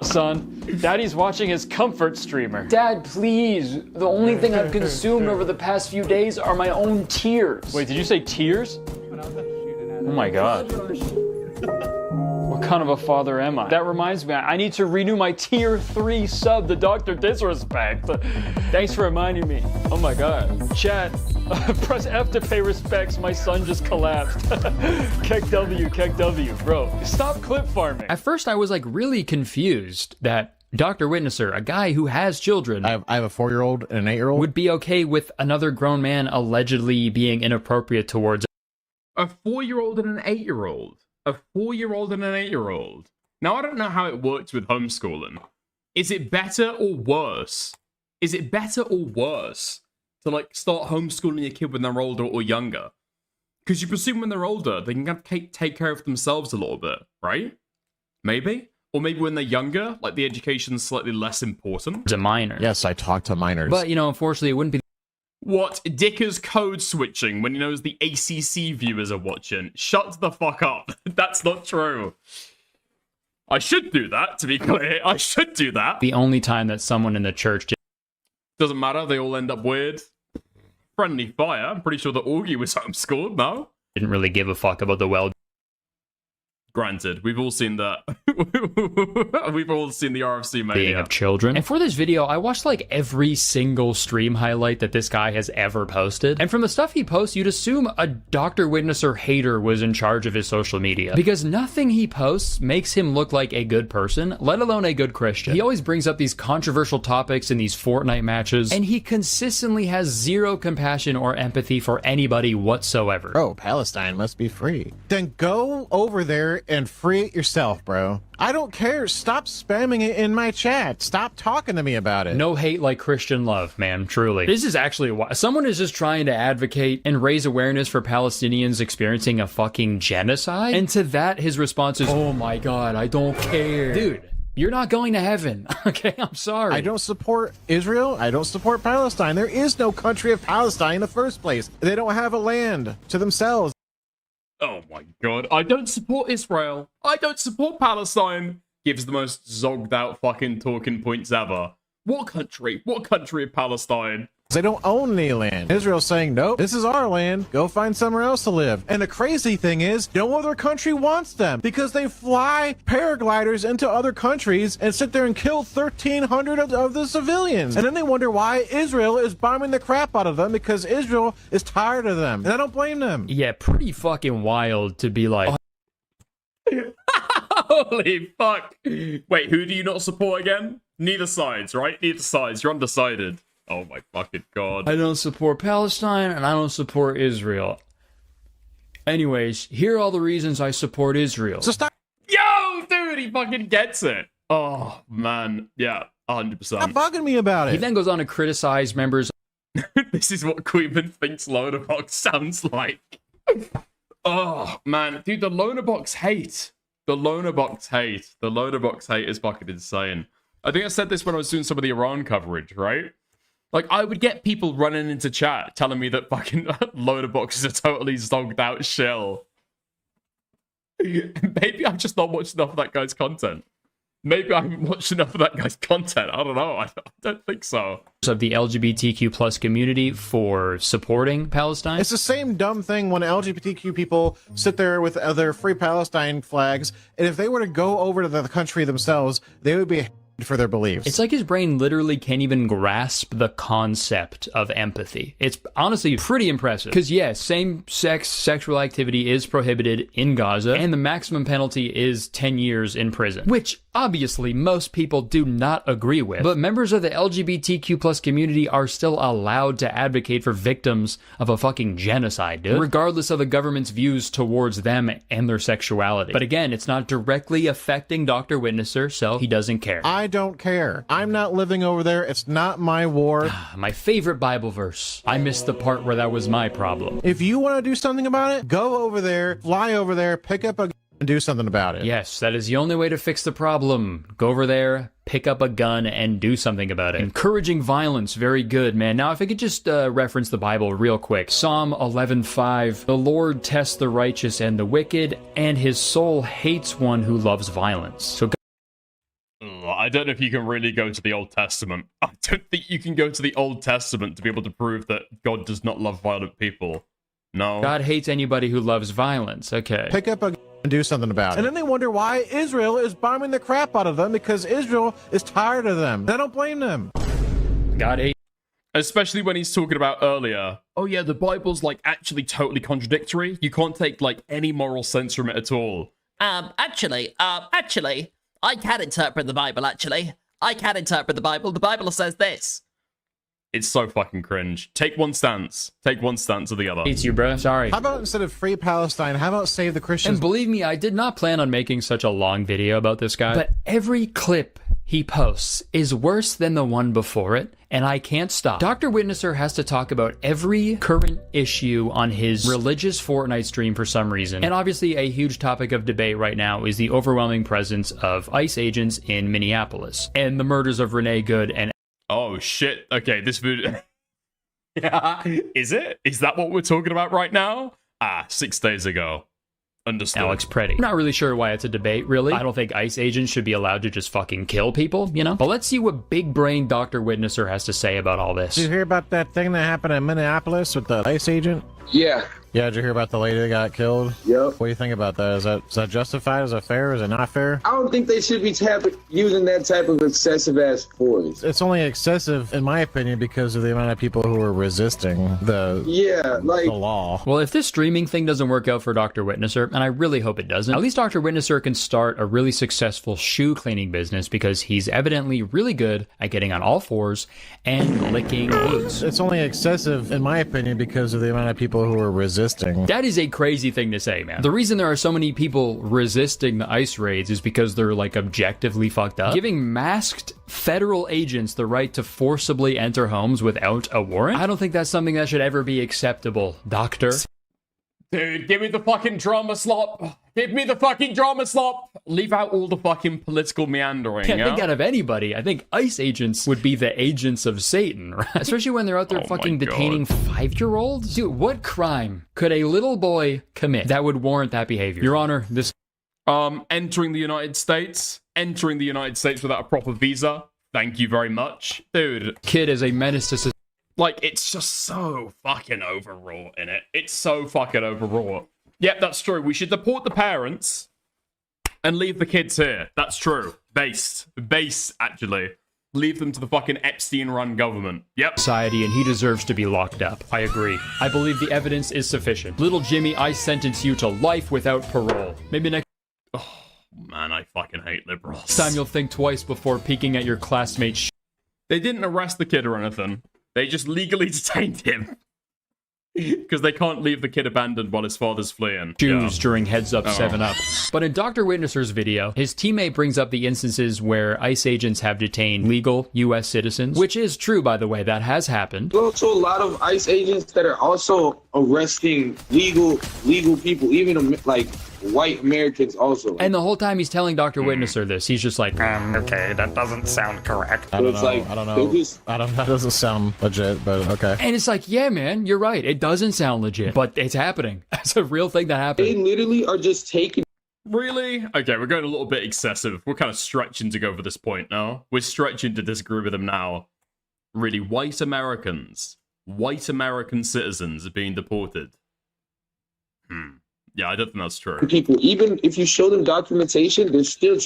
Son, Daddy's watching his comfort streamer. Dad, please. The only thing I've consumed over the past few days are my own tears. Wait, did you say tears? Oh my God. What kind of a father am I? That reminds me, I need to renew my tier 3 sub to Dr. Disrespect. Thanks for reminding me. Oh my God. Chat, Press F to pay respects. My son just collapsed. Keck W, bro. Stop clip farming. At first, I was like really confused that Dr. Witnesser, a guy who has children, I have a 4-year-old and an 8-year-old, would be okay with another grown man allegedly being inappropriate towards a 4-year-old and an 8-year-old. A 4-year-old and an 8-year-old. Now, I don't know how it works with homeschooling. Is it better or worse? Is it better or worse to, like, start homeschooling your kid when they're older or younger? Because you presume when they're older, they can take care of themselves a little bit, right? Maybe? Or maybe when they're younger, like, the education's slightly less important. a minor. Yes, I talk to minors. But, you know, unfortunately, it wouldn't be... What? Dicker's code switching when he knows the ACC viewers are watching? Shut the fuck up. That's not true. I should do that, to be clear. I should do that. The only time that someone in the church... Doesn't matter, they all end up weird. Friendly fire. I'm pretty sure the Augie was homeschooled, no? Didn't really give a fuck about the well... Granted, we've all seen that. We've all seen the RFC mania. Being of children. And for this video, I watched like every single stream highlight that this guy has ever posted. And from the stuff he posts, you'd assume a Dr. Witnesser hater was in charge of his social media. Because nothing he posts makes him look like a good person, let alone a good Christian. He always brings up these controversial topics in these Fortnite matches, and he consistently has zero compassion or empathy for anybody whatsoever. Bro, Palestine must be free. Then go over there and free it yourself, bro. I don't care. Stop spamming it in my chat. Stop talking to me about it. No hate like Christian love, man, truly. This is actually why someone is just trying to advocate and raise awareness for Palestinians experiencing a fucking genocide. And to that, his response is, oh my God, I don't care. Dude, you're not going to heaven. Okay, I'm sorry. I don't support Israel. I don't support Palestine. There is no country of Palestine in the first place. They don't have a land to themselves. Oh my God, I don't support Israel. I don't support Palestine. Gives the most zogged out fucking talking points ever. What country? What country of Palestine? They don't own any land. Israel's saying, nope, this is our land. Go find somewhere else to live. And the crazy thing is, no other country wants them because they fly paragliders into other countries and sit there and kill 1,300 of the civilians. And then they wonder why Israel is bombing the crap out of them because Israel is tired of them. And I don't blame them. Yeah, pretty fucking wild to be like... Holy fuck. Wait, who do you not support again? Neither sides, right? Neither sides. You're undecided. Oh my fucking God. I don't support Palestine and I don't support Israel. Anyways, here are all the reasons I support Israel. So stop. Yo, dude, he fucking gets it. Oh, man. Yeah, 100%. Stop bugging me about it. He then goes on to criticize members. This is what Queenman thinks Loaderbox sounds like. Oh, man. Dude, the Loaderbox hate. The Loaderbox hate. The Loaderbox hate is fucking insane. I think I said this when I was doing some of the Iran coverage, right? Like, I would get people running into chat telling me that fucking Loaderbox is a totally zogged out shell. Maybe I've just not watched enough of that guy's content. Maybe I haven't watched enough of that guy's content. I don't know. I don't think so. Of the LGBTQ plus community for supporting Palestine. It's the same dumb thing when LGBTQ people sit there with their Free Palestine flags, and if they were to go over to the country themselves, they would be for their beliefs. It's like his brain literally can't even grasp the concept of empathy. It's honestly pretty impressive. Because yes, same-sex sexual activity is prohibited in Gaza, and the maximum penalty is 10 years in prison, which obviously most people do not agree with. But members of the LGBTQ plus community are still allowed to advocate for victims of a fucking genocide, dude, regardless of the government's views towards them and their sexuality. But again, it's not directly affecting Dr. Witnesser, so he doesn't care. I don't care. I'm not living over there. It's not my war. My favorite Bible verse. I missed the part where that was my problem. If you want to do something about it, go over there, fly over there, pick up a and do something about it. Yes, that is the only way to fix the problem. Go over there, pick up a gun, and do something about it. Encouraging violence, very good, man. Now, if I could just reference the Bible real quick. Psalm 11:5, the Lord tests the righteous and the wicked, and his soul hates one who loves violence. So I don't know if you can really go to the Old Testament. I don't think you can go to the Old Testament to be able to prove that God does not love violent people. No. God hates anybody who loves violence. Okay. Pick up a and do something about it. And then they wonder why Israel is bombing the crap out of them because Israel is tired of them. I don't blame them. God hates. Especially when he's talking about earlier, oh yeah, the Bible's like actually totally contradictory. You can't take like any moral sense from it at all. Actually, I can interpret the Bible, actually. I can interpret the Bible. The Bible says this. It's so fucking cringe. Take one stance. Take one stance or the other. It's you, bro. Sorry. How about instead of free Palestine, how about save the Christians? And believe me, I did not plan on making such a long video about this guy. But every clip he posts is worse than the one before it, and I can't stop. Dr. Witnesser has to talk about every current issue on his religious Fortnite stream for some reason. And obviously a huge topic of debate right now is the overwhelming presence of ICE agents in Minneapolis and the murders of Renee Good and... Oh shit. Okay, this video... Yeah, is it? Is that what we're talking about right now? 6 days ago. Understood. Alex Preddy. I'm not really sure why it's a debate, really. I don't think ICE agents should be allowed to just fucking kill people, you know? But let's see what big brain Dr. Witnesser has to say about all this. Did you hear about that thing that happened in Minneapolis with the ICE agent? Yeah. Yeah, did you hear about the lady that got killed? Yep. What do you think about that? Is that justified? Is that fair? Is it not fair? I don't think they should be using that type of excessive ass force. It's only excessive, in my opinion, because of the amount of people who are resisting the law. Well, if this streaming thing doesn't work out for Dr. Witnesser, and I really hope it doesn't, at least Dr. Witnesser can start a really successful shoe cleaning business because he's evidently really good at getting on all fours and licking boots. It's only excessive, in my opinion, because of the amount of people who are resisting. That is a crazy thing to say, man. The reason there are so many people resisting the ICE raids is because they're like objectively fucked up. Giving masked federal agents the right to forcibly enter homes without a warrant? I don't think that's something that should ever be acceptable, doctor. Dude, give me the fucking drama slop. Give me the fucking drama slop. Leave out all the fucking political meandering. I think out of anybody, I think ICE agents would be the agents of Satan, right? Especially when they're out there fucking detaining 5-year-olds. Dude, what crime could a little boy commit that would warrant that behavior? Your Honor, this... Entering the United States. Entering the United States without a proper visa. Thank you very much. Dude. Kid is a menace to society. Like, it's just so fucking overwrought in it. It's so fucking overwrought. Yep, that's true. We should deport the parents and leave the kids here. That's true. Base, actually. Leave them to the fucking Epstein-run government. Yep. Society, and he deserves to be locked up. I agree. I believe the evidence is sufficient. Little Jimmy, I sentence you to life without parole. Maybe next... Oh, man, I fucking hate liberals. Next time you'll think twice before peeking at your classmate's... They didn't arrest the kid or anything. They just legally detained him. Because they can't leave the kid abandoned while his father's fleeing. Shoes during Heads Up 7-Up. But in Dr. Witnesser's video, his teammate brings up the instances where ICE agents have detained legal U.S. citizens, which is true, by the way, that has happened. There's also a lot of ICE agents that are also arresting legal people, even like white Americans also. And the whole time he's telling Dr. Witnesser this, he's just like, okay, that doesn't sound correct. I don't know. That doesn't sound legit, but okay. And it's like, yeah, man, you're right. It doesn't sound legit, but it's happening. It's a real thing that happened. They literally are just taking... Really? Okay, we're going a little bit excessive. We're kind of stretching to go for this point now. We're stretching to disagree with them now. Really, white American citizens are being deported. Yeah, I don't think that's true. People, even if you show them documentation, they're still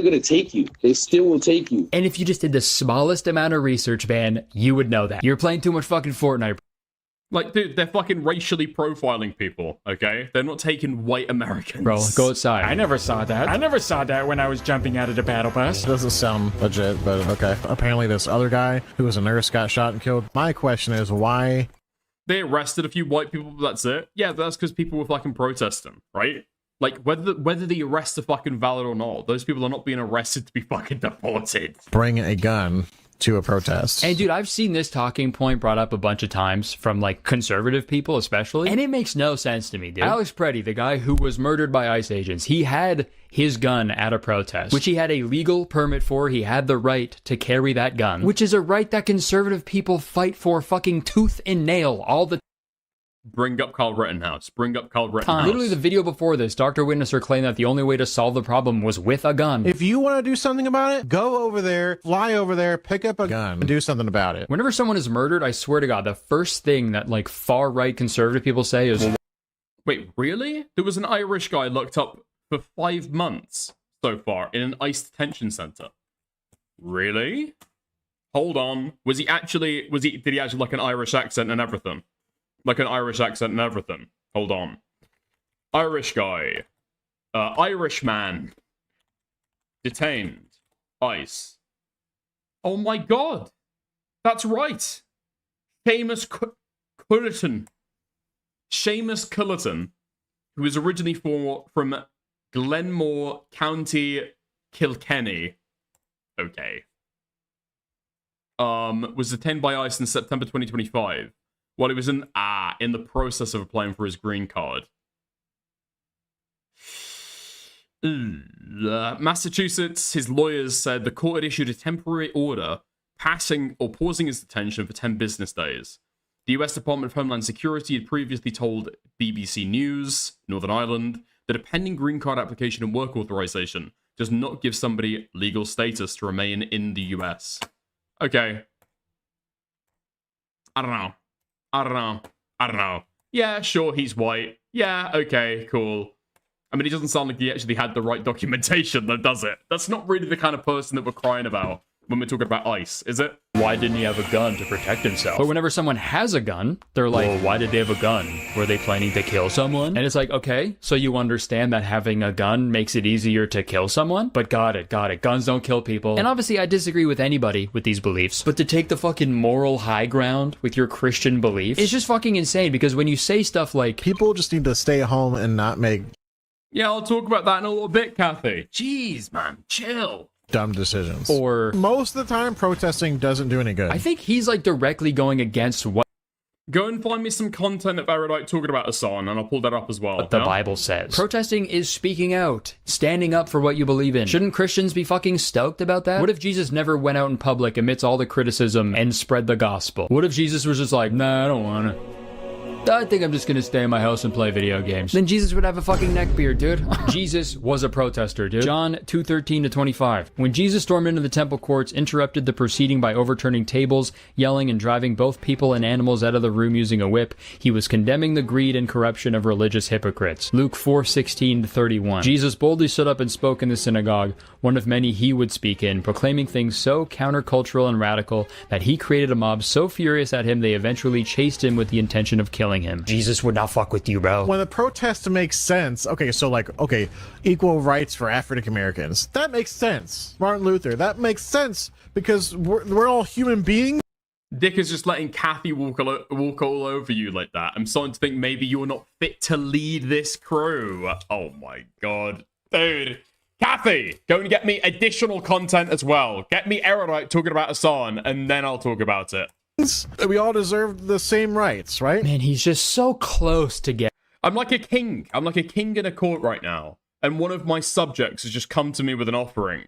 gonna take you. They still will take you. And if you just did the smallest amount of research, man, you would know that. You're playing too much fucking Fortnite. Like, dude, they're fucking racially profiling people, okay? They're not taking white Americans. Bro, go outside. I never saw that. I never saw that when I was jumping out of the battle bus. It doesn't sound legit, but okay. Apparently this other guy who was a nurse got shot and killed. My question is, why... They arrested a few white people, but that's it? Yeah, that's because people were fucking protesting, right? Like, whether the arrests are fucking valid or not, those people are not being arrested to be fucking deported. Bring a gun to a protest. And dude, I've seen this talking point brought up a bunch of times from like conservative people especially, and it makes no sense to me, dude. Alex Preddy, the guy who was murdered by ICE agents, he had his gun at a protest, which he had a legal permit for. He had the right to carry that gun, which is a right that conservative people fight for fucking tooth and nail all the Bring up Kyle Rittenhouse. Bring up Kyle Rittenhouse. Literally the video before this, Dr. Witnesser claimed that the only way to solve the problem was with a gun. If you want to do something about it, go over there, fly over there, pick up a gun, and do something about it. Whenever someone is murdered, I swear to God, the first thing that like far-right conservative people say is... Wait, really? There was an Irish guy locked up for 5 months so far in an ICE detention center. Really? Hold on. Did he actually like an Irish accent and everything? Like an Irish accent and everything. Hold on. Irish guy. Irish man. Detained. ICE. Oh my god. That's right. Seamus Cullerton. Seamus Cullerton, who was originally from Glenmore, County Kilkenny. Okay. Was detained by ICE in September 2025 while he was in the process of applying for his green card. Massachusetts, his lawyers said the court had issued a temporary order pausing his detention for 10 business days. The US Department of Homeland Security had previously told BBC News, Northern Ireland, that a pending green card application and work authorization does not give somebody legal status to remain in the US. Okay. I don't know. Yeah, sure, he's white. Yeah, okay, cool. I mean, he doesn't sound like he actually had the right documentation, though, does it? That's not really the kind of person that we're crying about when we're talking about ICE, is it? Why didn't he have a gun to protect himself? But whenever someone has a gun, they're like, well, why did they have a gun? Were they planning to kill someone? And it's like, okay, so you understand that having a gun makes it easier to kill someone? But got it. Guns don't kill people. And obviously, I disagree with anybody with these beliefs. But to take the fucking moral high ground with your Christian beliefs, it's just fucking insane, because when you say stuff like, people just need to stay home and not make... Yeah, I'll talk about that in a little bit, Kathy. Jeez, man, chill. Dumb decisions. Or most of the time, protesting doesn't do any good. I think he's like directly going against what... Go and find me some content of Erudite talking about Hassan, and I'll pull that up as well. What the Bible says. Protesting is speaking out, standing up for what you believe in. Shouldn't Christians be fucking stoked about that? What if Jesus never went out in public amidst all the criticism and spread the gospel? What if Jesus was just like, nah, I don't want to. I think I'm just gonna stay in my house and play video games. Then Jesus would have a fucking neckbeard, dude. Jesus was a protester, dude. John 2:13-25. When Jesus stormed into the temple courts, interrupted the proceeding by overturning tables, yelling, and driving both people and animals out of the room using a whip, he was condemning the greed and corruption of religious hypocrites. Luke 4:16-31. Jesus boldly stood up and spoke in the synagogue, one of many he would speak in, proclaiming things so countercultural and radical that he created a mob so furious at him they eventually chased him with the intention of killing him. Jesus would not fuck with you, bro. When the protest makes sense, okay, so like, okay, equal rights for African Americans, that makes sense. Martin Luther, that makes sense because we're all human beings. Dick is just letting Kathy walk all over you like that. I'm starting to think maybe you're not fit to lead this crew. Oh my god. Dude. Kathy, go and get me additional content as well. Get me Erudite talking about Hassan, and then I'll talk about it. We all deserve the same rights, right? Man, he's just so close to get... I'm like a king. I'm like a king in a court right now. And one of my subjects has just come to me with an offering.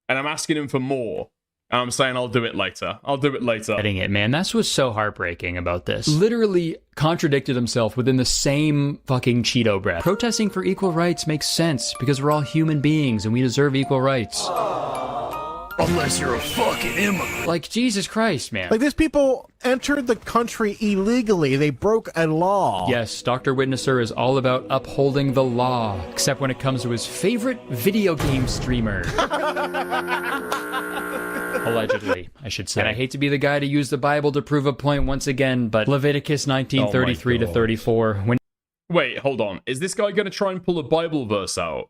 And I'm asking him for more. And I'm saying I'll do it later. I'll do it later. Getting it, man. That's what's so heartbreaking about this. Literally contradicted himself within the same fucking Cheeto breath. Protesting for equal rights makes sense because we're all human beings and we deserve equal rights. Unless you're a fucking immigrant. Like, Jesus Christ, man. Like, these people entered the country illegally. They broke a law. Yes, Dr. Witnesser is all about upholding the law, except when it comes to his favorite video game streamer. Allegedly, I should say. And I hate to be the guy to use the Bible to prove a point once again, but Leviticus 19:33-34. When... Wait, hold on. Is this guy going to try and pull a Bible verse out?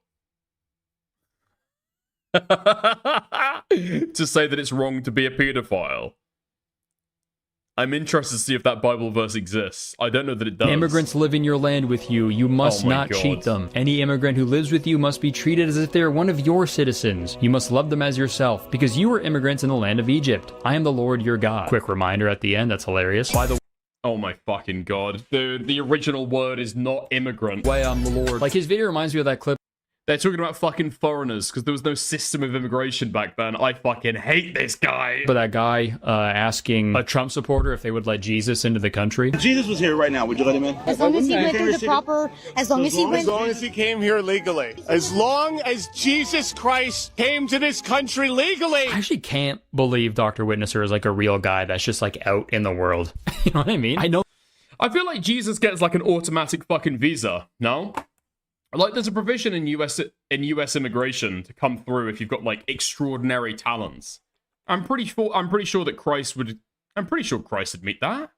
To say that it's wrong to be a pedophile. I'm interested to see if that Bible verse exists. I don't know that it does. Immigrants live in your land with you. You must not cheat them. Any immigrant who lives with you must be treated as if they are one of your citizens. You must love them as yourself, because you were immigrants in the land of Egypt. I am the Lord your God. Quick reminder at the end, that's hilarious. By the way, oh my fucking god. Dude, the original word is not immigrant. Way I'm the Lord. Like, his video reminds me of that clip. They're talking about fucking foreigners because there was no system of immigration back then. I fucking hate this guy. But that guy asking a Trump supporter if they would let Jesus into the country. If Jesus was here right now, would you let him in? As long as he went through the proper, as long as he came here legally. As long as Jesus Christ came to this country legally. I actually can't believe Dr. Witnesser is like a real guy that's just like out in the world. You know what I mean? I know. I feel like Jesus gets like an automatic fucking visa, no? Like, there's a provision in US immigration to come through if you've got, like, extraordinary talents. I'm pretty sure that Christ would. I'm pretty sure Christ would meet that,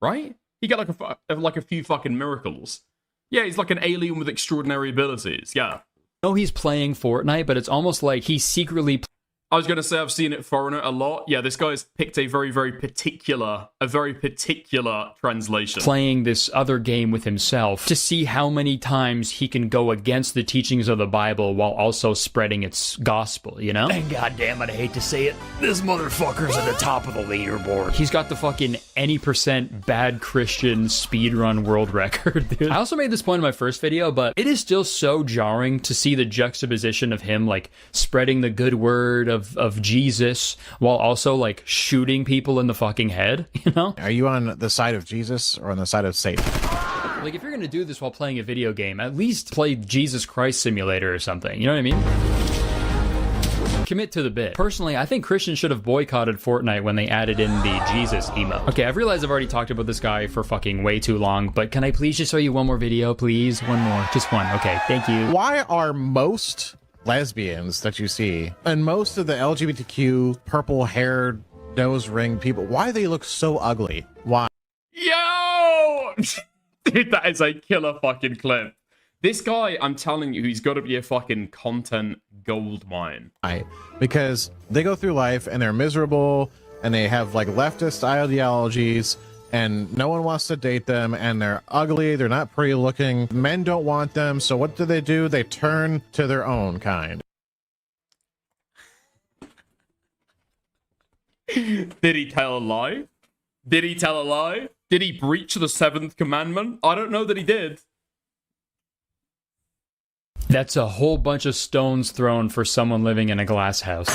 right? He got like a few fucking miracles. Yeah, he's like an alien with extraordinary abilities. Yeah. I know he's playing Fortnite, but it's almost like he secretly. I was gonna say I've seen it Foreigner a lot. Yeah, this guy's picked a very particular translation. Playing this other game with himself to see how many times he can go against the teachings of the Bible while also spreading its gospel, you know? And goddamn it, I hate to say it, this motherfucker's at the top of the leaderboard. He's got the fucking any percent bad Christian speedrun world record, dude. I also made this point in my first video, but it is still so jarring to see the juxtaposition of him, like, spreading the good word of Jesus while also, like, shooting people in the fucking head, you know? Are you on the side of Jesus or on the side of Satan? Like, if you're gonna do this while playing a video game, at least play Jesus Christ Simulator or something, you know what I mean? Commit to the bit. Personally, I think Christians should have boycotted Fortnite when they added in the Jesus emote. Okay, I've realized I've already talked about this guy for fucking way too long, but can I please just show you one more video, please? One more. Just one. Okay, thank you. Why are most lesbians that you see and most of the LGBTQ purple-haired nose ring people, why they look so ugly? Why? Yo! Dude, that is a killer fucking clip. This guy, I'm telling you, he's got to be a fucking content gold mine. Because they go through life and they're miserable and they have like leftist ideologies and no one wants to date them and they're ugly, they're not pretty looking, men don't want them, so what do? They turn to their own kind. Did he tell a lie? Did he tell a lie? Did he breach the 7th commandment? I don't know that he did. That's a whole bunch of stones thrown for someone living in a glass house.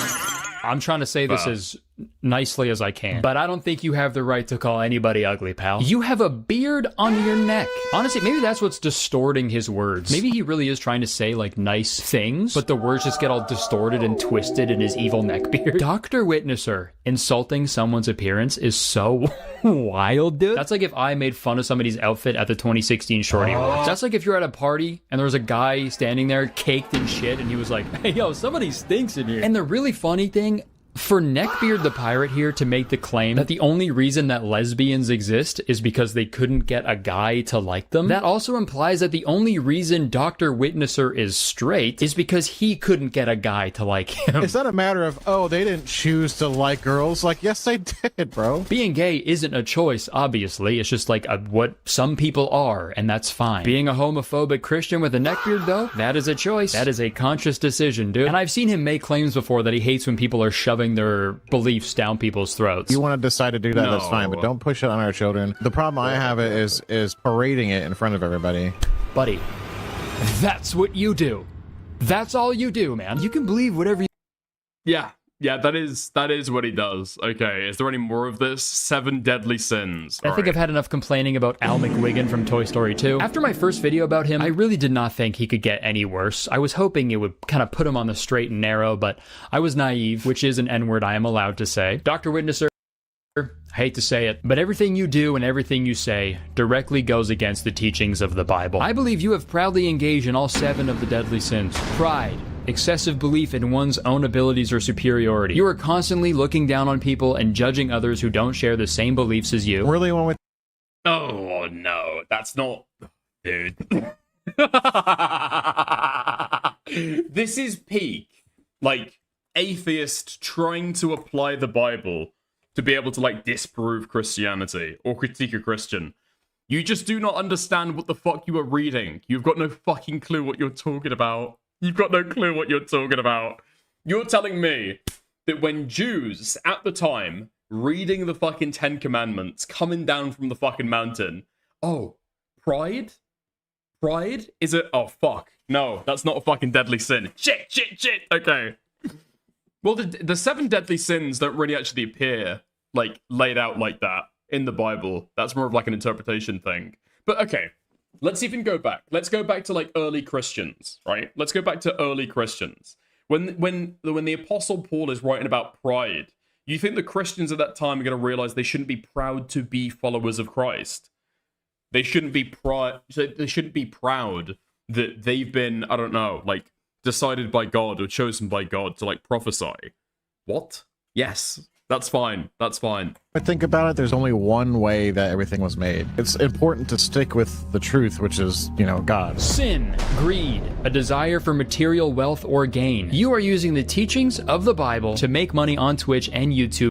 I'm trying to say this as nicely as I can, but I don't think you have the right to call anybody ugly, pal. You have a beard on your neck. Honestly, maybe that's what's distorting his words. Maybe he really is trying to say, like, nice things, but the words just get all distorted and twisted in his evil neck beard. Dr. Witnesser insulting someone's appearance is so wild, dude. That's like if I made fun of somebody's outfit at the 2016 Shorty Awards. That's like if you're at a party and there was a guy standing there caked in shit and he was like, hey, yo, somebody stinks in here. And the really funny thing, for Neckbeard the Pirate here to make the claim that the only reason that lesbians exist is because they couldn't get a guy to like them, that also implies that the only reason Dr. Witnesser is straight is because he couldn't get a guy to like him. It's not a matter of, oh, they didn't choose to like girls. Like, yes, they did, bro. Being gay isn't a choice, obviously. It's just like what some people are, and that's fine. Being a homophobic Christian with a neckbeard, though, that is a choice. That is a conscious decision, dude. And I've seen him make claims before that he hates when people are shoving their beliefs down people's throats. You want to decide to do that, that's fine, but don't push it on our children. The problem I have is parading it in front of everybody. Buddy, that's what you do. That's all you do, man. You can believe whatever you... Yeah, that is what he does. Okay, is there any more of this? 7 deadly sins. I think I've had enough complaining about Al McWiggin from Toy Story 2. After my first video about him, I really did not think he could get any worse. I was hoping it would kind of put him on the straight and narrow, but I was naive, which is an N-word I am allowed to say. Dr. Witnesser, I hate to say it, but everything you do and everything you say directly goes against the teachings of the Bible. I believe you have proudly engaged in all 7 of the deadly sins. Pride, excessive belief in one's own abilities or superiority. You are constantly looking down on people and judging others who don't share the same beliefs as you. Really one with... Oh, no, that's not... Dude. This is peak. Like, atheist trying to apply the Bible to be able to, like, disprove Christianity or critique a Christian. You just do not understand what the fuck you are reading. You've got no fucking clue what you're talking about. You've got no clue what you're talking about. You're telling me that when Jews, at the time, reading the fucking 10 Commandments, coming down from the fucking mountain, oh, pride? Pride? Is it? Oh, fuck. No, that's not a fucking deadly sin. Shit. Okay. Well, the 7 deadly sins don't really actually appear, like, laid out like that in the Bible. That's more of, like, an interpretation thing. But, okay. Let's even go back. Let's go back to, like, early Christians, right? Let's go back to early Christians. When the Apostle Paul is writing about pride, you think the Christians at that time are going to realize they shouldn't be proud to be followers of Christ? They shouldn't be proud that they've been, I don't know, like, decided by God or chosen by God to, like, prophesy. What? Yes, that's fine. That's fine. I think about it, there's only one way that everything was made. It's important to stick with the truth, which is, you know, God. Sin, greed, a desire for material wealth or gain. You are using the teachings of the Bible to make money on Twitch and YouTube.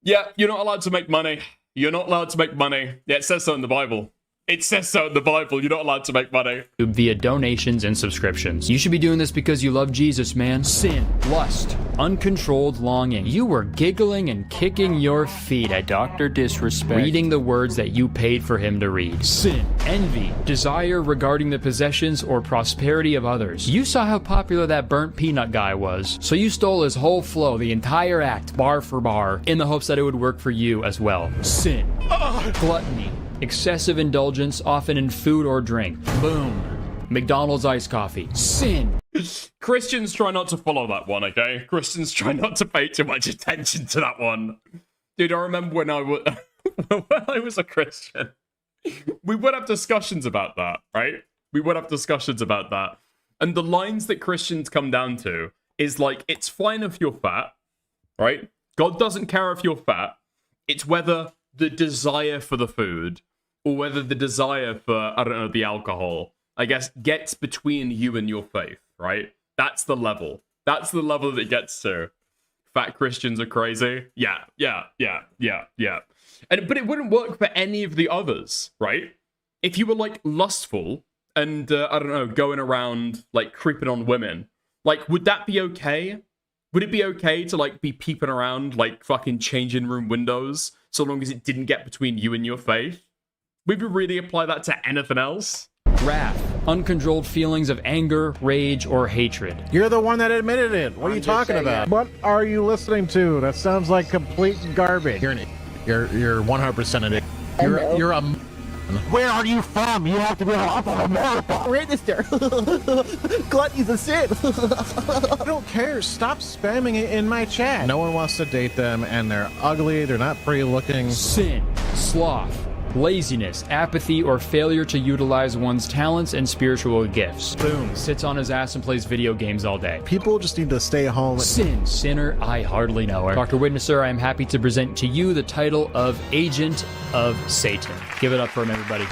Yeah, you're not allowed to make money. You're not allowed to make money. Yeah, it says so in the Bible. It says so in the Bible. You're not allowed to make money. Via donations and subscriptions. You should be doing this because you love Jesus, man. Sin, lust, uncontrolled longing. You were giggling and kicking your feet at Dr. Disrespect, reading the words that you paid for him to read. Sin, envy, desire regarding the possessions or prosperity of others. You saw how popular that burnt peanut guy was, so you stole his whole flow, the entire act, bar for bar, in the hopes that it would work for you as well. Sin, gluttony. Excessive indulgence, often in food or drink. Boom. McDonald's iced coffee. Sin. Christians try not to follow that one, okay? Christians try not to pay too much attention to that one. Dude, I remember when I was a Christian, we would have discussions about that, right? We would have discussions about that. And the lines that Christians come down to is like, it's fine if you're fat, right? God doesn't care if you're fat. It's whether the desire for the food or whether the desire for, I don't know, the alcohol, I guess, gets between you and your faith, right? That's the level. That's the level that it gets to. Fat Christians are crazy. Yeah. But it wouldn't work for any of the others, right? If you were, like, lustful and, I don't know, going around, like, creeping on women, like, would that be okay? Would it be okay to, like, be peeping around, like, fucking changing room windows, so long as it didn't get between you and your faith? Would we really apply that to anything else? Wrath, uncontrolled feelings of anger, rage, or hatred. You're the one that admitted it. What are you talking about? What are you listening to? That sounds like complete garbage. You're 100% an idiot. You're a... Where are you from? You have to be I'm from America. Register. Gluttony's a sin. I don't care. Stop spamming it in my chat. No one wants to date them, and they're ugly. They're not pretty looking. Sin, sloth, laziness, apathy, or failure to utilize one's talents and spiritual gifts. Boom, sits on his ass and plays video games all day. People just need to stay home. Sin, sinner, I hardly know her. Dr. Witnesser, I am happy to present to you the title of Agent of Satan. Give it up for him, everybody.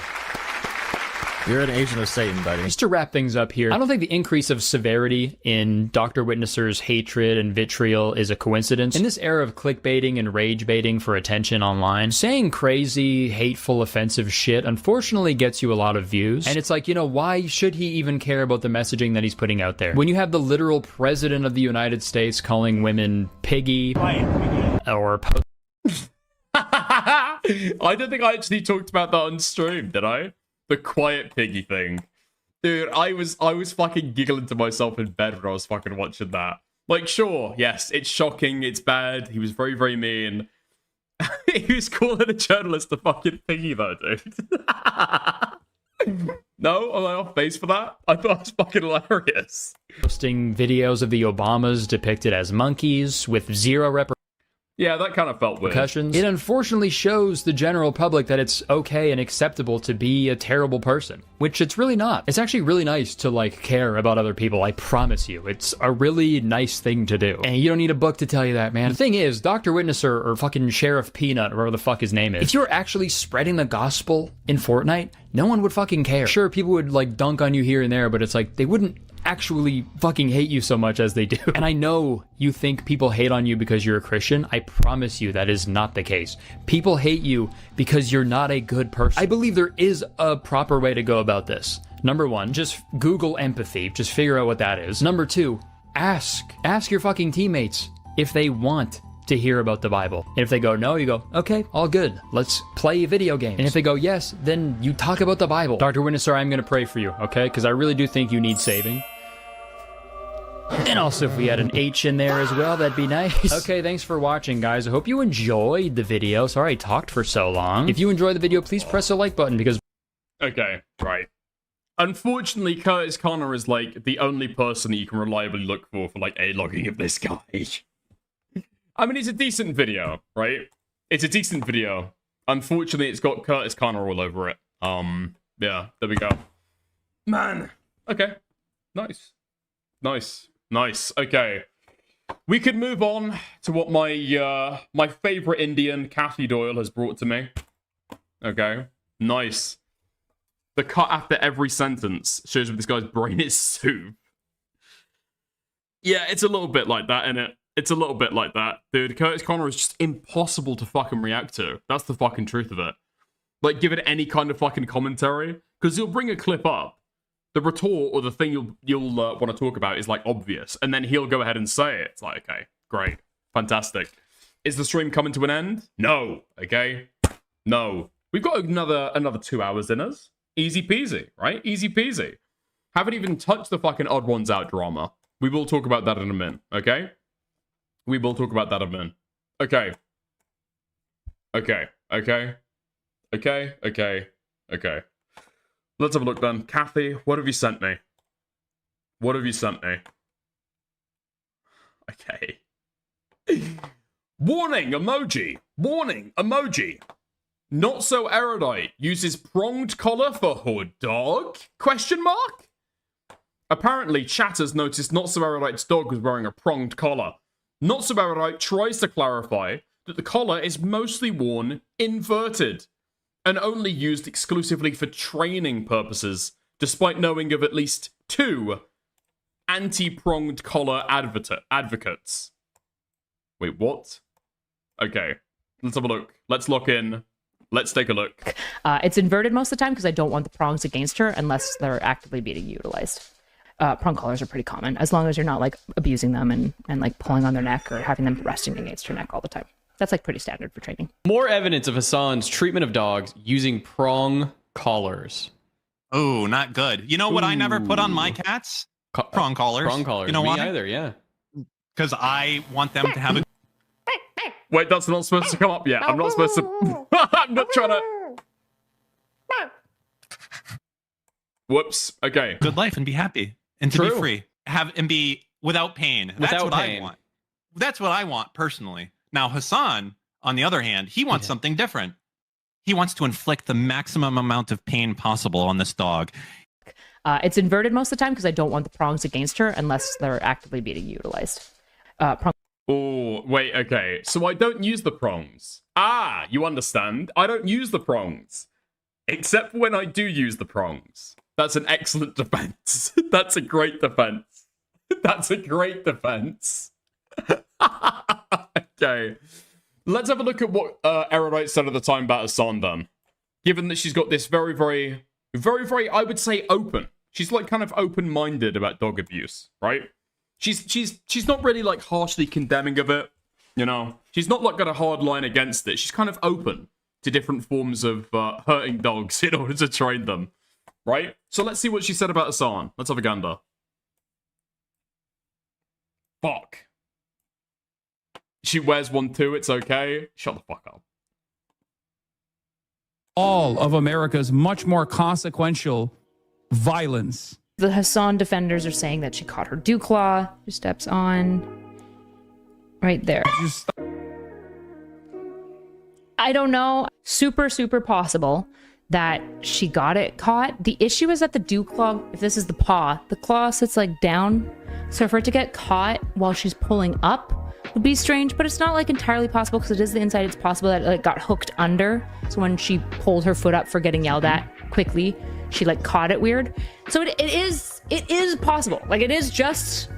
You're an agent of Satan, buddy. Just to wrap things up here, I don't think the increase of severity in Dr. Witnesser's hatred and vitriol is a coincidence. In this era of clickbaiting and rage baiting for attention online, saying crazy, hateful, offensive shit unfortunately gets you a lot of views. And it's like, you know, why should he even care about the messaging that he's putting out there? When you have the literal president of the United States calling women piggy or... I don't think I actually talked about that on stream, did I? The quiet piggy thing. Dude, I was fucking giggling to myself in bed when I was fucking watching that. Like, sure, yes, it's shocking, it's bad, he was very, very mean. He was calling a journalist a fucking piggy though, dude. No? Am I off base for that? I thought it was fucking hilarious. Posting videos of the Obamas depicted as monkeys with zero yeah, that kind of felt weird. Repercussions. It unfortunately shows the general public that it's okay and acceptable to be a terrible person, which it's really not. It's actually really nice to, like, care about other people, I promise you. It's a really nice thing to do. And you don't need a book to tell you that, man. The thing is, Dr. Witnesser or fucking Sheriff Peanut, or whatever the fuck his name is, if you're actually spreading the gospel in Fortnite, no one would fucking care. Sure, people would, like, dunk on you here and there, but it's like, they wouldn't actually fucking hate you so much as they do. And I know you think people hate on you because you're a Christian. I promise you that is not the case. People hate you because you're not a good person. I believe there is a proper way to go about this. Number one, just Google empathy. Just figure out what that is. Number two, ask your fucking teammates if they want to hear about the Bible. And if they go no, you go, okay, all good. Let's play video games. And if they go yes, then you talk about the Bible. Dr. Witnesser, I'm going to pray for you, okay? Because I really do think you need saving. And also, if we had an H in there as well, that'd be nice. Okay, thanks for watching, guys. I hope you enjoyed the video. Sorry I talked for so long. If you enjoyed the video, please press the like button because... Okay, right. Unfortunately, Curtis Connor is, like, the only person that you can reliably look for, like, a logging of this guy. I mean, it's a decent video, right? It's a decent video. Unfortunately, it's got Curtis Connor all over it. Yeah, there we go. Man. Okay. Nice. Nice. Nice. Okay. We could move on to what my my favorite Indian, Kathy Doyle, has brought to me. Okay. Nice. The cut after every sentence shows what this guy's brain is soup. Yeah, it's a little bit like that, innit? It's a little bit like that. Dude, Curtis Connor is just impossible to fucking react to. That's the fucking truth of it. Like, give it any kind of fucking commentary. Because he'll bring a clip up. The retort or the thing you'll want to talk about is, like, obvious. And then he'll go ahead and say it. It's like, okay, great. Fantastic. Is the stream coming to an end? No. Okay? No. We've got another 2 hours in us. Easy peasy, right? Easy peasy. Haven't even touched the fucking Odd Ones Out drama. We will talk about that in a minute, okay? We will talk about that in a minute. Okay. Okay. Okay. Okay. Okay. Okay. Let's have a look then. Kathy, what have you sent me? What have you sent me? Okay. Warning emoji. Warning emoji. Not so erudite. Uses pronged collar for hood dog? Question mark? Apparently, chatters noticed Not So Erudite's dog was wearing a pronged collar. Not So Erudite tries to clarify that the collar is mostly worn inverted and only used exclusively for training purposes, despite knowing of at least 2 anti-pronged collar advocates. Wait, what? Okay, let's have a look. Let's lock in. Let's take a look. It's inverted most of the time because I don't want the prongs against her unless they're actively being utilized. Prong collars are pretty common, as long as you're not, like, abusing them and like, pulling on their neck or having them resting against her neck all the time. That's, like, pretty standard for training. More evidence of Hassan's treatment of dogs using prong collars. Oh, not good. You know what I never put on my cats? Prong collars. Prong collars. You know Me why? either, yeah. Because I want them to have a... Wait, that's not supposed to come up yet. I'm not supposed to... I'm not trying to... Whoops. Okay. Good life and be happy. And to be free. And be without pain. That's what I want. That's what I want, personally. Now, Hassan, on the other hand, he wants something different. He wants to inflict the maximum amount of pain possible on this dog. It's inverted most of the time because I don't want the prongs against her unless they're actively being utilized. Oh, wait, okay. So I don't use the prongs. Ah, you understand. I don't use the prongs. Except when I do use the prongs. That's an excellent defense. That's a great defense. That's a great defense. Okay. Let's have a look at what Erudite said at the time about Hassan then. Given that she's got this very, very, I would say, open. She's, like, kind of open-minded about dog abuse, right? She's not really, like, harshly condemning of it, you know? She's not, like, got a hard line against it. She's kind of open to different forms of hurting dogs in order to train them, right? So let's see what she said about Hassan. Let's have a gander. Fuck. She wears one too, it's okay. Shut the fuck up. All of America's much more consequential violence. The Hassan defenders are saying that she caught her dew claw. She steps on. Right there. I don't know. Super, super possible that she got it caught. The issue is that the dew claw, if this is the claw sits, like, down. So for it to get caught while she's pulling up would be strange, but it's not, like, entirely possible because it is the inside. It's possible that it, like, got hooked under. So when she pulled her foot up for getting yelled at quickly, she, like, caught it weird. So it is possible. Like, it is just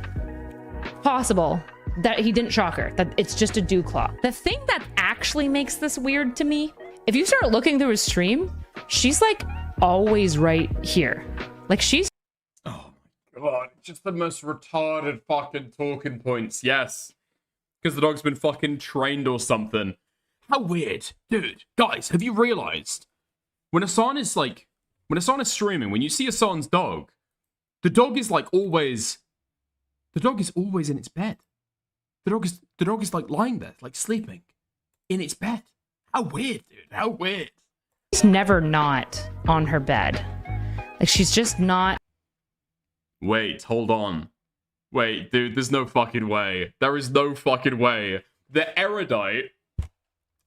possible that he didn't shock her, that it's just a dew claw. The thing that actually makes this weird to me, if you start looking through his stream, she's, like, always right here. Like, she's... Oh my god, just the most retarded fucking talking points, yes. Because the dog's been fucking trained or something. How weird. Dude, guys, have you realized? When Hassan is, like... When Hassan is streaming, when you see Hassan's dog, the dog is, like, always... The dog is always in its bed. The dog is, like, lying there, like, sleeping. In its bed. How weird, dude. How weird. She's never not on her bed. Like, she's just not... Wait, hold on. Wait, dude, there's no fucking way. There is no fucking way. The Erudite...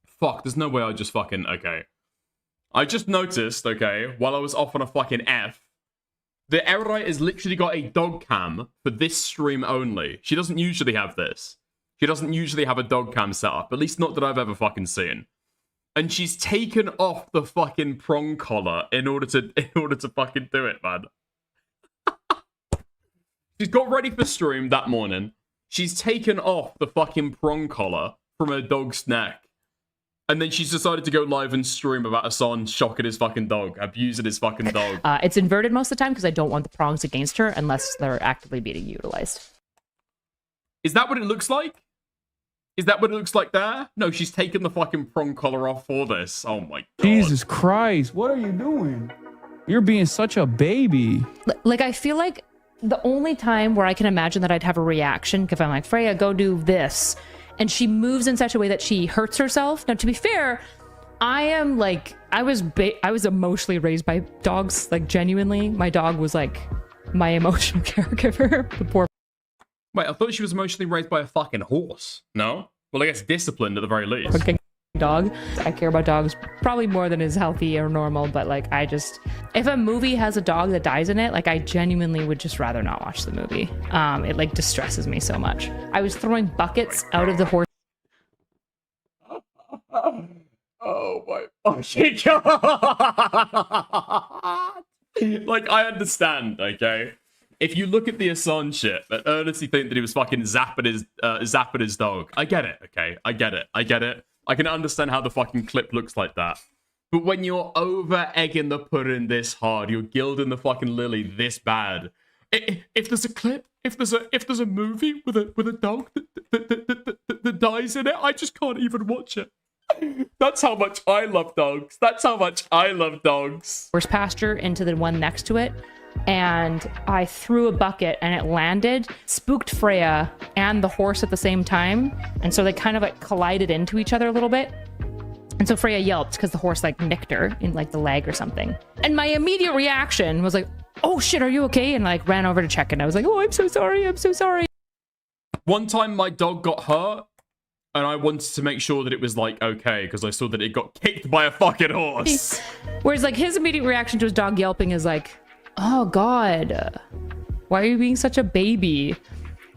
Fuck, there's no way I just fucking... Okay. I just noticed, okay, while I was off on a fucking F, the Erudite has literally got a dog cam for this stream only. She doesn't usually have this. She doesn't usually have a dog cam set up, at least not that I've ever fucking seen. And she's taken off the fucking prong collar in order to fucking do it, man. She's got ready for stream that morning. She's taken off the fucking prong collar from her dog's neck. And then she's decided to go live and stream about Hassan shocking his fucking dog, abusing his fucking dog. It's inverted most of the time because I don't want the prongs against her unless they're actively being utilized. Is that what it looks like? Is that what it looks like there? No, she's taken the fucking prong collar off for this. Oh my god. Jesus Christ, what are you doing? You're being such a baby. Like, I feel like the only time where I can imagine that I'd have a reaction if I'm like, Freya, go do this, and she moves in such a way that she hurts herself. Now, to be fair, I am like, I was emotionally raised by dogs. Like, genuinely, my dog was like my emotional caregiver. The poor. Wait, I thought she was emotionally raised by a fucking horse. No? Well, I guess disciplined at the very least. Okay. Dog. I care about dogs probably more than is healthy or normal, but like, I just, if a movie has a dog that dies in it, like, I genuinely would just rather not watch the movie. It like distresses me so much. I was throwing buckets out of the horse. Oh my fucking god. Like, I understand, okay? If you look at the Hassan shit, that earnestly think that he was fucking zapping his dog. I get it, okay? I get it. I can understand how the fucking clip looks like that. But when you're over-egging the pudding this hard, you're gilding the fucking lily this bad. If there's a clip, if there's a movie with a dog that dies in it, I just can't even watch it. That's how much I love dogs. Horse pasture into the one next to it. And I threw a bucket and it landed, spooked Freya and the horse at the same time. And so they kind of like collided into each other a little bit. And so Freya yelped because the horse like nicked her in like the leg or something. And my immediate reaction was like, oh shit, are you okay? And like ran over to check and I was like, oh, I'm so sorry. One time my dog got hurt and I wanted to make sure that it was like okay because I saw that it got kicked by a fucking horse. Whereas like his immediate reaction to his dog yelping is like, oh god, why are you being such a baby?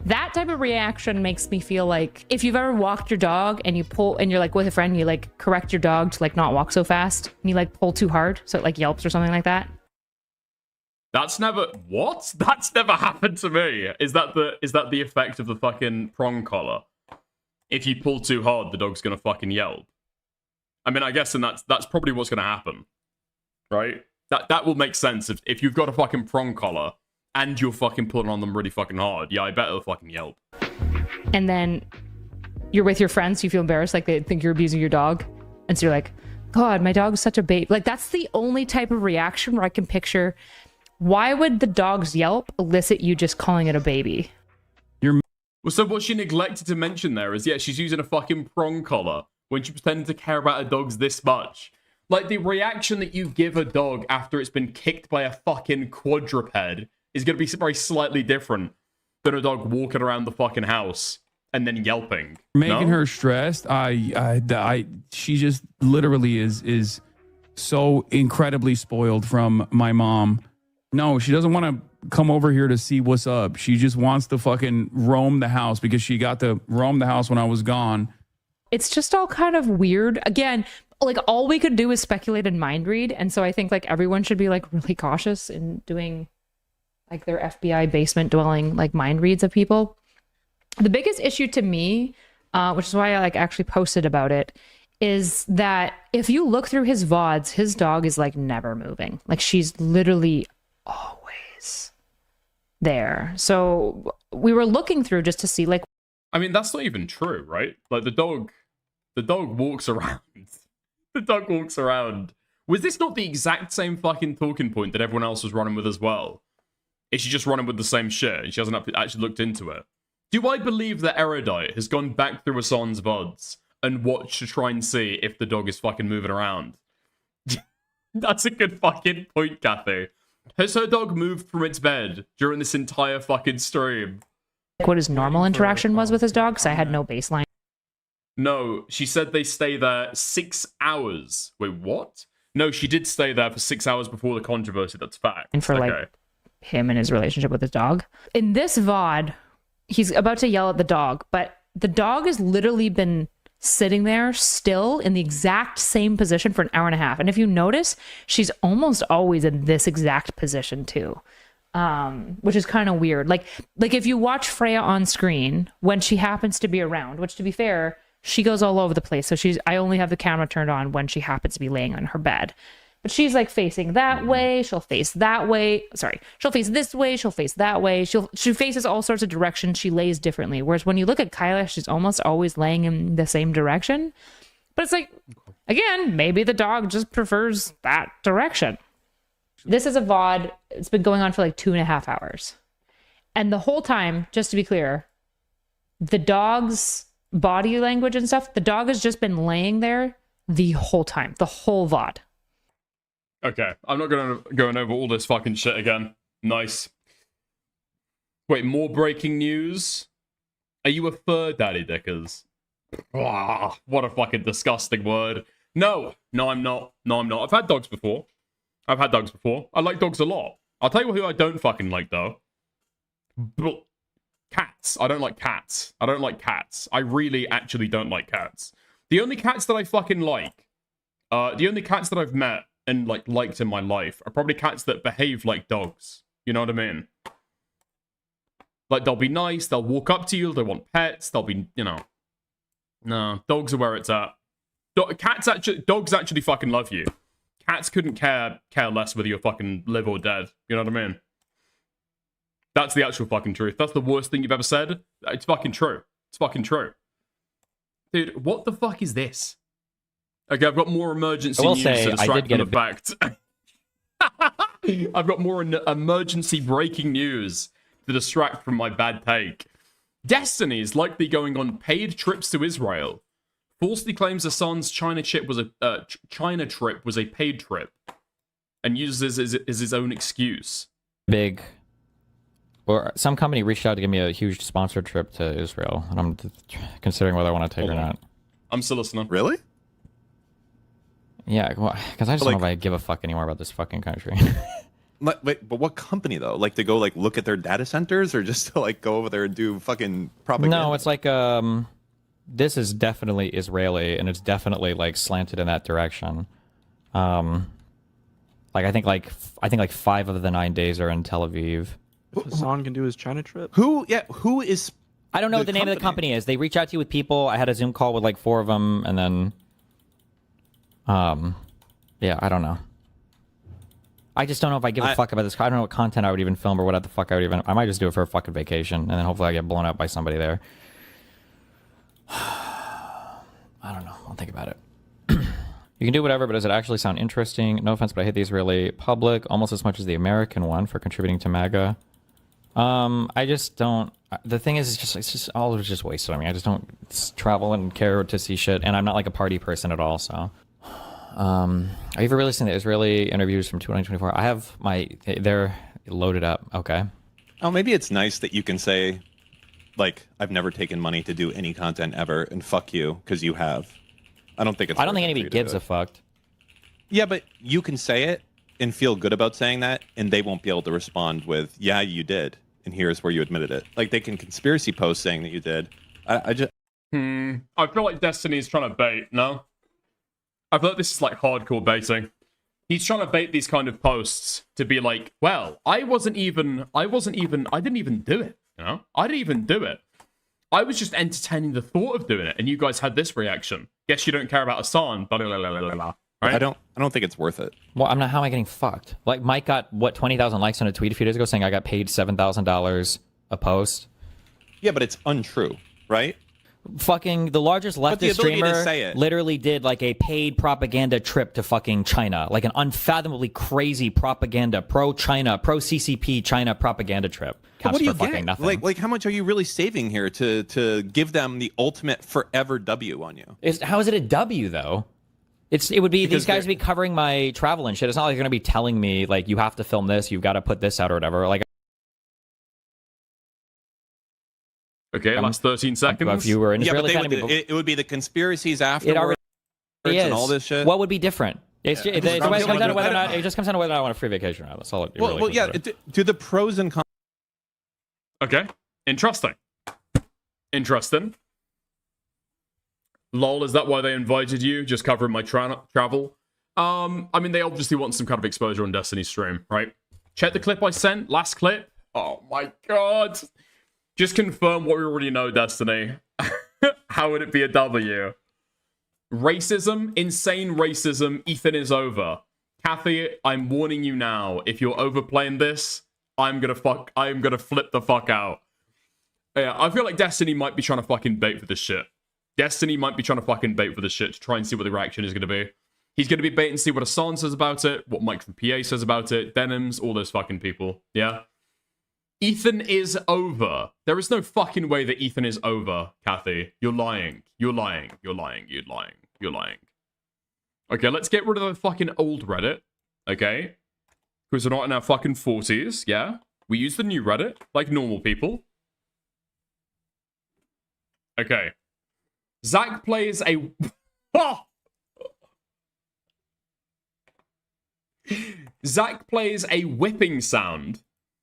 That type of reaction makes me feel like if you've ever walked your dog and you pull and you're like with a friend, you like correct your dog to like not walk so fast and you like pull too hard so it like yelps or something like that. That's never happened to me. Is that the effect of the fucking prong collar? If you pull too hard, the dog's gonna fucking yelp. I mean, I guess and that's probably what's gonna happen, right? That will make sense if you've got a fucking prong collar and you're fucking pulling on them really fucking hard. Yeah, I bet it'll fucking yelp. And then you're with your friends, so you feel embarrassed, like they think you're abusing your dog. And so you're like, God, my dog's such a babe. Like, that's the only type of reaction where I can picture, why would the dog's yelp elicit you just calling it a baby? Well, so what she neglected to mention there is, yeah, she's using a fucking prong collar when she pretended to care about her dogs this much. Like, the reaction that you give a dog after it's been kicked by a fucking quadruped is going to be very slightly different than a dog walking around the fucking house and then yelping. Making her stressed, she just literally is so incredibly spoiled from my mom. No, she doesn't want to come over here to see what's up. She just wants to fucking roam the house because she got to roam the house when I was gone. It's just all kind of weird. Again, like all we could do is speculate and mind read. And so I think like everyone should be like really cautious in doing like their FBI basement dwelling like mind reads of people. The biggest issue to me, which is why I like actually posted about it, is that if you look through his VODs, his dog is like never moving. Like she's literally always there. So we were looking through just to see like, I mean, that's not even true, right? Like the dog walks around. The dog walks around. Was this not the exact same fucking talking point that everyone else was running with as well? Is she just running with the same shit and she hasn't actually looked into it? Do I believe that Erudite has gone back through Hassan's VODs and watched to try and see if the dog is fucking moving around? That's a good fucking point, Kathy. Has her dog moved from its bed during this entire fucking stream? What his normal interaction was with his dog, because I had no baseline. No, she said they stay there 6 hours. Wait, what? No, she did stay there for 6 hours before the controversy. That's fact. And for like him and his relationship with his dog. In this VOD, he's about to yell at the dog, but the dog has literally been sitting there still in the exact same position for an hour and a half. And if you notice, she's almost always in this exact position too. Which is kind of weird. Like if you watch Freya on screen when she happens to be around, which to be fair, she goes all over the place. So I only have the camera turned on when she happens to be laying on her bed. But she's like facing that way. She'll face that way. Sorry. She'll face this way. She'll face that way. She faces all sorts of directions. She lays differently. Whereas when you look at Kyla, she's almost always laying in the same direction. But it's like, again, maybe the dog just prefers that direction. This is a VOD. It's been going on for like 2.5 hours. And the whole time, just to be clear, the dog's body language and stuff, the dog has just been laying there the whole time, the whole VOD. Okay, I'm not going over all this fucking shit again. Nice. Wait, more breaking news? Are you a fur daddy, Dickers? Ah, what a fucking disgusting word. No, I'm not. I've had dogs before. I like dogs a lot. I'll tell you who I don't fucking like, though. Cats. I don't like cats. I really actually don't like cats. The only cats that I fucking like, the only cats that I've met and liked in my life are probably cats that behave like dogs. You know what I mean? Like, they'll be nice, they'll walk up to you, they want pets, they'll be, you know. No, dogs are where it's at. Dogs actually fucking love you. Cats couldn't care less whether you're fucking live or dead. You know what I mean? That's the actual fucking truth. That's the worst thing you've ever said. It's fucking true. Dude, what the fuck is this? Okay, I've got more emergency news to distract from the fact. I've got more emergency breaking news to distract from my bad take. Destiny is likely going on paid trips to Israel. Falsely claims Hassan's China trip was a paid trip, and uses it as his own excuse. Or some company reached out to give me a huge sponsored trip to Israel, and I'm considering whether I want to take it or not. I'm still listening. Really? Yeah, because I just don't know if I give a fuck anymore about this fucking country. Wait, but what company though? Like to go look at their data centers, or just to go over there and do fucking propaganda? No, it's like this is definitely Israeli, and it's definitely slanted in that direction. I think 5 of the 9 days are in Tel Aviv. Hassan can do his China trip. Who is? I don't know what the name of the company is. They reach out to you with people. I had a Zoom call with 4 of them, and then, yeah, I don't know. I just don't know if I give a fuck about this. I don't know what content I would even film or what the fuck I would even. I might just do it for a fucking vacation, and then hopefully I get blown up by somebody there. I don't know. I'll think about it. You can do whatever, but does it actually sound interesting? No offense, but I hate the Israeli public almost as much as the American one for contributing to MAGA. I just don't. The thing is, it's just all of it's just wasted on me. I just don't travel and care to see shit, and I'm not a party person at all. So, have you ever really seen the Israeli interviews from 2024? I have they're loaded up. Okay. Oh, maybe it's nice that you can say, I've never taken money to do any content ever, and fuck you, because you have. I don't think anybody gives a fuck. Yeah, but you can say it and feel good about saying that, and they won't be able to respond with, yeah, you did, and here's where you admitted it. They can conspiracy post saying that you did. I feel like Destiny's trying to bait, no? I feel like this is hardcore baiting. He's trying to bait these kind of posts to be like, well, I didn't even do it, you know? I didn't even do it. I was just entertaining the thought of doing it, and you guys had this reaction. Guess you don't care about Hassan, blah, blah, blah, blah, blah. Right? I don't think it's worth it. Well, I'm not. How am I getting fucked? Mike got 20,000 likes on a tweet a few days ago saying I got paid $7,000 a post. Yeah, but it's untrue, right? Fucking the largest leftist streamer literally did a paid propaganda trip to fucking China, an unfathomably crazy propaganda pro-China, pro-CCP China propaganda trip. What do you get? Nothing. How much are you really saving here to give them the ultimate forever W on you? How is it a W though? It would be these guys would be covering my travel and shit. It's not like they're gonna be telling me you have to film this, you've got to put this out or whatever. Okay, last 13 seconds. If you were in Israeli, it would be the conspiracies afterwards and all this shit. What would be different? It just comes down to whether or not I want a free vacation or not. That's all it really comes down to. Do the pros and cons. Okay. Interesting. Lol, is that why they invited you? Just covering my travel? I mean, they obviously want some kind of exposure on Destiny's stream, right? Check the clip I sent, last clip. Oh my god. Just confirm what we already know, Destiny. How would it be a W? Racism, insane racism, Ethan is over. Kathy, I'm warning you now. If you're overplaying this, I'm gonna flip the fuck out. Yeah, I feel like Destiny might be trying to fucking bait for this shit. Destiny might be trying to fucking bait for this shit to try and see what the reaction is gonna be. He's gonna be baiting to see what Hassan says about it, what Mike from PA says about it, Denims, all those fucking people. Yeah? Ethan is over. There is no fucking way that Ethan is over, Kathy. You're lying. You're lying. You're lying. You're lying. You're lying. Okay, let's get rid of the fucking old Reddit. Okay? Because we're not in our fucking 40s, yeah? We use the new Reddit, like normal people. Okay. Zach plays a... Zach plays a whipping sound,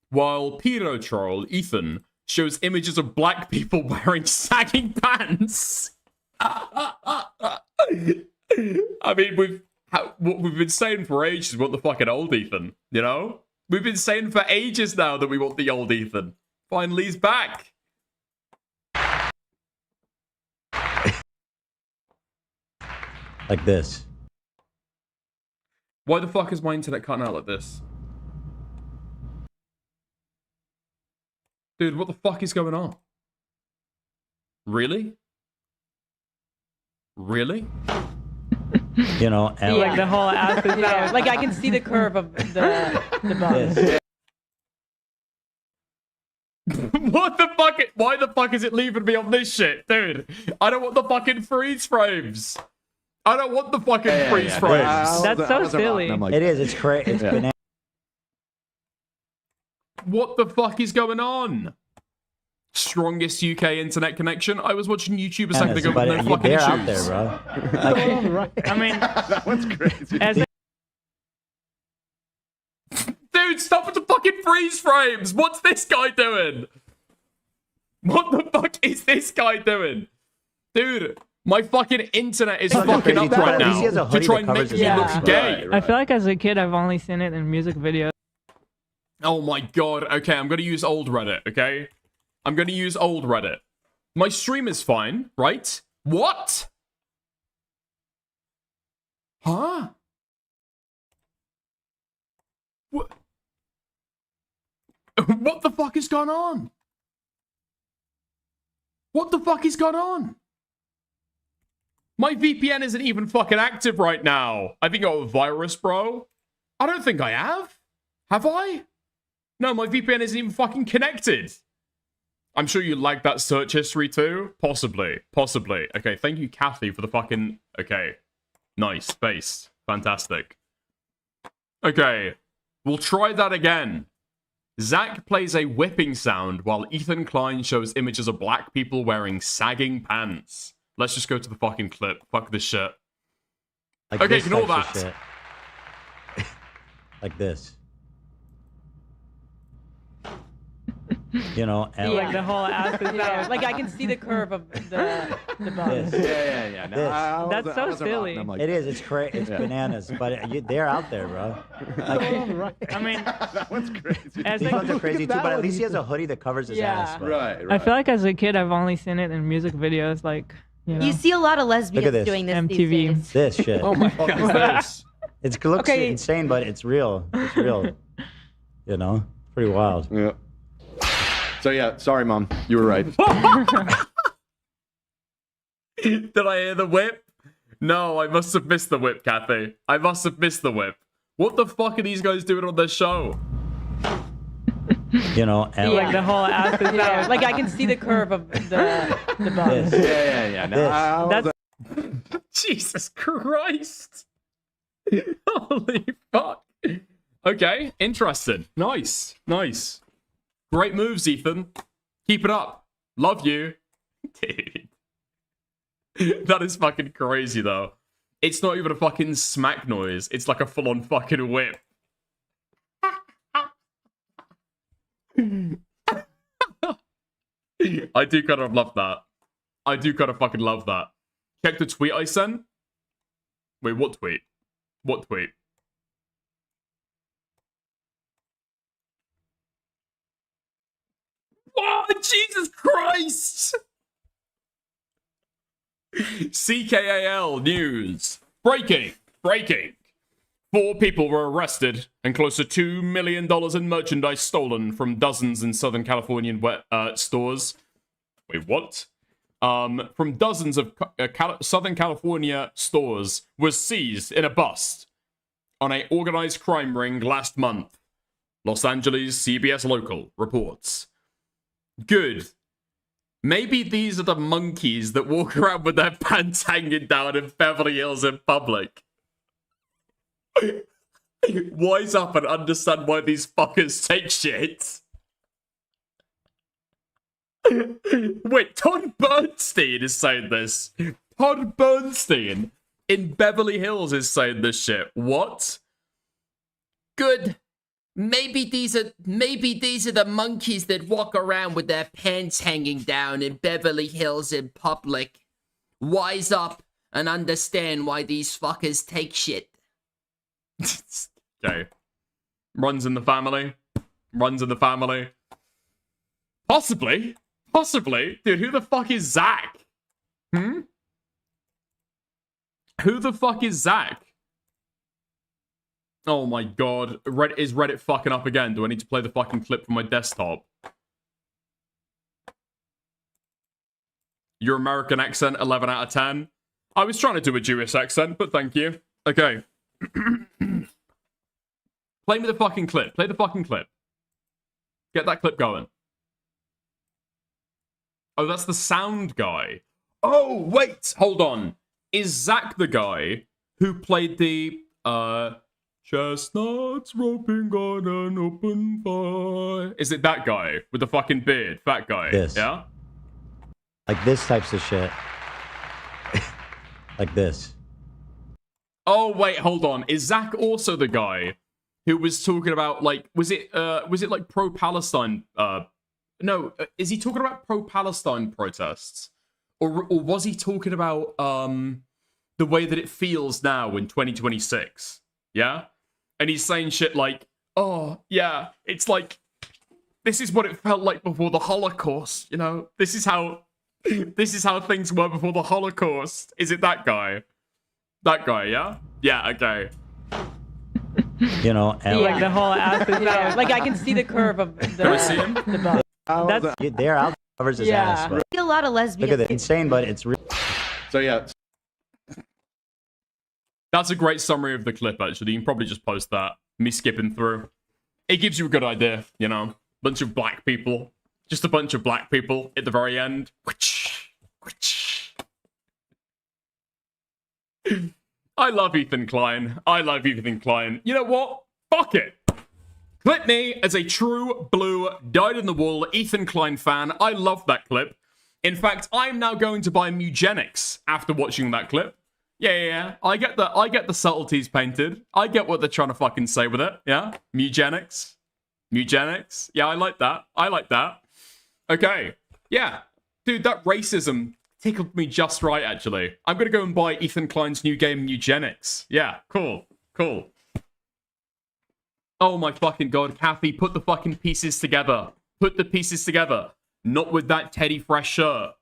while pedo troll Ethan shows images of black people wearing sagging pants. I mean, what we've been saying for ages, we want the fucking old Ethan, you know? We've been saying for ages now that we want the old Ethan. Finally, he's back. Like this. Why the fuck is my internet cutting out like this? Dude, what the fuck is going on? Really? Really? You know, and like the whole ass is out. Like I can see the curve of the bus. What the fuck? Why the fuck is it leaving me on this shit, dude? I don't want the fucking freeze frames. I don't want the fucking freeze frames. That's so silly. It is. It's crazy. It's banana. What the fuck is going on? Strongest UK internet connection? I was watching YouTube a second ago with no fucking they're issues. out there, bro. I mean, that one's crazy. Dude, stop with the fucking freeze frames! What's this guy doing? What the fuck is this guy doing? Dude, my fucking internet is fucking up right now to try and make me look gay. I feel like as a kid, I've only seen it in music videos. Oh my god. Okay, I'm gonna use old Reddit, okay? I'm gonna use old Reddit. My stream is fine, right? What? Huh? What? What the fuck is going on? What the fuck is going on? My VPN isn't even fucking active right now. I think I got a virus, bro. I don't think I have. Have I? No, my VPN isn't even fucking connected. I'm sure you like that search history too. Possibly. Possibly. Okay, thank you, Kathy, for the fucking... Okay. Nice. Based. Fantastic. Okay. We'll try that again. Zach plays a whipping sound while Ethan Klein shows images of black people wearing sagging pants. Let's just go to the fucking clip. Fuck this shit. Like okay, this ignore type of that. shit. Like this. You know, and Like the whole ass is out. Like I can see the curve of the bus. This. That's so silly. It is. It's crazy. It's bananas. But they're out there, bro. Like, I mean, that one's crazy. these ones are crazy too. But at least he has a hoodie that covers his ass. Bro. Right. I feel like as a kid, I've only seen it in music videos. Like, you know, You see a lot of lesbians this. doing this these MTV. days. This shit. Oh my god, is this? It looks Okay. insane, but it's real. It's real. You know, pretty wild. Yeah. So yeah, sorry, Mom. You were right. Did I hear the whip? No, I must have missed the whip, Kathy. I must have missed the whip. What the fuck are these guys doing on their show? You know, and like the whole ass is out. Like I can see the curve of the bus. This. That's Jesus Christ. Holy fuck. Okay, interesting. Nice. Nice. Great moves, Ethan. Keep it up. Love you. Dude. That is fucking crazy, though. It's not even a fucking smack noise. It's like a full-on fucking whip. I do kind of love that. I do kind of fucking love that. Check the tweet I sent. Wait, what tweet? What tweet? Oh, Jesus Christ! CKAL News. Breaking. 4 people were arrested and close to $2 million in merchandise stolen from dozens in Southern Californian stores. Wait, what? From dozens of Southern California stores was seized in a bust on an organized crime ring last month. Los Angeles CBS Local reports. Good. Maybe these are the monkeys that walk around with their pants hanging down in Beverly Hills in public. Wise up and understand why these fuckers take shit. Wait, Todd Bernstein is saying this. Todd Bernstein in Beverly Hills is saying this shit. What? Good. Maybe these are the monkeys that walk around with their pants hanging down in Beverly Hills in public. Wise up and understand why these fuckers take shit. Okay. Runs in the family. Possibly. Dude, who the fuck is Zach? Who the fuck is Zach? Oh my god. Is Reddit fucking up again? Do I need to play the fucking clip from my desktop? Your American accent, 11 out of 10. I was trying to do a Jewish accent, but thank you. Okay. Play me the fucking clip. Play the fucking clip. Get that clip going. Oh, that's the sound guy. Oh, wait. Hold on. Is Zach the guy who played the, chestnuts roping on an open fire? Is it that guy with the fucking beard? Fat guy? This. Yeah? Like this types of shit. Like this. Oh, wait, hold on. Is Zach also the guy who was talking about, like, was it like pro-Palestine, no, is he talking about pro-Palestine protests? Or was he talking about, the way that it feels now in 2026? Yeah? And he's saying shit like, oh, yeah, it's like, this is what it felt like before the Holocaust, you know? This is how things were before the Holocaust. Is it that guy? That guy, yeah? Yeah, okay. You know, and like the whole ass is out. Like I can see the curve of the. Can I see him? The butt. That's there out covers his ass. Bro. A lot of lesbians. Look at it, insane, but it's real. So yeah. That's a great summary of the clip, actually. You can probably just post that. Me skipping through. It gives you a good idea, you know? Bunch of black people. Just a bunch of black people at the very end. I love Ethan Klein. You know what? Fuck it. Clip me as a true blue, dyed-in-the-wool Ethan Klein fan. I love that clip. In fact, I'm now going to buy Mugenics after watching that clip. Yeah. I get the subtleties painted. I get what they're trying to fucking say with it. Yeah? Mugenics. Yeah, I like that. Okay. Yeah. Dude, that racism tickled me just right, actually. I'm gonna go and buy Ethan Klein's new game, Eugenics. Yeah, cool. Oh my fucking god, Kathy, put the fucking pieces together. Not with that Teddy Fresh shirt.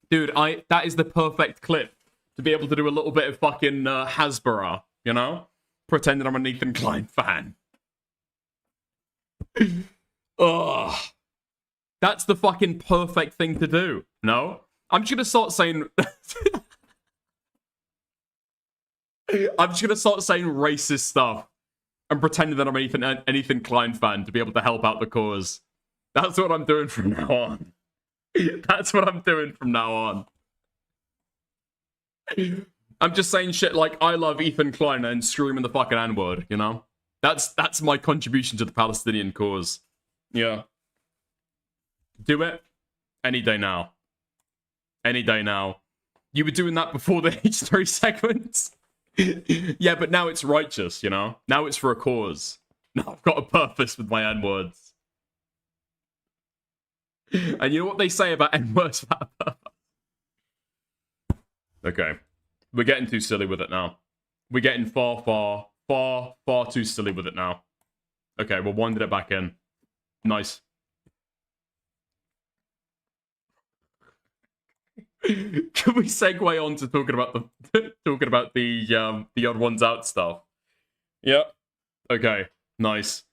Dude, that is the perfect clip to be able to do a little bit of fucking Hasbara, you know? Pretending I'm an Ethan Klein fan. Ugh. That's the fucking perfect thing to do, no? I'm just gonna start saying... racist stuff and pretending that I'm an Ethan Klein fan to be able to help out the cause. That's what I'm doing from now on. I'm just saying shit like, I love Ethan Klein and screw him in the fucking N-word, you know? That's my contribution to the Palestinian cause. Yeah. Do it any day now. You were doing that before the H3 segments? Yeah, but now it's righteous, you know? Now it's for a cause. Now I've got a purpose with my N-words. And you know what they say about N-words? Okay. We're getting too silly with it now. We're getting far too silly with it now. Okay, we'll wind it back in. Nice. Can we segue on to talking about the odd ones out stuff? Yep. Okay. Nice.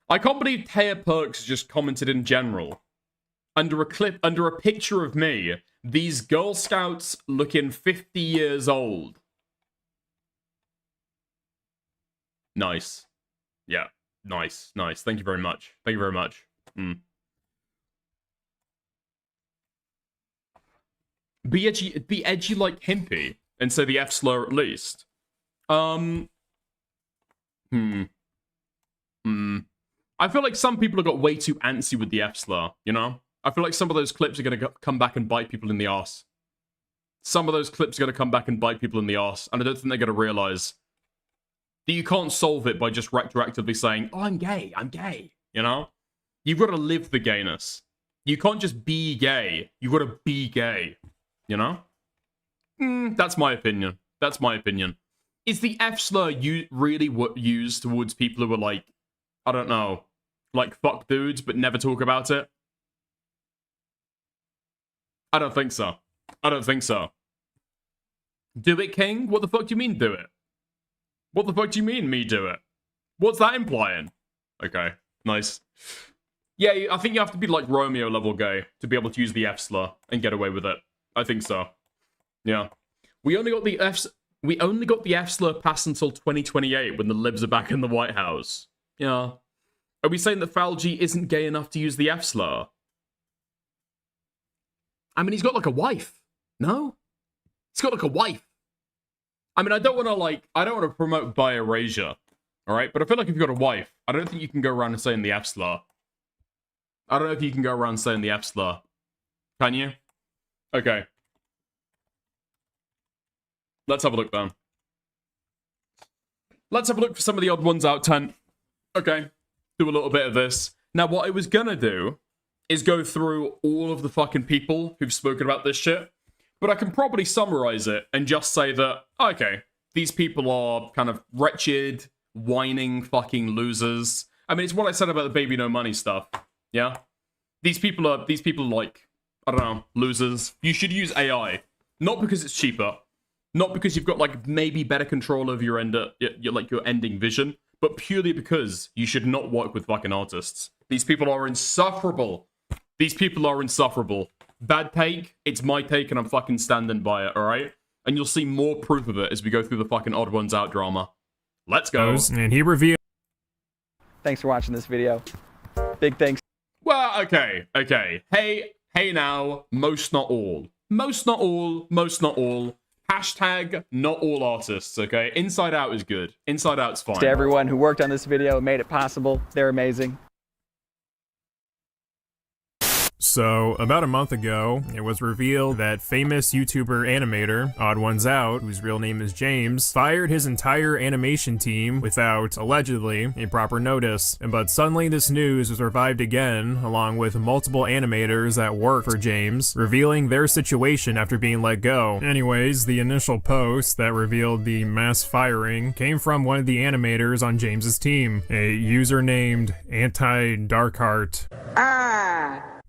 I can't believe Taya Perks just commented in general. Under a picture of me, these Girl Scouts looking 50 years old. Nice. Yeah. Nice. Nice. Thank you very much. Thank you very much. Be edgy like Himpy, and say the F slur at least. I feel like some people have got way too antsy with the F slur, you know? I feel like some of those clips are going to come back and bite people in the arse. Some of those clips are going to come back and bite people in the arse, and I don't think they're going to realize that you can't solve it by just retroactively saying, oh, I'm gay, you know? You've got to live the gayness. You can't just be gay. You've got to be gay, you know? That's my opinion. That's my opinion. Is the F slur really used towards people who are like, I don't know, like fuck dudes, but never talk about it? I don't think so. I don't think so. Do it, King? What the fuck do you mean, do it? What the fuck do you mean, me do it? What's that implying? Okay, nice. Yeah, I think you have to be like Romeo level gay to be able to use the F slur and get away with it. I think so. Yeah. We only got the F slur passed until 2028 when the libs are back in the White House. Yeah. Are we saying that Falgi isn't gay enough to use the F slur? I mean, he's got like a wife. No? He's got like a wife. I mean, I don't want to promote bi erasure. All right? But I feel like if you've got a wife, I don't think you can go around and saying the F slur. I don't know if you can go around saying the F slur. Can you? Okay. Let's have a look then. Let's have a look for some of the odd ones out 10. Okay. Do a little bit of this. Now, what I was gonna do is go through all of the fucking people who've spoken about this shit. But I can probably summarize it and just say that, okay, these people are kind of wretched, whining fucking losers. I mean, it's what I said about the baby no money stuff. Yeah? These people are like, I don't know, losers. You should use AI. Not because it's cheaper. Not because you've got like maybe better control over your ending vision, but purely because you should not work with fucking artists. These people are insufferable. These people are insufferable. Bad take, it's my take and I'm fucking standing by it, alright? And you'll see more proof of it as we go through the fucking odd ones out drama. Let's go. And he revealed. Thanks for watching this video. Big thanks. Well, okay. Hey now, most not all. Most not all. Hashtag not all artists, okay? Inside Out is good. Inside Out's fine. To everyone who worked on this video, made it possible. They're amazing. So, about a month ago, it was revealed that famous YouTuber animator, Odd1sOut, whose real name is James, fired his entire animation team without, allegedly, a proper notice. But suddenly this news was revived again, along with multiple animators that work for James, revealing their situation after being let go. Anyways, the initial post that revealed the mass firing came from one of the animators on James's team, a user named Anti-Darkheart.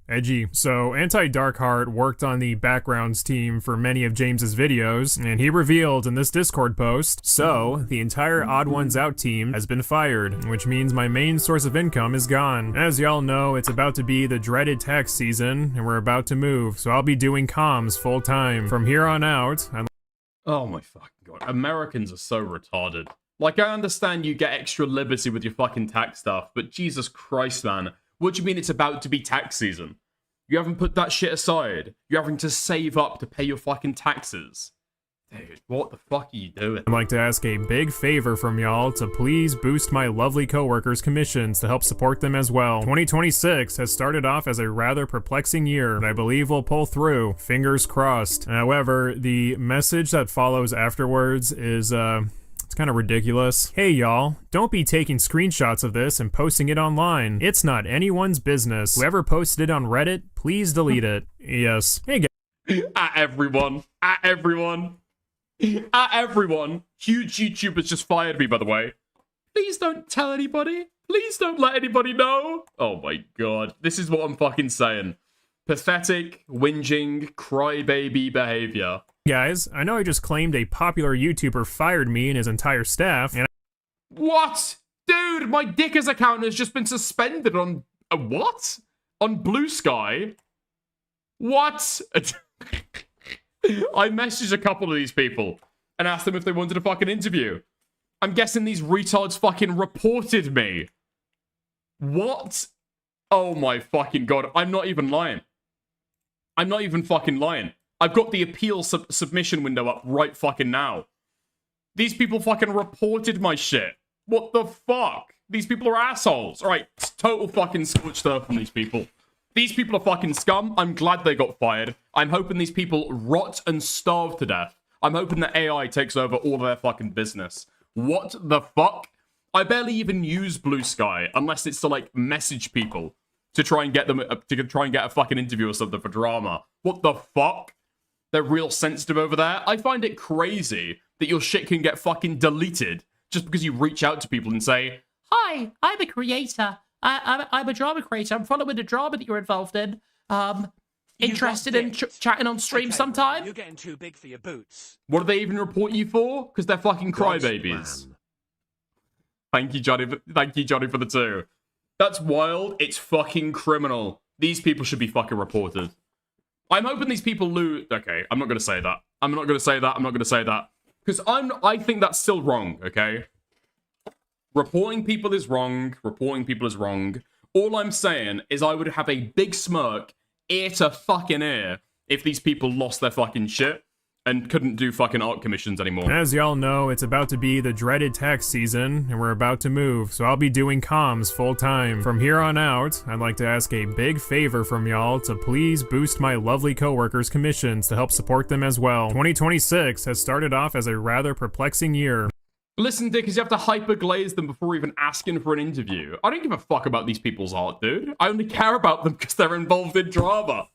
Edgy. So, Anti-Darkheart worked on the backgrounds team for many of James's videos, and he revealed in this Discord post, so, the entire Odd1sOut team has been fired, which means my main source of income is gone. As y'all know, it's about to be the dreaded tax season, and we're about to move, so I'll be doing comms full time. From here on out, oh my fucking god. Americans are so retarded. Like, I understand you get extra liberty with your fucking tax stuff, but Jesus Christ, man. What do you mean it's about to be tax season? You haven't put that shit aside. You're having to save up to pay your fucking taxes. Dude, what the fuck are you doing? I'd like to ask a big favor from y'all to please boost my lovely coworkers' commissions to help support them as well. 2026 has started off as a rather perplexing year, and I believe we'll pull through. Fingers crossed. However, the message that follows afterwards is, it's kind of ridiculous. Hey y'all, don't be taking screenshots of this and posting it online. It's not anyone's business. Whoever posted it on Reddit, please delete it. Yes. Hey guys. At everyone. At everyone. At everyone. Huge YouTubers just fired me, by the way. Please don't tell anybody. Please don't let anybody know. Oh my god. This is what I'm fucking saying. Pathetic, whinging, crybaby behavior. Guys, I know I just claimed a popular YouTuber fired me and his entire staff, and What? Dude, my Dickers account has just been suspended on... what? On Blue Sky? What? I messaged a couple of these people and asked them if they wanted a fucking interview. I'm guessing these retards fucking reported me. What? Oh my fucking god. I'm not even lying. I'm not even fucking lying. I've got the appeal submission window up right fucking now. These people fucking reported my shit. What the fuck? These people are assholes. Alright, total fucking scorched earth from these people. These people are fucking scum. I'm glad they got fired. I'm hoping these people rot and starve to death. I'm hoping that AI takes over all of their fucking business. What the fuck? I barely even use Blue Sky unless it's to, like, message people to try and get them, to try and get a fucking interview or something for drama. What the fuck? They're real sensitive over there. I find it crazy that your shit can get fucking deleted just because you reach out to people and say, Hi, I'm a creator. I'm a drama creator. I'm following the drama that you're involved in. Interested in chatting on stream sometime? You're getting too big for your boots. what do they even report you for? Because they're fucking crybabies. Thank you, Johnny. Thank you, Johnny, for the 2. That's wild. It's fucking criminal. These people should be fucking reported. I'm hoping these people lose. Okay, I'm not going to say that. I'm not going to say that. I'm not going to say that. Because I think that's still wrong, okay? Reporting people is wrong. Reporting people is wrong. All I'm saying is I would have a big smirk, ear to fucking ear, if these people lost their fucking shit and couldn't do fucking art commissions anymore. as y'all know, it's about to be the dreaded tax season, and we're about to move, so I'll be doing comms full time. From here on out, I'd like to ask a big favor from y'all to please boost my lovely coworkers' commissions to help support them as well. 2026 has started off as a rather perplexing year. Listen, Dickers, you have to hyperglaze them before even asking for an interview. I don't give a fuck about these people's art, dude. I only care about them because they're involved in drama.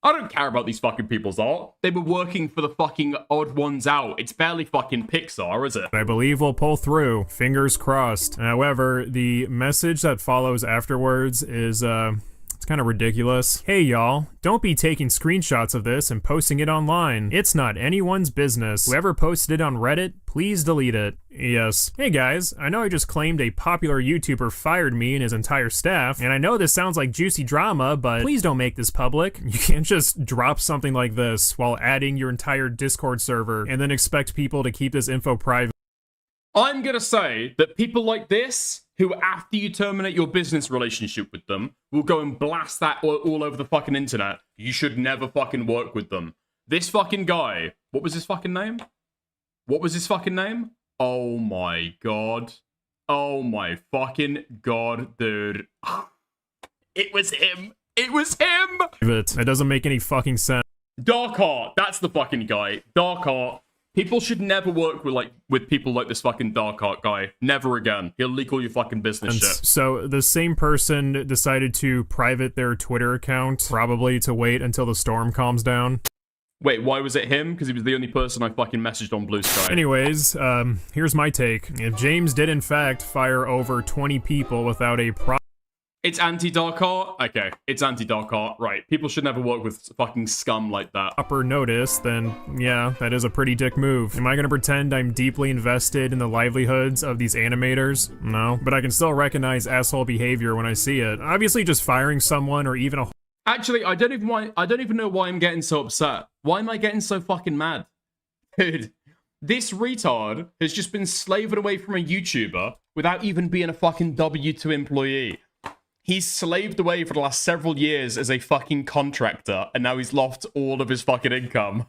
I don't care about these fucking people's art. They were working for the fucking Odd Ones Out. It's barely fucking Pixar, is it? I believe we'll pull through. Fingers crossed. However, the message that follows afterwards is, it's kind of ridiculous. Hey y'all, don't be taking screenshots of this and posting it online. It's not anyone's business. Whoever posted it on Reddit, please delete it. Yes. Hey guys, I know I just claimed a popular YouTuber fired me and his entire staff, and I know this sounds like juicy drama, but please don't make this public. You can't just drop something like this while adding your entire Discord server and then expect people to keep this info private. I'm gonna say that people like this, who after you terminate your business relationship with them, will go and blast that all over the fucking internet. You should never fucking work with them. This fucking guy, what was his fucking name? What was his fucking name? Oh my god. Oh my fucking god, dude. It was him. It was him! That doesn't make any fucking sense. Dark Art, that's the fucking guy. Dark Art. People should never work with people like this fucking Dark Art guy. Never again. He'll leak all your fucking business shit. So the same person decided to private their Twitter account, probably to wait until the storm calms down. Wait, why was it him? Because he was the only person I fucking messaged on Blue Sky. Anyways, here's my take. If James did in fact fire over 20 people without a It's anti-Dark Art? Okay, it's anti-Dark Art. Right, people should never work with fucking scum like that. proper notice, then yeah, that is a pretty dick move. Am I gonna pretend I'm deeply invested in the livelihoods of these animators? No, but I can still recognize asshole behavior when I see it. Obviously just firing someone or even a Actually, I don't even know why I'm getting so upset. Why am I getting so fucking mad? Dude, this retard has just been slaving away from a YouTuber without even being a fucking W2 employee. He's slaved away for the last several years as a fucking contractor, and now he's lost all of his fucking income.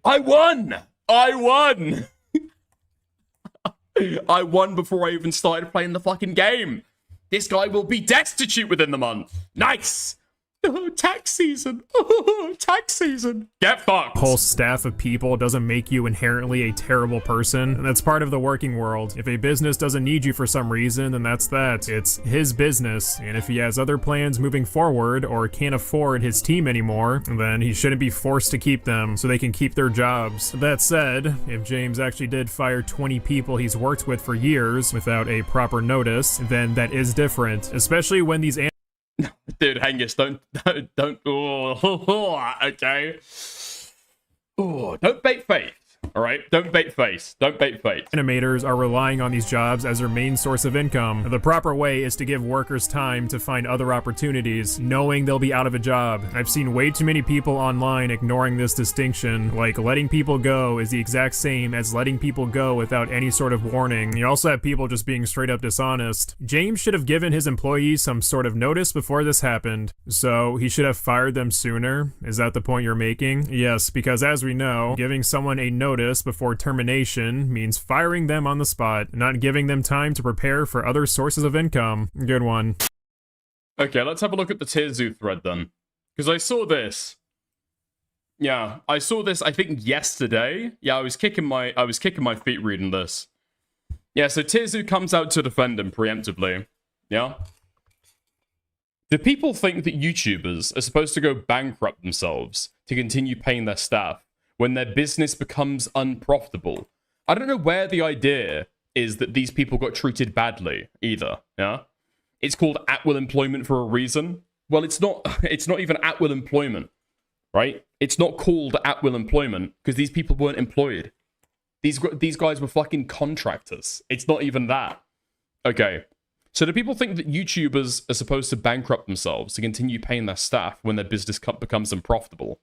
I won! I won! I won before I even started playing the fucking game. This guy will be destitute within the month. Nice! Oh, tax season. Oh, tax season. Get fucked. Whole staff of people doesn't make you inherently a terrible person, and that's part of the working world. If a business doesn't need you for some reason, then that's that. It's his business, and if he has other plans moving forward or can't afford his team anymore, then he shouldn't be forced to keep them so they can keep their jobs. That said, if James actually did fire 20 people he's worked with for years without a proper notice, then that is different, especially when these Dude, Hengist, don't, oh, okay. Oh, don't bait faith, all right? Don't bait face. Don't bait faith. Animators are relying on these jobs as their main source of income. The proper way is to give workers time to find other opportunities, knowing they'll be out of a job. I've seen way too many people online ignoring this distinction, like letting people go is the exact same as letting people go without any sort of warning. You also have people just being straight up dishonest. James should have given his employees some sort of notice before this happened, so he should have fired them sooner. Is that the point you're making? Yes, because as we know, giving someone a notice before termination means firing them on the spot, not giving them time to prepare for other sources of income. Good one. Okay, let's have a look at the THEODD1sOUT thread then. Because I saw this. Yeah, I saw this, I think, yesterday. Yeah, I was kicking my feet reading this. Yeah, so THEODD1sOUT comes out to defend him preemptively. Yeah? Do people think that YouTubers are supposed to go bankrupt themselves to continue paying their staff when their business becomes unprofitable? I don't know where the idea is that these people got treated badly, either, yeah? It's called at-will employment for a reason. Well, it's not even at-will employment, right? It's not called at-will employment because these people weren't employed. These guys were fucking contractors. It's not even that. Okay. So do people think that YouTubers are supposed to bankrupt themselves to continue paying their staff when their business becomes unprofitable?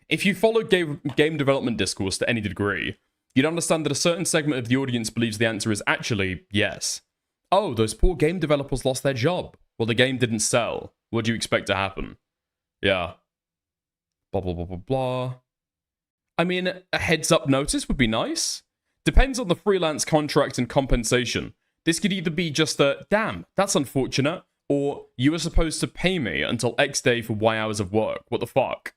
If you follow game development discourse to any degree, you'd understand that a certain segment of the audience believes the answer is actually yes. Oh, those poor game developers lost their job. Well, the game didn't sell. What do you expect to happen? Yeah. Blah, blah, blah, blah, blah. I mean, a heads-up notice would be nice. Depends on the freelance contract and compensation. This could either be just a, damn, that's unfortunate, or you were supposed to pay me until X day for Y hours of work. What the fuck?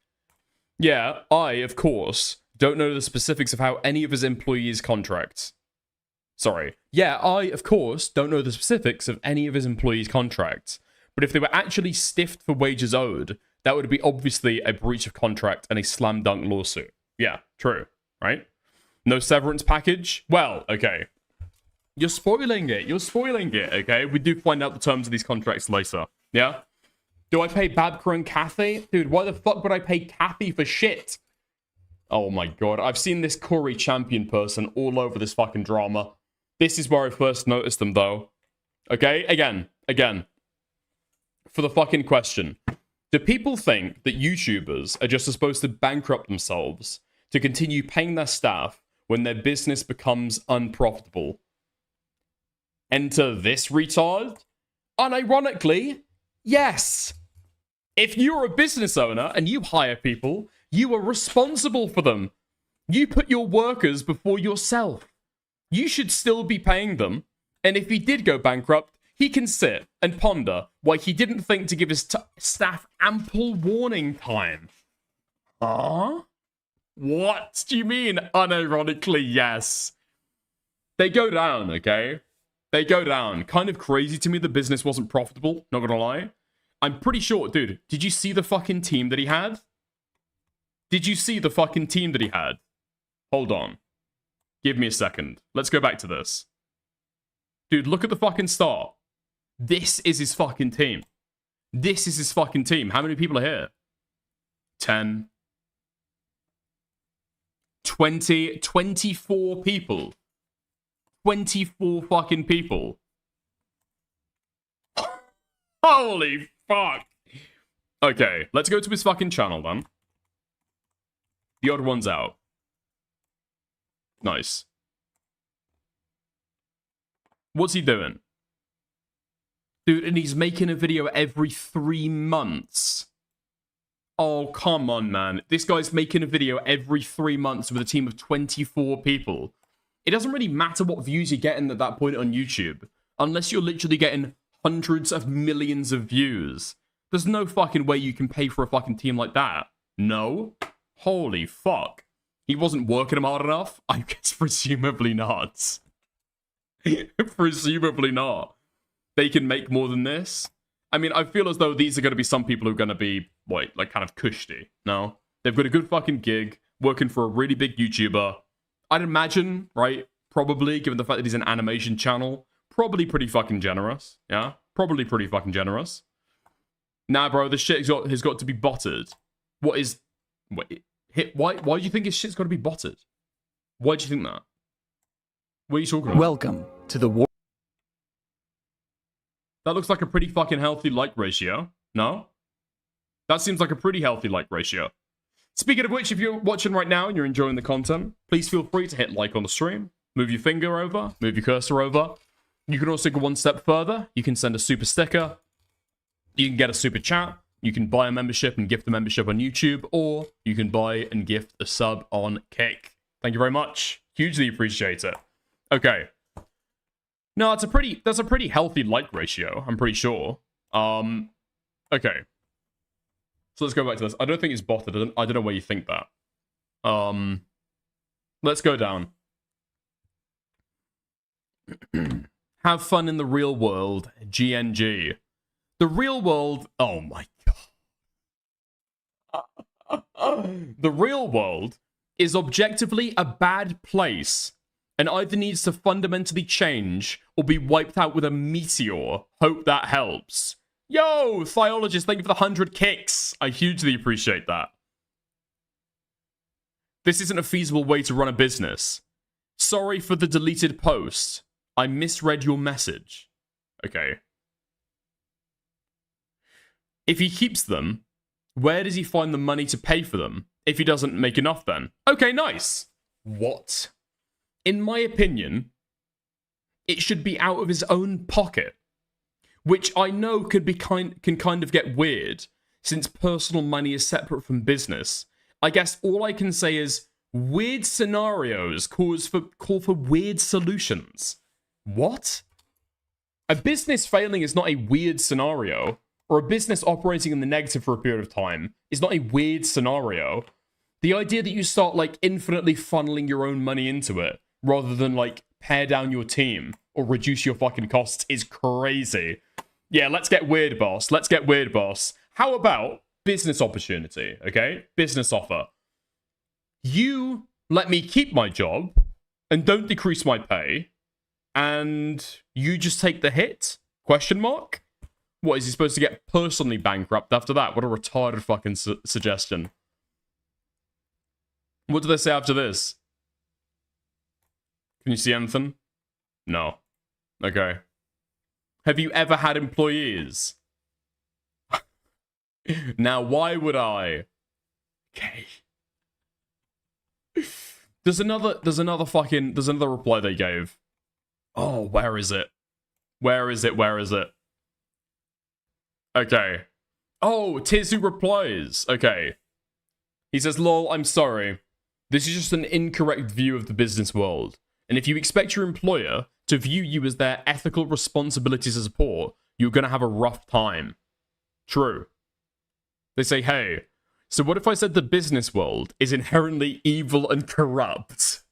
Yeah, I, of course, don't know the specifics of how any of his employees' contracts. Sorry. Yeah, I, of course, don't know the specifics of any of his employees' contracts. But if they were actually stiffed for wages owed, that would be obviously a breach of contract and a slam dunk lawsuit. Yeah, true, right? No severance package? Well, okay. You're spoiling it. You're spoiling it, okay? We do find out the terms of these contracts later. Yeah? Do I pay Babka and Kathy? Dude, why the fuck would I pay Kathy for shit? Oh my god. I've seen this Corey champion person all over this fucking drama. This is where I first noticed them, though. Okay? Again. For the fucking question. Do people think that YouTubers are just supposed to bankrupt themselves to continue paying their staff when their business becomes unprofitable? Enter this retard? Unironically, yes. If you're a business owner and you hire people, you are responsible for them. You put your workers before yourself. You should still be paying them. And if he did go bankrupt, he can sit and ponder why he didn't think to give his staff ample warning time. Huh? What do you mean, unironically, yes? They go down, okay? They go down. Kind of crazy to me the business wasn't profitable, not gonna lie. I'm pretty sure, dude, did you see the fucking team that he had? Did you see the fucking team that he had? Hold on. Give me a second. Let's go back to this. Dude, look at the fucking start. This is his fucking team. This is his fucking team. How many people are here? 10. 20. 24 people. 24 fucking people. Holy fuck. Okay, let's go to his fucking channel then. THEODD1sOUT. Nice. What's he doing? Dude, and he's making a video every 3 months. Oh, come on, man. This guy's making a video every 3 months with a team of 24 people. It doesn't really matter what views you're getting at that point on YouTube, unless you're literally getting hundreds of millions of views. There's no fucking way you can pay for a fucking team like that. No? Holy fuck. He wasn't working them hard enough? I guess presumably not. Presumably not. They can make more than this? I mean, I feel as though these are going to be some people who are going to be, like kind of cushy. No? They've got a good fucking gig, working for a really big YouTuber. I'd imagine, right, probably, given the fact that he's an animation channel, probably pretty fucking generous, yeah? Probably pretty fucking generous. Nah, bro, this shit has got to be botted. What is... Wait, why do you think his shit's got to be botted? Why do you think that? What are you talking about? Welcome to the war. That looks like a pretty fucking healthy like ratio, no? That seems like a pretty healthy like ratio. Speaking of which, if you're watching right now and you're enjoying the content, please feel free to hit like on the stream, move your finger over, move your cursor over. You can also go one step further. You can send a super sticker. You can get a super chat. You can buy a membership and gift a membership on YouTube, or you can buy and gift a sub on Kick. Thank you very much. Hugely appreciate it. Okay. No, that's a pretty healthy like ratio, I'm pretty sure. Okay. So let's go back to this. I don't think it's botted. I don't know where you think that. Let's go down. Have fun in the real world, GNG. The real world... Oh my god. The real world is objectively a bad place and either needs to fundamentally change or be wiped out with a meteor. Hope that helps. Yo, Thiologist, thank you for the 100 kicks. I hugely appreciate that. This isn't a feasible way to run a business. Sorry for the deleted post. I misread your message. Okay. If he keeps them, where does he find the money to pay for them? If he doesn't make enough then. Okay, nice. What? In my opinion, it should be out of his own pocket. Which I know can kind of get weird, since personal money is separate from business. I guess all I can say is, weird scenarios call for weird solutions. What? A business failing is not a weird scenario, or a business operating in the negative for a period of time is not a weird scenario. The idea that you start, like, infinitely funneling your own money into it, rather than, like, pare down your team, or reduce your fucking costs is crazy. Yeah, let's get weird, boss. Let's get weird, boss. How about business opportunity, okay? Business offer. You let me keep my job and don't decrease my pay, and you just take the hit? Question mark? What, is he supposed to get personally bankrupt after that? What a retarded fucking suggestion. What do they say after this? Can you see anything? No. Okay. Have you ever had employees? Now, why would I? Okay. There's another reply they gave. Oh, where is it? Where is it? Where is it? Okay. Oh, Tizu replies. Okay. He says, lol, I'm sorry. This is just an incorrect view of the business world. And if you expect your employer to view you as their ethical responsibility to support, you're going to have a rough time. True. They say, hey, so what if I said the business world is inherently evil and corrupt?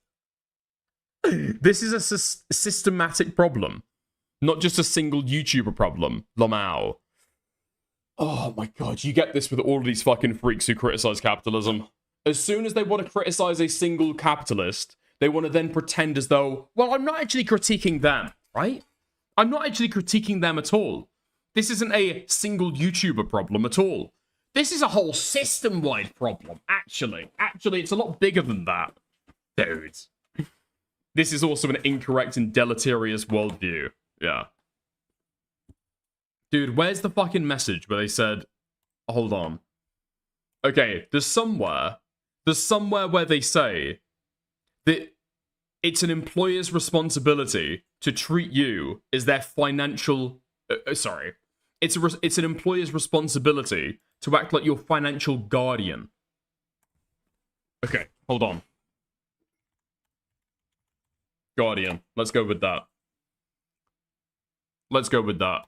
This is a systematic problem, not just a single YouTuber problem. Lamau. Oh my god, you get this with all of these fucking freaks who criticize capitalism. As soon as they want to criticize a single capitalist, they want to then pretend as though, well, I'm not actually critiquing them, right? I'm not actually critiquing them at all. This isn't a single YouTuber problem at all. This is a whole system-wide problem, actually. Actually, it's a lot bigger than that. Dude. This is also an incorrect and deleterious worldview. Yeah. Dude, where's the fucking message where they said, hold on. Okay, there's somewhere where they say that it's an employer's responsibility to treat you as their financial... It's an employer's responsibility to act like your financial guardian. Okay, hold on. Guardian. Let's go with that. Let's go with that.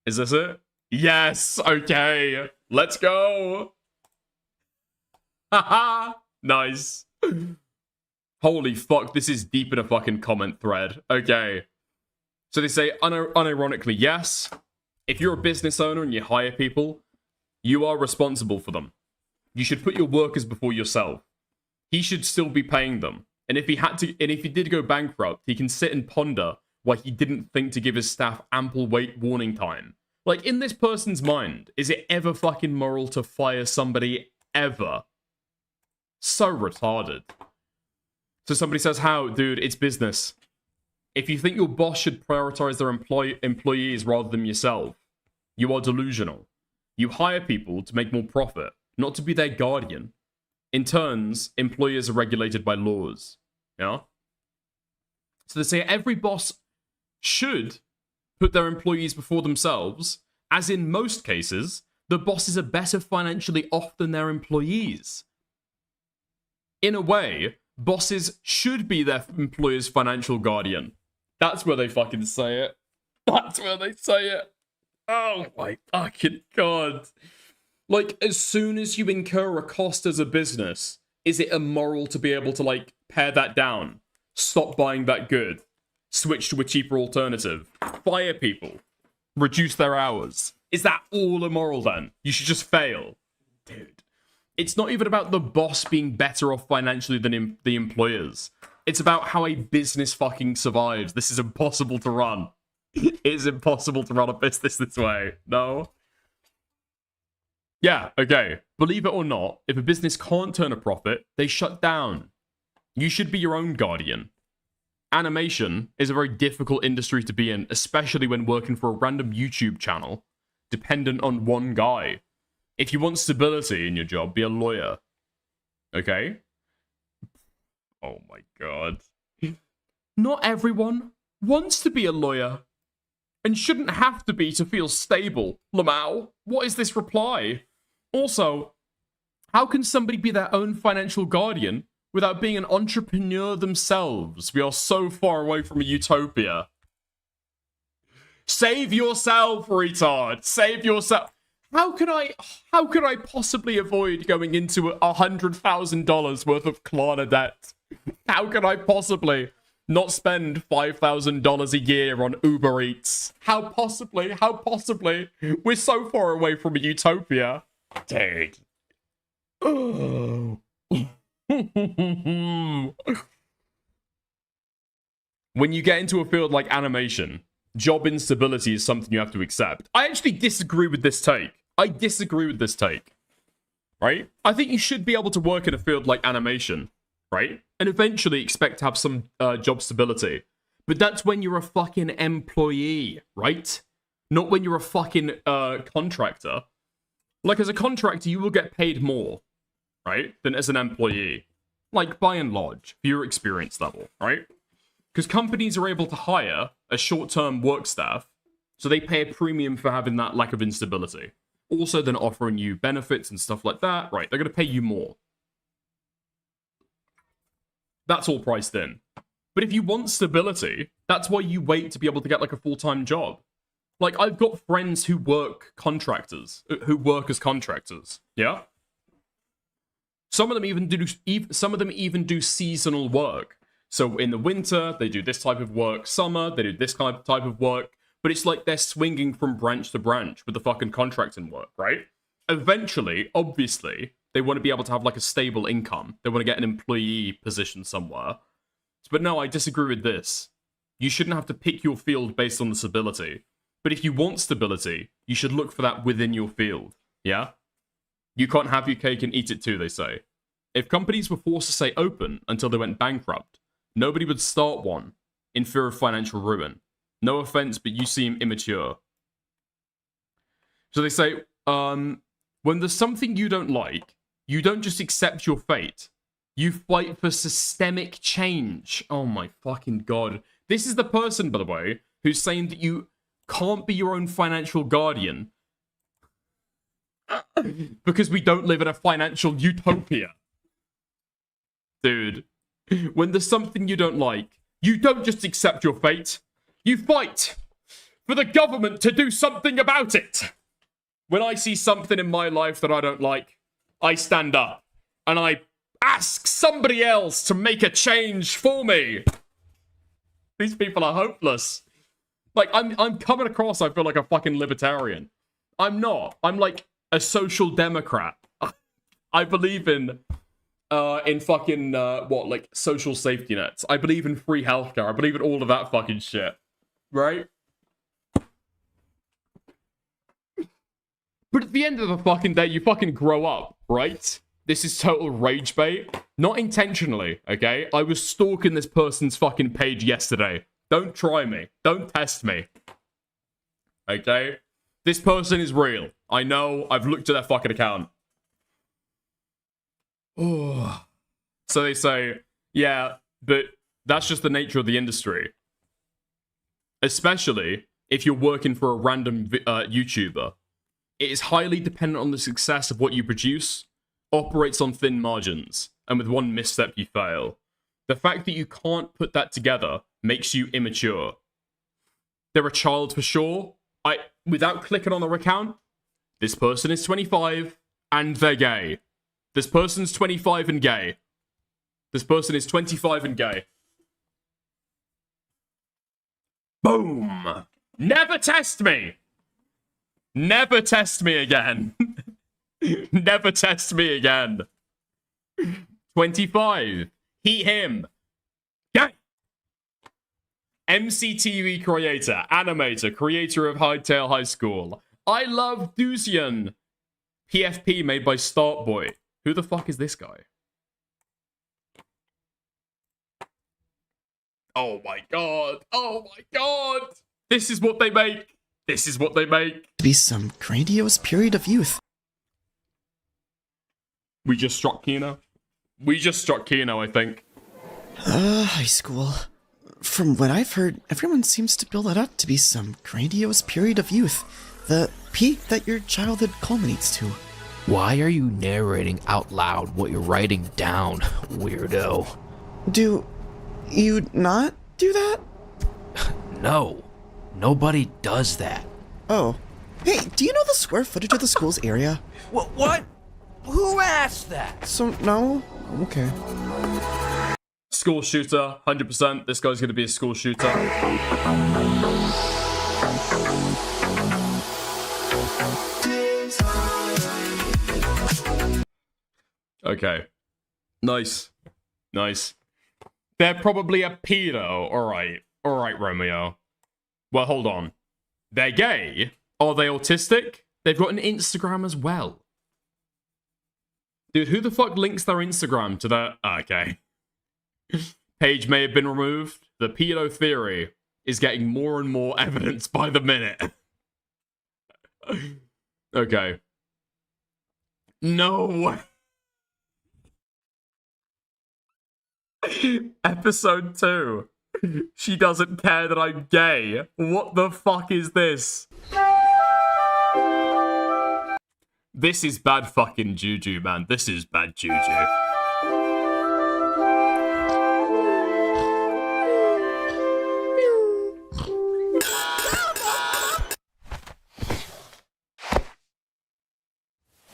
Is this it? Yes! Okay! Let's go! Haha! Nice. Holy fuck, this is deep in a fucking comment thread. Okay. So they say, unironically, yes. If you're a business owner and you hire people, you are responsible for them. You should put your workers before yourself. He should still be paying them. And if he did go bankrupt, he can sit and ponder why he didn't think to give his staff ample warning time. Like, in this person's mind, is it ever fucking moral to fire somebody ever? So retarded. So somebody says, how? Dude, it's business. If you think your boss should prioritize their employees rather than yourself, you are delusional. You hire people to make more profit, not to be their guardian. In turns, employers are regulated by laws. Yeah? So they say every boss should put their employees before themselves, as in most cases, the bosses are better financially off than their employees. In a way, bosses should be their employer's financial guardian. That's where they fucking say it. That's where they say it. Oh my fucking god. Like, as soon as you incur a cost as a business, is it immoral to be able to, like, pare that down? Stop buying that good. Switch to a cheaper alternative. Fire people. Reduce their hours. Is that all immoral then? You should just fail. Dude. It's not even about the boss being better off financially than the employers. It's about how a business fucking survives. This is impossible to run. It is impossible to run a business this way. No? Yeah, okay. Believe it or not, if a business can't turn a profit, they shut down. You should be your own guardian. Animation is a very difficult industry to be in, especially when working for a random YouTube channel, dependent on one guy. If you want stability in your job, be a lawyer. Okay? Oh my god. Not everyone wants to be a lawyer. And shouldn't have to be to feel stable. Lamau, what is this reply? Also, how can somebody be their own financial guardian without being an entrepreneur themselves? We are so far away from a utopia. Save yourself, retard. Save yourself. How could I possibly avoid going into $100,000 worth of Klarna debt? How could I possibly not spend $5,000 a year on Uber Eats? How possibly? How possibly? We're so far away from a utopia. Dude. Oh. When you get into a field like animation, job instability is something you have to accept. I actually disagree with this take. I disagree with this take. Right? I think you should be able to work in a field like animation, right? And eventually expect to have some job stability. But that's when you're a fucking employee, right? Not when you're a fucking contractor. Like, as a contractor, you will get paid more, right? Than as an employee. Like, by and large, for your experience level, right? Because companies are able to hire a short-term work staff, so they pay a premium for having that lack of instability. Also, then offering you benefits and stuff like that, right? They're going to pay you more. That's all priced in. But if you want stability, that's why you wait to be able to get, like, a full-time job. Like, I've got friends who work as contractors, yeah? Some of them even do seasonal work. So in the winter, they do this type of work. Summer, they do this type of work. But it's like they're swinging from branch to branch with the fucking contracting work, right? Eventually, obviously, they want to be able to have, like, a stable income. They want to get an employee position somewhere. But no, I disagree with this. You shouldn't have to pick your field based on the stability. But if you want stability, you should look for that within your field, yeah? You can't have your cake and eat it too, they say. If companies were forced to stay open until they went bankrupt, nobody would start one in fear of financial ruin. No offense, but you seem immature. So they say, when there's something you don't like, you don't just accept your fate. You fight for systemic change. Oh my fucking god. This is the person, by the way, who's saying that you can't be your own financial guardian Because we don't live in a financial utopia. Dude, when there's something you don't like, you don't just accept your fate. You fight for the government to do something about it. When I see something in my life that I don't like, I stand up and I ask somebody else to make a change for me. These people are hopeless. Like, I'm coming across, I feel like a fucking libertarian. I'm not. I'm like a social democrat. I believe in fucking, like, social safety nets. I believe in free healthcare. I believe in all of that fucking shit. Right? But at the end of the fucking day, you fucking grow up, right? This is total rage bait. Not intentionally, okay? I was stalking this person's fucking page yesterday. Don't try me. Don't test me. Okay? This person is real. I know. I've looked at their fucking account. Oh. So they say, yeah, but that's just the nature of the industry. Especially if you're working for a random YouTuber. It is highly dependent on the success of what you produce, operates on thin margins, and with one misstep you fail. The fact that you can't put that together makes you immature. They're a child for sure. Without clicking on their account, this person is 25 and they're gay. This person's 25 and gay. This person is 25 and gay. Boom! Never test me! Never test me again. Never test me again. 25. He, him. Gay. MCTV creator, animator, creator of Hightail High School. I love Duzian. PFP made by Startboy. Who the fuck is this guy? Oh my god. Oh my god. This is what they make. This is what they make. Be some grandiose period of youth. We just struck Kino. We just struck Kino, I think. High school. From what I've heard, everyone seems to build that up to be some grandiose period of youth. The peak that your childhood culminates to. Why are you narrating out loud what you're writing down, weirdo? Do you not do that? No. Nobody does that. Oh. Hey, do you know the square footage of the school's area? What? Who asked that? So, no? Okay. School shooter, 100%. This guy's going to be a school shooter. Okay. Nice. Nice. They're probably a pedo. Alright. Alright, Romeo. Well, hold on. They're gay? Are they autistic? They've got an Instagram as well. Dude, who the fuck links their Instagram to their... Okay. Page may have been removed. The pedo theory is getting more and more evidence by the minute. Okay. No. Episode 2. She doesn't care that I'm gay. What the fuck is this? This is bad fucking juju, man. This is bad juju.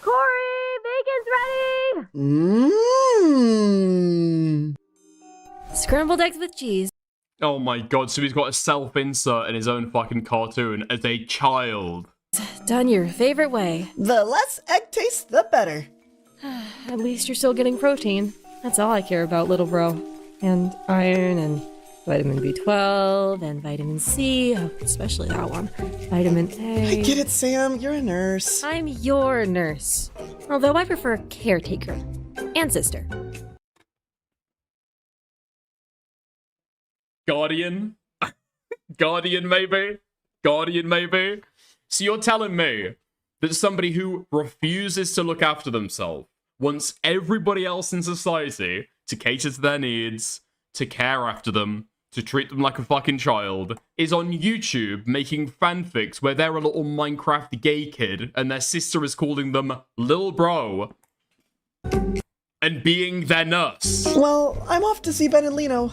Corey, bacon's ready! Scrambled eggs with cheese. Oh my god, so he's got a self-insert in his own fucking cartoon as a child. Done your favorite way. The less egg tastes, the better. At least you're still getting protein. That's all I care about, little bro. And iron and vitamin B12 and vitamin C, oh, especially that one. Vitamin A. I get it, Sam. You're a nurse. I'm your nurse. Although I prefer caretaker and sister. Guardian? Guardian, maybe? Guardian, maybe? So you're telling me that somebody who refuses to look after themselves wants everybody else in society to cater to their needs, to care after them, to treat them like a fucking child, is on YouTube making fanfics where they're a little Minecraft gay kid and their sister is calling them Lil Bro and being their nurse. Well, I'm off to see Ben and Lino.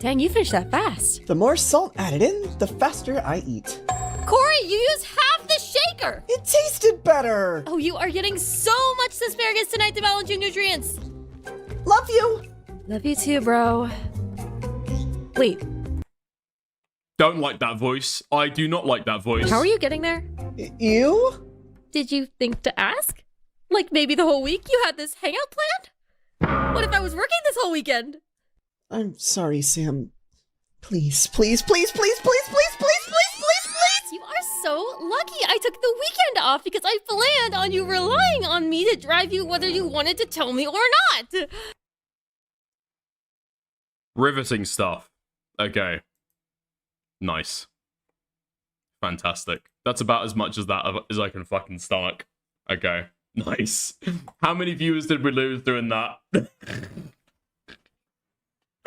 Dang, you finished that fast. The more salt added in, the faster I eat. Corey, you used half the shaker. It tasted better. Oh, you are getting so much asparagus tonight to balance your nutrients. Love you. Love you too, bro. Wait. Don't like that voice. I do not like that voice. How are you getting there? You? Did you think to ask? Like maybe the whole week you had this hangout planned? What if I was working this whole weekend? I'm sorry, Sam. Please, please, please, please, please, please, please, please, please, please. You are so lucky I took the weekend off because I planned on you relying on me to drive you whether you wanted to tell me or not. Riveting stuff. Okay. Nice. Fantastic. That's about as much as that as I can fucking stomach. Okay. Nice. How many viewers did we lose doing that?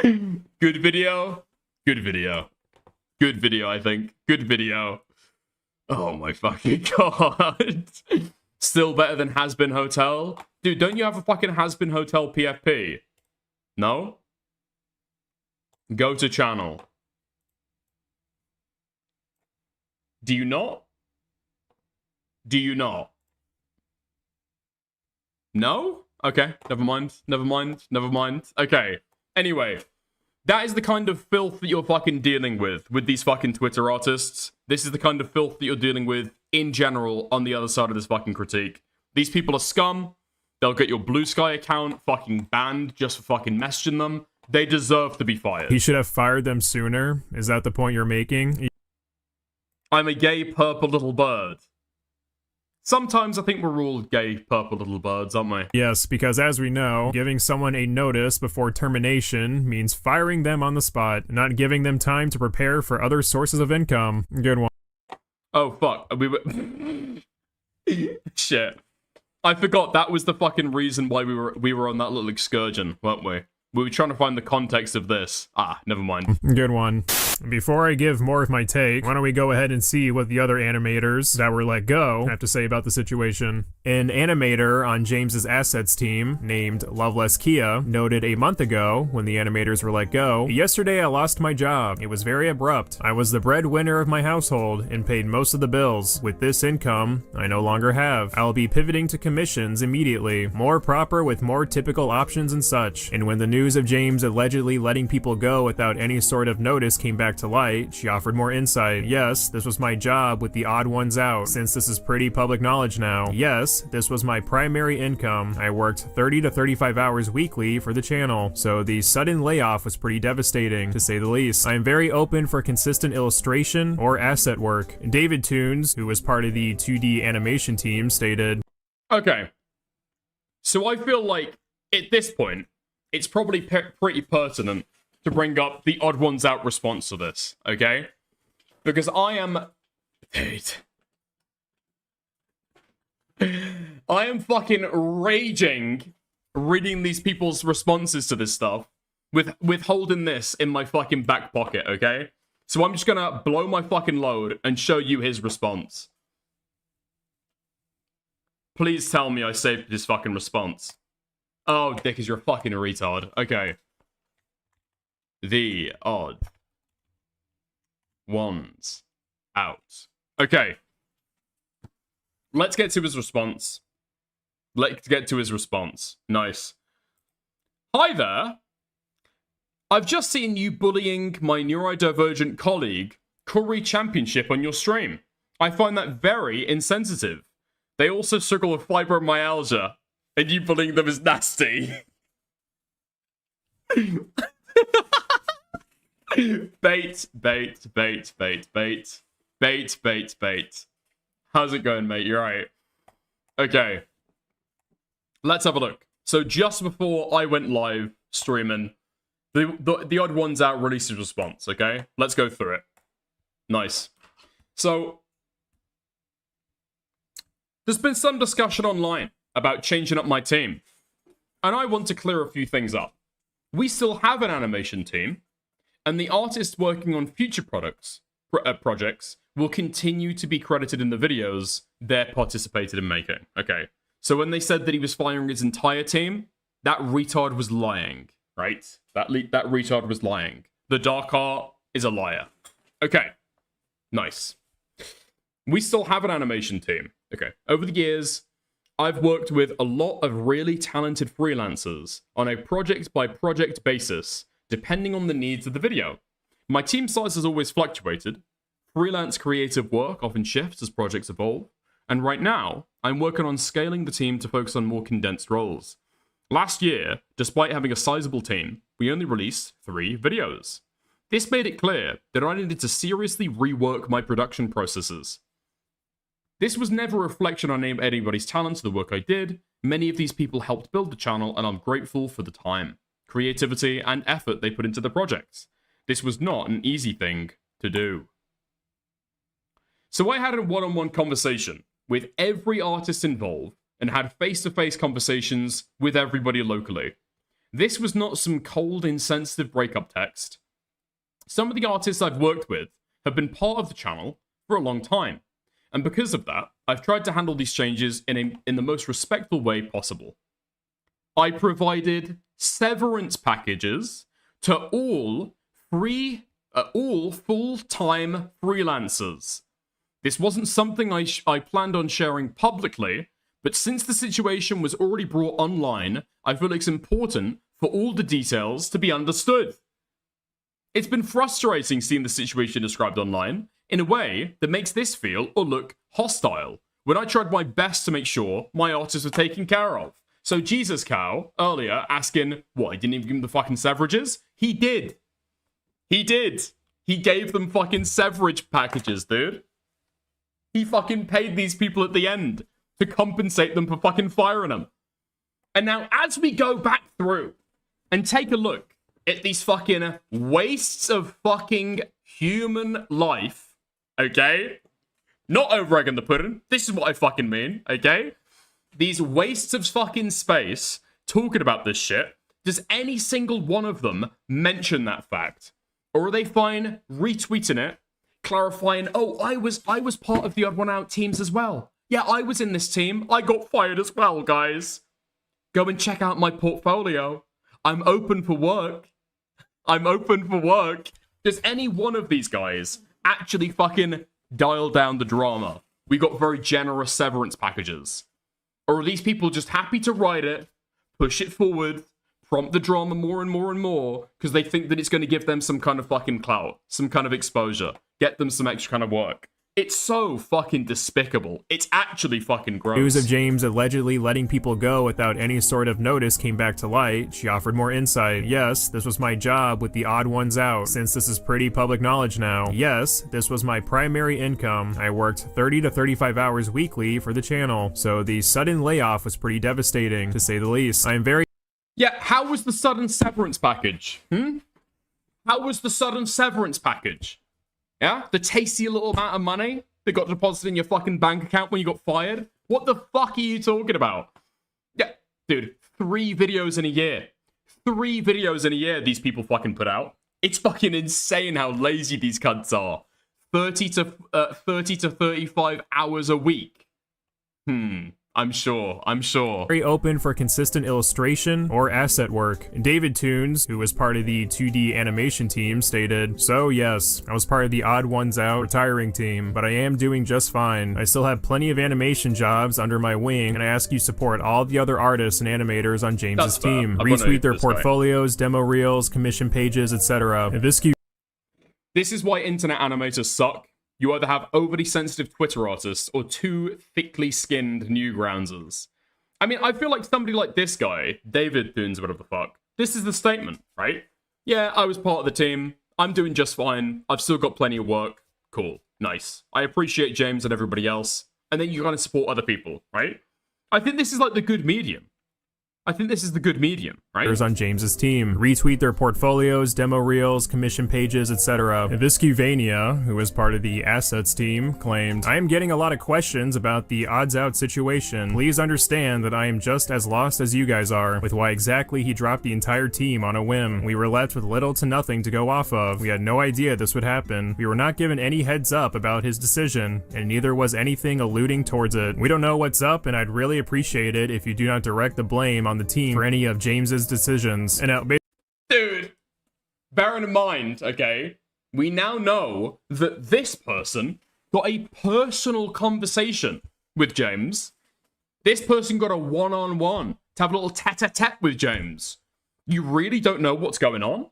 Good video. Good video. Good video, I think. Good video. Oh my fucking god. Still better than Has Been Hotel? Dude, don't you have a fucking Has Been Hotel PFP? No? Go to channel. Do you not? Do you not? No? Okay, never mind. Never mind. Never mind. Okay. Anyway, that is the kind of filth that you're fucking dealing with these fucking Twitter artists. This is the kind of filth that you're dealing with in general on the other side of this fucking critique. These people are scum. They'll get your Blue Sky account fucking banned just for fucking messaging them. They deserve to be fired. He should have fired them sooner. Is that the point you're making? I'm a gay purple little bird. Sometimes I think we're all gay purple little birds, aren't we? Yes, because as we know, giving someone a notice before termination means firing them on the spot, not giving them time to prepare for other sources of income. Good one. Oh, fuck. We were... Shit. I forgot that was the fucking reason why we were on that little excursion, weren't we? We were trying to find the context of this. Ah, never mind. Good one. Before I give more of my take, why don't we go ahead and see what the other animators that were let go have to say about the situation. An animator on James's assets team, named Loveless Kia, noted a month ago, when the animators were let go, "Yesterday I lost my job. It was very abrupt. I was the breadwinner of my household and paid most of the bills. With this income, I no longer have. I'll be pivoting to commissions immediately, more proper with more typical options and such." And when the news of James allegedly letting people go without any sort of notice came back to light, she offered more insight. "Yes, this was my job with the Odd Ones Out, since this is pretty public knowledge now. Yes, this was my primary income. I worked 30 to 35 hours weekly for the channel, so the sudden layoff was pretty devastating, to say the least. I am very open for consistent illustration or asset work." David Toons, who was part of the 2D animation team, stated, Okay. So I feel like, at this point, it's probably pretty pertinent to bring up the Odd Ones Out response to this, okay? Because I am... Dude. I am fucking raging reading these people's responses to this stuff with holding this in my fucking back pocket, okay? So I'm just gonna blow my fucking load and show you his response. Please tell me I saved his fucking response. Oh, Dick, you're a fucking retard. Okay. The Odd Ones Out. Okay. Let's get to his response. Let's get to his response. Nice. "Hi there. I've just seen you bullying my neurodivergent colleague, Curry Championship, on your stream. I find that very insensitive. They also struggle with fibromyalgia, and you bullying them is nasty." Bait, bait, bait, bait, bait. Bait, bait, bait. How's it going, mate? You're right. Okay. Let's have a look. So just before I went live streaming, the Odd Ones Out released his response, okay? Let's go through it. Nice. So, there's been some discussion online about changing up my team. And I want to clear a few things up. We still have an animation team. and the artists working on future projects will continue to be credited in the videos they participated in making. Okay, so when they said that he was firing his entire team, that retard was lying, right? That retard was lying. The dark art is a liar. Okay, nice. We still have an animation team. Okay, over the years, I've worked with a lot of really talented freelancers on a project-by-project basis, depending on the needs of the video. My team size has always fluctuated. Freelance creative work often shifts as projects evolve, and right now, I'm working on scaling the team to focus on more condensed roles. Last year, despite having a sizable team, we only released 3 videos. This made it clear that I needed to seriously rework my production processes. This was never a reflection on anybody's talent or the work I did. Many of these people helped build the channel, and I'm grateful for the time, creativity, and effort they put into the projects. This was not an easy thing to do. So I had a one-on-one conversation with every artist involved and had face-to-face conversations with everybody locally. This was not some cold, insensitive breakup text. Some of the artists I've worked with have been part of the channel for a long time, and because of that, I've tried to handle these changes in the most respectful way possible. I provided severance packages to all full-time freelancers. This wasn't something I planned on sharing publicly, but since the situation was already brought online, I feel it's important for all the details to be understood. It's been frustrating seeing the situation described online in a way that makes this feel or look hostile, when I tried my best to make sure my artists were taken care of. So Jesus Cow, earlier, asking, what, I didn't even give him the fucking severages? He did. He did. He gave them fucking severage packages, dude. He fucking paid these people at the end to compensate them for fucking firing them. And now, as we go back through and take a look at these fucking wastes of fucking human life, okay? Not over-egging the pudding. This is what I fucking mean, okay? These wastes of fucking space talking about this shit. Does any single one of them mention that fact? Or are they fine retweeting it, clarifying, oh, I was part of the Odd One Out teams as well. Yeah, I was in this team. I got fired as well, guys. Go and check out my portfolio. I'm open for work. I'm open for work. Does any one of these guys actually fucking dial down the drama? We got very generous severance packages. Or are these people just happy to write it, push it forward, prompt the drama more and more and more, because they think that it's going to give them some kind of fucking clout, some kind of exposure, get them some extra kind of work? It's so fucking despicable. It's actually fucking gross. News of James allegedly letting people go without any sort of notice came back to light. She offered more insight. Yes, this was my job with the Odd Ones Out, since this is pretty public knowledge now. Yes, this was my primary income. I worked 30 to 35 hours weekly for the channel, so the sudden layoff was pretty devastating, to say the least. I am very... Yeah, how was the sudden severance package? How was the sudden severance package? Yeah? The tasty little amount of money that got deposited in your fucking bank account when you got fired? What the fuck are you talking about? Yeah, dude, 3 videos in a year. 3 videos in a year these people fucking put out. It's fucking insane how lazy these cunts are. 30 to 35 hours a week. I'm sure. Very open for consistent illustration or asset work. David Toons, who was part of the 2D animation team, stated, so yes, I was part of the Odd Ones Out retiring team, but I am doing just fine. I still have plenty of animation jobs under my wing, and I ask you support all the other artists and animators on James's team. Retweet their portfolios, demo reels, commission pages, etc. This is why internet animators suck. You either have overly sensitive Twitter artists or too thickly skinned Newgroundsers. I mean, I feel like somebody like this guy, David Toons, whatever the fuck, this is the statement, right? Yeah, I was part of the team. I'm doing just fine. I've still got plenty of work. Cool. Nice. I appreciate James and everybody else. And then you kind of support other people, right? I think this is like the good medium. I think this is the good medium, right? On James's team, retweet their portfolios, demo reels, commission pages, etc. Viscuvania, who is part of the assets team, claimed, "I am getting a lot of questions about the odds out situation. Please understand that I am just as lost as you guys are with why exactly he dropped the entire team on a whim. We were left with little to nothing to go off of. We had no idea this would happen. We were not given any heads up about his decision, and neither was anything alluding towards it. We don't know what's up, and I'd really appreciate it if you do not direct the blame on the team for any of James's decisions." And now, dude, bearing in mind, okay, we now know that this person got a personal conversation with James. This person got a one-on-one to have a little tete-a-tete with James. You really don't know what's going on?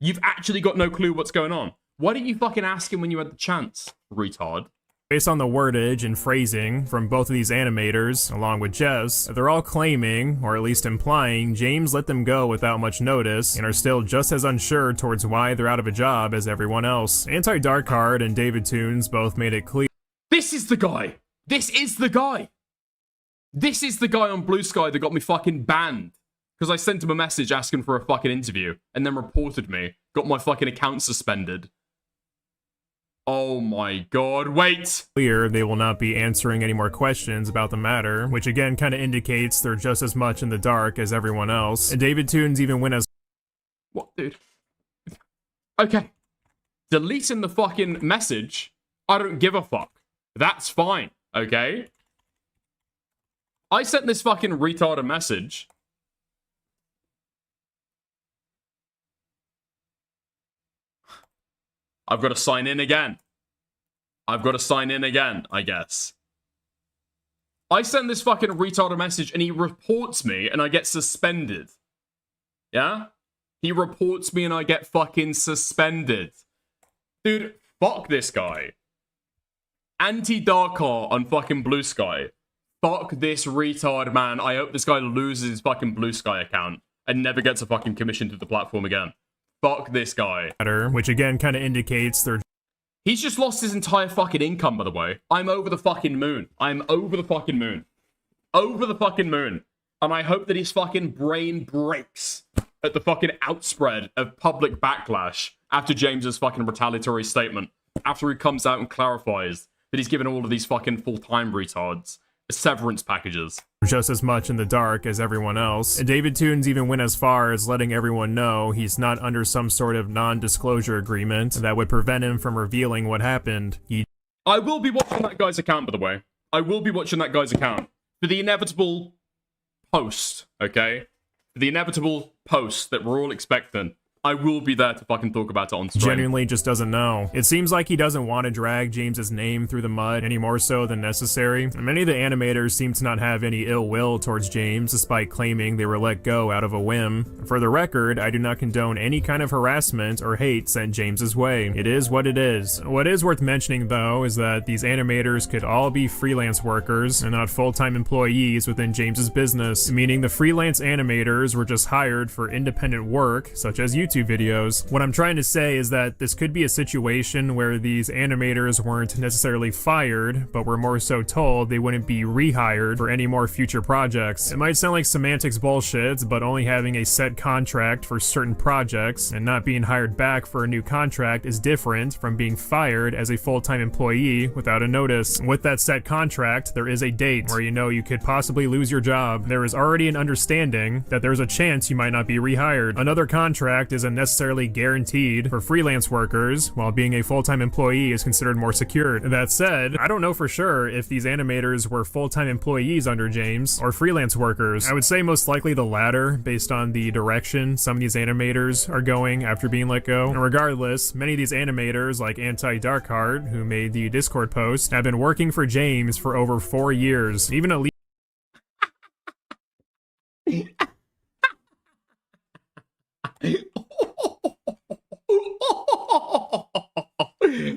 You've actually got no clue what's going on. Why didn't you fucking ask him when you had the chance, retard? Based on the wordage and phrasing from both of these animators, along with Jess, they're all claiming, or at least implying, James let them go without much notice, and are still just as unsure towards why they're out of a job as everyone else. Anti-Darkheart and David Toons both made it clear. This is the guy! This is the guy! This is the guy on Blue Sky that got me fucking banned. Because I sent him a message asking for a fucking interview, and then reported me, got my fucking account suspended. Oh my god, wait! Clear they will not be answering any more questions about the matter, which again kind of indicates they're just as much in the dark as everyone else. And David Toons even went as— What, dude? Okay. Deleting the fucking message, I don't give a fuck. That's fine, okay? I sent this fucking retard a message. I've got to sign in again. I've got to sign in again, I guess. I send this fucking retard a message and he reports me and I get suspended. Yeah? He reports me and I get fucking suspended. Dude, fuck this guy. Anti-Darkheart on fucking Blue Sky. Fuck this retard, man. I hope this guy loses his fucking Blue Sky account and never gets a fucking commission to the platform again. Fuck this guy. Which again kind of indicates they're— He's just lost his entire fucking income, by the way. I'm over the fucking moon. I'm over the fucking moon. Over the fucking moon. And I hope that his fucking brain breaks at the fucking outspread of public backlash after James's fucking retaliatory statement. After he comes out and clarifies that he's given all of these fucking full-time retards severance packages. Just as much in the dark as everyone else. And David Toons even went as far as letting everyone know he's not under some sort of non-disclosure agreement that would prevent him from revealing what happened. I will be watching that guy's account, by the way. I will be watching that guy's account for the inevitable post, okay? For the inevitable post that we're all expecting. I will be there to fucking talk about it on stream. Genuinely just doesn't know. It seems like he doesn't want to drag James's name through the mud any more so than necessary. And many of the animators seem to not have any ill will towards James, despite claiming they were let go out of a whim. For the record, I do not condone any kind of harassment or hate sent James's way. It is what it is. What is worth mentioning, though, is that these animators could all be freelance workers and not full-time employees within James's business, meaning the freelance animators were just hired for independent work, such as YouTube videos. What I'm trying to say is that this could be a situation where these animators weren't necessarily fired, but were more so told they wouldn't be rehired for any more future projects. It might sound like semantics bullshit, but only having a set contract for certain projects and not being hired back for a new contract is different from being fired as a full-time employee without a notice. With that set contract, there is a date where you know you could possibly lose your job. There is already an understanding that there's a chance you might not be rehired. Another contract isn't necessarily guaranteed for freelance workers, while being a full-time employee is considered more secured. That said, I don't know for sure if these animators were full-time employees under James or freelance workers. I would say most likely the latter, based on the direction some of these animators are going after being let go. And regardless, many of these animators, like Anti-Darkheart, who made the Discord post, have been working for James for over 4 years. Even at least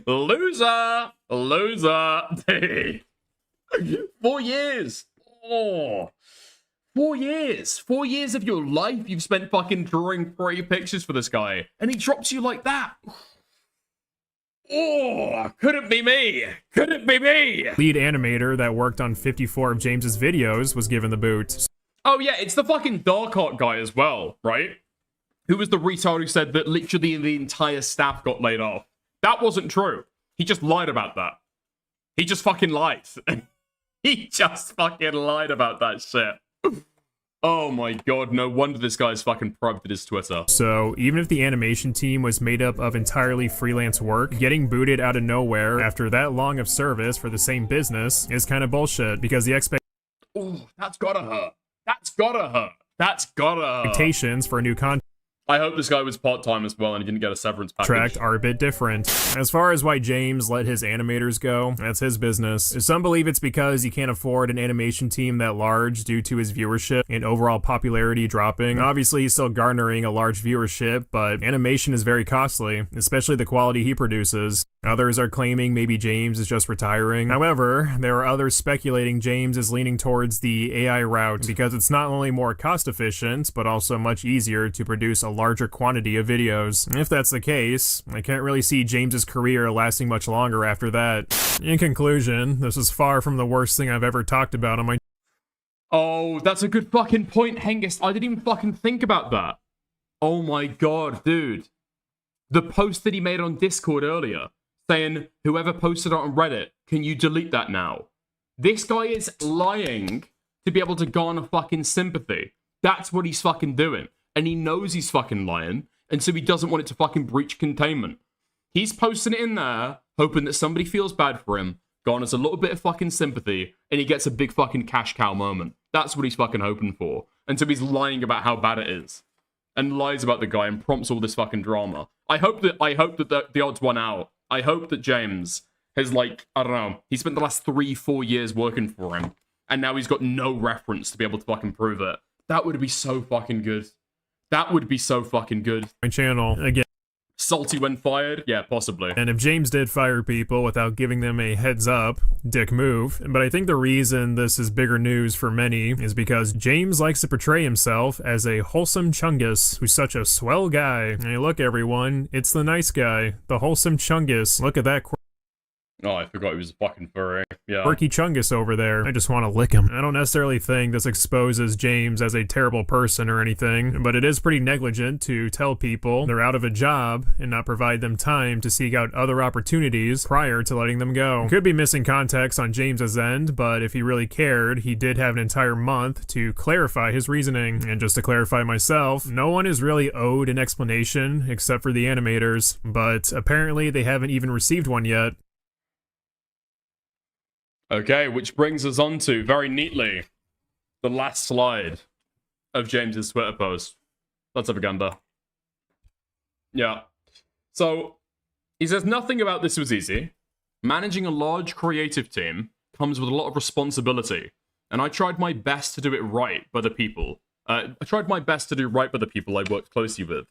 Loser! Loser! 4 years! Oh. 4 years! 4 years of your life you've spent fucking drawing pretty pictures for this guy, and he drops you like that! Oh, couldn't be me! Couldn't be me! Lead animator that worked on 54 of James's videos was given the boot. Oh yeah, it's the fucking dark art guy as well, right? Who was the retard who said that literally the entire staff got laid off? That wasn't true. He just lied about that. He just fucking lied. He just fucking lied about that shit. Oh my god, no wonder this guy's fucking corrupted his Twitter. So, even if the animation team was made up of entirely freelance work, getting booted out of nowhere after that long of service for the same business is kind of bullshit, because the Oh, that's gotta hurt. That's gotta hurt. That's gotta hurt. expectations for a new contract I hope this guy was part-time as well and he didn't get a severance package. are a bit different. As far as why James let his animators go, that's his business. Some believe it's because he can't afford an animation team that large due to his viewership and overall popularity dropping. Obviously, he's still garnering a large viewership, but animation is very costly, especially the quality he produces. Others are claiming maybe James is just retiring. However, there are others speculating James is leaning towards the AI route because it's not only more cost efficient, but also much easier to produce a larger quantity of videos. If that's the case, I can't really see James's career lasting much longer after that. In conclusion, this is far from the worst thing I've ever talked about on my... Oh, that's a good fucking point, Hengist. I didn't even fucking think about that. Oh my god, dude. The post that he made on Discord earlier, saying, whoever posted it on Reddit, can you delete that now? This guy is lying to be able to garner fucking sympathy. That's what he's fucking doing. And he knows he's fucking lying, and so he doesn't want it to fucking breach containment. He's posting it in there, hoping that somebody feels bad for him, garners a little bit of fucking sympathy, and he gets a big fucking cash cow moment. That's what he's fucking hoping for. And so he's lying about how bad it is. And lies about the guy and prompts all this fucking drama. I hope that the odds won out. I hope that James has, like, I don't know, he spent the last 3-4 years working for him, and now he's got no reference to be able to fucking prove it. That would be so fucking good. That would be so fucking good. My channel, again. Salty when fired? Yeah, possibly. And if James did fire people without giving them a heads up, dick move. But I think the reason this is bigger news for many is because James likes to portray himself as a wholesome chungus who's such a swell guy. Hey, look everyone, it's the nice guy, the wholesome chungus. Look at that Oh, I forgot he was a fucking furry. Yeah. quirky chungus over there. I just want to lick him. I don't necessarily think this exposes James as a terrible person or anything, but it is pretty negligent to tell people they're out of a job and not provide them time to seek out other opportunities prior to letting them go. Could be missing context on James's end, but if he really cared, he did have an entire month to clarify his reasoning. And just to clarify myself, no one is really owed an explanation except for the animators, but apparently they haven't even received one yet. Okay, which brings us on to, very neatly, the last slide of James's Twitter post. Let's have a gander. Yeah. So, he says, nothing about this was easy. Managing a large creative team comes with a lot of responsibility, and I tried my best to do it right by the people. I tried my best to do right by the people I worked closely with.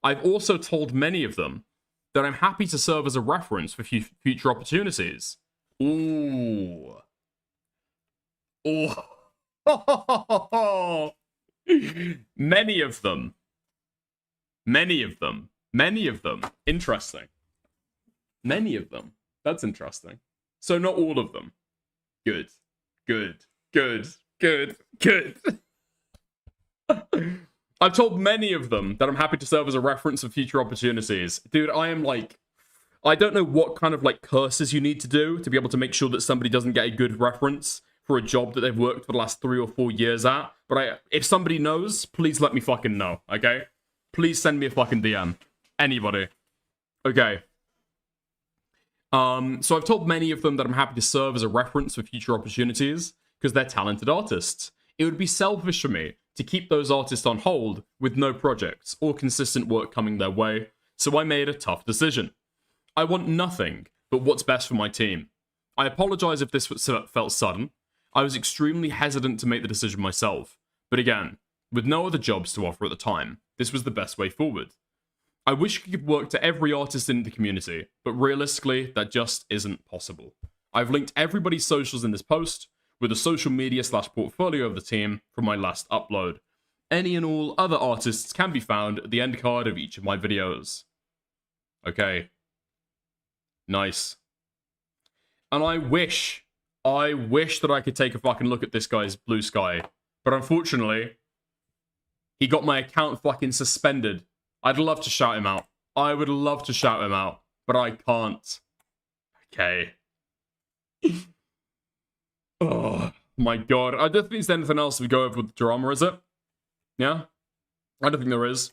I've also told many of them that I'm happy to serve as a reference for future opportunities. Ooh. Oh. Many of them. Interesting. Many of them. That's interesting. So not all of them. Good. I've told many of them that I'm happy to serve as a reference for future opportunities. Dude, I am like... I don't know what kind of, like, curses you need to do to be able to make sure that somebody doesn't get a good reference for a job that they've worked for the last 3 or 4 years at. But if somebody knows, please let me fucking know, okay? Please send me a fucking DM. Anybody. Okay. So I've told many of them that I'm happy to serve as a reference for future opportunities because they're talented artists. It would be selfish for me to keep those artists on hold with no projects or consistent work coming their way, so I made a tough decision. I want nothing but what's best for my team. I apologize if this felt sudden. I was extremely hesitant to make the decision myself. But again, with no other jobs to offer at the time, this was the best way forward. I wish I could give work to every artist in the community, but realistically, that just isn't possible. I've linked everybody's socials in this post, with a social media / portfolio of the team from my last upload. Any and all other artists can be found at the end card of each of my videos. Okay. Nice. And I wish that I could take a fucking look at this guy's blue sky But unfortunately, he got my account fucking suspended. I'd love to shout him out. I would love to shout him out, but I can't. Okay. Oh my god. I don't think there's anything else we go over with the drama, is it? Yeah? I don't think there is.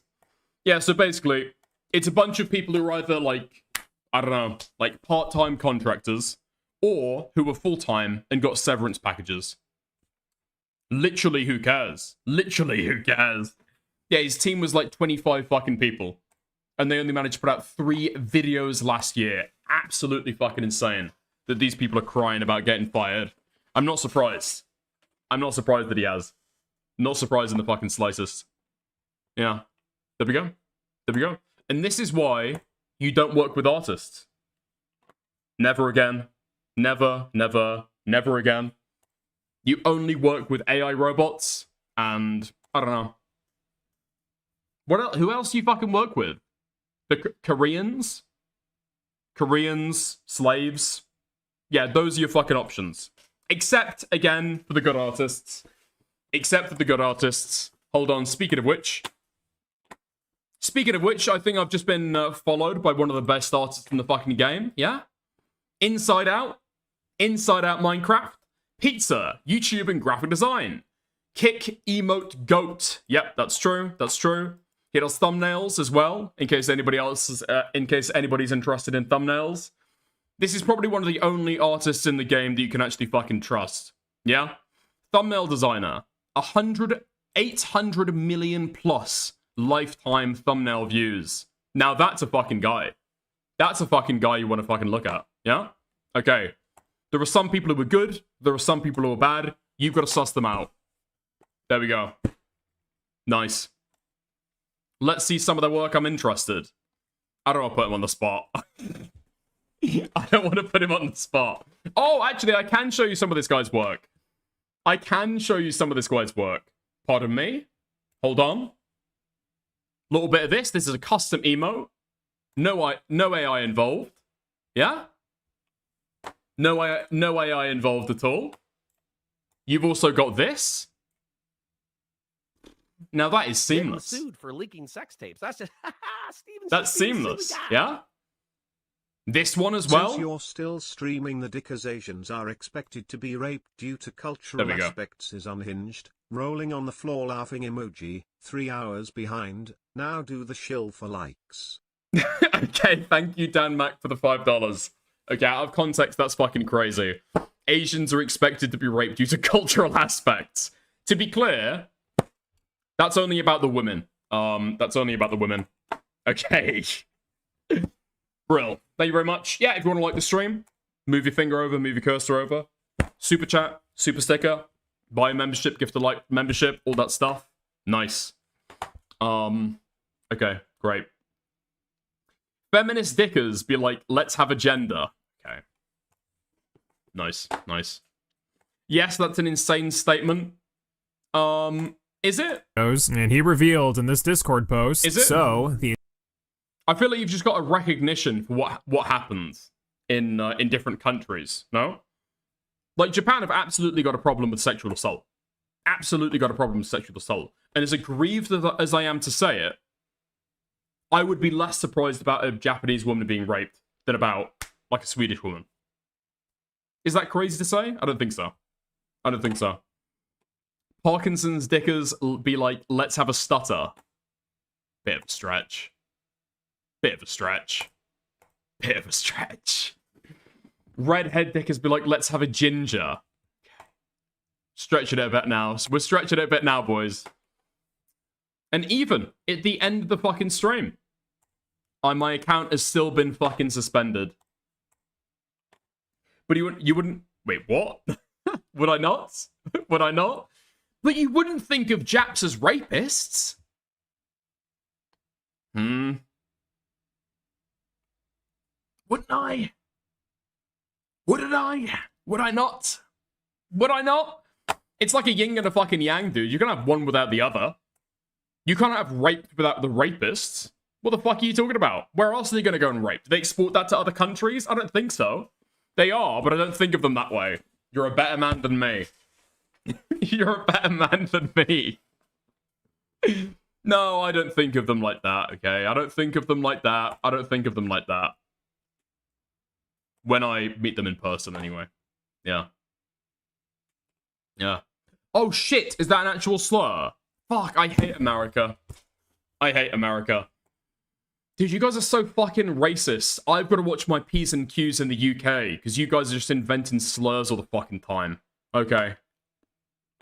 Yeah, so basically, it's a bunch of people who are either like, I don't know, like part-time contractors, or who were full-time and got severance packages. Literally, who cares? Literally, who cares? Yeah, his team was like 25 fucking people. And they only managed to put out 3 videos last year. Absolutely fucking insane that these people are crying about getting fired. I'm not surprised. I'm not surprised that he has. Not surprised in the fucking slightest. Yeah. There we go. There we go. And this is why you don't work with artists. Never again. Never, never, never again. You only work with AI robots, and I don't know. What else? Who else do you fucking work with? The Koreans? Koreans, slaves. Yeah, those are your fucking options. Except, again, for the good artists. Except for the good artists. Hold on, speaking of which, I think I've just been followed by one of the best artists in the fucking game, yeah? Inside Out Minecraft, Pizza, YouTube and graphic design, Kick Emote Goat. Yep, that's true. That's true. He does thumbnails as well, in case anybody's interested in thumbnails. This is probably one of the only artists in the game that you can actually fucking trust. Yeah? Thumbnail designer. 800 million plus lifetime thumbnail views. Now that's a fucking guy. That's a fucking guy you want to fucking look at. Yeah? Okay. There are some people who are good. There are some people who are bad. You've got to suss them out. There we go. Nice. Let's see some of their work. I'm interested. I don't want to put him on the spot. I don't want to put him on the spot. Oh, actually, I can show you some of this guy's work. I can show you some of this guy's work. Pardon me. Hold on. Little bit of this. This is a custom emote. No AI involved. Yeah? No AI involved at all. You've also got this. Now that is seamless. Sued for leaking sex tapes. That's just That's seamless. Yeah? This one as well. Since you're still streaming, the accusations are expected to be raped due to cultural aspects is unhinged. Rolling on the floor laughing emoji. 3 hours behind. Now do the shill for likes. Okay, thank you, Dan Mac, for the $5. Okay, out of context, that's fucking crazy. Asians are expected to be raped due to cultural aspects. To be clear, that's only about the women. That's only about the women. Okay. Brill. Thank you very much. Yeah, if you want to like the stream, move your finger over, move your cursor over. Super chat, super sticker, buy a membership, gift a like membership, all that stuff. Nice. Okay, great. Feminist dickers be like, let's have a gender. Okay. Nice, nice. Yes, that's an insane statement. Is it? And he revealed in this Discord post. Is it? So the I feel like you've just got a recognition for what happens in different countries. No, like Japan have absolutely got a problem with sexual assault. Absolutely got a problem with sexual assault. And as aggrieved as I am to say it, I would be less surprised about a Japanese woman being raped than about like a Swedish woman. Is that crazy to say? I don't think so. I don't think so. Parkinson's dickers be like, let's have a stutter. Bit of a stretch. Bit of a stretch. Bit of a stretch. Redhead dickers be like, let's have a ginger. Stretching it a bit now. We're stretching it a bit now, boys. And even at the end of the fucking stream, my account has still been fucking suspended. But you wouldn't... Wait, what? Would I not? Would I not? But you wouldn't think of Japs as rapists. Wouldn't I? Wouldn't I? Would I not? Would I not? It's like a yin and a fucking yang, dude. You can't have one without the other. You can't have rape without the rapists. What the fuck are you talking about? Where else are they going to go and rape? Do they export that to other countries? I don't think so. They are, but I don't think of them that way. You're a better man than me. You're a better man than me. No, I don't think of them like that, okay? I don't think of them like that. I don't think of them like that. When I meet them in person, anyway. Yeah. Yeah. Oh, shit! Is that an actual slur? Fuck, I hate America. I hate America. Dude, you guys are so fucking racist. I've got to watch my P's and Q's in the UK, because you guys are just inventing slurs all the fucking time. Okay.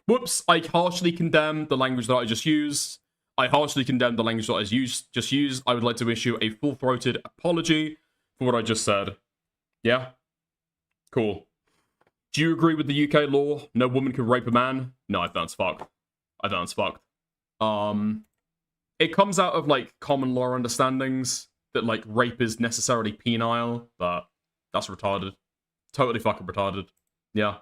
Whoops, I harshly condemn the language that I just used. I harshly condemn the language that I just used. I would like to issue a full-throated apology for what I just said. Yeah? Cool. Do you agree with the UK law? No woman can rape a man? No, I think that's fucked. I think that's fucked. It comes out of, like, common law understandings that, like, rape is necessarily penile, but that's retarded. Totally fucking retarded. Yeah.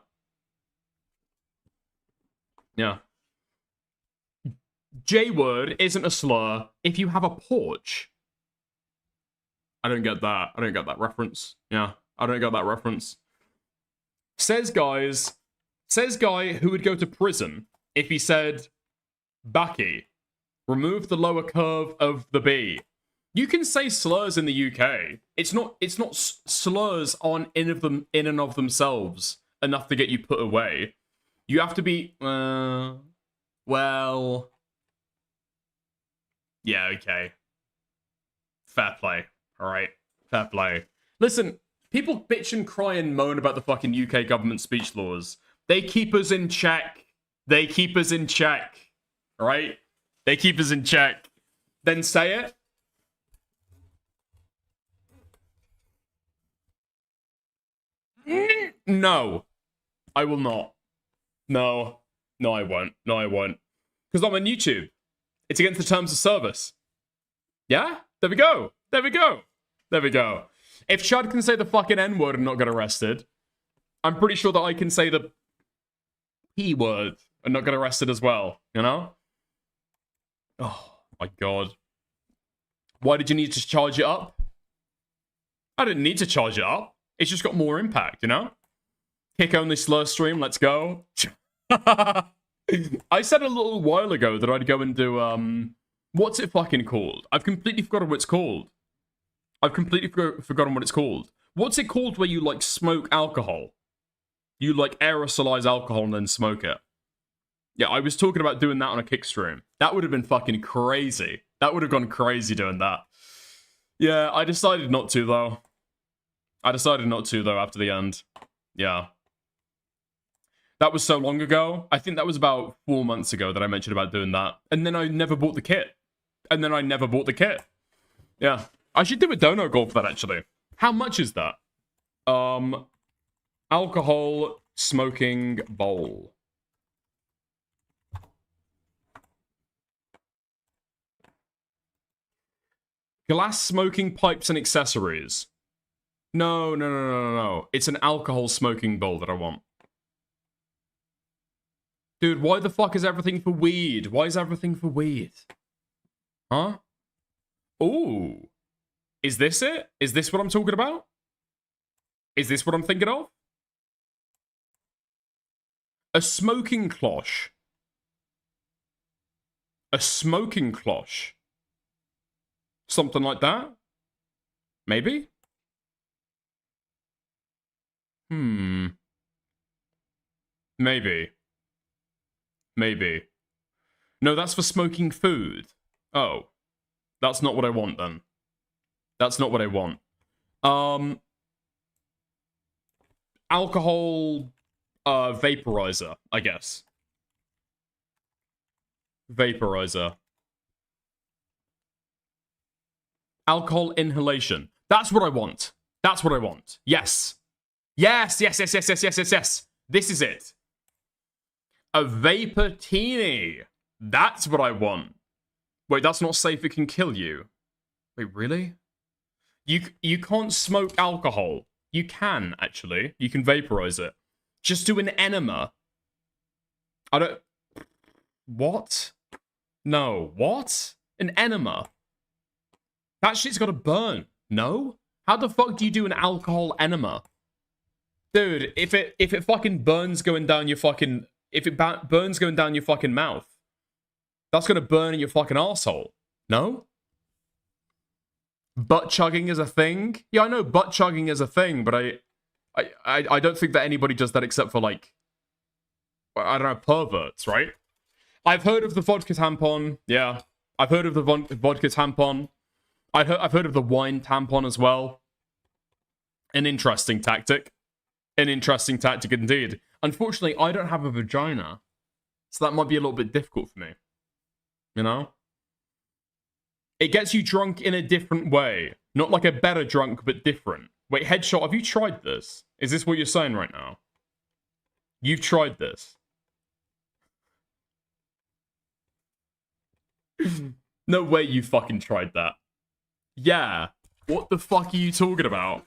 Yeah. J-word isn't a slur if you have a porch. I don't get that. I don't get that reference. Yeah, I don't get that reference. Says guy who would go to prison if he said, Baki, remove the lower curve of the B. You can say slurs in the UK. It's not slurs on in and of themselves enough to get you put away. You have to be, well, yeah, okay. Fair play, alright? Fair play. Listen, people bitch and cry and moan about the fucking UK government speech laws. They keep us in check. They keep us in check, alright? They keep us in check. Then say it. No, I will not. No, I won't. No, I won't. Because I'm on YouTube. It's against the terms of service. Yeah? There we go. There we go. There we go. If Chad can say the fucking N-word and not get arrested, I'm pretty sure that I can say the P-word and not get arrested as well. You know? Oh, my God. Why did you need to charge it up? I didn't need to charge it up. It's just got more impact, you know? Kick-only slur stream, let's go. I said a little while ago that I'd go and do, what's it fucking called? I've completely forgotten what it's called. I've completely forgotten what it's called. What's it called where you, like, smoke alcohol? You, like, aerosolize alcohol and then smoke it. Yeah, I was talking about doing that on a kick stream. That would have been fucking crazy. That would have gone crazy doing that. Yeah, I decided not to, though. After the end. Yeah. That was so long ago. I think that was about 4 months ago that I mentioned about doing that. And then I never bought the kit. Yeah. I should do a dono goal for that, actually. How much is that? Alcohol smoking bowl. Glass smoking pipes and accessories. No. It's an alcohol smoking bowl that I want. Dude, why the fuck is everything for weed? Why is everything for weed? Huh? Ooh. Is this it? Is this what I'm talking about? Is this what I'm thinking of? A smoking cloche. A smoking cloche. Something like that? Maybe? Maybe. No, that's for smoking food. Oh. That's not what I want, then. That's not what I want. Alcohol vaporizer, I guess. Vaporizer. Alcohol inhalation. That's what I want. That's what I want. Yes. Yes. This is it. A vapor-tini. That's what I want. Wait, that's not safe. It can kill you. Wait, really? You can't smoke alcohol. You can, actually. You can vaporize it. Just do an enema. I don't... What? No. What? An enema? That shit's gotta burn. No? How the fuck do you do an alcohol enema? Dude, if it fucking burns going down your fucking if it burns going down your fucking mouth, that's gonna burn in your fucking arsehole. No? Butt chugging is a thing? Yeah, I know butt chugging is a thing, but I don't think that anybody does that except for, like, I don't know, perverts, right? I've heard of the vodka tampon. Yeah. I've heard of the vodka tampon. I've heard of the wine tampon as well. An interesting tactic. An interesting tactic indeed. Unfortunately, I don't have a vagina, so that might be a little bit difficult for me. You know? It gets you drunk in a different way. Not like a better drunk, but different. Wait, Headshot, have you tried this? Is this what you're saying right now? You've tried this? No way you fucking tried that. Yeah. What the fuck are you talking about?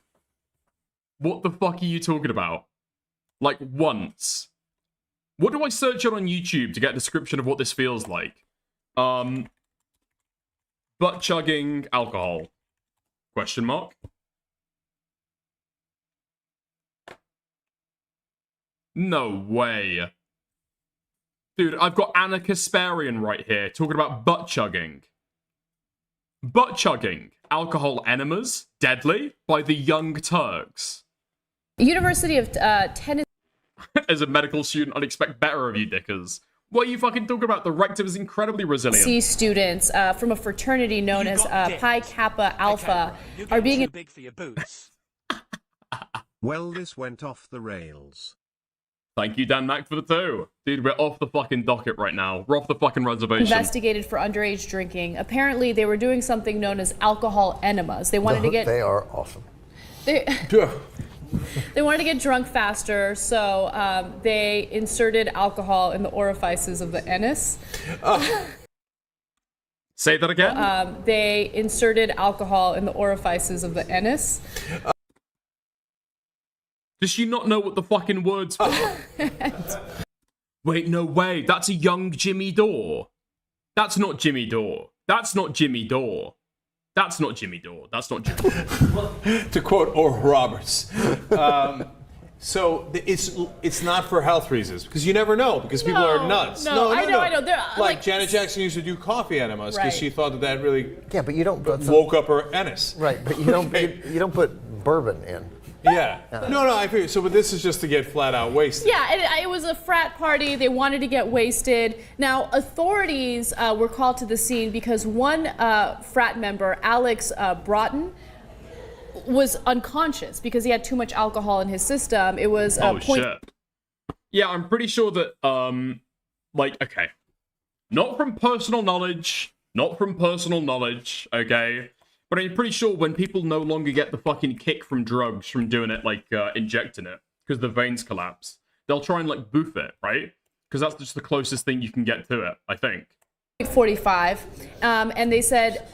What the fuck are you talking about? Like, once. What do I search on YouTube to get a description of what this feels like? Butt chugging alcohol. Question mark? No way. Dude, I've got Anna Kasparian right here talking about butt chugging. Butt chugging. Alcohol enemas. Deadly. By the Young Turks. University of Tennessee. As a medical student, I'd expect better of you, dickers. What are you fucking talking about? The rectum is incredibly resilient. Students from a fraternity known as Pi Kappa Alpha are being big for your boots. Well, this went off the rails. Thank you, Dan Mack, for the 2. Dude, we're off the fucking docket right now. We're off the fucking reservation. investigated for underage drinking. Apparently, they were doing something known as alcohol enemas. They wanted to get. They are awesome. They wanted to get drunk faster, so they inserted alcohol in the orifices of the anus. Say that again? They inserted alcohol in the orifices of the anus. Does she not know what the fucking words for? Wait, no way. That's a young Jimmy Dore. That's not Jimmy Dore. That's not Jimmy Dore. That's not Jimmy Dore. That's not Jimmy Dore. To quote Oral Roberts. So it's not for health reasons, because you never know, because people are nuts. No, I know. They're, like Janet Jackson used to do coffee enemas because she thought that really but you don't woke up her anus. Right, but you don't you don't put bourbon in. Yeah. No, I figure. So, but this is just to get flat out wasted. Yeah, it was a frat party. They wanted to get wasted. Now, authorities were called to the scene because one frat member, Alex Broughton, was unconscious because he had too much alcohol in his system. It was shit. Yeah, I'm pretty sure that okay, not from personal knowledge, okay. But I'm pretty sure when people no longer get the fucking kick from drugs from doing it, like injecting it, because the veins collapse, they'll try and like boof it, right? Because that's just the closest thing you can get to it, I think. 45, and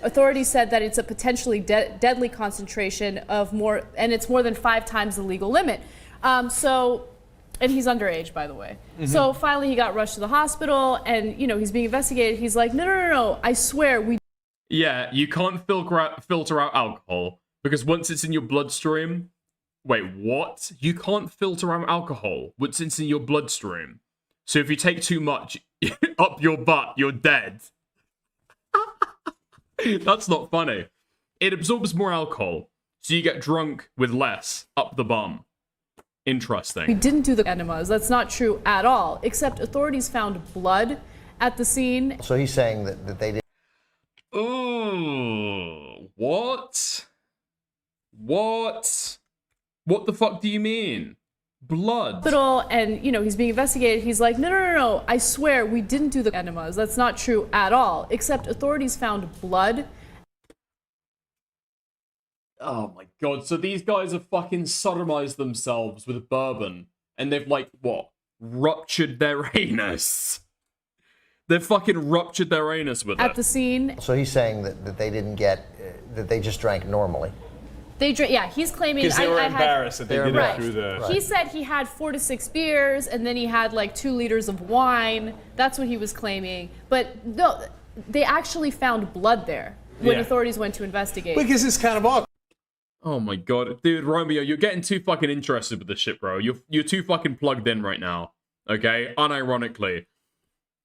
authorities said that it's a potentially deadly concentration of more, and it's more than 5 times the legal limit. And he's underage, by the way. Mm-hmm. So finally he got rushed to the hospital, and he's being investigated. He's like, no, I swear we. Yeah, you can't filter out alcohol, because once it's in your bloodstream... Wait, what? You can't filter out alcohol once it's in your bloodstream. So if you take too much up your butt, you're dead. That's not funny. It absorbs more alcohol, so you get drunk with less up the bum. Interesting. We didn't do the enemas. That's not true at all, except authorities found blood at the scene. So he's saying that they did. Oh, what? What the fuck do you mean? Blood. Hospital, and he's being investigated. He's like, no, I swear we didn't do the enemas. That's not true at all, except authorities found blood. Oh my god, so these guys have fucking sodomized themselves with bourbon, and they've ruptured their anus. They've fucking ruptured their anus with it. At the scene. So he's saying that they didn't get, that they just drank normally. They drink, yeah, he's claiming... Because they were embarrassed that they did it through the... He said he had 4 to 6 beers, and then he had 2 liters of wine. That's what he was claiming. But no, they actually found blood there when authorities went to investigate. Because it's kind of awkward. Oh my god. Dude, Romeo, you're getting too fucking interested with this shit, bro. You're too fucking plugged in right now. Okay, unironically.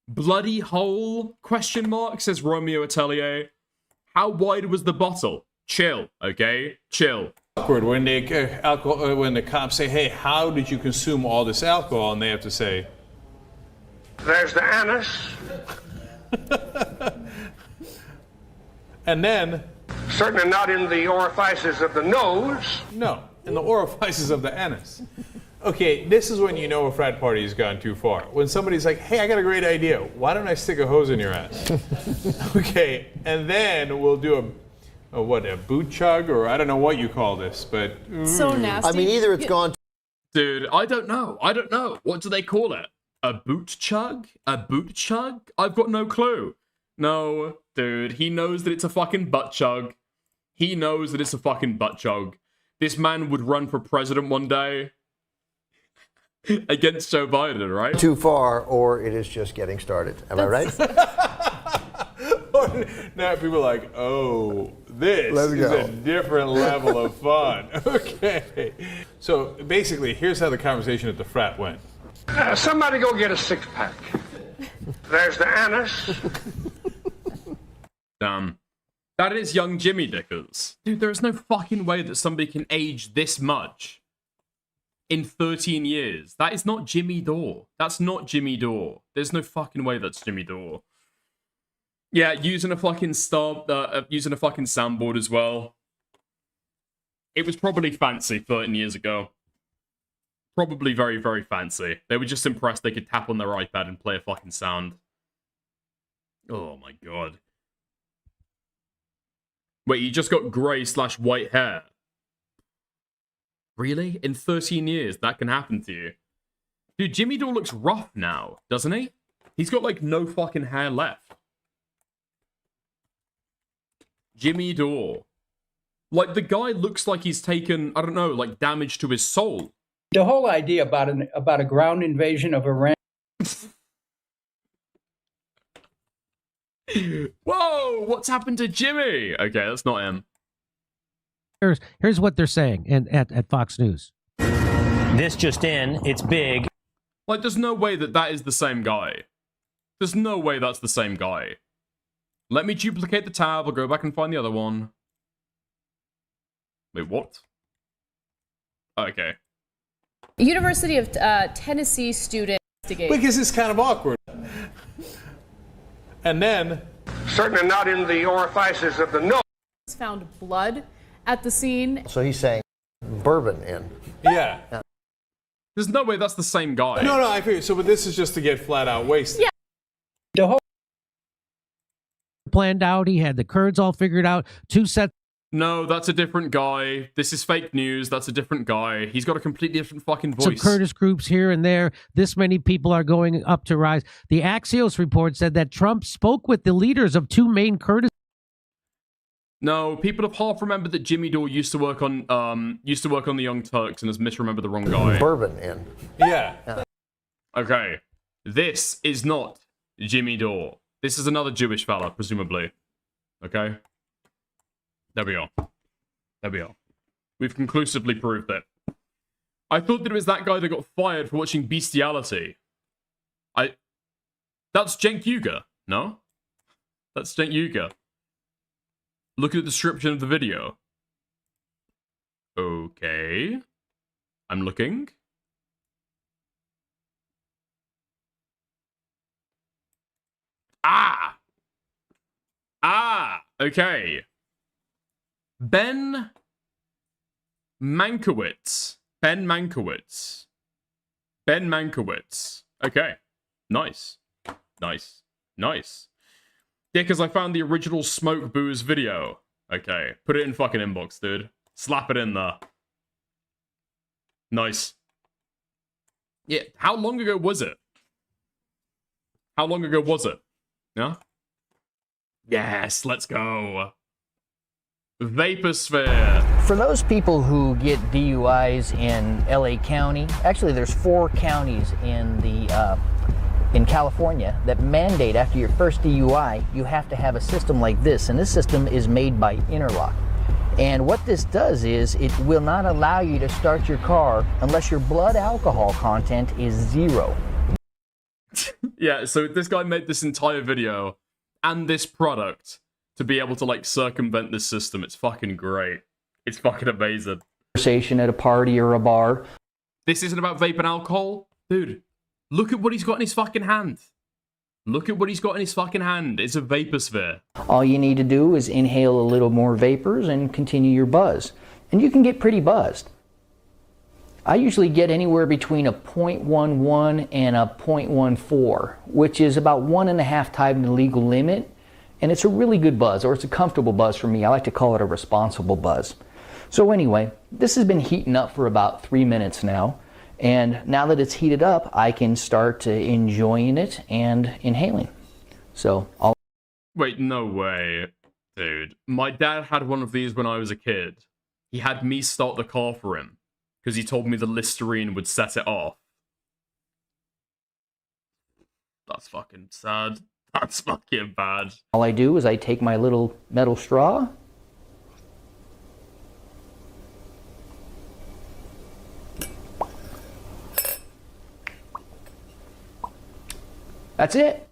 Bloody hole, question mark, says Romeo Atelier. How wide was the bottle? Chill, okay? Chill. Awkward when when the cops say, hey, how did you consume all this alcohol? And they have to say, there's the anus. And then... Certainly not in the orifices of the nose. No, in the orifices of the anus. Okay, this is when you know a frat party has gone too far. When somebody's like, hey, I got a great idea. Why don't I stick a hose in your ass? Okay, and then we'll do a boot chug, or I don't know what you call this, but... So nasty. I mean, either it's gone... Dude, I don't know. What do they call it? A boot chug? A boot chug? I've got no clue. No, dude, he knows that it's a fucking butt chug. He knows that it's a fucking butt chug. This man would run for president one day against Joe Biden, right? Too far, or it is just getting started. Am I right? Now people are like, oh, this Let's is go. a different level of fun. Okay. So basically, here's how the conversation at the frat went. Somebody go get a six-pack. There's the anus. Damn. That is young Jimmy Dickers. Dude, there is no fucking way that somebody can age this much in 13 years. That is not Jimmy Dore. That's not Jimmy Dore. There's no fucking way that's Jimmy Dore. Yeah, using a fucking soundboard as well. It was probably fancy 13 years ago. Probably very, very fancy. They were just impressed they could tap on their iPad and play a fucking sound. Oh my god. Wait, you just got grey/white hair? Really? In 13 years, that can happen to you? Dude, Jimmy Dore looks rough now, doesn't he? He's got, like, no fucking hair left. Jimmy Dore. Like, the guy looks like he's taken, I don't know, like, damage to his soul. The whole idea about a ground invasion of Iran. Whoa, what's happened to Jimmy? Okay, that's not him. Here's what they're saying at Fox News. This just in, it's big. Like, there's no way that is the same guy. There's no way that's the same guy. Let me duplicate the tab. I'll go back and find the other one. Wait, what? Okay. University of Tennessee student investigate. Because it's kind of awkward. And then... Certainly not in the orifices of the nose. Found blood at the scene. So he's saying bourbon in. Yeah. There's no way that's the same guy. No, I figure. So, but this is just to get flat out wasted. Yeah. The whole planned out. He had the Kurds all figured out. 2 sets. No, that's a different guy. This is fake news. That's a different guy. He's got a completely different fucking voice. Some Kurdish groups here and there. This many people are going up to rise. The Axios report said that Trump spoke with the leaders of 2 main Kurdish. No, people have half remembered that Jimmy Dore used to work on the Young Turks and has misremembered the wrong guy. Bourbon in. Yeah. Okay. This is not Jimmy Dore. This is another Jewish fella, presumably. Okay? There we go. There we go. We've conclusively proved it. I thought that it was that guy that got fired for watching Bestiality. That's Cenk Uygur, no? That's Cenk Uygur. Look at the description of the video. Okay. I'm looking. Okay. Ben Mankiewicz. Okay. Nice. Dickers, I found the original Smoke Booze video. Okay. Put it in fucking inbox, dude. Slap it in there. Nice. Yeah, how long ago was it? Yeah? Yes, let's go. Vaporsphere. For those people who get DUIs in LA County, actually there's 4 counties in California that mandate after your first DUI, you have to have a system like this, and this system is made by Interlock. And what this does is it will not allow you to start your car unless your blood alcohol content is 0. Yeah, so this guy made this entire video and this product to be able to, like, circumvent this system. It's fucking great. It's fucking amazing. Conversation at a party or a bar. This isn't about vape and alcohol. Dude, look at what he's got in his fucking hand. Look at what he's got in his fucking hand. It's a vaposphere. All you need to do is inhale a little more vapors and continue your buzz. And you can get pretty buzzed. I usually get anywhere between a 0.11 and a 0.14, which is about 1.5 times the legal limit. And it's a really good buzz, or it's a comfortable buzz for me. I like to call it a responsible buzz. So anyway, this has been heating up for about 3 minutes now. And now that it's heated up, I can start enjoying it and inhaling. So I'll... Wait, no way, dude. My dad had one of these when I was a kid. He had me start the car for him because he told me the Listerine would set it off. That's fucking sad. That's fucking bad. All I do is I take my little metal straw. That's it.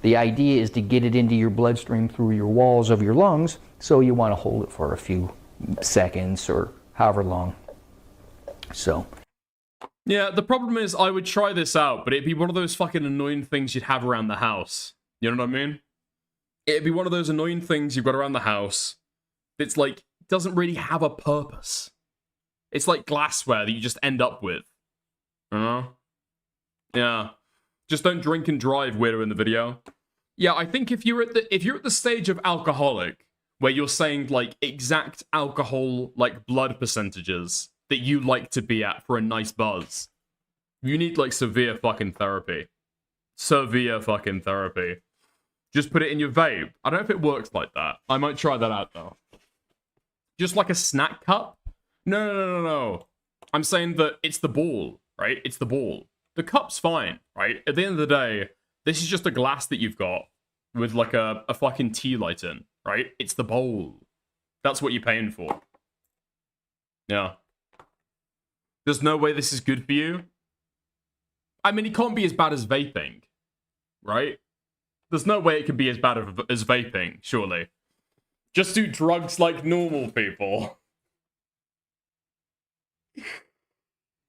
The idea is to get it into your bloodstream through your walls of your lungs, so you want to hold it for a few seconds or however long. So. Yeah, the problem is I would try this out, but it'd be one of those fucking annoying things you'd have around the house. You know what I mean? It'd be one of those annoying things you've got around the house that's like, doesn't really have a purpose. It's like glassware that you just end up with. You know? Yeah. Just don't drink and drive, weirdo in the video. Yeah, I think if you're at the stage of alcoholic where you're saying like exact alcohol like blood percentages that you like to be at for a nice buzz, you need like severe fucking therapy. Severe fucking therapy. Just put it in your vape. I don't know if it works like that. I might try that out though. Just like a snack cup? No. I'm saying that it's the ball, right? It's the ball. The cup's fine, right? At the end of the day, this is just a glass that you've got with like a fucking tea light in, right? It's the bowl. That's what you're paying for. Yeah. There's no way this is good for you. I mean, it can't be as bad as vaping, right? There's no way it can be as bad as vaping, surely. Just do drugs like normal people.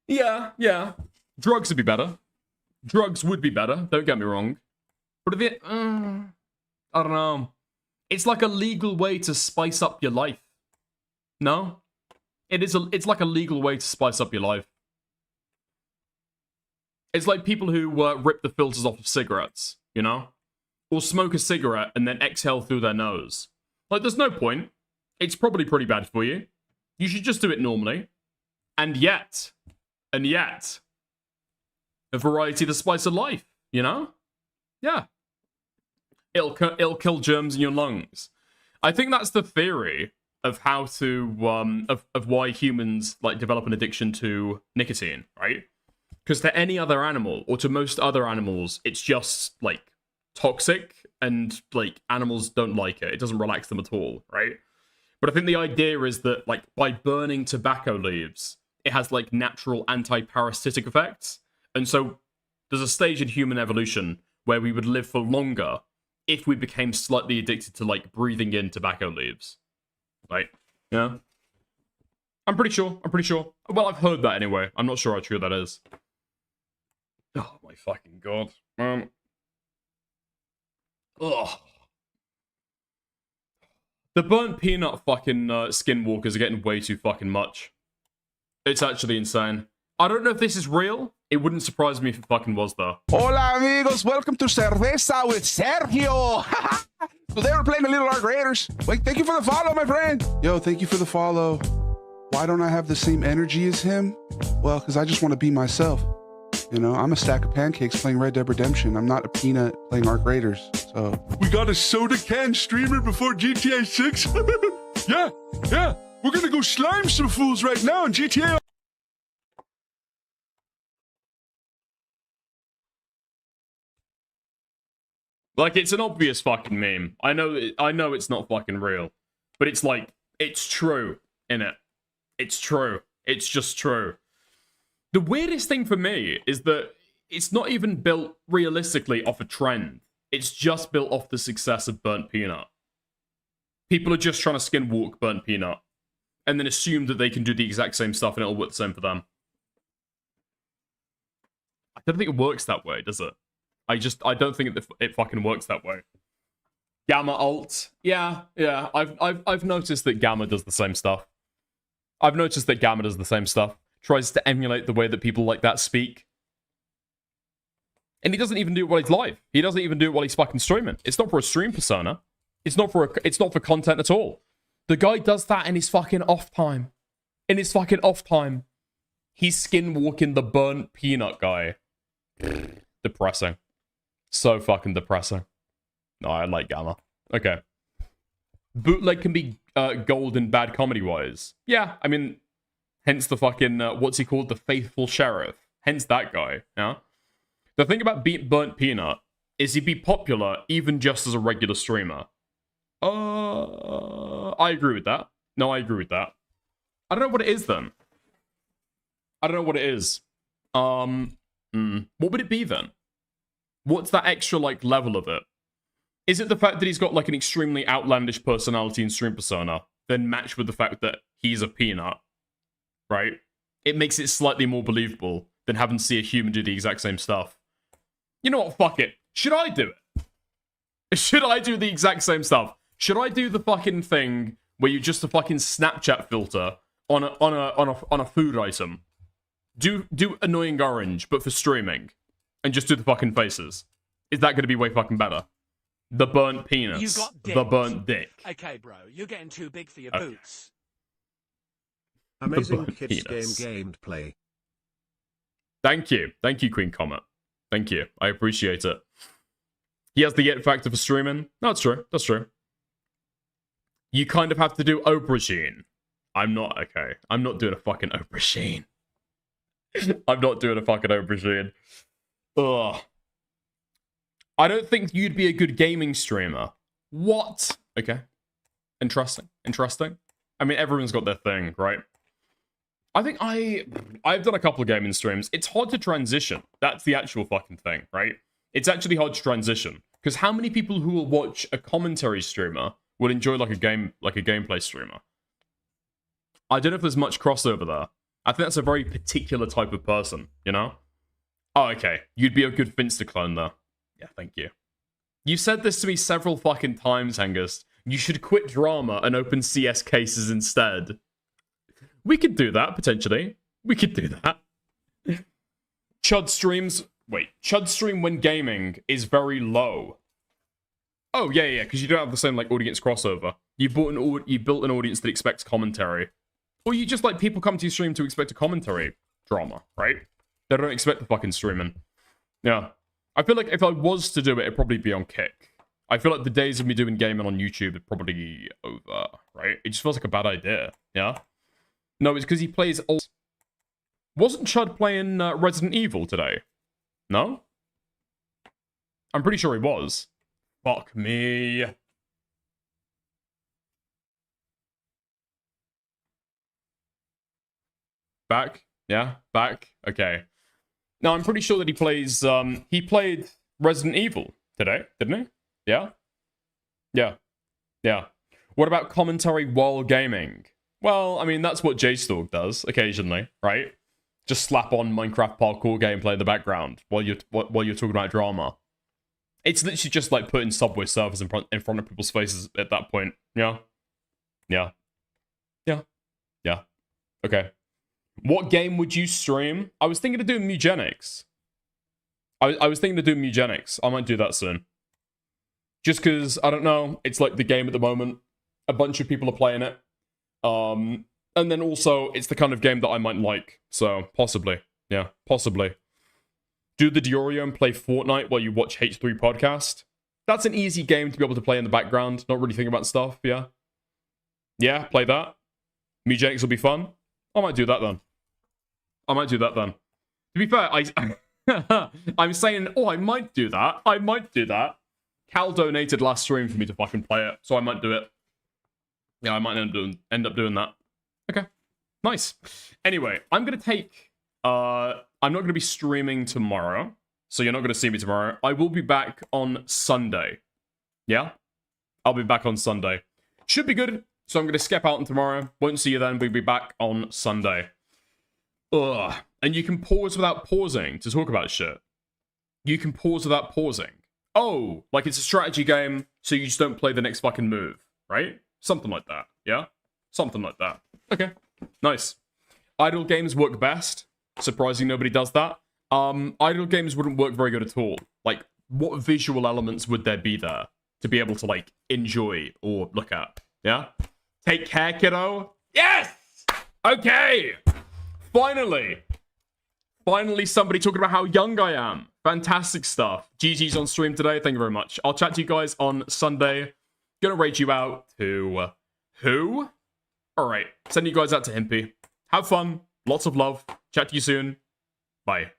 Yeah. Drugs would be better. Drugs would be better, don't get me wrong. But if it... I don't know. It's like a legal way to spice up your life. No? It's like a legal way to spice up your life. It's like people who rip the filters off of cigarettes, you know? Or smoke a cigarette and then exhale through their nose. Like, there's no point. It's probably pretty bad for you. You should just do it normally. And yet... a variety to spice of life, you know? Yeah. It'll kill germs in your lungs. I think that's the theory of how to, of why humans, like, develop an addiction to nicotine, right? Because to any other animal, or to most other animals, it's just, like, toxic, and, like, animals don't like it. It doesn't relax them at all, right? But I think the idea is that, like, by burning tobacco leaves, it has, like, natural anti-parasitic effects. And so there's a stage in human evolution where we would live for longer if we became slightly addicted to, like, breathing in tobacco leaves. Right? Yeah? I'm pretty sure. Well, I've heard that anyway. I'm not sure how true that is. Oh, my fucking god. Ugh. The burnt peanut fucking skinwalkers are getting way too fucking much. It's actually insane. I don't know if this is real. It wouldn't surprise me if it fucking was, though. Hola, amigos. Welcome to Cerveza with Sergio. Today we're playing the Little Arc Raiders. Wait, thank you for the follow, my friend. Yo, thank you for the follow. Why don't I have the same energy as him? Well, because I just want to be myself. You know, I'm a stack of pancakes playing Red Dead Redemption. I'm not a peanut playing Arc Raiders. So we got a soda can streamer before GTA 6. yeah. We're gonna go slime some fools right now in GTA. Like, it's an obvious fucking meme. I know it's not fucking real. But it's like, it's true, innit? It's true. It's just true. The weirdest thing for me is that it's not even built realistically off a trend. It's just built off the success of Burnt Peanut. People are just trying to skinwalk Burnt Peanut and then assume that they can do the exact same stuff and it'll work the same for them. I don't think it works that way, does it? I don't think it fucking works that way. Gamma alt. Yeah. I've noticed that Gamma does the same stuff. Tries to emulate the way that people like that speak. And he doesn't even do it while he's live. He doesn't even do it while he's fucking streaming. It's not for a stream persona. It's not for content at all. The guy does that in his fucking off time. He's skinwalking the Burnt Peanut guy. Depressing. So fucking depressing. No, I like Gamma. Okay. Bootleg can be gold and bad comedy-wise. Yeah, I mean, hence the fucking, what's he called? The Faithful Sheriff. Hence that guy, yeah? The thing about Burnt Peanut is he'd be popular even just as a regular streamer. I agree with that. No, I agree with that. I don't know what it is, then. I don't know what it is. What would it be, then? What's that extra, like, level of it? Is it the fact that he's got, like, an extremely outlandish personality and stream persona, then matched with the fact that he's a peanut, right? It makes it slightly more believable than having to see a human do the exact same stuff. You know what? Fuck it. Should I do it? Should I do the exact same stuff? Should I do the fucking thing where you just a fucking Snapchat filter on a food item? Do annoying orange, but for streaming, and just do the fucking faces. Is that going to be way fucking better? The burnt penis. You got the burnt dick. Okay, bro, you're getting too big for your boots. Amazing kids game gameplay. Thank you, Queen Comet. Thank you, I appreciate it. He has the it factor for streaming. No, that's true. That's true. You kind of have to do aubergine. I'm not okay. I'm not doing a fucking aubergine. I'm not doing a fucking aubergine. Ugh. I don't think you'd be a good gaming streamer. What? Okay. Interesting. Interesting. I mean, everyone's got their thing, right? I think I've done a couple of gaming streams. It's hard to transition. That's the actual fucking thing, right? It's actually hard to transition. Because how many people who will watch a commentary streamer will enjoy like a gameplay streamer? I don't know if there's much crossover there. I think that's a very particular type of person, you know? Oh, okay. You'd be a good Finster clone, though. Yeah, thank you. You said this to me several fucking times, Hengist. You should quit drama and open CS cases instead. We could do that, potentially. We could do that. Chud streams... Wait, Chud stream when gaming is very low. Oh, yeah, because you don't have the same, like, audience crossover. You built an audience that expects commentary. Or you just, like, people come to your stream to expect a commentary drama, right? They don't expect the fucking streaming. Yeah. I feel like if I was to do it, it'd probably be on Kick. I feel like the days of me doing gaming on YouTube are probably over, right? It just feels like a bad idea, yeah? No, it's because he plays old... Wasn't Chud playing Resident Evil today? No? I'm pretty sure he was. Fuck me. Back? Yeah? Back? Okay. No, I'm pretty sure that he plays, he played Resident Evil today, didn't he? Yeah? Yeah. Yeah. What about commentary while gaming? Well, I mean, that's what JStalk does, occasionally, right? Just slap on Minecraft parkour gameplay in the background while you're talking about drama. It's literally just like putting Subway Surfers in front of people's faces at that point. Yeah? Yeah. Yeah. Yeah. Okay. What game would you stream? I was thinking of doing Mugenics. I was thinking of doing Mugenics. I might do that soon. Just because, I don't know, it's like the game at the moment. A bunch of people are playing it. And then also, it's the kind of game that I might like. So, possibly. Yeah, possibly. Do the Diorio and play Fortnite while you watch H3 podcast. That's an easy game to be able to play in the background. Not really thinking about stuff, yeah? Yeah, play that. Mugenics will be fun. I might do that then. I might do that then. To be fair, I'm saying, oh, I might do that. I might do that. Cal donated last stream for me to fucking play it, so I might do it. Yeah, I might end up doing that. Okay. Nice. Anyway, I'm gonna I'm not going to be streaming tomorrow, so you're not going to see me tomorrow. I will be back on Sunday. Yeah? I'll be back on Sunday. Should be good, so I'm going to skip out on tomorrow. Won't see you then. We'll be back on Sunday. Ugh. And you can pause without pausing to talk about shit. You can pause without pausing. Oh, like it's a strategy game, so you just don't play the next fucking move, right? Something like that, yeah? Something like that. Okay, nice. Idle games work best. Surprising nobody does that. Idle games wouldn't work very good at all. Like, what visual elements would there be there to be able to, like, enjoy or look at, yeah? Take care, kiddo. Yes! Okay! Finally somebody talking about how young I am. Fantastic stuff. GG's on stream today. Thank you very much. I'll chat to you guys on Sunday. Gonna rate you out to... who? Alright. Send you guys out to Impy. Have fun. Lots of love. Chat to you soon. Bye.